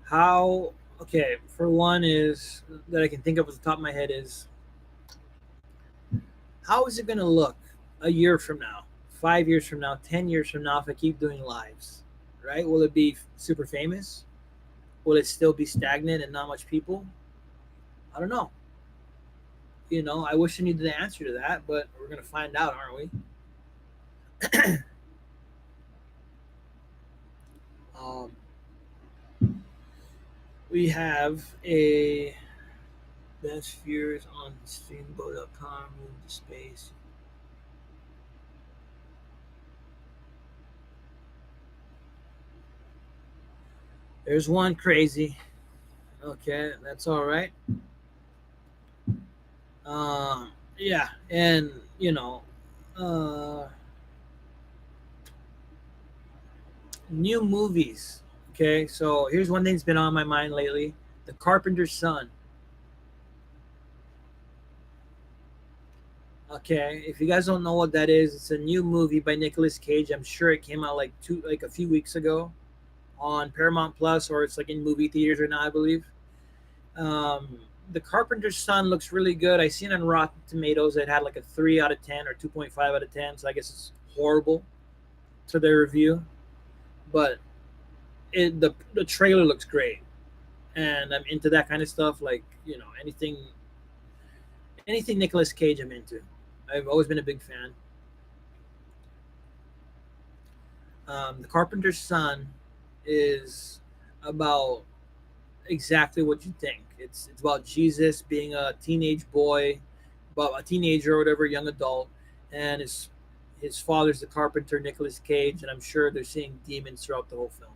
How? Okay, for one is that I can think of at the top of my head is how is it going to look a year from now, 5 years from now, 10 years from now if I keep doing lives? Right? Will it be super famous? Will it still be stagnant and not much people? I don't know. I wish I knew the answer to that, but we're gonna find out, aren't we? Um, we have a best viewers on streambo.com. Move to space. There's one crazy. Okay, that's all right. Yeah, and uh, new movies. Okay, so here's one thing that's been on my mind lately: The Carpenter's Son. Okay, if you guys don't know what that is, it's a new movie by Nicolas Cage. I'm sure it came out like a few weeks ago on Paramount Plus, or it's like in movie theaters right now, I believe. Um, the Carpenter's Son looks really good. I seen on Rotten Tomatoes it had like a 3 out of 10 or 2.5 out of 10. So I guess it's horrible to their review, but the trailer looks great, and I'm into that kind of stuff. Like anything Nicolas Cage, I'm into. I've always been a big fan. The Carpenter's Son is about exactly what you think. It's about Jesus being a teenage boy, about a teenager or whatever, young adult, and his father's the carpenter, Nicolas Cage, and I'm sure they're seeing demons throughout the whole film.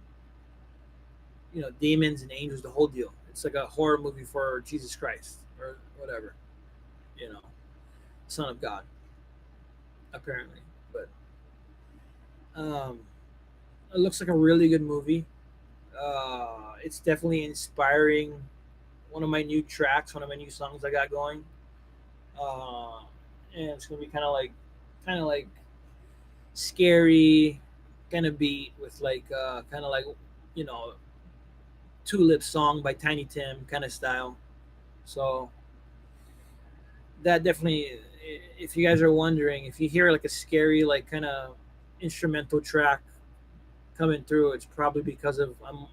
Demons and angels, the whole deal. It's like a horror movie for Jesus Christ or whatever, you know, Son of God, apparently. But um, it looks like a really good movie. It's definitely inspiring. One of my new tracks, one of my new songs I got going, uh, and it's gonna be kind of like scary, kind of beat with like kind of like you know Tulip song by Tiny Tim kind of style. So that definitely, if you guys are wondering, if you hear like a scary like kind of instrumental track coming through, it's probably because of I'm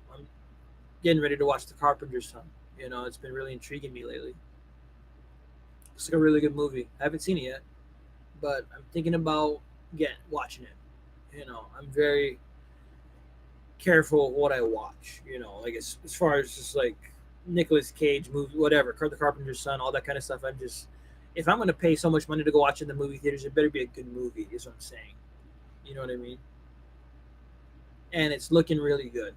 getting ready to watch The Carpenter's Son. It's been really intriguing me lately. It's like a really good movie. I haven't seen it yet, but I'm thinking about get watching it. I'm very careful of what I watch. Like as far as just like Nicolas Cage movie, whatever, The Carpenter's Son, all that kind of stuff. I'm just, if I'm gonna pay so much money to go watch in the movie theaters, it better be a good movie. Is what I'm saying. You know what I mean? And it's looking really good.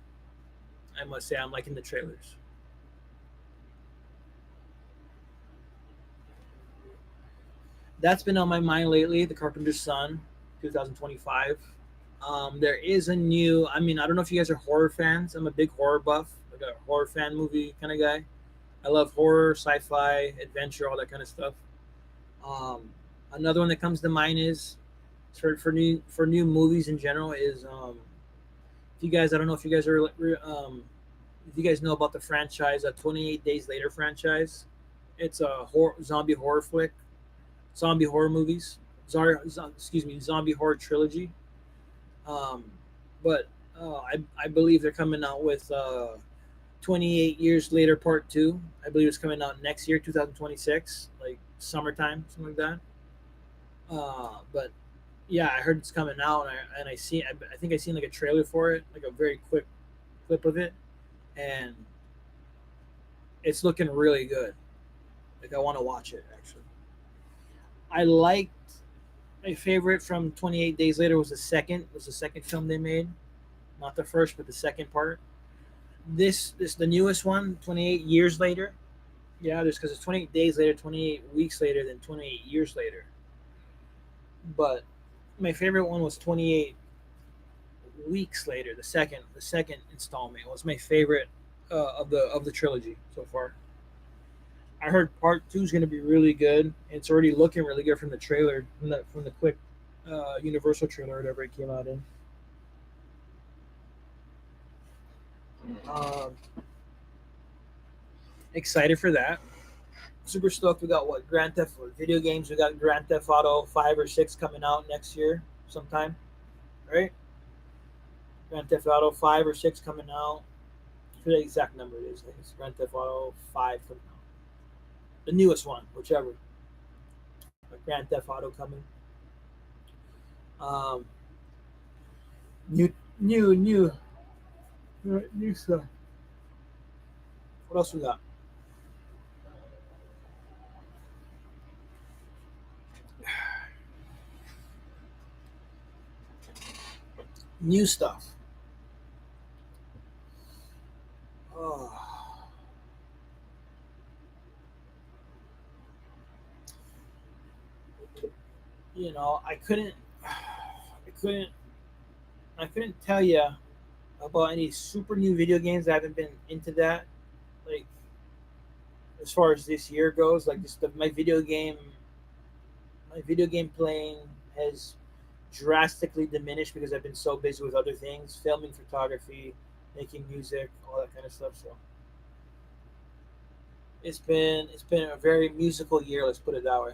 I must say, I'm liking the trailers. That's been on my mind lately. The Carpenter's Son, 2025. There is a new. I mean, I don't know if you guys are horror fans. I'm a big horror buff, like a horror fan movie kind of guy. I love horror, sci-fi, adventure, all that kind of stuff. Um, Another one that comes to mind is for new movies in general is if you guys, I don't know if you guys are if you guys know about the franchise, a 28 Days Later franchise. It's a zombie horror flick, zombie horror movies. Excuse me, zombie horror trilogy. Um, but I believe they're coming out with 28 Years Later Part 2. I believe it's coming out next year, 2026, like summertime, something like that. But yeah, I heard it's coming out, I think I seen like a trailer for it, like a very quick clip of it, and it's looking really good. Like I want to watch it actually. I liked my favorite from 28 Days Later was the second film they made, not the first, but the second part. This the newest one, 28 Years Later. Yeah, there's because it's 28 days later, 28 weeks later, than 28 years later. But my favorite one was 28 weeks later. The second installment was my favorite of the trilogy so far. I heard part two is going to be really good. It's already looking really good from the trailer, from the quick Universal trailer, whatever it came out in. Um, Excited for that. Super stoked. We got what Grand Theft video games. We got Grand Theft Auto 5 or 6 coming out next year sometime, right? Grand Theft Auto 5 or 6 coming out. I forget the exact number it is. I think it's Grand Theft Auto 5 coming out. The newest one, whichever. But Grand Theft Auto coming. Um, new, new stuff. What else we got? New stuff. Oh, I couldn't, I couldn't tell you about any super new video games. I haven't been into that. Like as far as this year goes, like just my video game playing has drastically diminished because I've been so busy with other things, filming, photography, making music, all that kind of stuff. So it's been a very musical year. Let's put it that way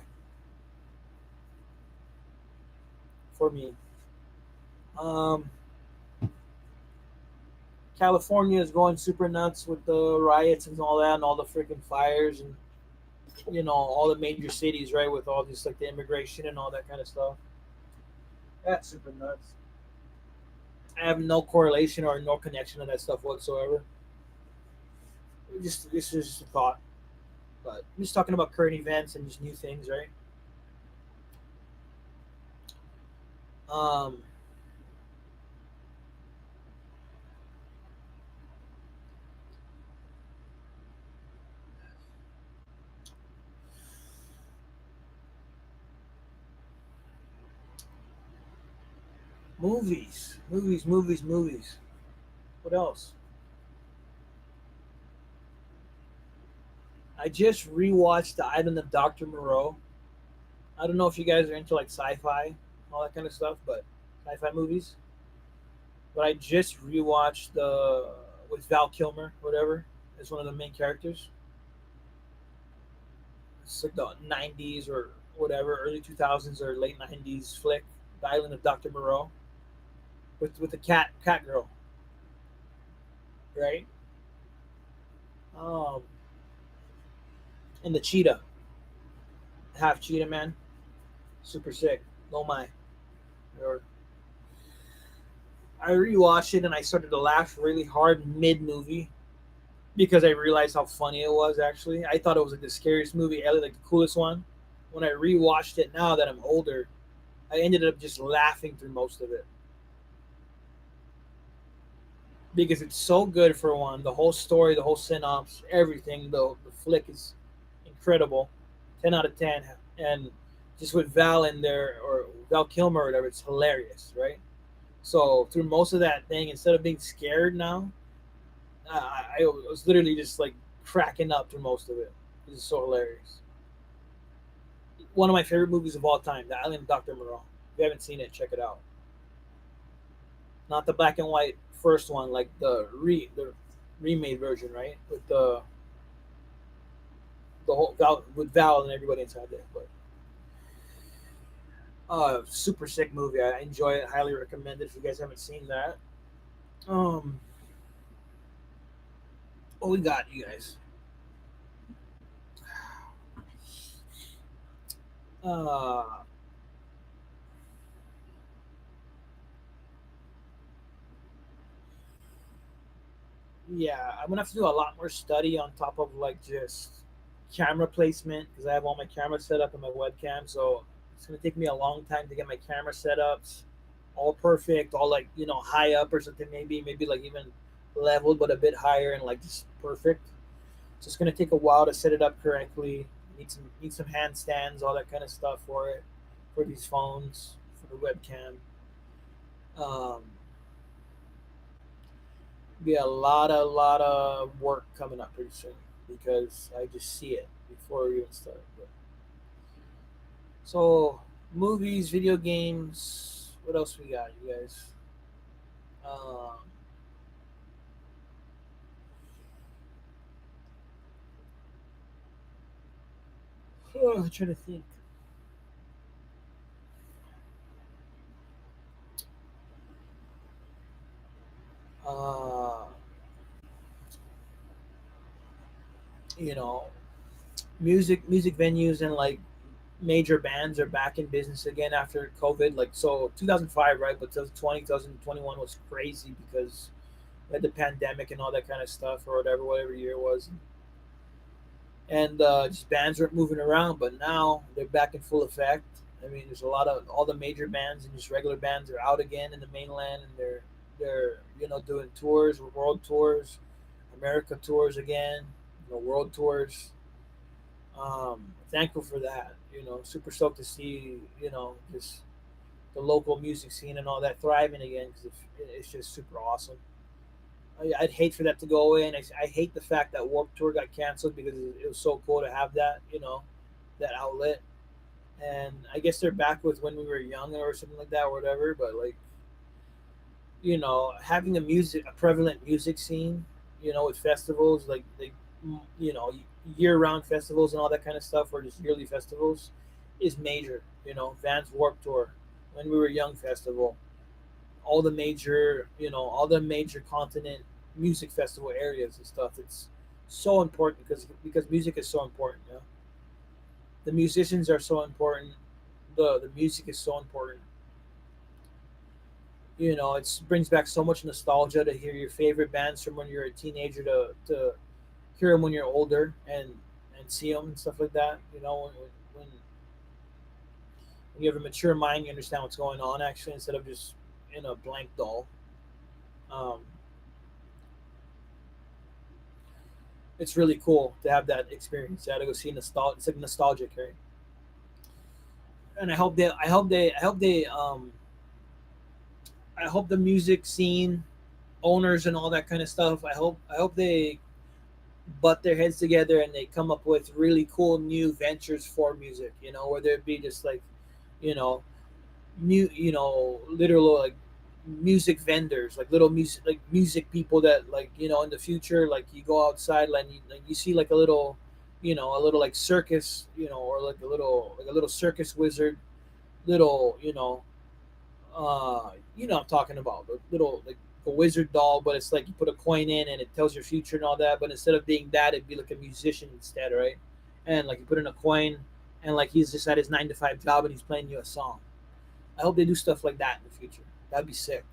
for me. Um, California is going super nuts with the riots and all that, and all the freaking fires, and all the major cities, right, with all this like the immigration and all that kind of stuff. That's super nuts. I have no correlation or no connection to that stuff whatsoever. Just this is just a thought, but I'm just talking about current events and just new things, right? Um, movies. What else? I just rewatched The Island of Dr. Moreau. I don't know if you guys are into like sci-fi, all that kind of stuff, but sci-fi movies. But I just rewatched the with Val Kilmer, whatever, as one of the main characters. It's like the '90s or whatever, early 2000s or late '90s flick, The Island of Dr. Moreau, with the cat girl, right? Um, and the cheetah, half cheetah man, super sick. No my. Or I rewatched it and I started to laugh really hard mid movie because I realized how funny it was. Actually, I thought it was like the scariest movie ever, like the coolest one. When I rewatched it now that I'm older, I ended up just laughing through most of it because it's so good. For one, the whole story, the whole synopsis, everything. The flick is incredible, 10 out of 10, and just with Val in there or Val Kilmer or whatever, it's hilarious, right? So through most of that thing, instead of being scared now, I was literally just like cracking up through most of it. This is so hilarious. One of my favorite movies of all time, The Island of Dr. Moreau. If you haven't seen it, check it out. Not the black and white first one, like the remade version, right? With the whole Val, with Val and everybody inside there. But super sick movie. I enjoy it. Highly recommend it if you guys haven't seen that. Um, what we got, you guys? Uh, yeah, I'm gonna have to do a lot more study on top of like just camera placement because I have all my cameras set up and my webcam. So it's gonna take me a long time to get my camera setups all perfect, all like high up or something. Maybe like even leveled but a bit higher and like just perfect. So it's gonna take a while to set it up correctly. Need some handstands, all that kind of stuff for it, for these phones, for the webcam. Um, be a lot of work coming up pretty soon because I just see it before we even start. But, so movies, video games. What else we got, you guys? Um, I'm trying to think. Uh, you know, music venues and like major bands are back in business again after COVID. Like so, 2005, right? But 2020, 2021 was crazy because we had the pandemic and all that kind of stuff, or whatever year it was, and just bands weren't moving around. But now they're back in full effect. I mean, there's a lot of all the major bands and just regular bands are out again in the mainland, and they're doing tours, world tours, America tours again, world tours. Thankful for that. Super stoked to see just the local music scene and all that thriving again because it's just super awesome. I'd hate for that to go away, and I hate the fact that Warp Tour got canceled because it was so cool to have that that outlet. And I guess they're back with when we were young or something like that or whatever. But like having a prevalent music scene, with festivals like you know year round festivals and all that kind of stuff, or just yearly festivals, is major. Vans Warp Tour, when we were young festival, all the major continent music festival areas and stuff. It's so important because music is so important. The musicians are so important. The music is so important. It brings back so much nostalgia to hear your favorite bands from when you're a teenager to hear them when you're older and see them and stuff like that. When you have a mature mind, you understand what's going on actually instead of just in a blank doll. Um, it's really cool to have that experience. I had to go see nostalgia. It's like nostalgic, right? And I hope the music scene owners and all that kind of stuff. I hope they butt their heads together and they come up with really cool new ventures for music. Whether it be just like, you know, literal like music vendors, like music people that like in the future, like you go outside and you see like a little like circus, or like a little circus wizard, little I'm talking about the little like a wizard doll, but it's like you put a coin in and it tells your future and all that. But instead of being that, it'd be like a musician instead, right? And like you put in a coin, and like he's just at his 9 to 5 job and he's playing you a song. I hope they do stuff like that in the future. That'd be sick,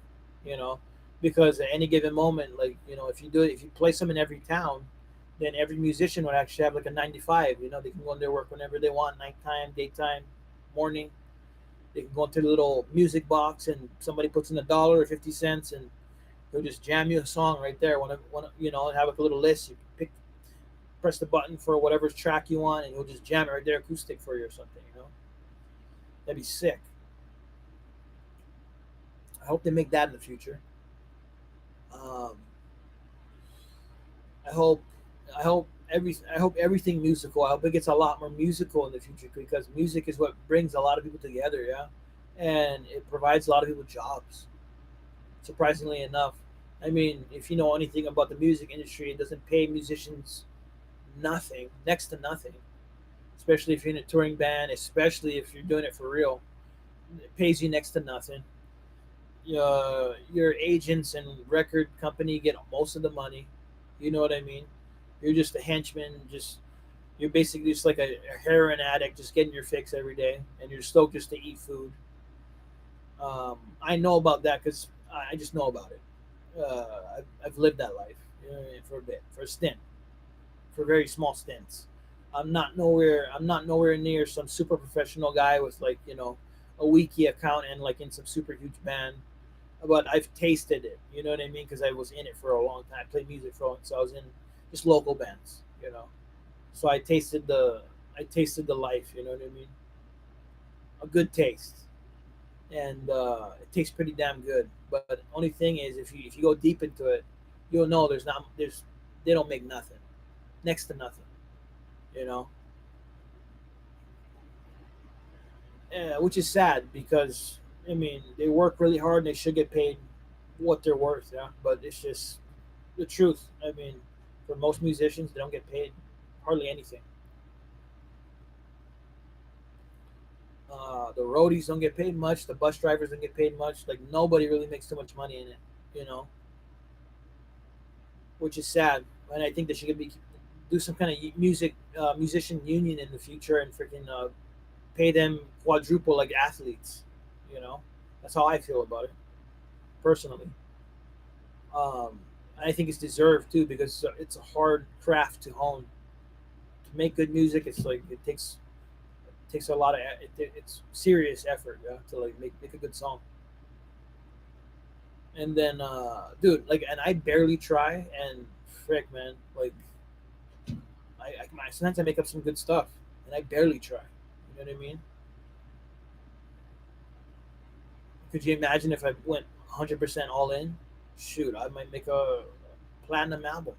you know, because at any given moment, like if you do it, if you play some in every town, then every musician would actually have like a 9 to 5. They can go into their work whenever they want, nighttime, daytime, morning. They can go into the little music box and somebody puts in $1 or 50 cents and he'll just jam you a song right there. Have like a little list. You pick, press the button for whatever track you want, and he'll just jam it right there, acoustic for you or something. That'd be sick. I hope they make that in the future. Um, I hope, I hope everything musical. I hope it gets a lot more musical in the future because music is what brings a lot of people together. Yeah, and it provides a lot of people jobs. Surprisingly enough, I mean, if you know anything about the music industry, it doesn't pay musicians nothing, next to nothing. Especially if you're in a touring band, especially if you're doing it for real, it pays you next to nothing. Your agents and record company get most of the money. You know what I mean? You're just a henchman. You're basically just like a heroin addict, just getting your fix every day, and you're stoked just to eat food. I know about that because I just know about it. I've lived that life for a bit, for a stint, for very small stints. I'm not nowhere near some super professional guy with like a wiki account and like in some super huge band. But I've tasted it. You know what I mean? Because I was in it for a long time. I played music for a long, so I was in just local bands. So I tasted the life. You know what I mean? A good taste, and it tastes pretty damn good. But only thing is, if you go deep into it, you'll know there's they don't make nothing, next to nothing. You know, which is sad because I mean they work really hard and they should get paid what they're worth. Yeah, but it's just the truth. I mean, for most musicians, they don't get paid hardly anything. The roadies don't get paid much. The bus drivers don't get paid much. Like nobody really makes too much money in it, you know, which is sad. And I think they should be do some kind of musician union in the future and freaking pay them quadruple like athletes. You know, that's how I feel about it personally. Um, I think it's deserved too because it's a hard craft to hone. To make good music, it's like it takes a lot of it's serious effort, yeah, to like make a good song. And then, dude, like, and I barely try, and frick, man, like, sometimes I make up some good stuff, and I barely try. You know what I mean? Could you imagine if I went 100% all in? Shoot, I might make a platinum album.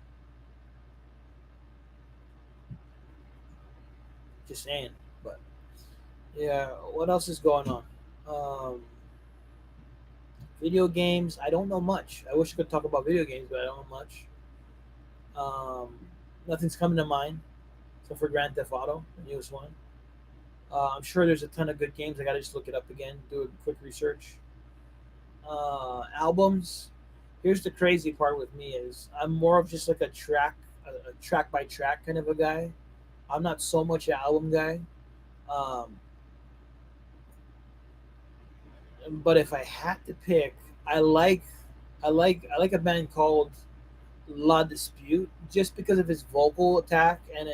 Just saying. But yeah, what else is going on? Um, Video games. I don't know much. I wish I could talk about video games, but I don't know much. Um, Nothing's coming to mind. So for Grand Theft Auto, the newest one. I'm sure there's a ton of good games. I gotta just look it up again, do a quick research. Albums. Here's the crazy part with me is I'm more of just like a track by track kind of a guy. I'm not so much an album guy. Um, but if I had to pick, I like, I like a band called La Dispute just because of his vocal attack and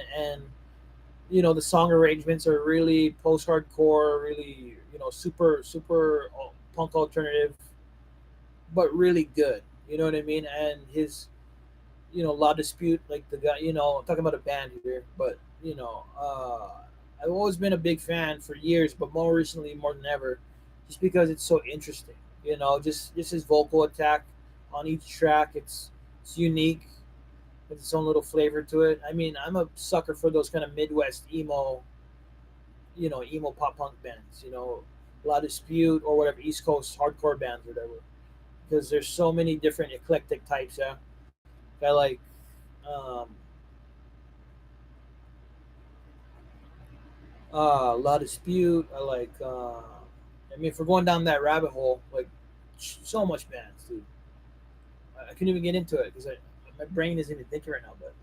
the song arrangements are really post hardcore, really super punk alternative, but really good. You know what I mean? And his La Dispute, like the guy, I'm talking about a band here, but I've always been a big fan for years, but more recently, more than ever, just because it's so interesting. Just his vocal attack on each track, it's unique with its own little flavor to it. I mean, I'm a sucker for those kind of Midwest emo pop punk bands. La Dispute or whatever East Coast hardcore bands or whatever. Because there's so many different eclectic types. Yeah, I like um, La Dispute. I like. I mean, if we're going down that rabbit hole, like so much bands, dude. I couldn't even get into it because my brain isn't even thinking right now. But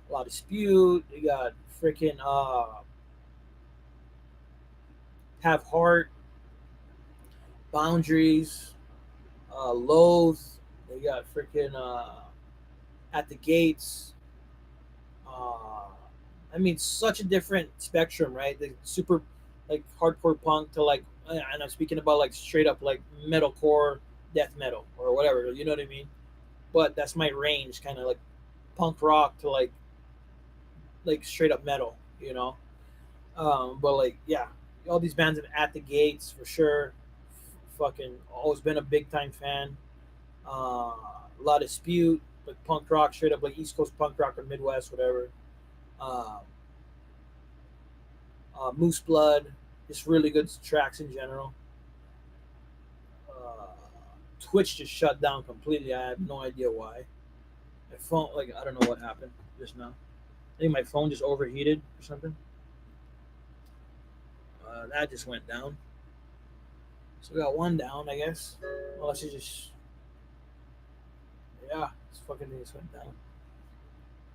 a lot of dispute. You got freaking have heart, boundaries, loathe. They got freaking at the gates. Uh, I mean, such a different spectrum, right? The super like hardcore punk to like, and I'm speaking about like straight up like metalcore, death metal or whatever. You know what I mean? But that's my range, kind of like punk rock to like straight up metal. You know? But like, yeah, all these bands have at the gates for sure. Fucking always been a big time fan. A lot of dispute, like punk rock, straight up like East Coast punk rock or Midwest, whatever. Um, Moose Blood, just really good tracks in general. Uh, Twitch just shut down completely. I have no idea why. My phone, like, I don't know what happened just now. I think my phone just overheated or something. That just went down. So we got one down, I guess. Unless it just, yeah, this fucking thing just went down.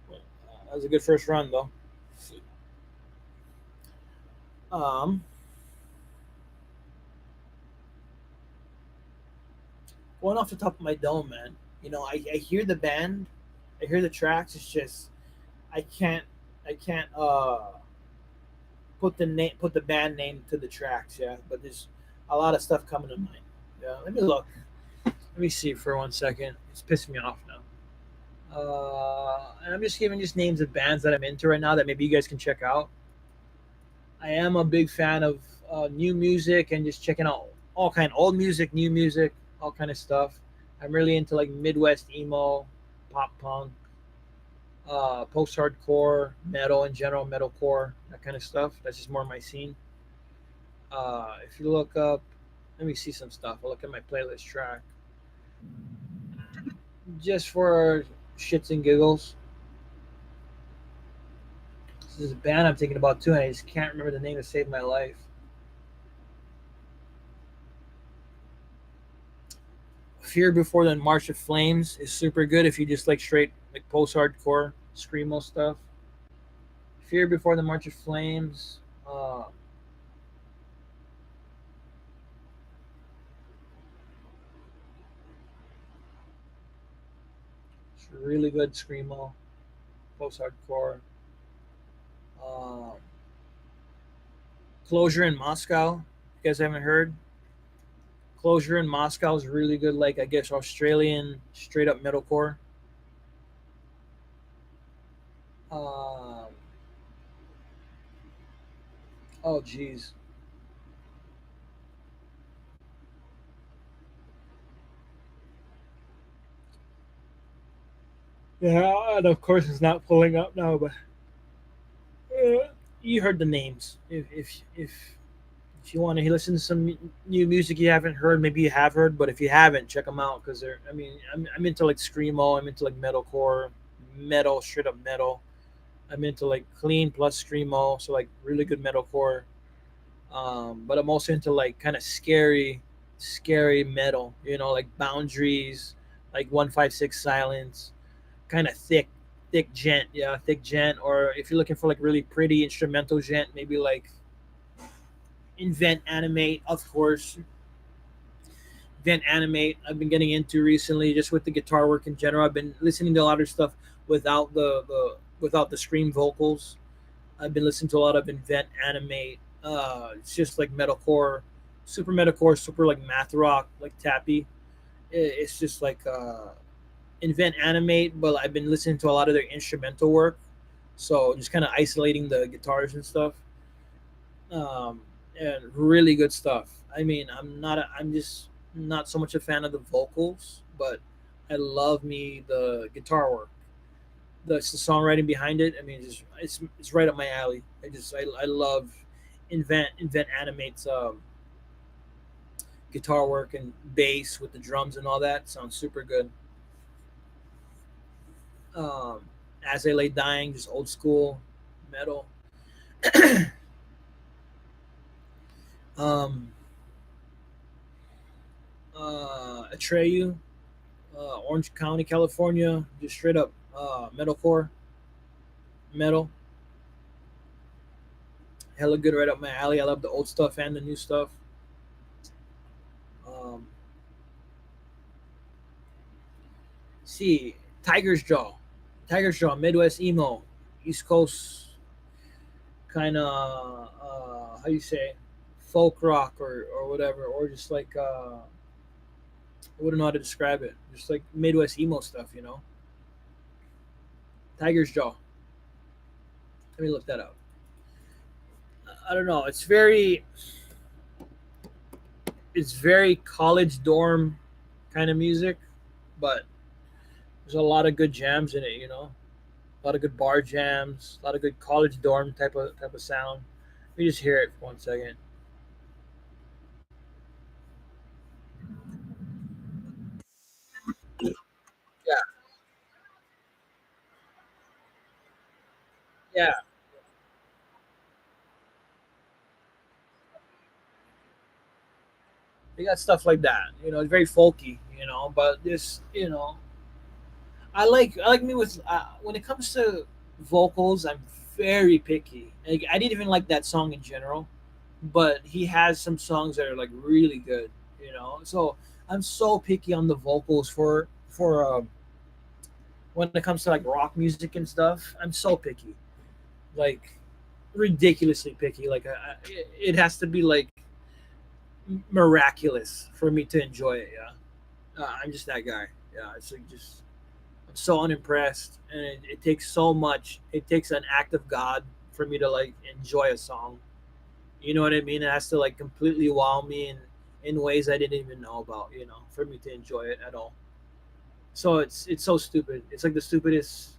But, that was a good first run, though. Um, Going off the top of my dome, man. I hear the band, I hear the tracks. It's just I can't, I can't put the band name to the tracks. Yeah, but there's a lot of stuff coming to mind. Yeah, let me look. Let me see for 1 second. It's pissing me off now. And I'm just giving just names of bands that I'm into right now that maybe you guys can check out. I am a big fan of new music and just checking out all kind old music, all kind of stuff. I'm really into like Midwest emo, pop punk, post hardcore, metal in general, metalcore, that kind of stuff. That's just more my scene. If you look up, let me see some stuff. I'll look at my playlist track just for shits and giggles. This is a band I'm thinking about too, and I just can't remember the name to save my life. Fear Before the March of Flames is super good if you just like straight like post hardcore screamo stuff. Fear Before the March of Flames. It's really good screamo, post hardcore. Um, Closure in Moscow. You guys haven't heard? Closure in Moscow is really good. Like I guess Australian straight up metalcore. Um, oh geez. Yeah, and of course it's not pulling up now, but you heard the names. If you want to listen to some new music you haven't heard, maybe you have heard, but if you haven't, check them out because they're. I mean, I'm into like screamo. I'm into like metalcore, metal, straight up metal. I'm into like clean plus screamo, so like really good metalcore. But I'm also into like kind of scary metal. Like Boundaries, like 156 Silence, kind of thick gent, yeah, thick gent. Or if you're looking for like really pretty instrumental gent, maybe like Invent Animate, of course. Invent Animate. I've been getting into recently, just with the guitar work in general. I've been listening to a lot of stuff without the scream vocals. I've been listening to a lot of Invent Animate. It's just like metalcore, super like math rock, like tappy. It's just like Invent Animate, but I've been listening to a lot of their instrumental work. So just kind of isolating the guitars and stuff. um, and really good stuff. I mean, I'm just not so much a fan of the vocals, but I love me the guitar work. The songwriting behind it. I mean, it's right up my alley. I love Invent Animates guitar work and bass with the drums and all that. Sounds super good. Um, As I Lay Dying, just old school metal. um, Atreyu, Orange County, California, just straight up metalcore, metal. Hella good, right up my alley. I love the old stuff and the new stuff. Um, see, Tiger's Jaw, Midwest emo, East Coast kind of how you say folk rock or whatever, or just like I wouldn't know how to describe it. Just like Midwest emo stuff, you know. Tiger's Jaw. Let me look that up. I don't know. It's very college dorm kind of music, but there's a lot of good jams in it. You know, a lot of good bar jams, a lot of good college dorm type of sound. Let me just hear it for 1 second. Yeah, yeah. They got stuff like that. You know, it's very folky. You know, but this, you know, I like me with when it comes to vocals, I'm very picky. Like, I didn't even like that song in general, but he has some songs that are like really good. You know, so I'm so picky on the vocals for when it comes to like rock music and stuff. I'm so picky, like ridiculously picky. Like it has to be like miraculous for me to enjoy it. Yeah, I'm just that guy. Yeah, it's like just I'm so unimpressed, and it takes so much. It takes an act of God for me to like enjoy a song. You know what I mean? It has to like completely wow me in ways I didn't even know about. You know, for me to enjoy it at all. So it's so stupid. It's like the stupidest,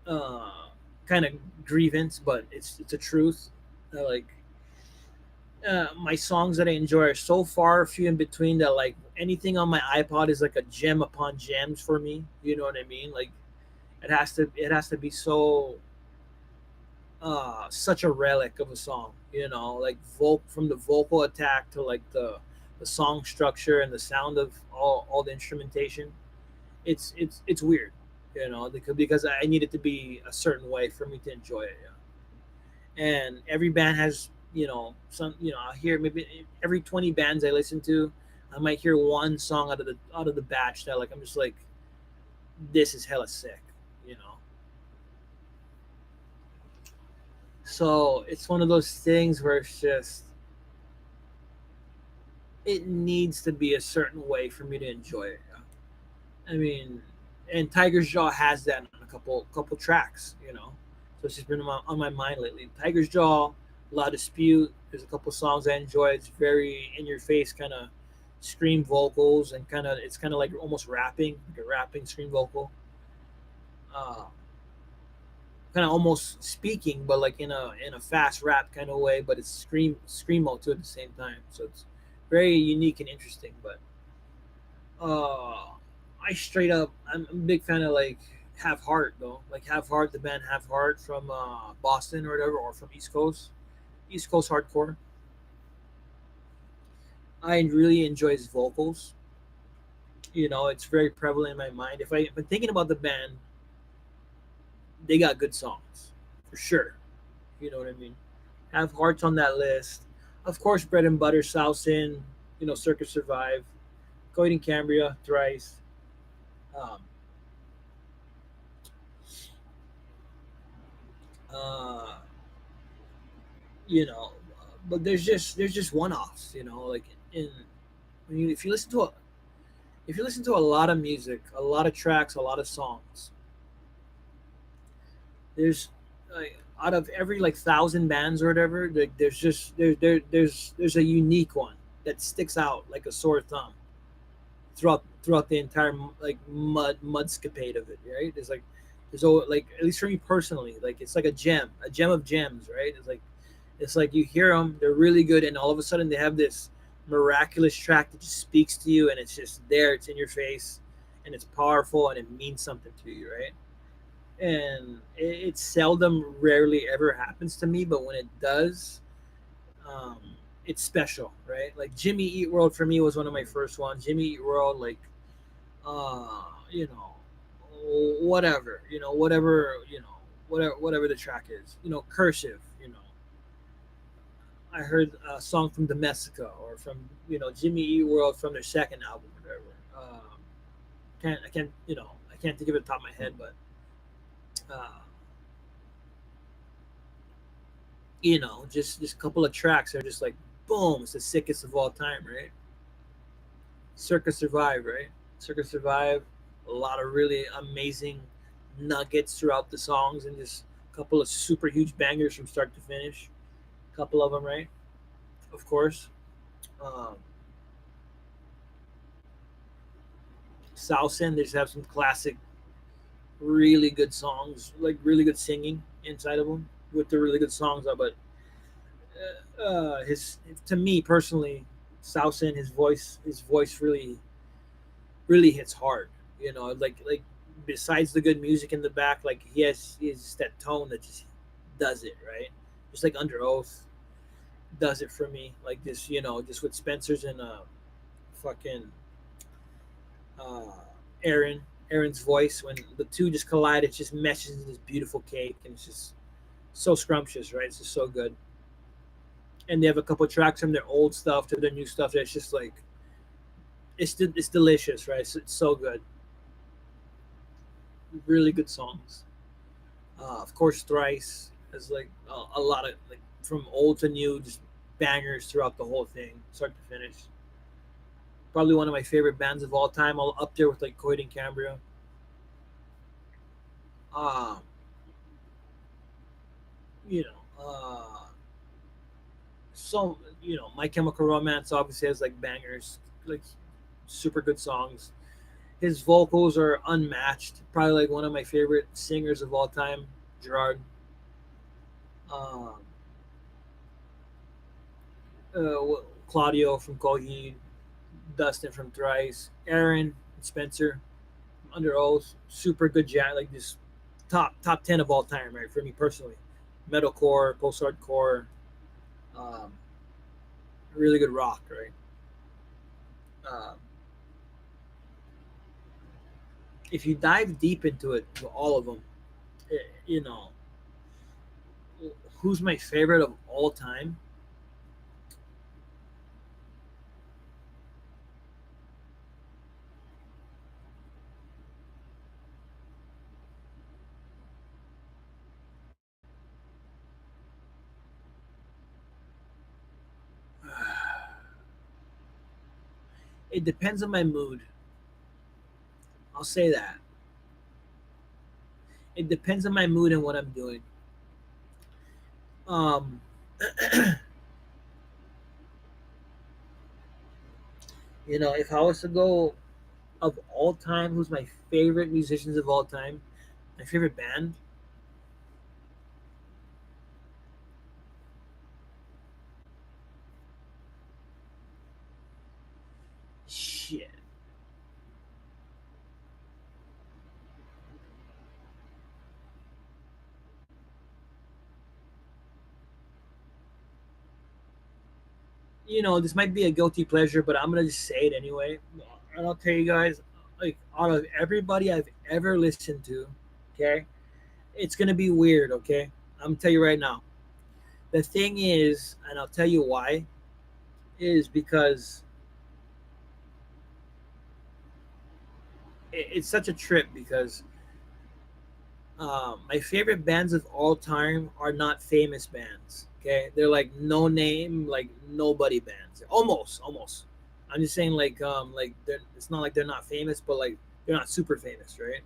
uh, kind of grievance, but it's a truth. Like my songs that I enjoy are so far few in between that like anything on my iPod is like a gem upon gems for me. You know what I mean? Like it has to be so such a relic of a song. You know, like from the vocal attack to like the song structure and the sound of all the instrumentation. It's weird. You know, because I need it to be a certain way for me to enjoy it. Yeah. And every band has some I hear maybe every 20 bands I listen to, I might hear one song out of the batch that like I'm just like this is hella sick, you know. So it's one of those things where it's just it needs to be a certain way for me to enjoy it. I mean, and Tiger's Jaw has that on a couple tracks, you know. So it's just been on my mind lately. Tiger's Jaw, La Dispute. There's a couple songs I enjoy. It's very in your face kind of scream vocals and it's kind of like almost rapping, like a rapping scream vocal. Uh, kind of almost speaking, but like in a fast rap kind of way. But it's screamo too at the same time. So it's very unique and interesting. But uh, I straight up, I'm a big fan of like Have Heart though, like Have Heart, the band Have Heart from Boston or whatever, or from East Coast hardcore. I really enjoy his vocals. You know, it's very prevalent in my mind. If I'm thinking about the band, they got good songs for sure. You know what I mean? Have Heart's on that list. Of course, Bread and Butter, South Sin, Circus Survive, Coed and Cambria, Thrice. Um, uh, you know, but there's just one offs. Like in when you if you listen to a lot of music, a lot of tracks, a lot of songs, there's like out of every like 1,000 bands or whatever, like there's a unique one that sticks out like a sore thumb throughout the entire like mudscapade of it, right? It's like there's always, like at least for me personally, like it's like a gem of gems, right? It's like you hear them, they're really good, and all of a sudden they have this miraculous track that just speaks to you, and it's just there, it's in your face, and it's powerful, and it means something to you, right? And it seldom, rarely ever happens to me, but when it does, um, it's special, right? Like Jimmy Eat World for me was one of my first ones. Jimmy Eat World, like you know, whatever, whatever the track is, cursive, I heard a song from Domestica or from Jimmy Eat World from their second album, whatever. I can't think of it off the top of my head, but uh, just a couple of tracks are just like boom, it's the sickest of all time, right? Circus Survive, right? Circus Survive, a lot of really amazing nuggets throughout the songs, and just a couple of super huge bangers from start to finish. A couple of them, right? Of course. Um, South End, they just have some classic, really good songs, like really good singing inside of them with the really good songs. But his to me personally, South End, his voice really hits hard. Like besides the good music in the back, like he has that tone that just does it right. Just like Under Oath does it for me. Like this, just with Spencer's and fucking uh, Aaron. Aaron's voice when the two just collide, it just meshes in this beautiful cake, and it's just so scrumptious, right? It's just so good. And they have a couple tracks from their old stuff to their new stuff that's just like it's delicious, right? It's so good, really good songs. Of course, Thrice has like a lot of like from old to new, just bangers throughout the whole thing, start to finish. Probably one of my favorite bands of all time. I'll up there with like Coit and Cambria. Um, you know, so My Chemical Romance obviously has like bangers, like super good songs. His vocals are unmatched. Probably like one of my favorite singers of all time, Gerard. Um, Claudio from Coheed, Dustin from Thrice, Aaron, Spencer, Under Oath, super good jazz, like this top 10 of all time, right? For me personally, metalcore, post hardcore, um, really good rock, right? Um, if you dive deep into it, to all of them, eh, you know, who's my favorite of all time? It depends on my mood. I'll say that. It depends on my mood and what I'm doing. Um, if I was to go of all time, who's my favorite musicians of all time? My favorite band? Shit. This might be a guilty pleasure, but I'm gonna just say it anyway. And I'll tell you guys, like out of everybody I've ever listened to, okay, it's gonna be weird, okay? I'm gonna tell you right now. The thing is, and I'll tell you why, is because it's such a trip because my favorite bands of all time are not famous bands. Okay, they're like no name, like nobody bands. Almost. I'm just saying, like it's not like they're not famous, but like they're not super famous, right?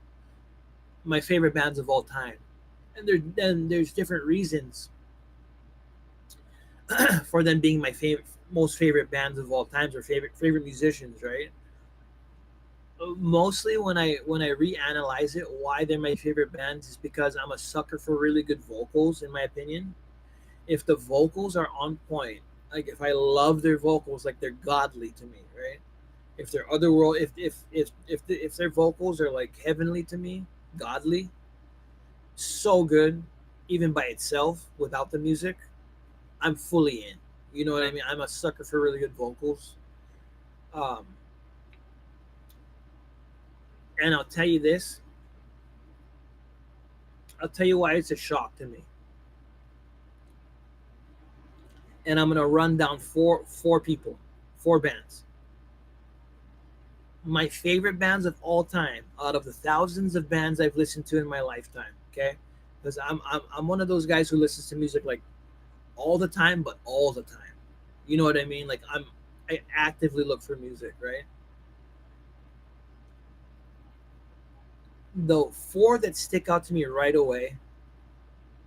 My favorite bands of all time, and there's different reasons for them being my favorite, most favorite bands of all times or favorite musicians, right? Mostly when I reanalyze it, why they're my favorite bands is because I'm a sucker for really good vocals, in my opinion. If the vocals are on point, like if I love their vocals, like they're godly to me, right? If they're otherworld, if their vocals are like heavenly to me, godly, so good, even by itself without the music, I'm fully in. You know what I mean? I'm a sucker for really good vocals. Um, and I'll tell you this. I'll tell you why it's a shock to me. And I'm gonna run down four people, four bands. My favorite bands of all time, out of the thousands of bands I've listened to in my lifetime. Okay, because I'm one of those guys who listens to music like all the time, but all the time. You know what I mean? Like I actively look for music, right? The four that stick out to me right away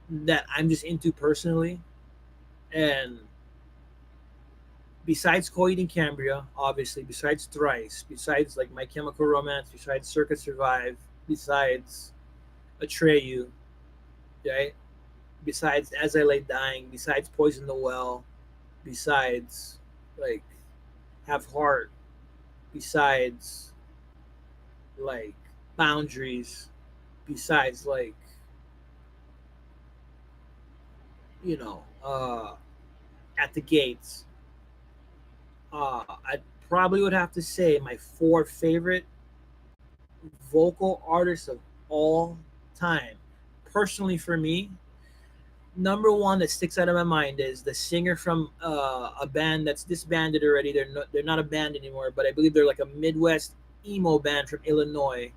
that I'm just into personally, and besides Coheed and Cambria, obviously, besides Thrice, besides like My Chemical Romance, besides Circuit Survive, besides Atreyu, right? Besides As I Lay Dying, besides Poison the Well, besides like Have Heart, besides like Boundaries, besides like you know At the Gates. I probably would have to say my four favorite vocal artists of all time. Personally, for me, number one that sticks out of my mind is the singer from a band that's disbanded already. They're not a band anymore, but I believe they're like a Midwest emo band from Illinois,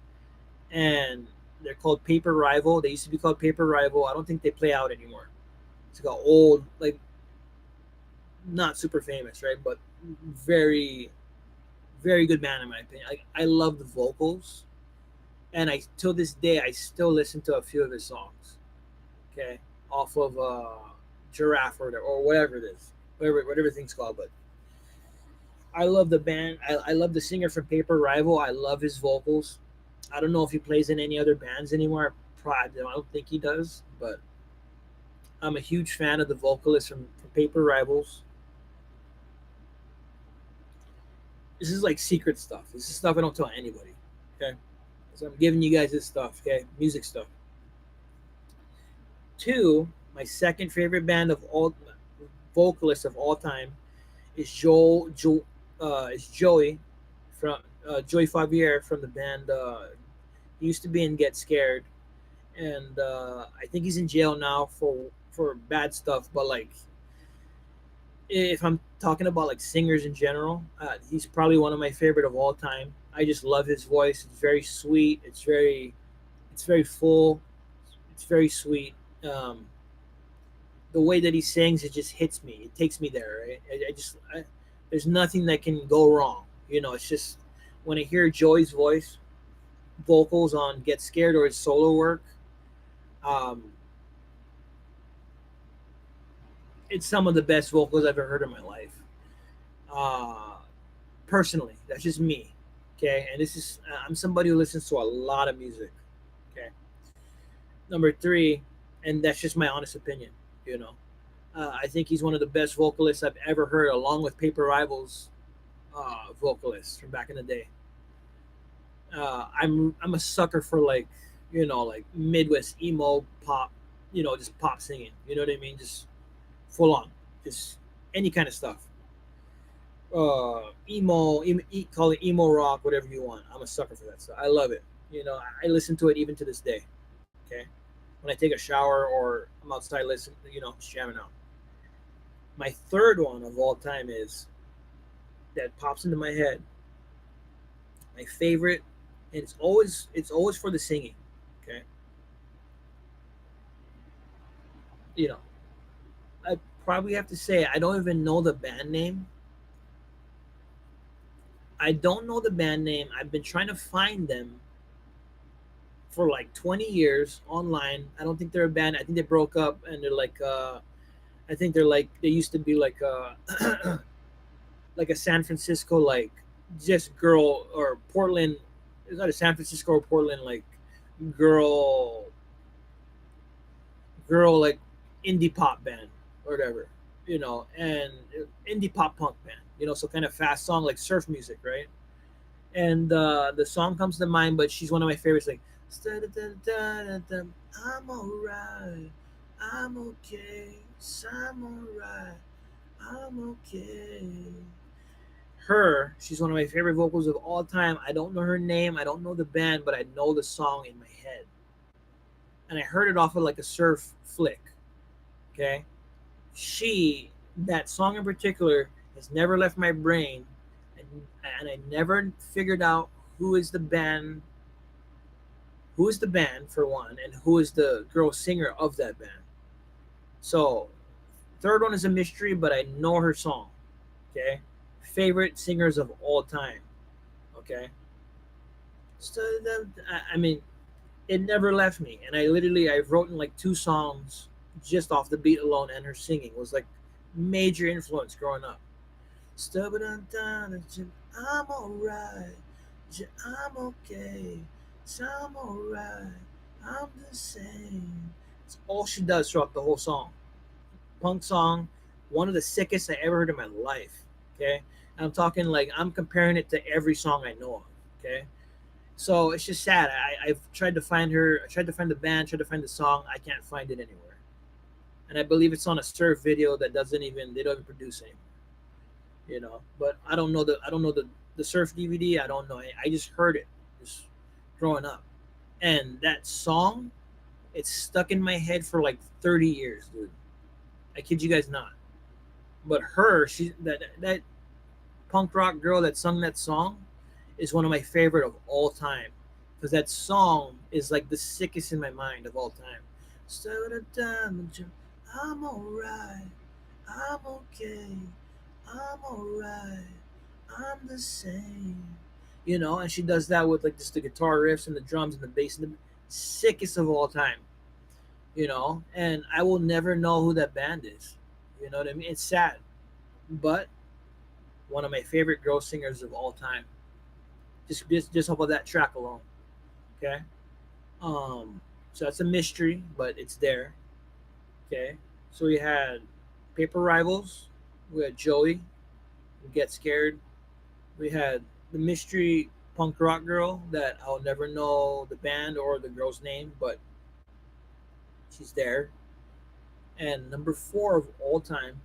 and they're called Paper Rival. They used to be called Paper Rival. I don't think they play out anymore. It's like an old, like not super famous, right? But very, very good band in my opinion. I love the vocals, and I till this day I still listen to a few of his songs. Okay, off of Giraffe or whatever it is, whatever thing's called. But I love the band. I love the singer from Paper Rival. I love his vocals. I don't know if he plays in any other bands anymore. Probably, I don't think he does. But I'm a huge fan of the vocalist from Paper Rivals. This is like secret stuff. This is stuff I don't tell anybody. Okay, so I'm giving you guys this stuff. Okay, music stuff. Two, my second favorite band of all vocalists of all time is Joey from Joey Favier from the band. He used to be in Get Scared, and I think he's in jail now for bad stuff. But like, if I'm talking about like singers in general, he's probably one of my favorite of all time. I just love his voice. It's very sweet. It's very full. It's very sweet. Um, the way that he sings, it just hits me. It takes me there. Right? There's nothing that can go wrong. It's just when I hear Joey's voice, vocals on "Get Scared" or his solo work, um, it's some of the best vocals I've ever heard in my life. Uh, Personally, that's just me. Okay, and this is I'm somebody who listens to a lot of music. Okay, number three, and that's just my honest opinion. You know, I think he's one of the best vocalists I've ever heard, along with Paper Rivals vocalists from back in the day. I'm a sucker for like like Midwest emo pop, just pop singing. You know what I mean? Just full on, just any kind of stuff. Call it emo rock, whatever you want. I'm a sucker for that stuff. I love it. I listen to it even to this day. Okay, when I take a shower or I'm outside, listen, just jamming out. My third one of all time is that pops into my head. My favorite, and it's always for the singing. Okay, you know, I probably have to say I don't even know the band name. I don't know the band name. I've been trying to find them for like 20 years online. I don't think they're a band. I think they broke up and they're like I think they're like they used to be like like a San Francisco like just girl or Portland. It's not a San Francisco or Portland like girl like indie pop band or whatever, and indie pop punk band, so kind of fast song like surf music, right? And the song comes to mind, but she's one of my favorites. Like, I'm alright, I'm okay, I'm alright, I'm okay. Her, she's one of my favorite vocals of all time. I don't know her name, I don't know the band, but I know the song in my head. And I heard it off of like a surf flick. Okay. That song in particular has never left my brain. And I never figured out who is the band, who is the band for one, and who is the girl singer of that band. So, third one is a mystery, but I know her song. Okay. Favorite singers of all time. Okay. So, I mean, it never left me. And I've written like two songs just off the beat alone, and her singing was like major influence growing up. I'm alright. I'm okay. I'm alright. I'm the same. It's all she does throughout the whole song. Punk song, one of the sickest I ever heard in my life. Okay, and I'm talking like I'm comparing it to every song I know of. Okay, so it's just sad. I've tried to find her. I tried to find the band. Tried to find the song. I can't find it anywhere. And I believe it's on a surf video that doesn't even they don't even produce anymore. But I don't know the surf DVD. I don't know. I just heard it just growing up, and that song it's stuck in my head for like 30 years, dude. I kid you guys not. But that punk rock girl that sung that song is one of my favorite of all time because that song is like the sickest in my mind of all time. I'm alright. I'm okay. I'm alright. I'm the same. And she does that with like just the guitar riffs and the drums and the bass and the sickest of all time. And I will never know who that band is. You know what I mean? It's sad, but one of my favorite girl singers of all time. Just off of that track alone. Okay. Um. So that's a mystery, but it's there. Okay. So we had Paper Rivals. We had Joey. Get Scared. We had the mystery punk rock girl that I'll never know the band or the girl's name, but she's there. And number four of all time,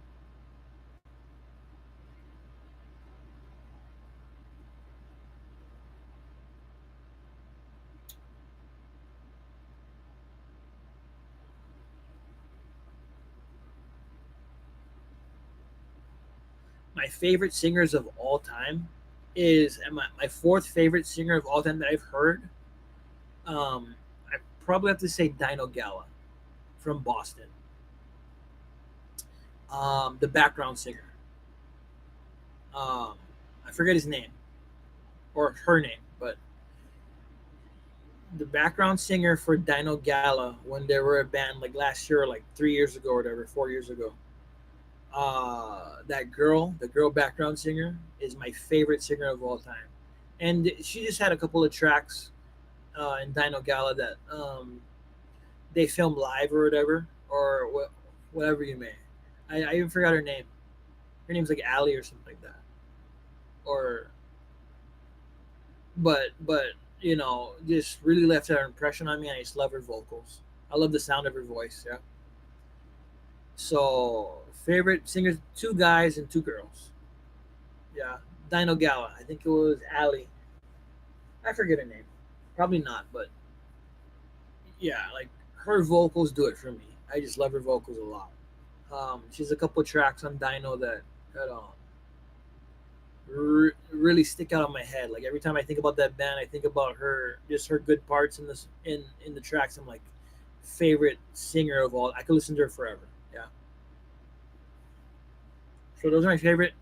my favorite singers of all time is and my fourth favorite singer of all time that I've heard. I probably have to say Dino Gala from Boston. The background singer. Um, I forget his name or her name, but the background singer for Dino Gala when they were a band like last year or like 3 years ago or whatever, 4 years ago. That girl, the girl background singer, is my favorite singer of all time, and she just had a couple of tracks in Dino Gala that they filmed live or whatever, or whatever you may. I even forgot her name. Her name's like Allie or something like that. Or but just really left an impression on me. I just love her vocals. I love the sound of her voice. Yeah. So favorite singers, two guys and two girls. Yeah. Dino Gala. I think it was Allie. I forget her name. Probably not, but yeah, like her vocals do it for me. I just love her vocals a lot. She's a couple tracks on Dino that really stick out in my head. Like every time I think about that band, I think about her, just her good parts in the tracks. I'm like favorite singer of all. I could listen to her forever. Yeah. So those are my favorite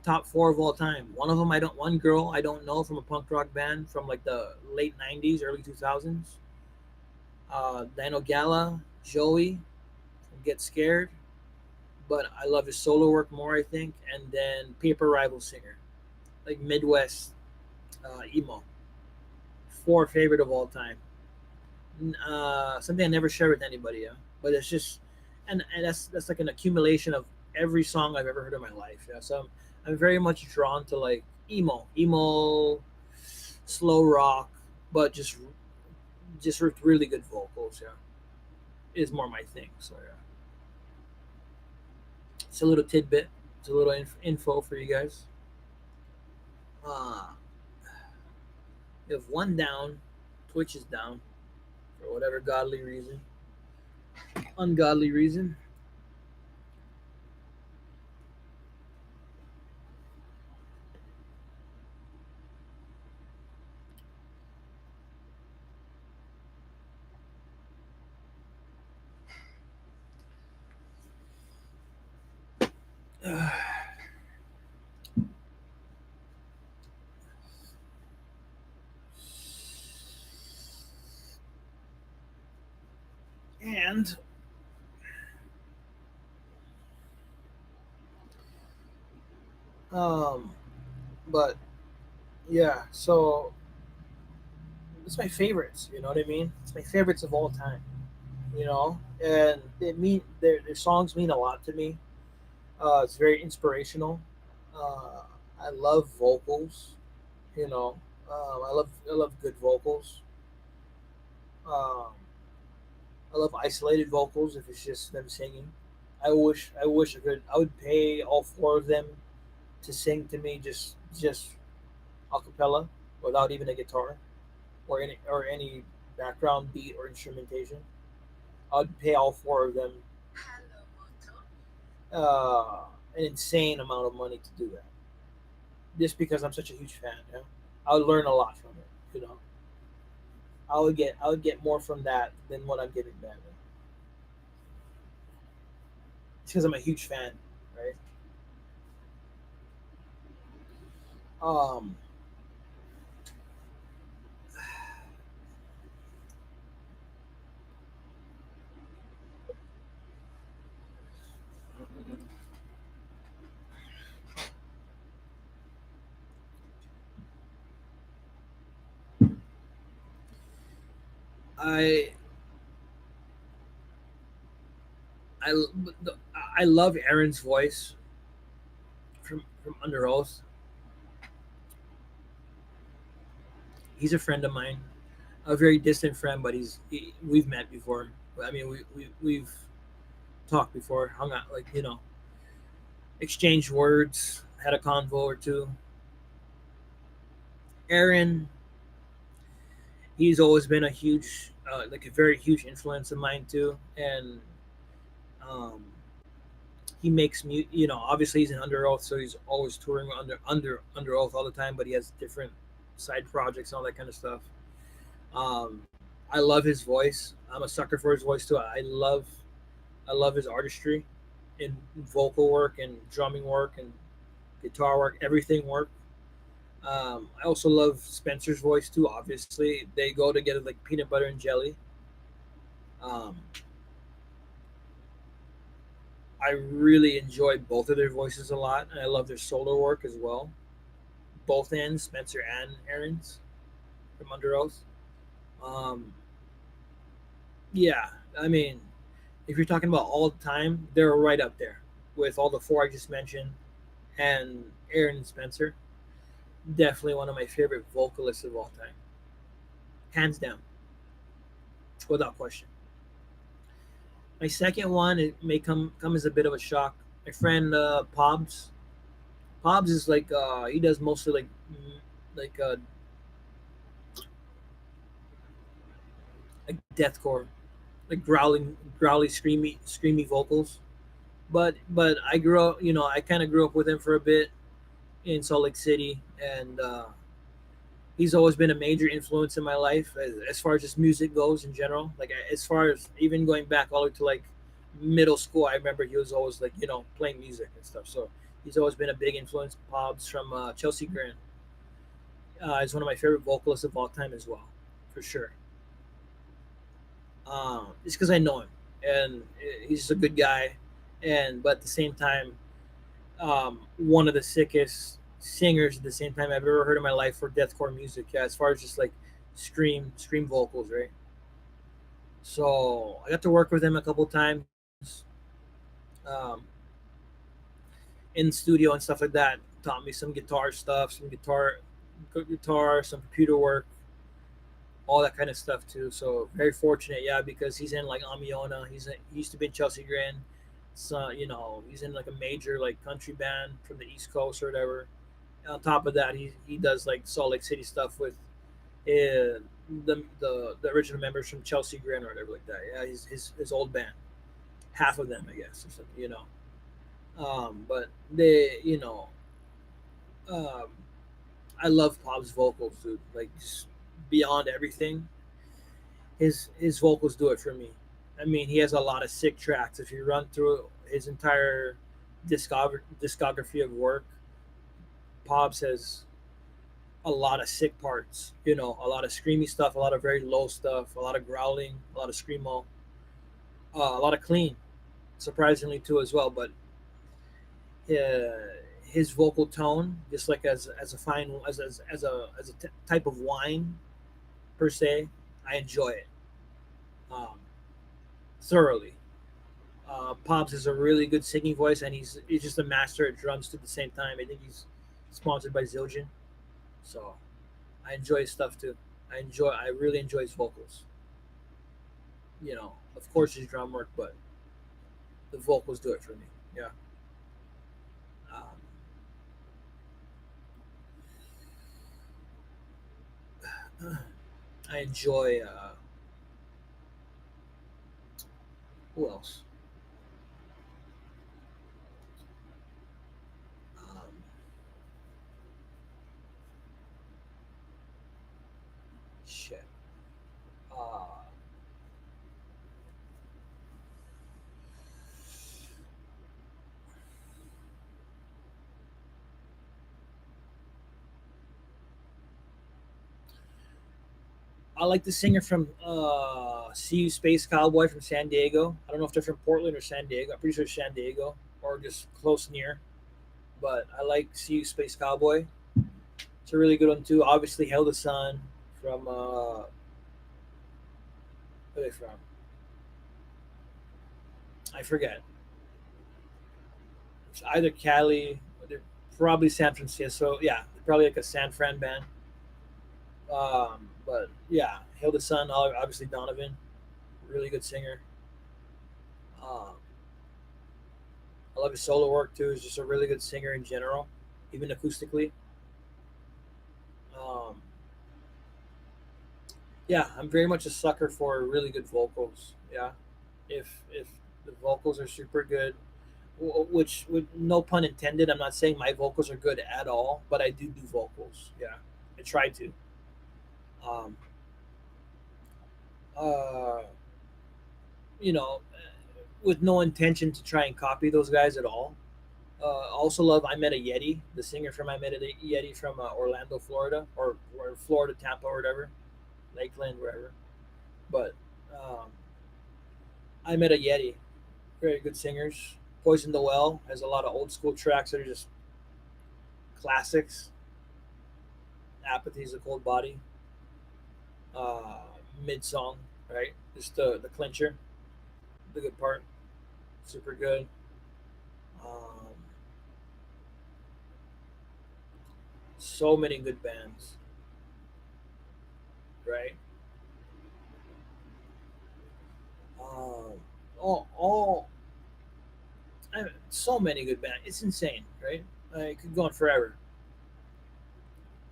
top four of all time. One of them I don't. One girl I don't know from a punk rock band from like the late '90s, early 2000s. Dino Gala, Joey, from Get Scared, but I love his solo work more. I think, and then Paper Rival singer, like Midwest emo. Four favorite of all time. Something I never share with anybody. Yeah, but it's just, and that's like an accumulation of every song I've ever heard in my life. Yeah, so I'm very much drawn to like emo, slow rock, but just with really good vocals. Yeah, is more my thing. So yeah. It's a little tidbit. It's a little info for you guys. Uh, you have one down. Twitch is down for whatever godly reason, ungodly reason. And um, but yeah, so it's my favorites. You know what I mean? It's my favorites of all time. You know, and their songs mean a lot to me. It's very inspirational. Uh, I love vocals. You know, I love good vocals. Um, I love isolated vocals if it's just them singing. I wish I would pay all four of them to sing to me just a cappella without even a guitar or any background beat or instrumentation. I'd pay all four of them an insane amount of money to do that. Just because I'm such a huge fan. Yeah? I would learn a lot from it. You know, I would get more from that than what I'm giving back. It's because I'm a huge fan, right? Um, I I I love Aaron's voice from Under Oath. He's a friend of mine, a very distant friend, but we've met before. I mean, we've talked before, hung out, like exchanged words, had a convo or two. Aaron, he's always been a huge, like a very huge influence of mine too, and um, he makes me, obviously he's an Under Oath, so he's always touring under Oath all the time, but he has different side projects and all that kind of stuff. Um, I love his voice. I'm a sucker for his voice too. I love his artistry in vocal work and drumming work and guitar work, everything work. I also love Spencer's voice too. Obviously, they go together like peanut butter and jelly. Um, I really enjoy both of their voices a lot, and I love their solo work as well. Both ends, Spencer and Aaron's from Under Oath. Um, yeah, I mean, if you're talking about all time, they're right up there with all the four I just mentioned and Aaron and Spencer. Definitely one of my favorite vocalists of all time, hands down, without question. My second one, it may come as a bit of a shock. My friend Pobs. Pobs is like he does mostly like like deathcore, like growly, screamy vocals. But I grew up, I kind of grew up with him for a bit in Salt Lake City, and he's always been a major influence in my life as far as just music goes in general. Like as far as even going back all the way to like middle school, I remember he was always like playing music and stuff. So he's always been a big influence. Pops from Chelsea Grin is one of my favorite vocalists of all time as well, for sure. Just because I know him and he's just a good guy, and but at the same time, one of the sickest singers at the same time I've ever heard in my life for deathcore music. Yeah, as far as just like scream vocals, right? So I got to work with him a couple times um, in the studio and stuff like that. Taught me some guitar stuff, some guitar, some computer work, all that kind of stuff too. So very fortunate, yeah, because he's in like Amiona. He used to be in Chelsea Grand. So he's in like a major like country band from the East Coast or whatever. And on top of that, he does like Salt Lake City stuff with the original members from Chelsea Grin or whatever like that. Yeah, his old band, half of them I guess or something. But they um, I love Pop's vocals, dude. Like just beyond everything, his vocals do it for me. I mean, he has a lot of sick tracks. If you run through his entire discography of work, Pops has a lot of sick parts. A lot of screamy stuff, a lot of very low stuff, a lot of growling, a lot of screamo, a lot of clean, surprisingly too as well. But his vocal tone, just like as a fine as a type of wine per se, I enjoy it um, thoroughly. Pops has a really good singing voice, and he's just a master at drums too at the same time. I think he's sponsored by Zildjian, so I enjoy his stuff too. I really enjoy his vocals. Of course his drum work, but the vocals do it for me. Yeah. Um, I enjoy. Who else? Um, shit. Uh, I like the singer from "See You Space Cowboy" from San Diego. I don't know if they're from Portland or San Diego. I'm pretty sure it's San Diego or just close near. But I like "See You Space Cowboy." It's a really good one too. Obviously, "Held the Sun" from where are they from? I forget. It's either Cali, or they're probably San Francisco. Yeah, they're probably like a San Fran band. But yeah, "Held the Sun." Obviously Donovan, really good singer. Um, I love his solo work too. He's just a really good singer in general, even acoustically. Um, yeah, I'm very much a sucker for really good vocals. Yeah, if the vocals are super good, which with no pun intended, I'm not saying my vocals are good at all, but I do vocals. Yeah, I try to. Um, uh, with no intention to try and copy those guys at all. Also love I Met a Yeti, the singer from I Met a Yeti from Orlando, Florida, or Florida, Tampa, or whatever, Lakeland, wherever. But um, I Met a Yeti, very good singers. Poison the Well has a lot of old school tracks that are just classics. Apathy's a Cold Body, uh, mid song, right? Just the clincher, the good part, super good. Um, so many good bands, right? Um, all so many good bands. It's insane, right? It could go on forever.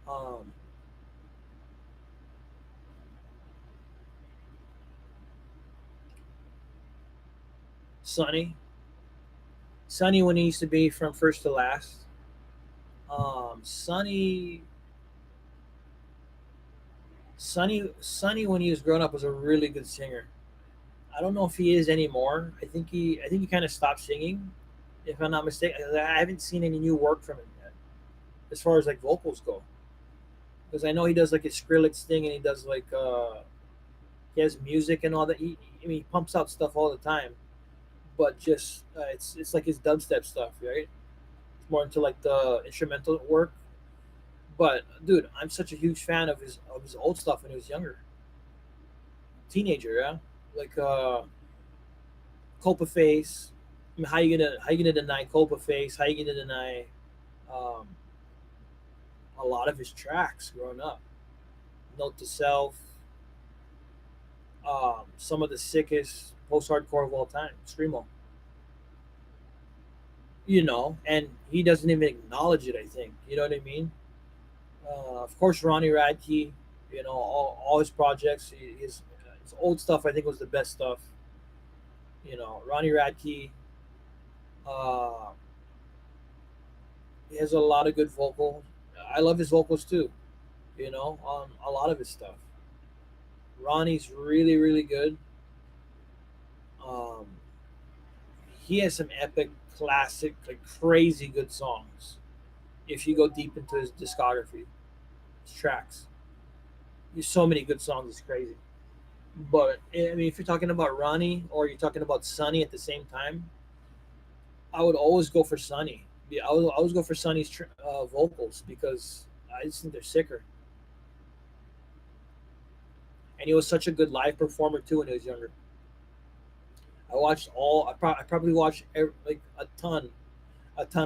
Um, Sonny, Sonny when he used to be from First to Last. Sonny, Sonny when he was growing up was a really good singer. I don't know if he is anymore. I think he kind of stopped singing, if I'm not mistaken. I haven't seen any new work from him yet, as far as like vocals go. Because I know he does like his Skrillex thing, and he does like he has music and all that. I mean, he pumps out stuff all the time, but just it's like his dubstep stuff, right? It's more into like the instrumental work. But dude, I'm such a huge fan of his old stuff when he was younger, teenager. Yeah, like Copa Face. I mean, how you gonna deny Copa Face? How you gonna deny um, a lot of his tracks growing up? Note to Self, some of the sickest post hardcore of all time, Screamo. and he doesn't even acknowledge it. I think you know what I mean. Of course, Ronnie Radke, all his projects, his old stuff, I think was the best stuff. Ronnie Radke, uh, he has a lot of good vocals. I love his vocals too. On a lot of his stuff. Ronnie's really, really good. Um, he has some epic, classic, like crazy good songs. If you go deep into his discography, his tracks, there's so many good songs. It's crazy. But I mean, if you're talking about Ronnie or you're talking about Sonny at the same time, I would always go for Sonny. Yeah, I would always go for Sonny's vocals because I just think they're sicker. And he was such a good live performer too when he was younger. I probably watched like a ton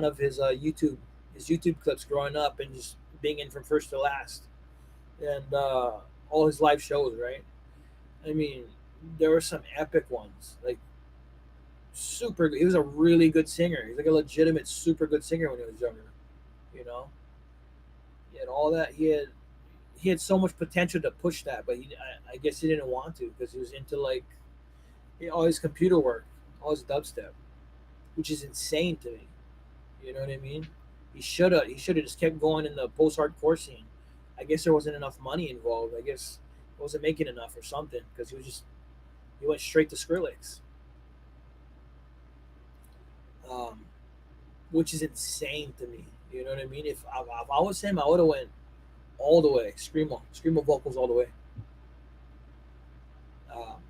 of his YouTube clips growing up and just being in from first to last, and all his live shows. Right? I mean, there were some epic ones. Like super. He was a really good singer. He's like a legitimate super good singer when he was younger. You know, he had all that. He had so much potential to push that, but I guess he didn't want to because he was into like all his computer work, all his dubstep, which is insane to me. You know what I mean? He should have just kept going in the post hardcore scene. I guess there wasn't enough money involved. I guess he wasn't making enough or something because he went straight to Skrillex, um, which is insane to me. You know what I mean? If I was him, I would have went all the way, screamo vocals all the way. Um,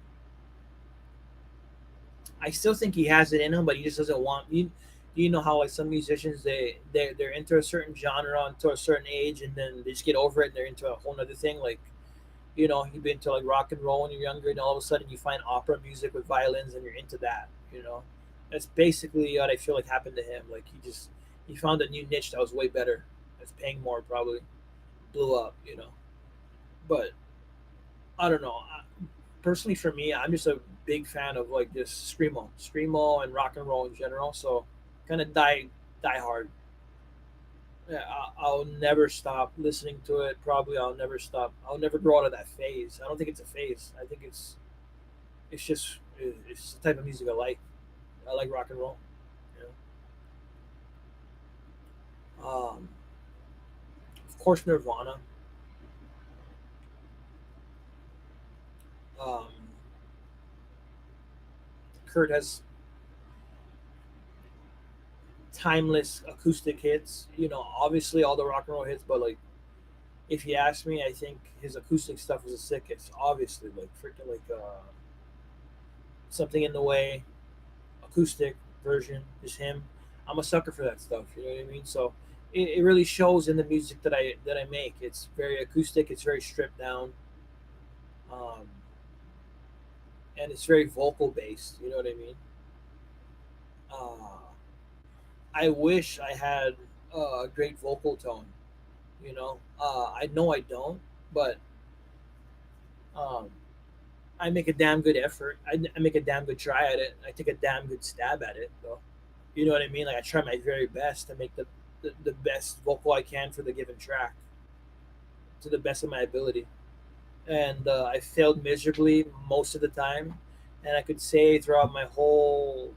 I still think he has it in him, but he just doesn't want you. You know how like some musicians they're into a certain genre until a certain age, and then they just get over it and they're into a whole other thing. Like you've been to like rock and roll when you're younger, and all of a sudden you find opera music with violins, and you're into that. That's basically what I feel like happened to him. Like he found a new niche that was way better. That's paying more probably, blew up. But I don't know. Personally, for me, I'm just a big fan of like this screamo, and rock and roll in general. So kind of die hard. Yeah, I'll never stop listening to it. Probably I'll never stop. I'll never grow out of that phase. I don't think it's a phase. I think it's just the type of music I like. I like rock and roll. You of course, Nirvana. Um, Kurt has timeless acoustic hits. Obviously all the rock and roll hits, but like if you ask me, I think his acoustic stuff is the sickest. Obviously, like freaking like something in the way, acoustic version is him. I'm a sucker for that stuff. You know what I mean? So it really shows in the music that I make. It's very acoustic. It's very stripped down, um, and it's very vocal based. You know what I mean? Uh, I wish I had a great vocal tone. I know I don't, but um, I make a damn good effort. I make a damn good try at it. I take a damn good stab at it, though. You know what I mean? Like I try my very best to make the best vocal I can for the given track to the best of my ability. And I failed miserably most of the time. And I could say throughout my whole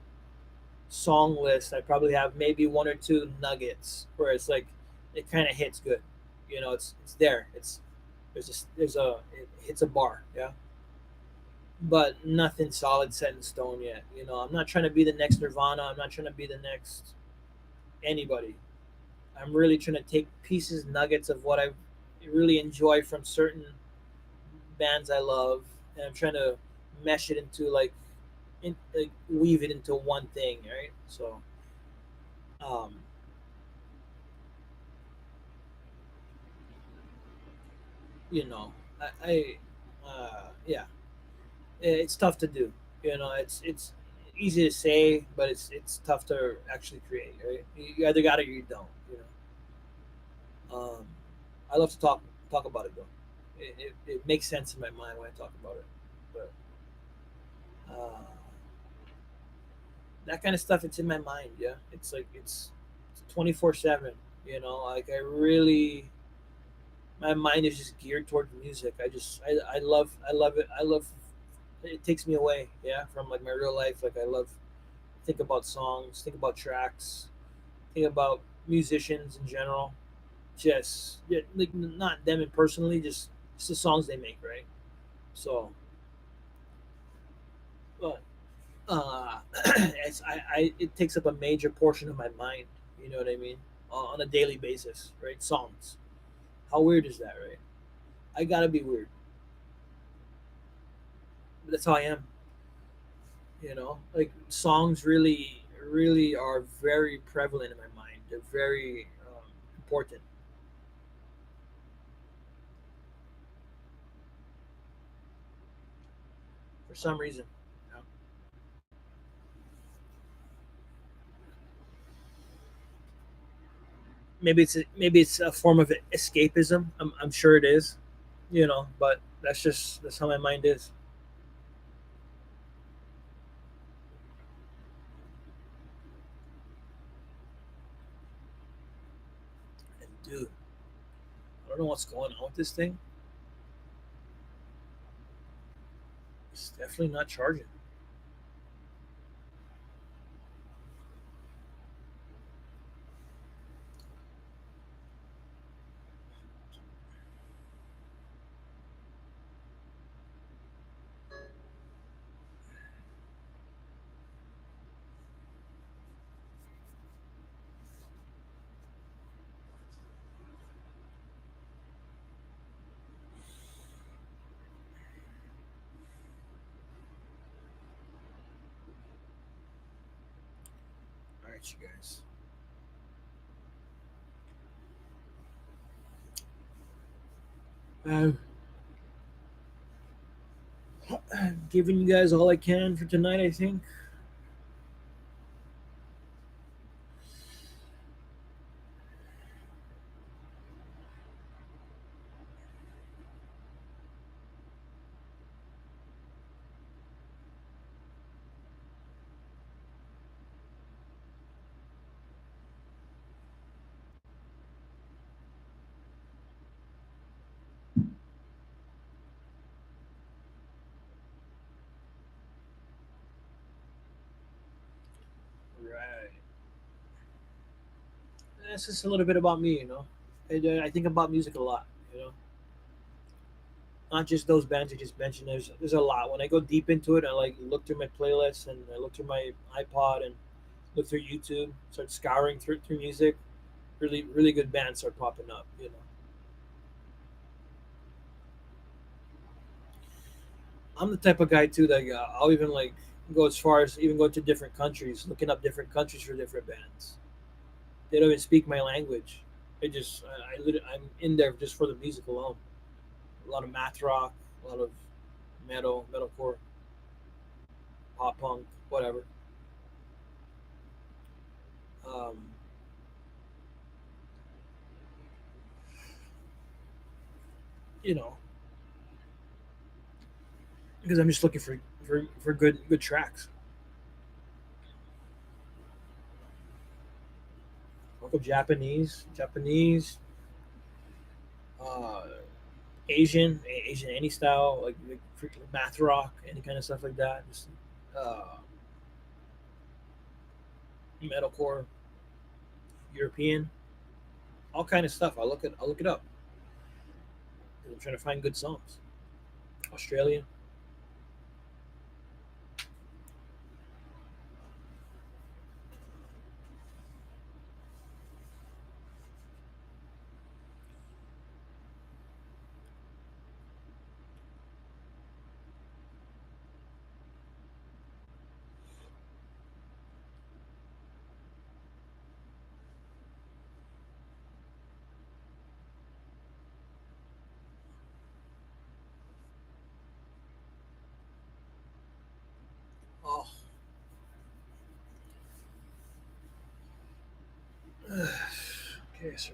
song list, I probably have maybe one or two nuggets where it's like it kind of hits good. It's there. It hits a bar. Yeah, but nothing solid set in stone yet. I'm not trying to be the next Nirvana. I'm not trying to be the next anybody. I'm really trying to take pieces, nuggets of what I really enjoy from certain bands I love, and I'm trying to mesh it into like weave it into one thing, right? So, um, you know, yeah, it's tough to do. It's easy to say, but it's tough to actually create. Right? You either got it or you don't. I love to talk about it though. It makes sense in my mind when I talk about it. But uh, That kind of stuff. It's in my mind. Yeah, it's like it's 24/7. You know, like I really, my mind is just geared toward music. I love it. I love it. Takes me away. Yeah, from like my real life. Like I love think about songs, think about tracks, think about musicians in general. Just yeah, like not them personally, just the songs they make, right? So, but it takes up a major portion of my mind. You know what I mean? On a daily basis, right? Songs. How weird is that, right? I gotta be weird, but that's how I am. You know, like songs really are very prevalent in my mind. They're very important for some reason. You know? Maybe it's a form of escapism. I'm sure it is. You know, but that's how my mind is. And dude, I don't know what's going on with this thing. It's definitely not charging. All right, you guys. Uh, Giving you guys all I can for tonight. I think. Right. That's just a little bit about me, you know. I think about music a lot, you know. Not just those bands I just mentioned. There's a lot. When I go deep into it, I like look through my playlists and I look through my iPod and look through YouTube. Start scouring through music. Really good bands start popping up. You know, I'm the type of guy too that I'll even like go as far as even go to different countries, looking up different countries for different bands. They don't even speak my language. I'm in there just for the music alone. A lot of math rock, a lot of metalcore, pop punk, whatever. Um, you know, because I'm just looking for good tracks. Local Japanese, uh, Asian any style like freaking math rock, any kind of stuff like that. Just uh, metalcore, European, all kind of stuff. I'll look it up. I'm trying to find good songs. Australian. Oh, okay. So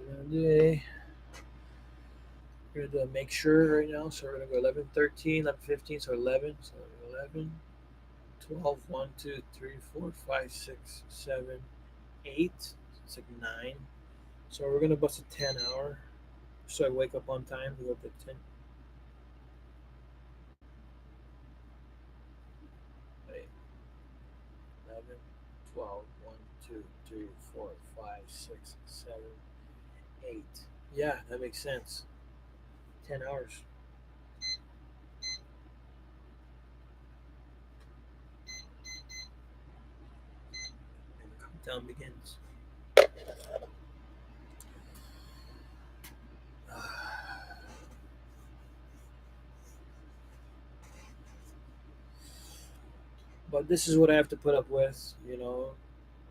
we're gonna make sure right now. So we're gonna go 11, 13, 11, 15. So 11. So 11. 12, 1, 2, 3, 4, 5, 6, 7, 8. It's like 9. So we're gonna bust a 10 hour. So I wake up on time to go to 10. Wait, 11, 12, 1, 2, 3, 4, 5, 6, 7, 8. Yeah, that makes sense. 10 hours. And the countdown begins. But this is what I have to put up with, you know.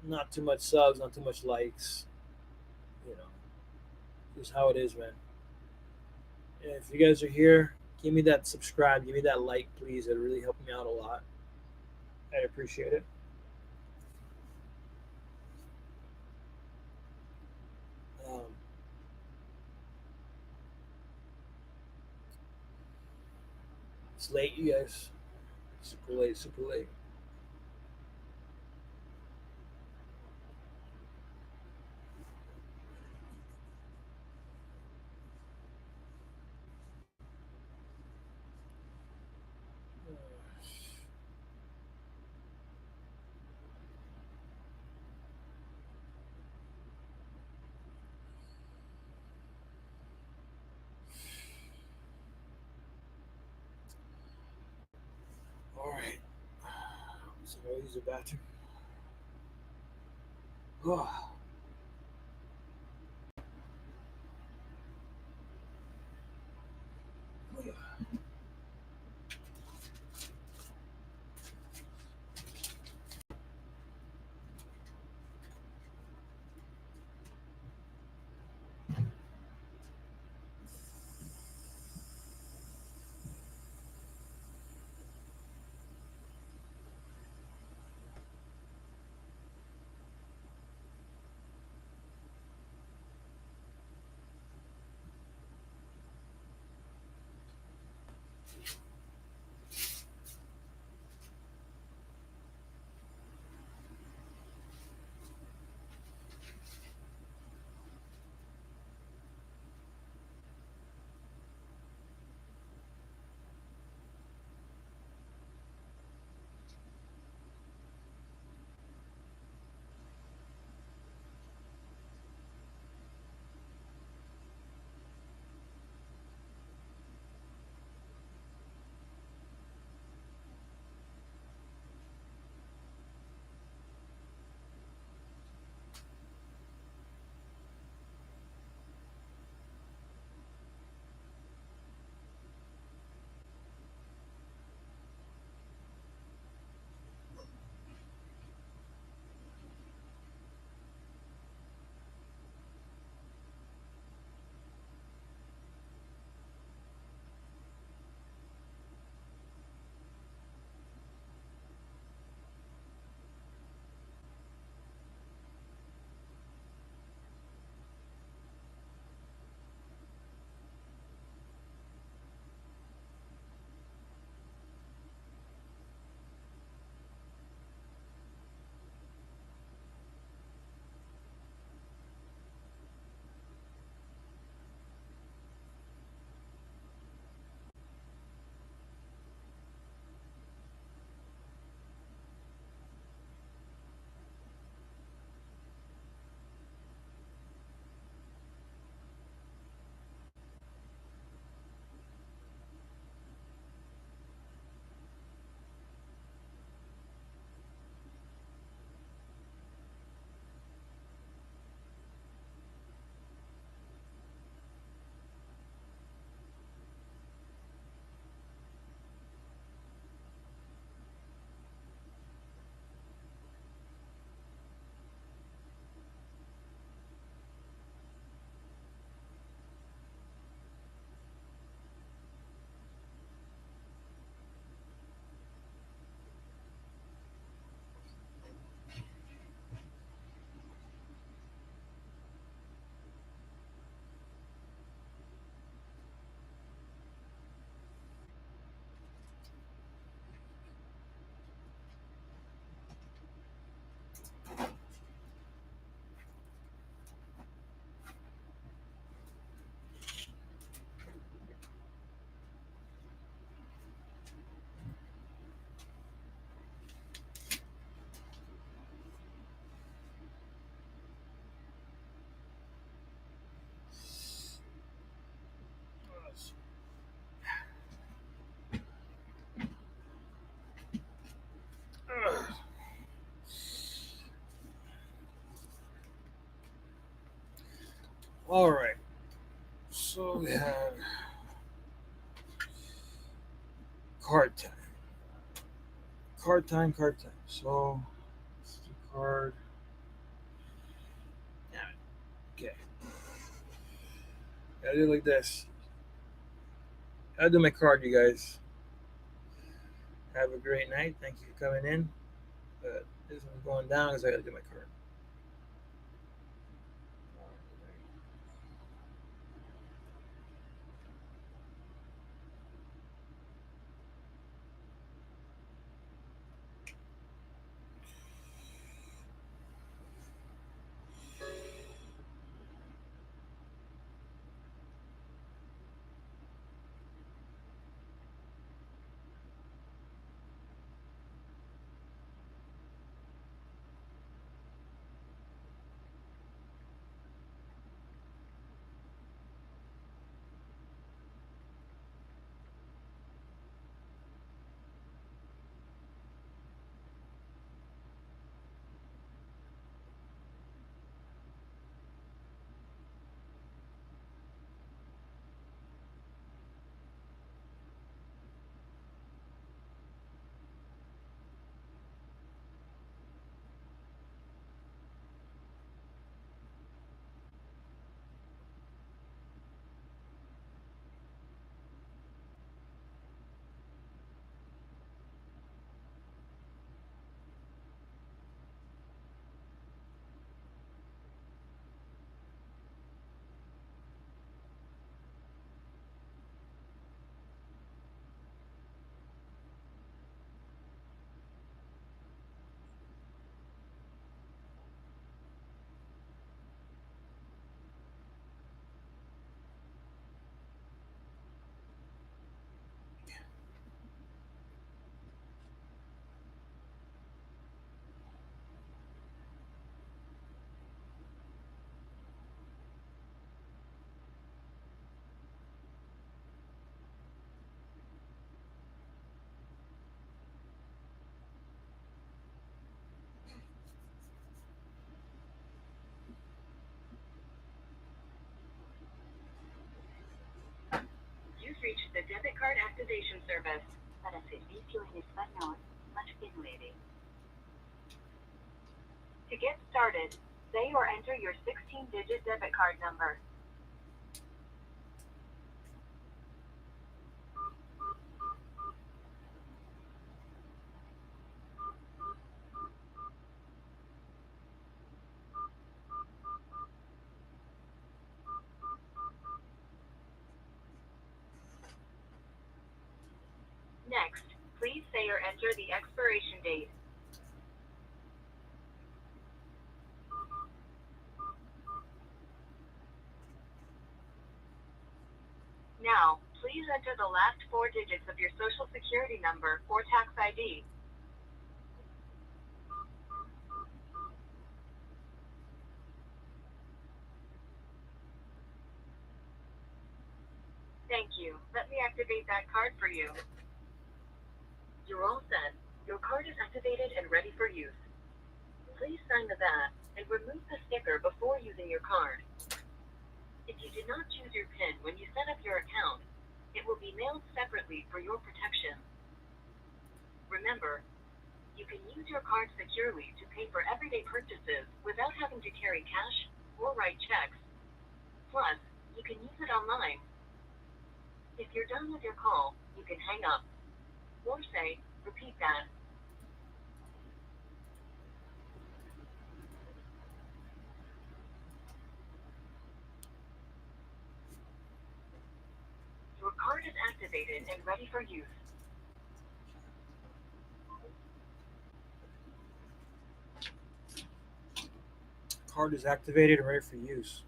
Not too much subs, not too much likes, you know. Just how it is, man. And if you guys are here, give me that subscribe, give me that like, please. It really helped me out a lot. I appreciate it. Um, it's late, you guys. Super late, super late. All right. So I'll use the bathroom. Oh, All right. So we have card time. Card time. Card time. So let's do card. Yeah. Okay. Gotta do it like this. Gotta do my card, you guys. Have a great night. Thank you for coming in. But this one's going down because I gotta do my card. You've reached the debit card activation service. Para servicio en español, marque nueve. To get started, say or enter your 16-digit debit card number. Next, please say or enter the expiration date. Now, please enter the last four digits of your Social Security number or tax ID. Thank you. Let me activate that card for you. You're all set. Your card is activated and ready for use. Please sign the back and remove the sticker before using your card. If you did not choose your PIN when you set up your account, it will be mailed separately for your protection. Remember, you can use your card securely to pay for everyday purchases without having to carry cash or write checks. Plus, you can use it online. If you're done with your call, you can hang up. Or say, repeat that. Your card is activated and ready for use. Card is activated and ready for use.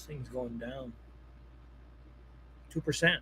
This thing's going down. 2%.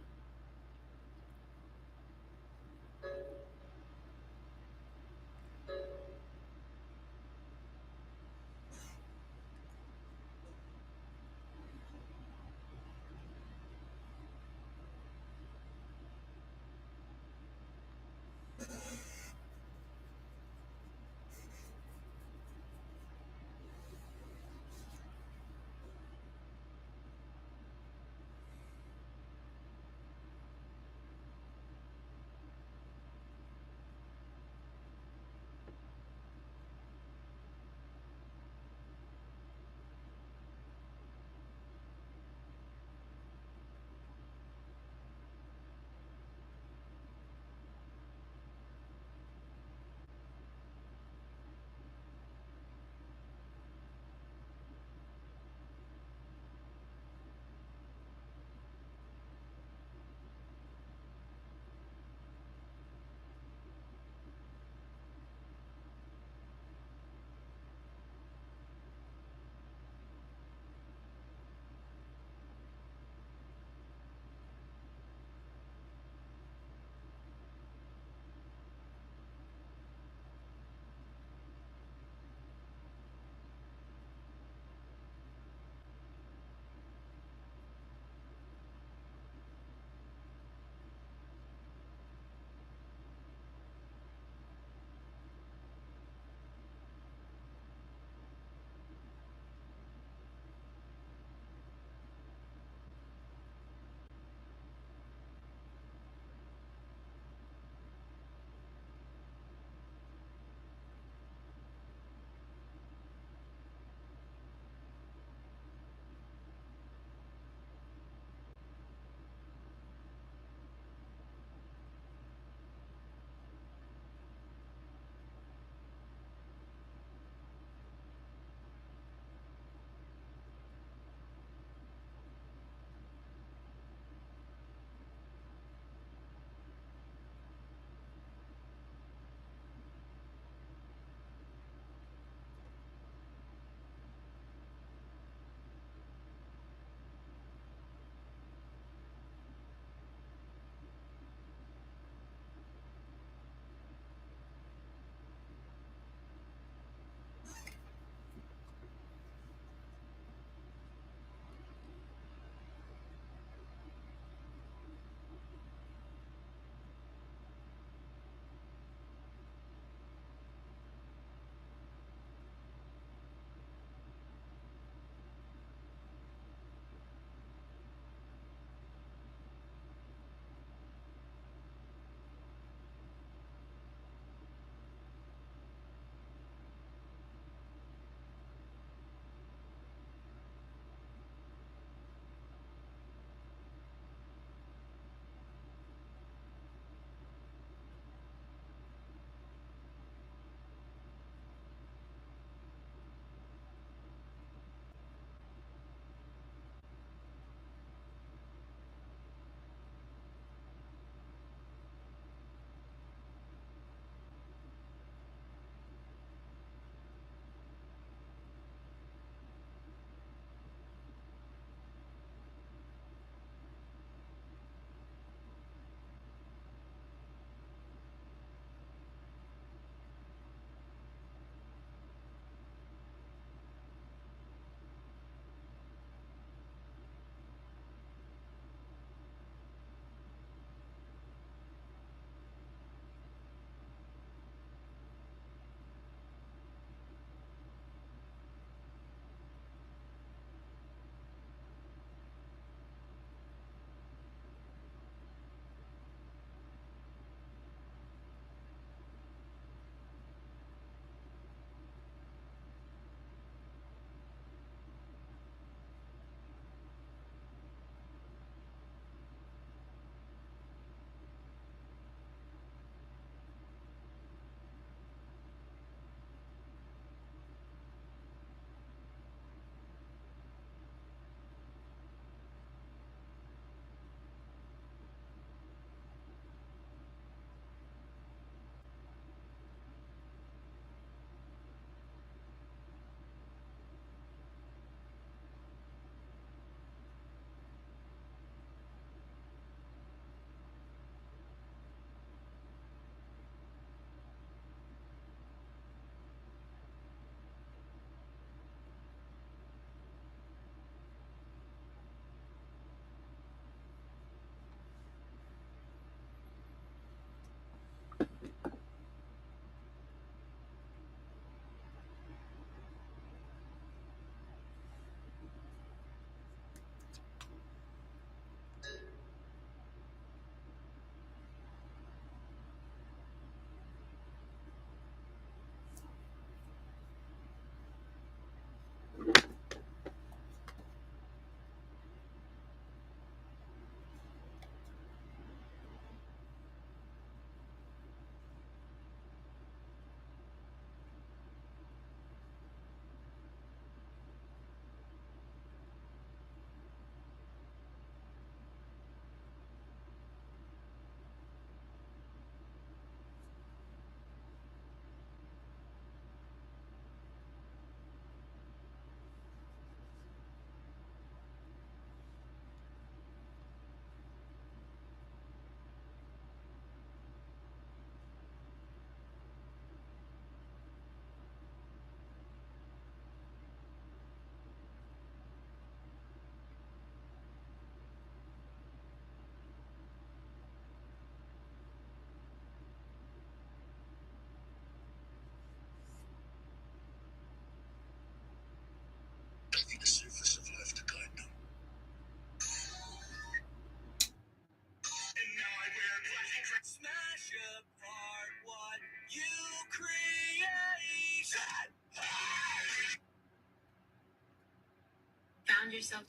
found yourself.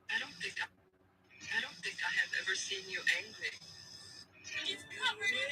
I don't think I have ever seen you angry. It's covered in